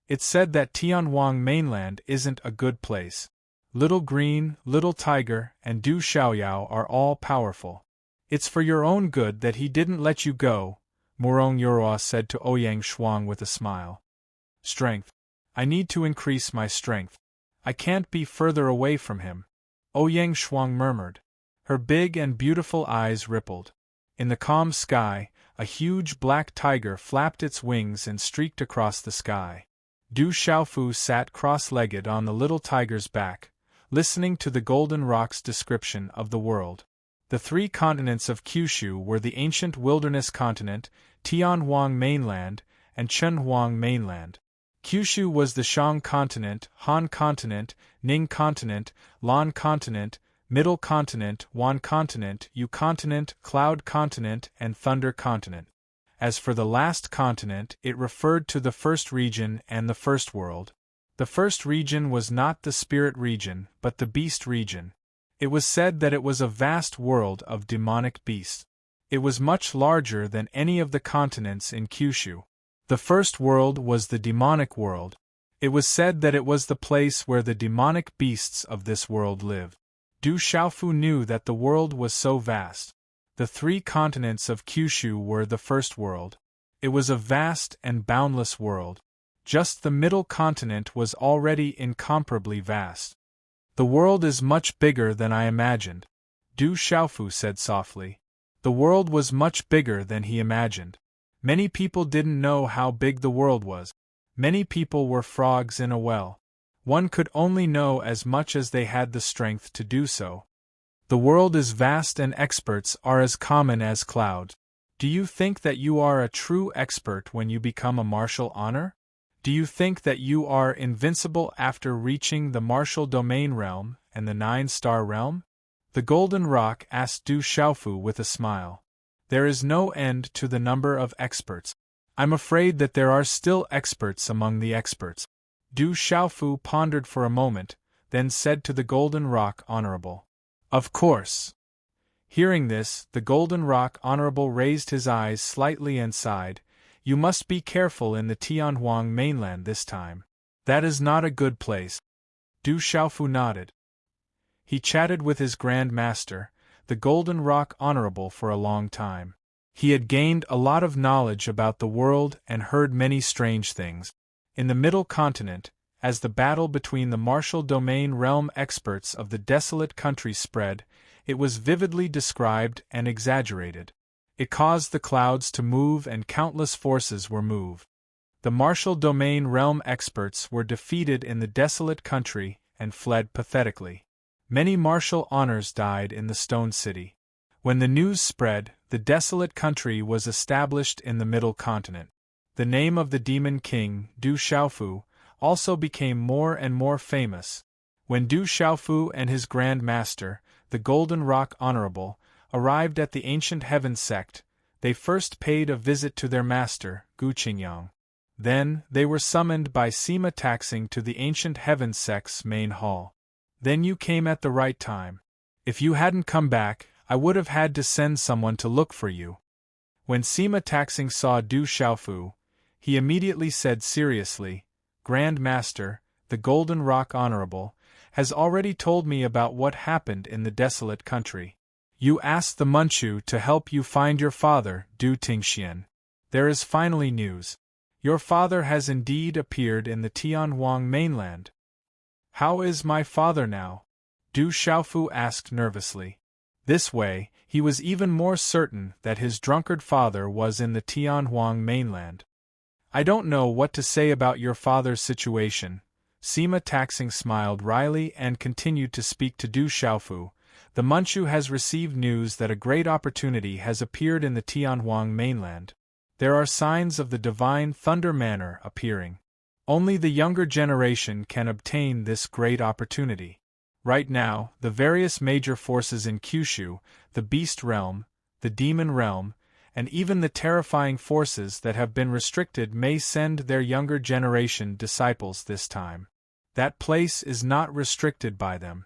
"It's said that Tianwang mainland isn't a good place. Little Green, Little Tiger, and Du Xiaoyao are all powerful. It's for your own good that he didn't let you go," Murong Yoroa said to Ouyang Shuang with a smile. "Strength. I need to increase my strength. I can't be further away from him," Ouyang Shuang murmured. Her big and beautiful eyes rippled. In the calm sky, a huge black tiger flapped its wings and streaked across the sky. Du Xiaofu sat cross-legged on the little tiger's back, listening to the Golden Rock's description of the world. The 3 continents of Kyushu were the ancient wilderness continent, Tianwang mainland, and Chenhuang mainland. Kyushu was the Shang continent, Han continent, Ning continent, Lan continent, Middle continent, Wan continent, Yu continent, Cloud continent, and Thunder continent. As for the last continent, it referred to the first region and the first world. The first region was not the spirit region, but the beast region. It was said that it was a vast world of demonic beasts. It was much larger than any of the continents in Kyushu. The first world was the demonic world. It was said that it was the place where the demonic beasts of this world lived. Du Xiaofu knew that the world was so vast. The 3 continents of Kyushu were the first world. It was a vast and boundless world. Just the middle continent was already incomparably vast. "The world is much bigger than I imagined," Du Xiaofu said softly. The world was much bigger than he imagined. Many people didn't know how big the world was. Many people were frogs in a well. One could only know as much as they had the strength to do so. The world is vast and experts are as common as clouds. Do you think that you are a true expert when you become a martial honor? Do you think that you are invincible after reaching the martial domain realm and the 9-star realm? The Golden Rock asked Du Xiaofu with a smile. There is no end to the number of experts. I'm afraid that there are still experts among the experts. Du Xiaofu pondered for a moment, then said to the Golden Rock Honorable, "Of course." Hearing this, the Golden Rock Honorable raised his eyes slightly and sighed. "You must be careful in the Tianhuang mainland this time. That is not a good place." Du Xiaofu nodded. He chatted with his Grand Master, the Golden Rock Honorable for a long time. He had gained a lot of knowledge about the world and heard many strange things. In the Middle Continent, as the battle between the martial domain realm experts of the desolate country spread, it was vividly described and exaggerated. It caused the clouds to move and countless forces were moved. The martial domain realm experts were defeated in the desolate country and fled pathetically. Many martial honors died in the Stone City. When the news spread, the desolate country was established in the Middle Continent. The name of the Demon King, Du Xiaofu, also became more and more famous. When Du Xiaofu and his Grand Master, the Golden Rock Honorable, arrived at the ancient Heaven sect, they first paid a visit to their master, Gu Qingyang. Then, they were summoned by Sima Taxing to the ancient Heaven sect's main hall. Then you came at the right time. If you hadn't come back, I would have had to send someone to look for you. When Sima Taxing saw Du Xiaofu, he immediately said seriously, Grand Master, the Golden Rock Honorable, has already told me about what happened in the desolate country. You asked the Manchu to help you find your father, Du Tingxian. There is finally news. Your father has indeed appeared in the Tianhuang mainland. How is my father now? Du Xiaofu asked nervously. This way, he was even more certain that his drunkard father was in the Tianhuang mainland. I don't know what to say about your father's situation. Sima Taxing smiled wryly and continued to speak to Du Xiaofu. The Manchu has received news that a great opportunity has appeared in the Tianhuang mainland. There are signs of the divine thunder manner appearing. Only the younger generation can obtain this great opportunity. Right now, the various major forces in Kyushu, the Beast Realm, the Demon Realm, and even the terrifying forces that have been restricted may send their younger generation disciples this time. That place is not restricted by them.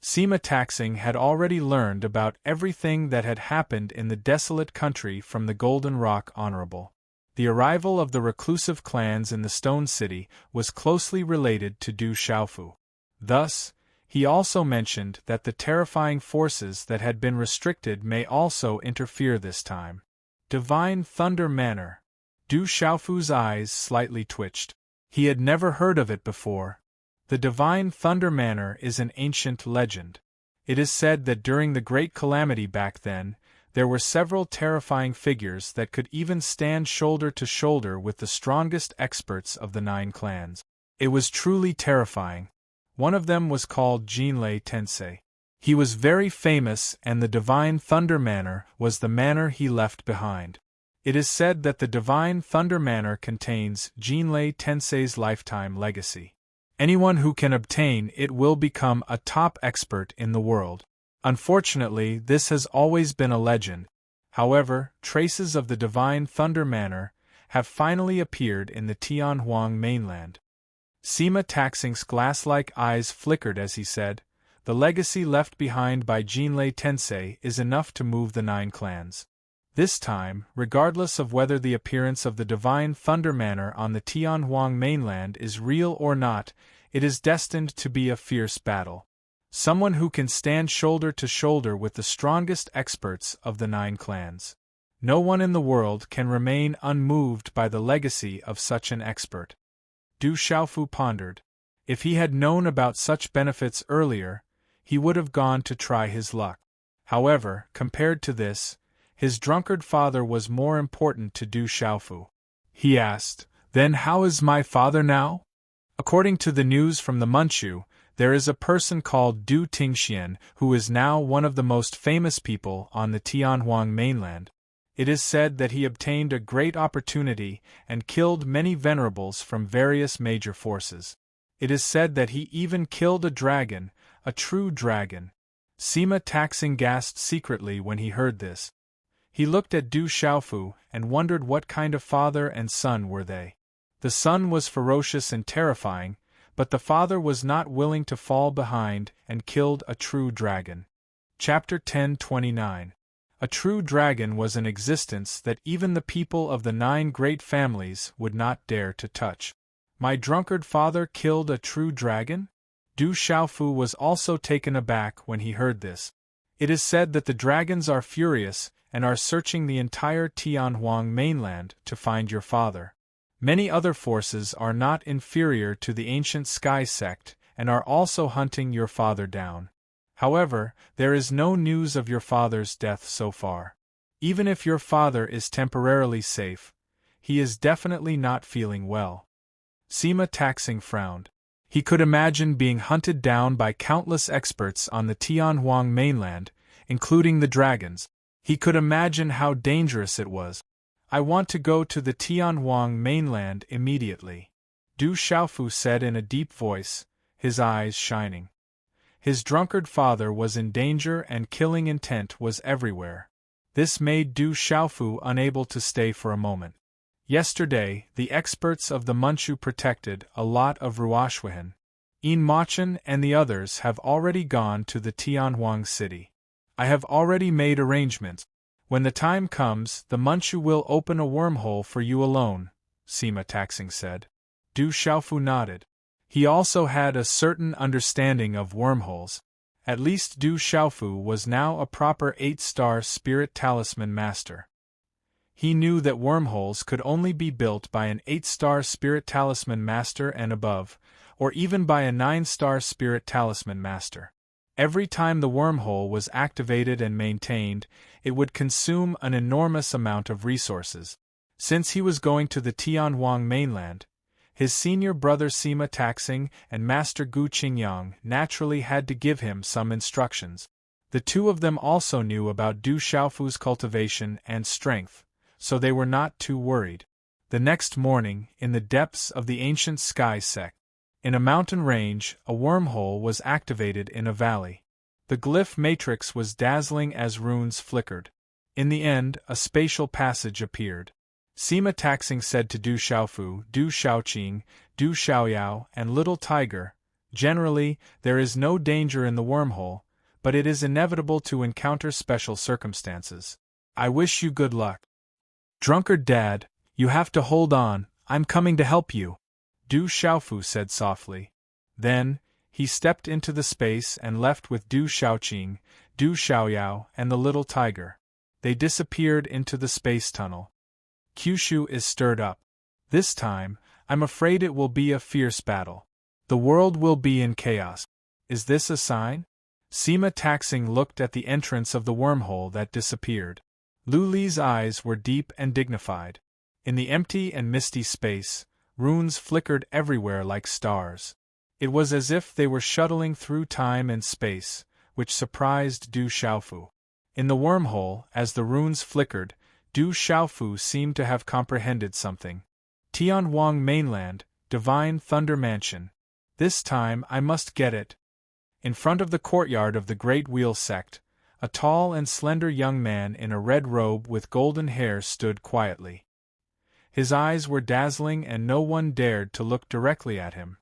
Sima Taxing had already learned about everything that had happened in the desolate country from the Golden Rock Honorable. The arrival of the reclusive clans in the Stone City was closely related to Du Xiaofu. Thus, he also mentioned that the terrifying forces that had been restricted may also interfere this time. Divine Thunder Manor. Du Xiaofu's eyes slightly twitched. He had never heard of it before. The Divine Thunder Manor is an ancient legend. It is said that during the Great Calamity back then, there were several terrifying figures that could even stand shoulder to shoulder with the strongest experts of the 9 clans. It was truly terrifying. One of them was called Jinlei Tensei. He was very famous, and the Divine Thunder Manor was the manor he left behind. It is said that the Divine Thunder Manor contains Jinlei Tensei's lifetime legacy. Anyone who can obtain it will become a top expert in the world. Unfortunately, this has always been a legend. However, traces of the Divine Thunder Manor have finally appeared in the Tianhuang mainland. Sima Taxing's glass-like eyes flickered as he said, the legacy left behind by Jinlei Tensei is enough to move the 9 clans. This time, regardless of whether the appearance of the Divine Thunder Manor on the Tianhuang mainland is real or not, it is destined to be a fierce battle. Someone who can stand shoulder to shoulder with the strongest experts of the 9 clans. No one in the world can remain unmoved by the legacy of such an expert. Du Xiaofu pondered. If he had known about such benefits earlier, he would have gone to try his luck. However, compared to this, his drunkard father was more important to Du Xiaofu. He asked, Then how is my father now? According to the news from the Manchu, there is a person called Du Tingxian who is now one of the most famous people on the Tianhuang mainland. It is said that he obtained a great opportunity and killed many venerables from various major forces. It is said that he even killed a dragon, a true dragon. Sima Taxing gasped secretly when he heard this. He looked at Du Xiaofu and wondered what kind of father and son were they. The son was ferocious and terrifying, but the father was not willing to fall behind and killed a true dragon. Chapter 10:29. A true dragon was in existence that even the people of the 9 great families would not dare to touch. My drunkard father killed a true dragon? Du Xiaofu was also taken aback when he heard this. It is said that the dragons are furious and are searching the entire Tianhuang mainland to find your father. Many other forces are not inferior to the ancient Sky Sect and are also hunting your father down. However, there is no news of your father's death so far. Even if your father is temporarily safe, he is definitely not feeling well. Sima Taxing frowned. He could imagine being hunted down by countless experts on the Tianhuang mainland, including the dragons. He could imagine how dangerous it was. I want to go to the Tianhuang mainland immediately, Du Xiaofu said in a deep voice, his eyes shining. His drunkard father was in danger and killing intent was everywhere. This made Du Xiaofu unable to stay for a moment. Yesterday, the experts of the Manchu protected a lot of Ruoxuan. Yin Machan and the others have already gone to the Tianhuang city. I have already made arrangements. When the time comes, the Manchu will open a wormhole for you alone, Sima Taxing said. Du Xiaofu nodded. He also had a certain understanding of wormholes. At least Du Xiaofu was now a proper 8-star spirit talisman master. He knew that wormholes could only be built by an 8-star spirit talisman master and above, or even by a 9-star spirit talisman master. Every time the wormhole was activated and maintained, it would consume an enormous amount of resources. Since he was going to the Tianhuang mainland, his senior brother Sima Taxing and Master Gu Qingyang naturally had to give him some instructions. The two of them also knew about Du Xiaofu's cultivation and strength, so they were not too worried. The next morning, in the depths of the ancient Sky Sect, in a mountain range, a wormhole was activated in a valley. The glyph matrix was dazzling as runes flickered. In the end, a spatial passage appeared. Sima Taxing said to Du Xiaofu, Du Xiaoqing, Du Xiaoyao, and Little Tiger, "Generally, there is no danger in the wormhole, but it is inevitable to encounter special circumstances. I wish you good luck." "Drunkard Dad, you have to hold on, I'm coming to help you," Du Xiaofu said softly. Then, he stepped into the space and left with Du Xiaoqing, Du Xiaoyao, and the Little Tiger. They disappeared into the space tunnel. Kyushu is stirred up. This time, I'm afraid it will be a fierce battle. The world will be in chaos. Is this a sign? Sima Taxing looked at the entrance of the wormhole that disappeared. Lu Li's eyes were deep and dignified. In the empty and misty space, runes flickered everywhere like stars. It was as if they were shuttling through time and space, which surprised Du Xiaofu. In the wormhole, as the runes flickered, Du Xiaofu seemed to have comprehended something. Tianhuang mainland, Divine Thunder Mansion. This time I must get it. In front of the courtyard of the Great Wheel Sect, a tall and slender young man in a red robe with golden hair stood quietly. His eyes were dazzling and no one dared to look directly at him.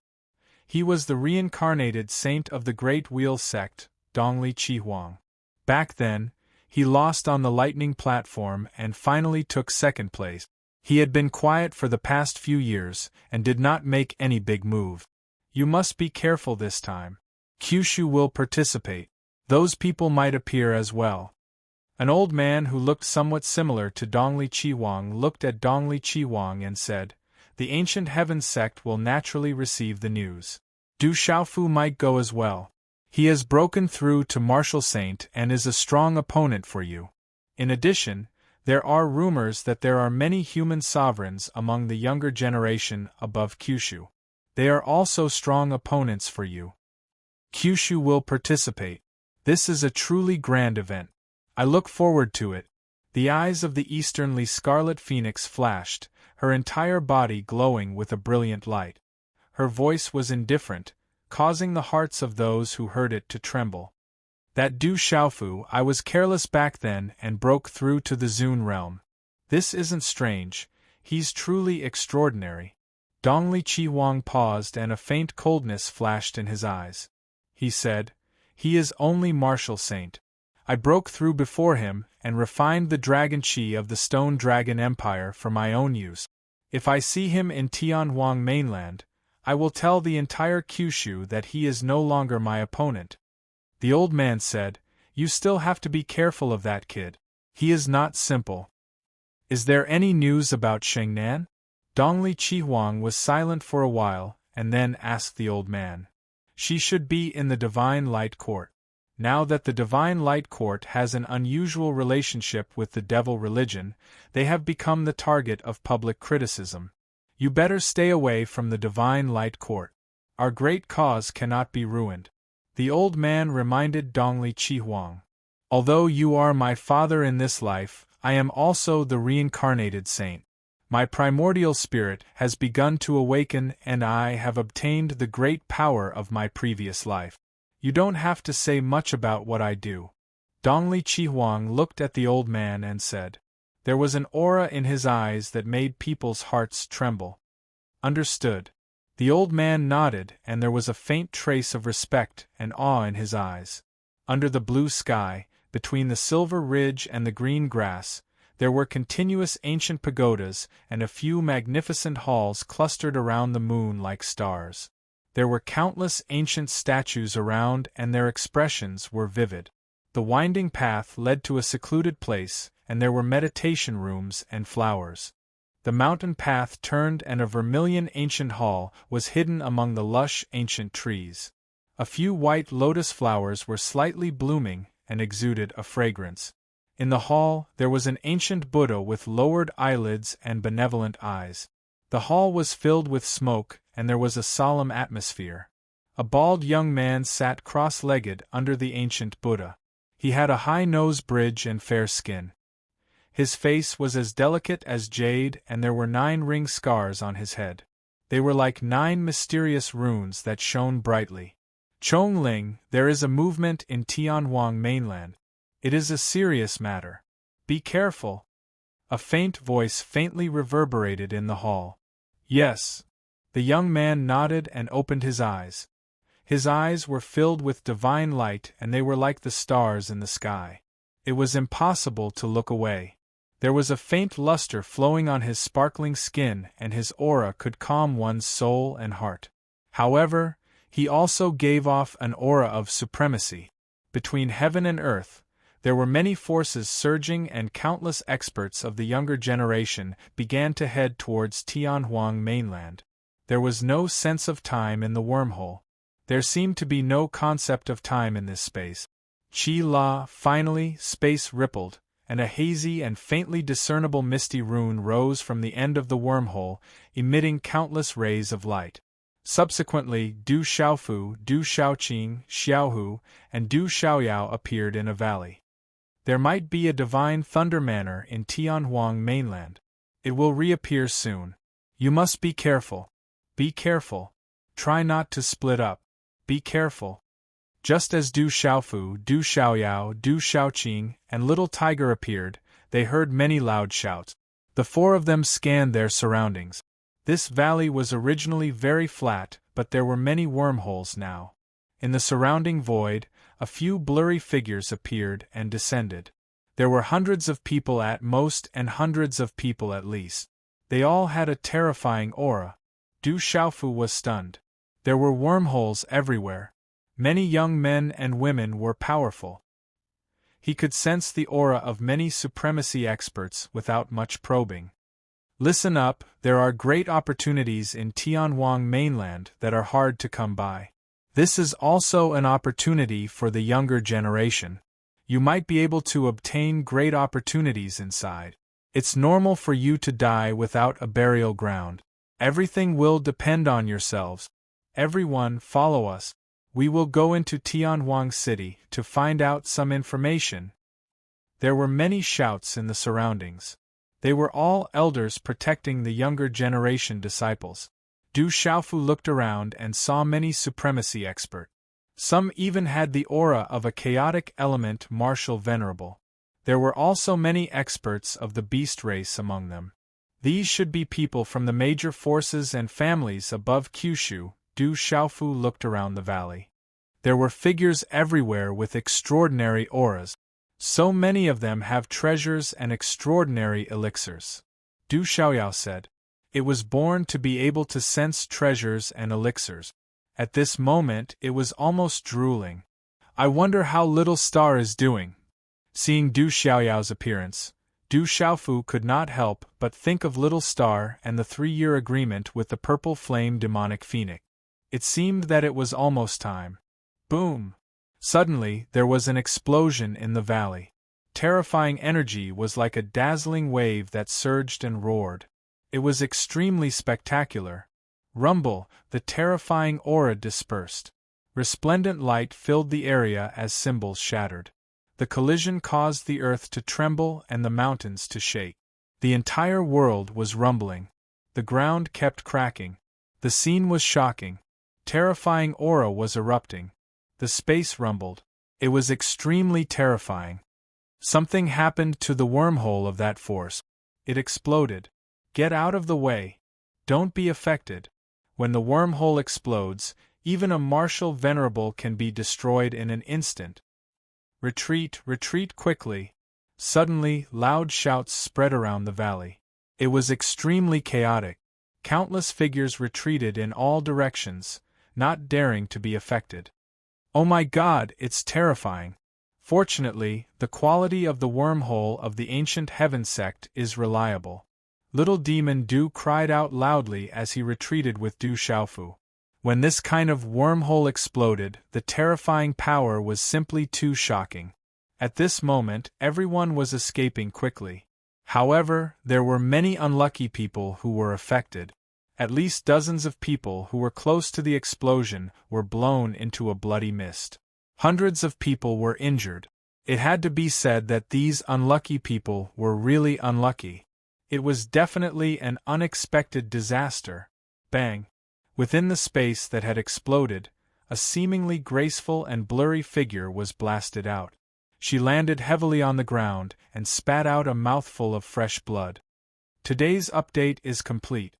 He was the reincarnated saint of the Great Wheel Sect, Dongli Chihuang. Back then, he lost on the lightning platform and finally took second place. He had been quiet for the past few years and did not make any big move. You must be careful this time. Kyushu will participate. Those people might appear as well. An old man who looked somewhat similar to Dongli Chihuang looked at Dongli Chihuang and said, "The ancient heaven sect will naturally receive the news. Du Xiaofu might go as well. He has broken through to Martial Saint and is a strong opponent for you. In addition, there are rumors that there are many human sovereigns among the younger generation above Kyushu. They are also strong opponents for you. Kyushu will participate. This is a truly grand event. I look forward to it." The eyes of the easternly Scarlet Phoenix flashed, her entire body glowing with a brilliant light. Her voice was indifferent, causing the hearts of those who heard it to tremble. "That Du Xiaofu, I was careless back then and broke through to the Zun realm. This isn't strange, he's truly extraordinary." Dongli Chihuang paused and a faint coldness flashed in his eyes. He said, "He is only Martial Saint. I broke through before him and refined the dragon chi of the Stone Dragon Empire for my own use. If I see him in Tianhuang mainland, I will tell the entire Kyushu that he is no longer my opponent." The old man said, You still have to be careful of that kid. He is not simple. Is there any news about Shengnan? Dongli Chihuang was silent for a while, and then asked the old man. She should be in the Divine Light Court. Now that the Divine Light Court has an unusual relationship with the devil religion, they have become the target of public criticism. You better stay away from the Divine Light Court. Our great cause cannot be ruined. The old man reminded Dongli Chihuang. Although you are my father in this life, I am also the reincarnated saint. My primordial spirit has begun to awaken and I have obtained the great power of my previous life. You don't have to say much about what I do. Dongli Chihuang looked at the old man and said. There was an aura in his eyes that made people's hearts tremble. Understood. The old man nodded and there was a faint trace of respect and awe in his eyes. Under the blue sky, between the silver ridge and the green grass, there were continuous ancient pagodas and a few magnificent halls clustered around the moon like stars. There were countless ancient statues around and their expressions were vivid. The winding path led to a secluded place, and there were meditation rooms and flowers. The mountain path turned and a vermilion ancient hall was hidden among the lush ancient trees. A few white lotus flowers were slightly blooming and exuded a fragrance. In the hall, there was an ancient Buddha with lowered eyelids and benevolent eyes. The hall was filled with smoke, and there was a solemn atmosphere. A bald young man sat cross-legged under the ancient Buddha. He had a high nose bridge and fair skin. His face was as delicate as jade and there were 9 ring scars on his head. They were like 9 mysterious runes that shone brightly. Chongling, there is a movement in Tianhuang mainland. It is a serious matter. Be careful. A faint voice faintly reverberated in the hall. Yes. The young man nodded and opened his eyes. His eyes were filled with divine light and they were like the stars in the sky. It was impossible to look away. There was a faint luster flowing on his sparkling skin and his aura could calm one's soul and heart. However, he also gave off an aura of supremacy. Between heaven and earth, there were many forces surging and countless experts of the younger generation began to head towards Tianhuang mainland. There was no sense of time in the wormhole. There seemed to be no concept of time in this space. Chi-La, finally, space rippled, and a hazy and faintly discernible misty rune rose from the end of the wormhole, emitting countless rays of light. Subsequently, Du Xiaofu, Du Xiaoqing, Xiaohu, and Du Xiaoyao appeared in a valley. There might be a divine thunder manor in Tianhuang mainland. It will reappear soon. You must be careful. Be careful. Try not to split up. Be careful. Just as Du Xiaofu, Du Xiaoyao, Du Xiaoqing, and Little Tiger appeared, they heard many loud shouts. The 4 of them scanned their surroundings. This valley was originally very flat, but there were many wormholes now. In the surrounding void, a few blurry figures appeared and descended. There were hundreds of people at most and hundreds of people at least. They all had a terrifying aura. Du Xiaofu was stunned. There were wormholes everywhere. Many young men and women were powerful. He could sense the aura of many supremacy experts without much probing. Listen up, there are great opportunities in Tianhuang mainland that are hard to come by. This is also an opportunity for the younger generation. You might be able to obtain great opportunities inside. It's normal for you to die without a burial ground. Everything will depend on yourselves. Everyone, follow us. We will go into Tianhuang City to find out some information. There were many shouts in the surroundings. They were all elders protecting the younger generation disciples. Du Xiaofu looked around and saw many supremacy experts. Some even had the aura of a chaotic element martial venerable. There were also many experts of the beast race among them. These should be people from the major forces and families above Kyushu. Du Xiaofu looked around the valley. There were figures everywhere with extraordinary auras. So many of them have treasures and extraordinary elixirs. Du Xiaoyao said. It was born to be able to sense treasures and elixirs. At this moment it was almost drooling. I wonder how little Star is doing. Seeing Du Xiaoyao's appearance, Du Xiaofu could not help but think of little Star and the 3-year agreement with the purple flame demonic phoenix. It seemed that it was almost time. Boom! Suddenly, there was an explosion in the valley. Terrifying energy was like a dazzling wave that surged and roared. It was extremely spectacular. Rumble, the terrifying aura dispersed. Resplendent light filled the area as symbols shattered. The collision caused the earth to tremble and the mountains to shake. The entire world was rumbling. The ground kept cracking. The scene was shocking. Terrifying aura was erupting. The space rumbled. It was extremely terrifying. Something happened to the wormhole of that force. It exploded. Get out of the way. Don't be affected. When the wormhole explodes, even a martial venerable can be destroyed in an instant. Retreat, retreat quickly. Suddenly, loud shouts spread around the valley. It was extremely chaotic. Countless figures retreated in all directions, not daring to be affected. Oh my God, it's terrifying. Fortunately, the quality of the wormhole of the ancient heaven sect is reliable. Little Demon Du cried out loudly as he retreated with Du Xiaofu. When this kind of wormhole exploded, the terrifying power was simply too shocking. At this moment, everyone was escaping quickly. However, there were many unlucky people who were affected. At least dozens of people who were close to the explosion were blown into a bloody mist. Hundreds of people were injured. It had to be said that these unlucky people were really unlucky. It was definitely an unexpected disaster. Bang! Within the space that had exploded, a seemingly graceful and blurry figure was blasted out. She landed heavily on the ground and spat out a mouthful of fresh blood. Today's update is complete.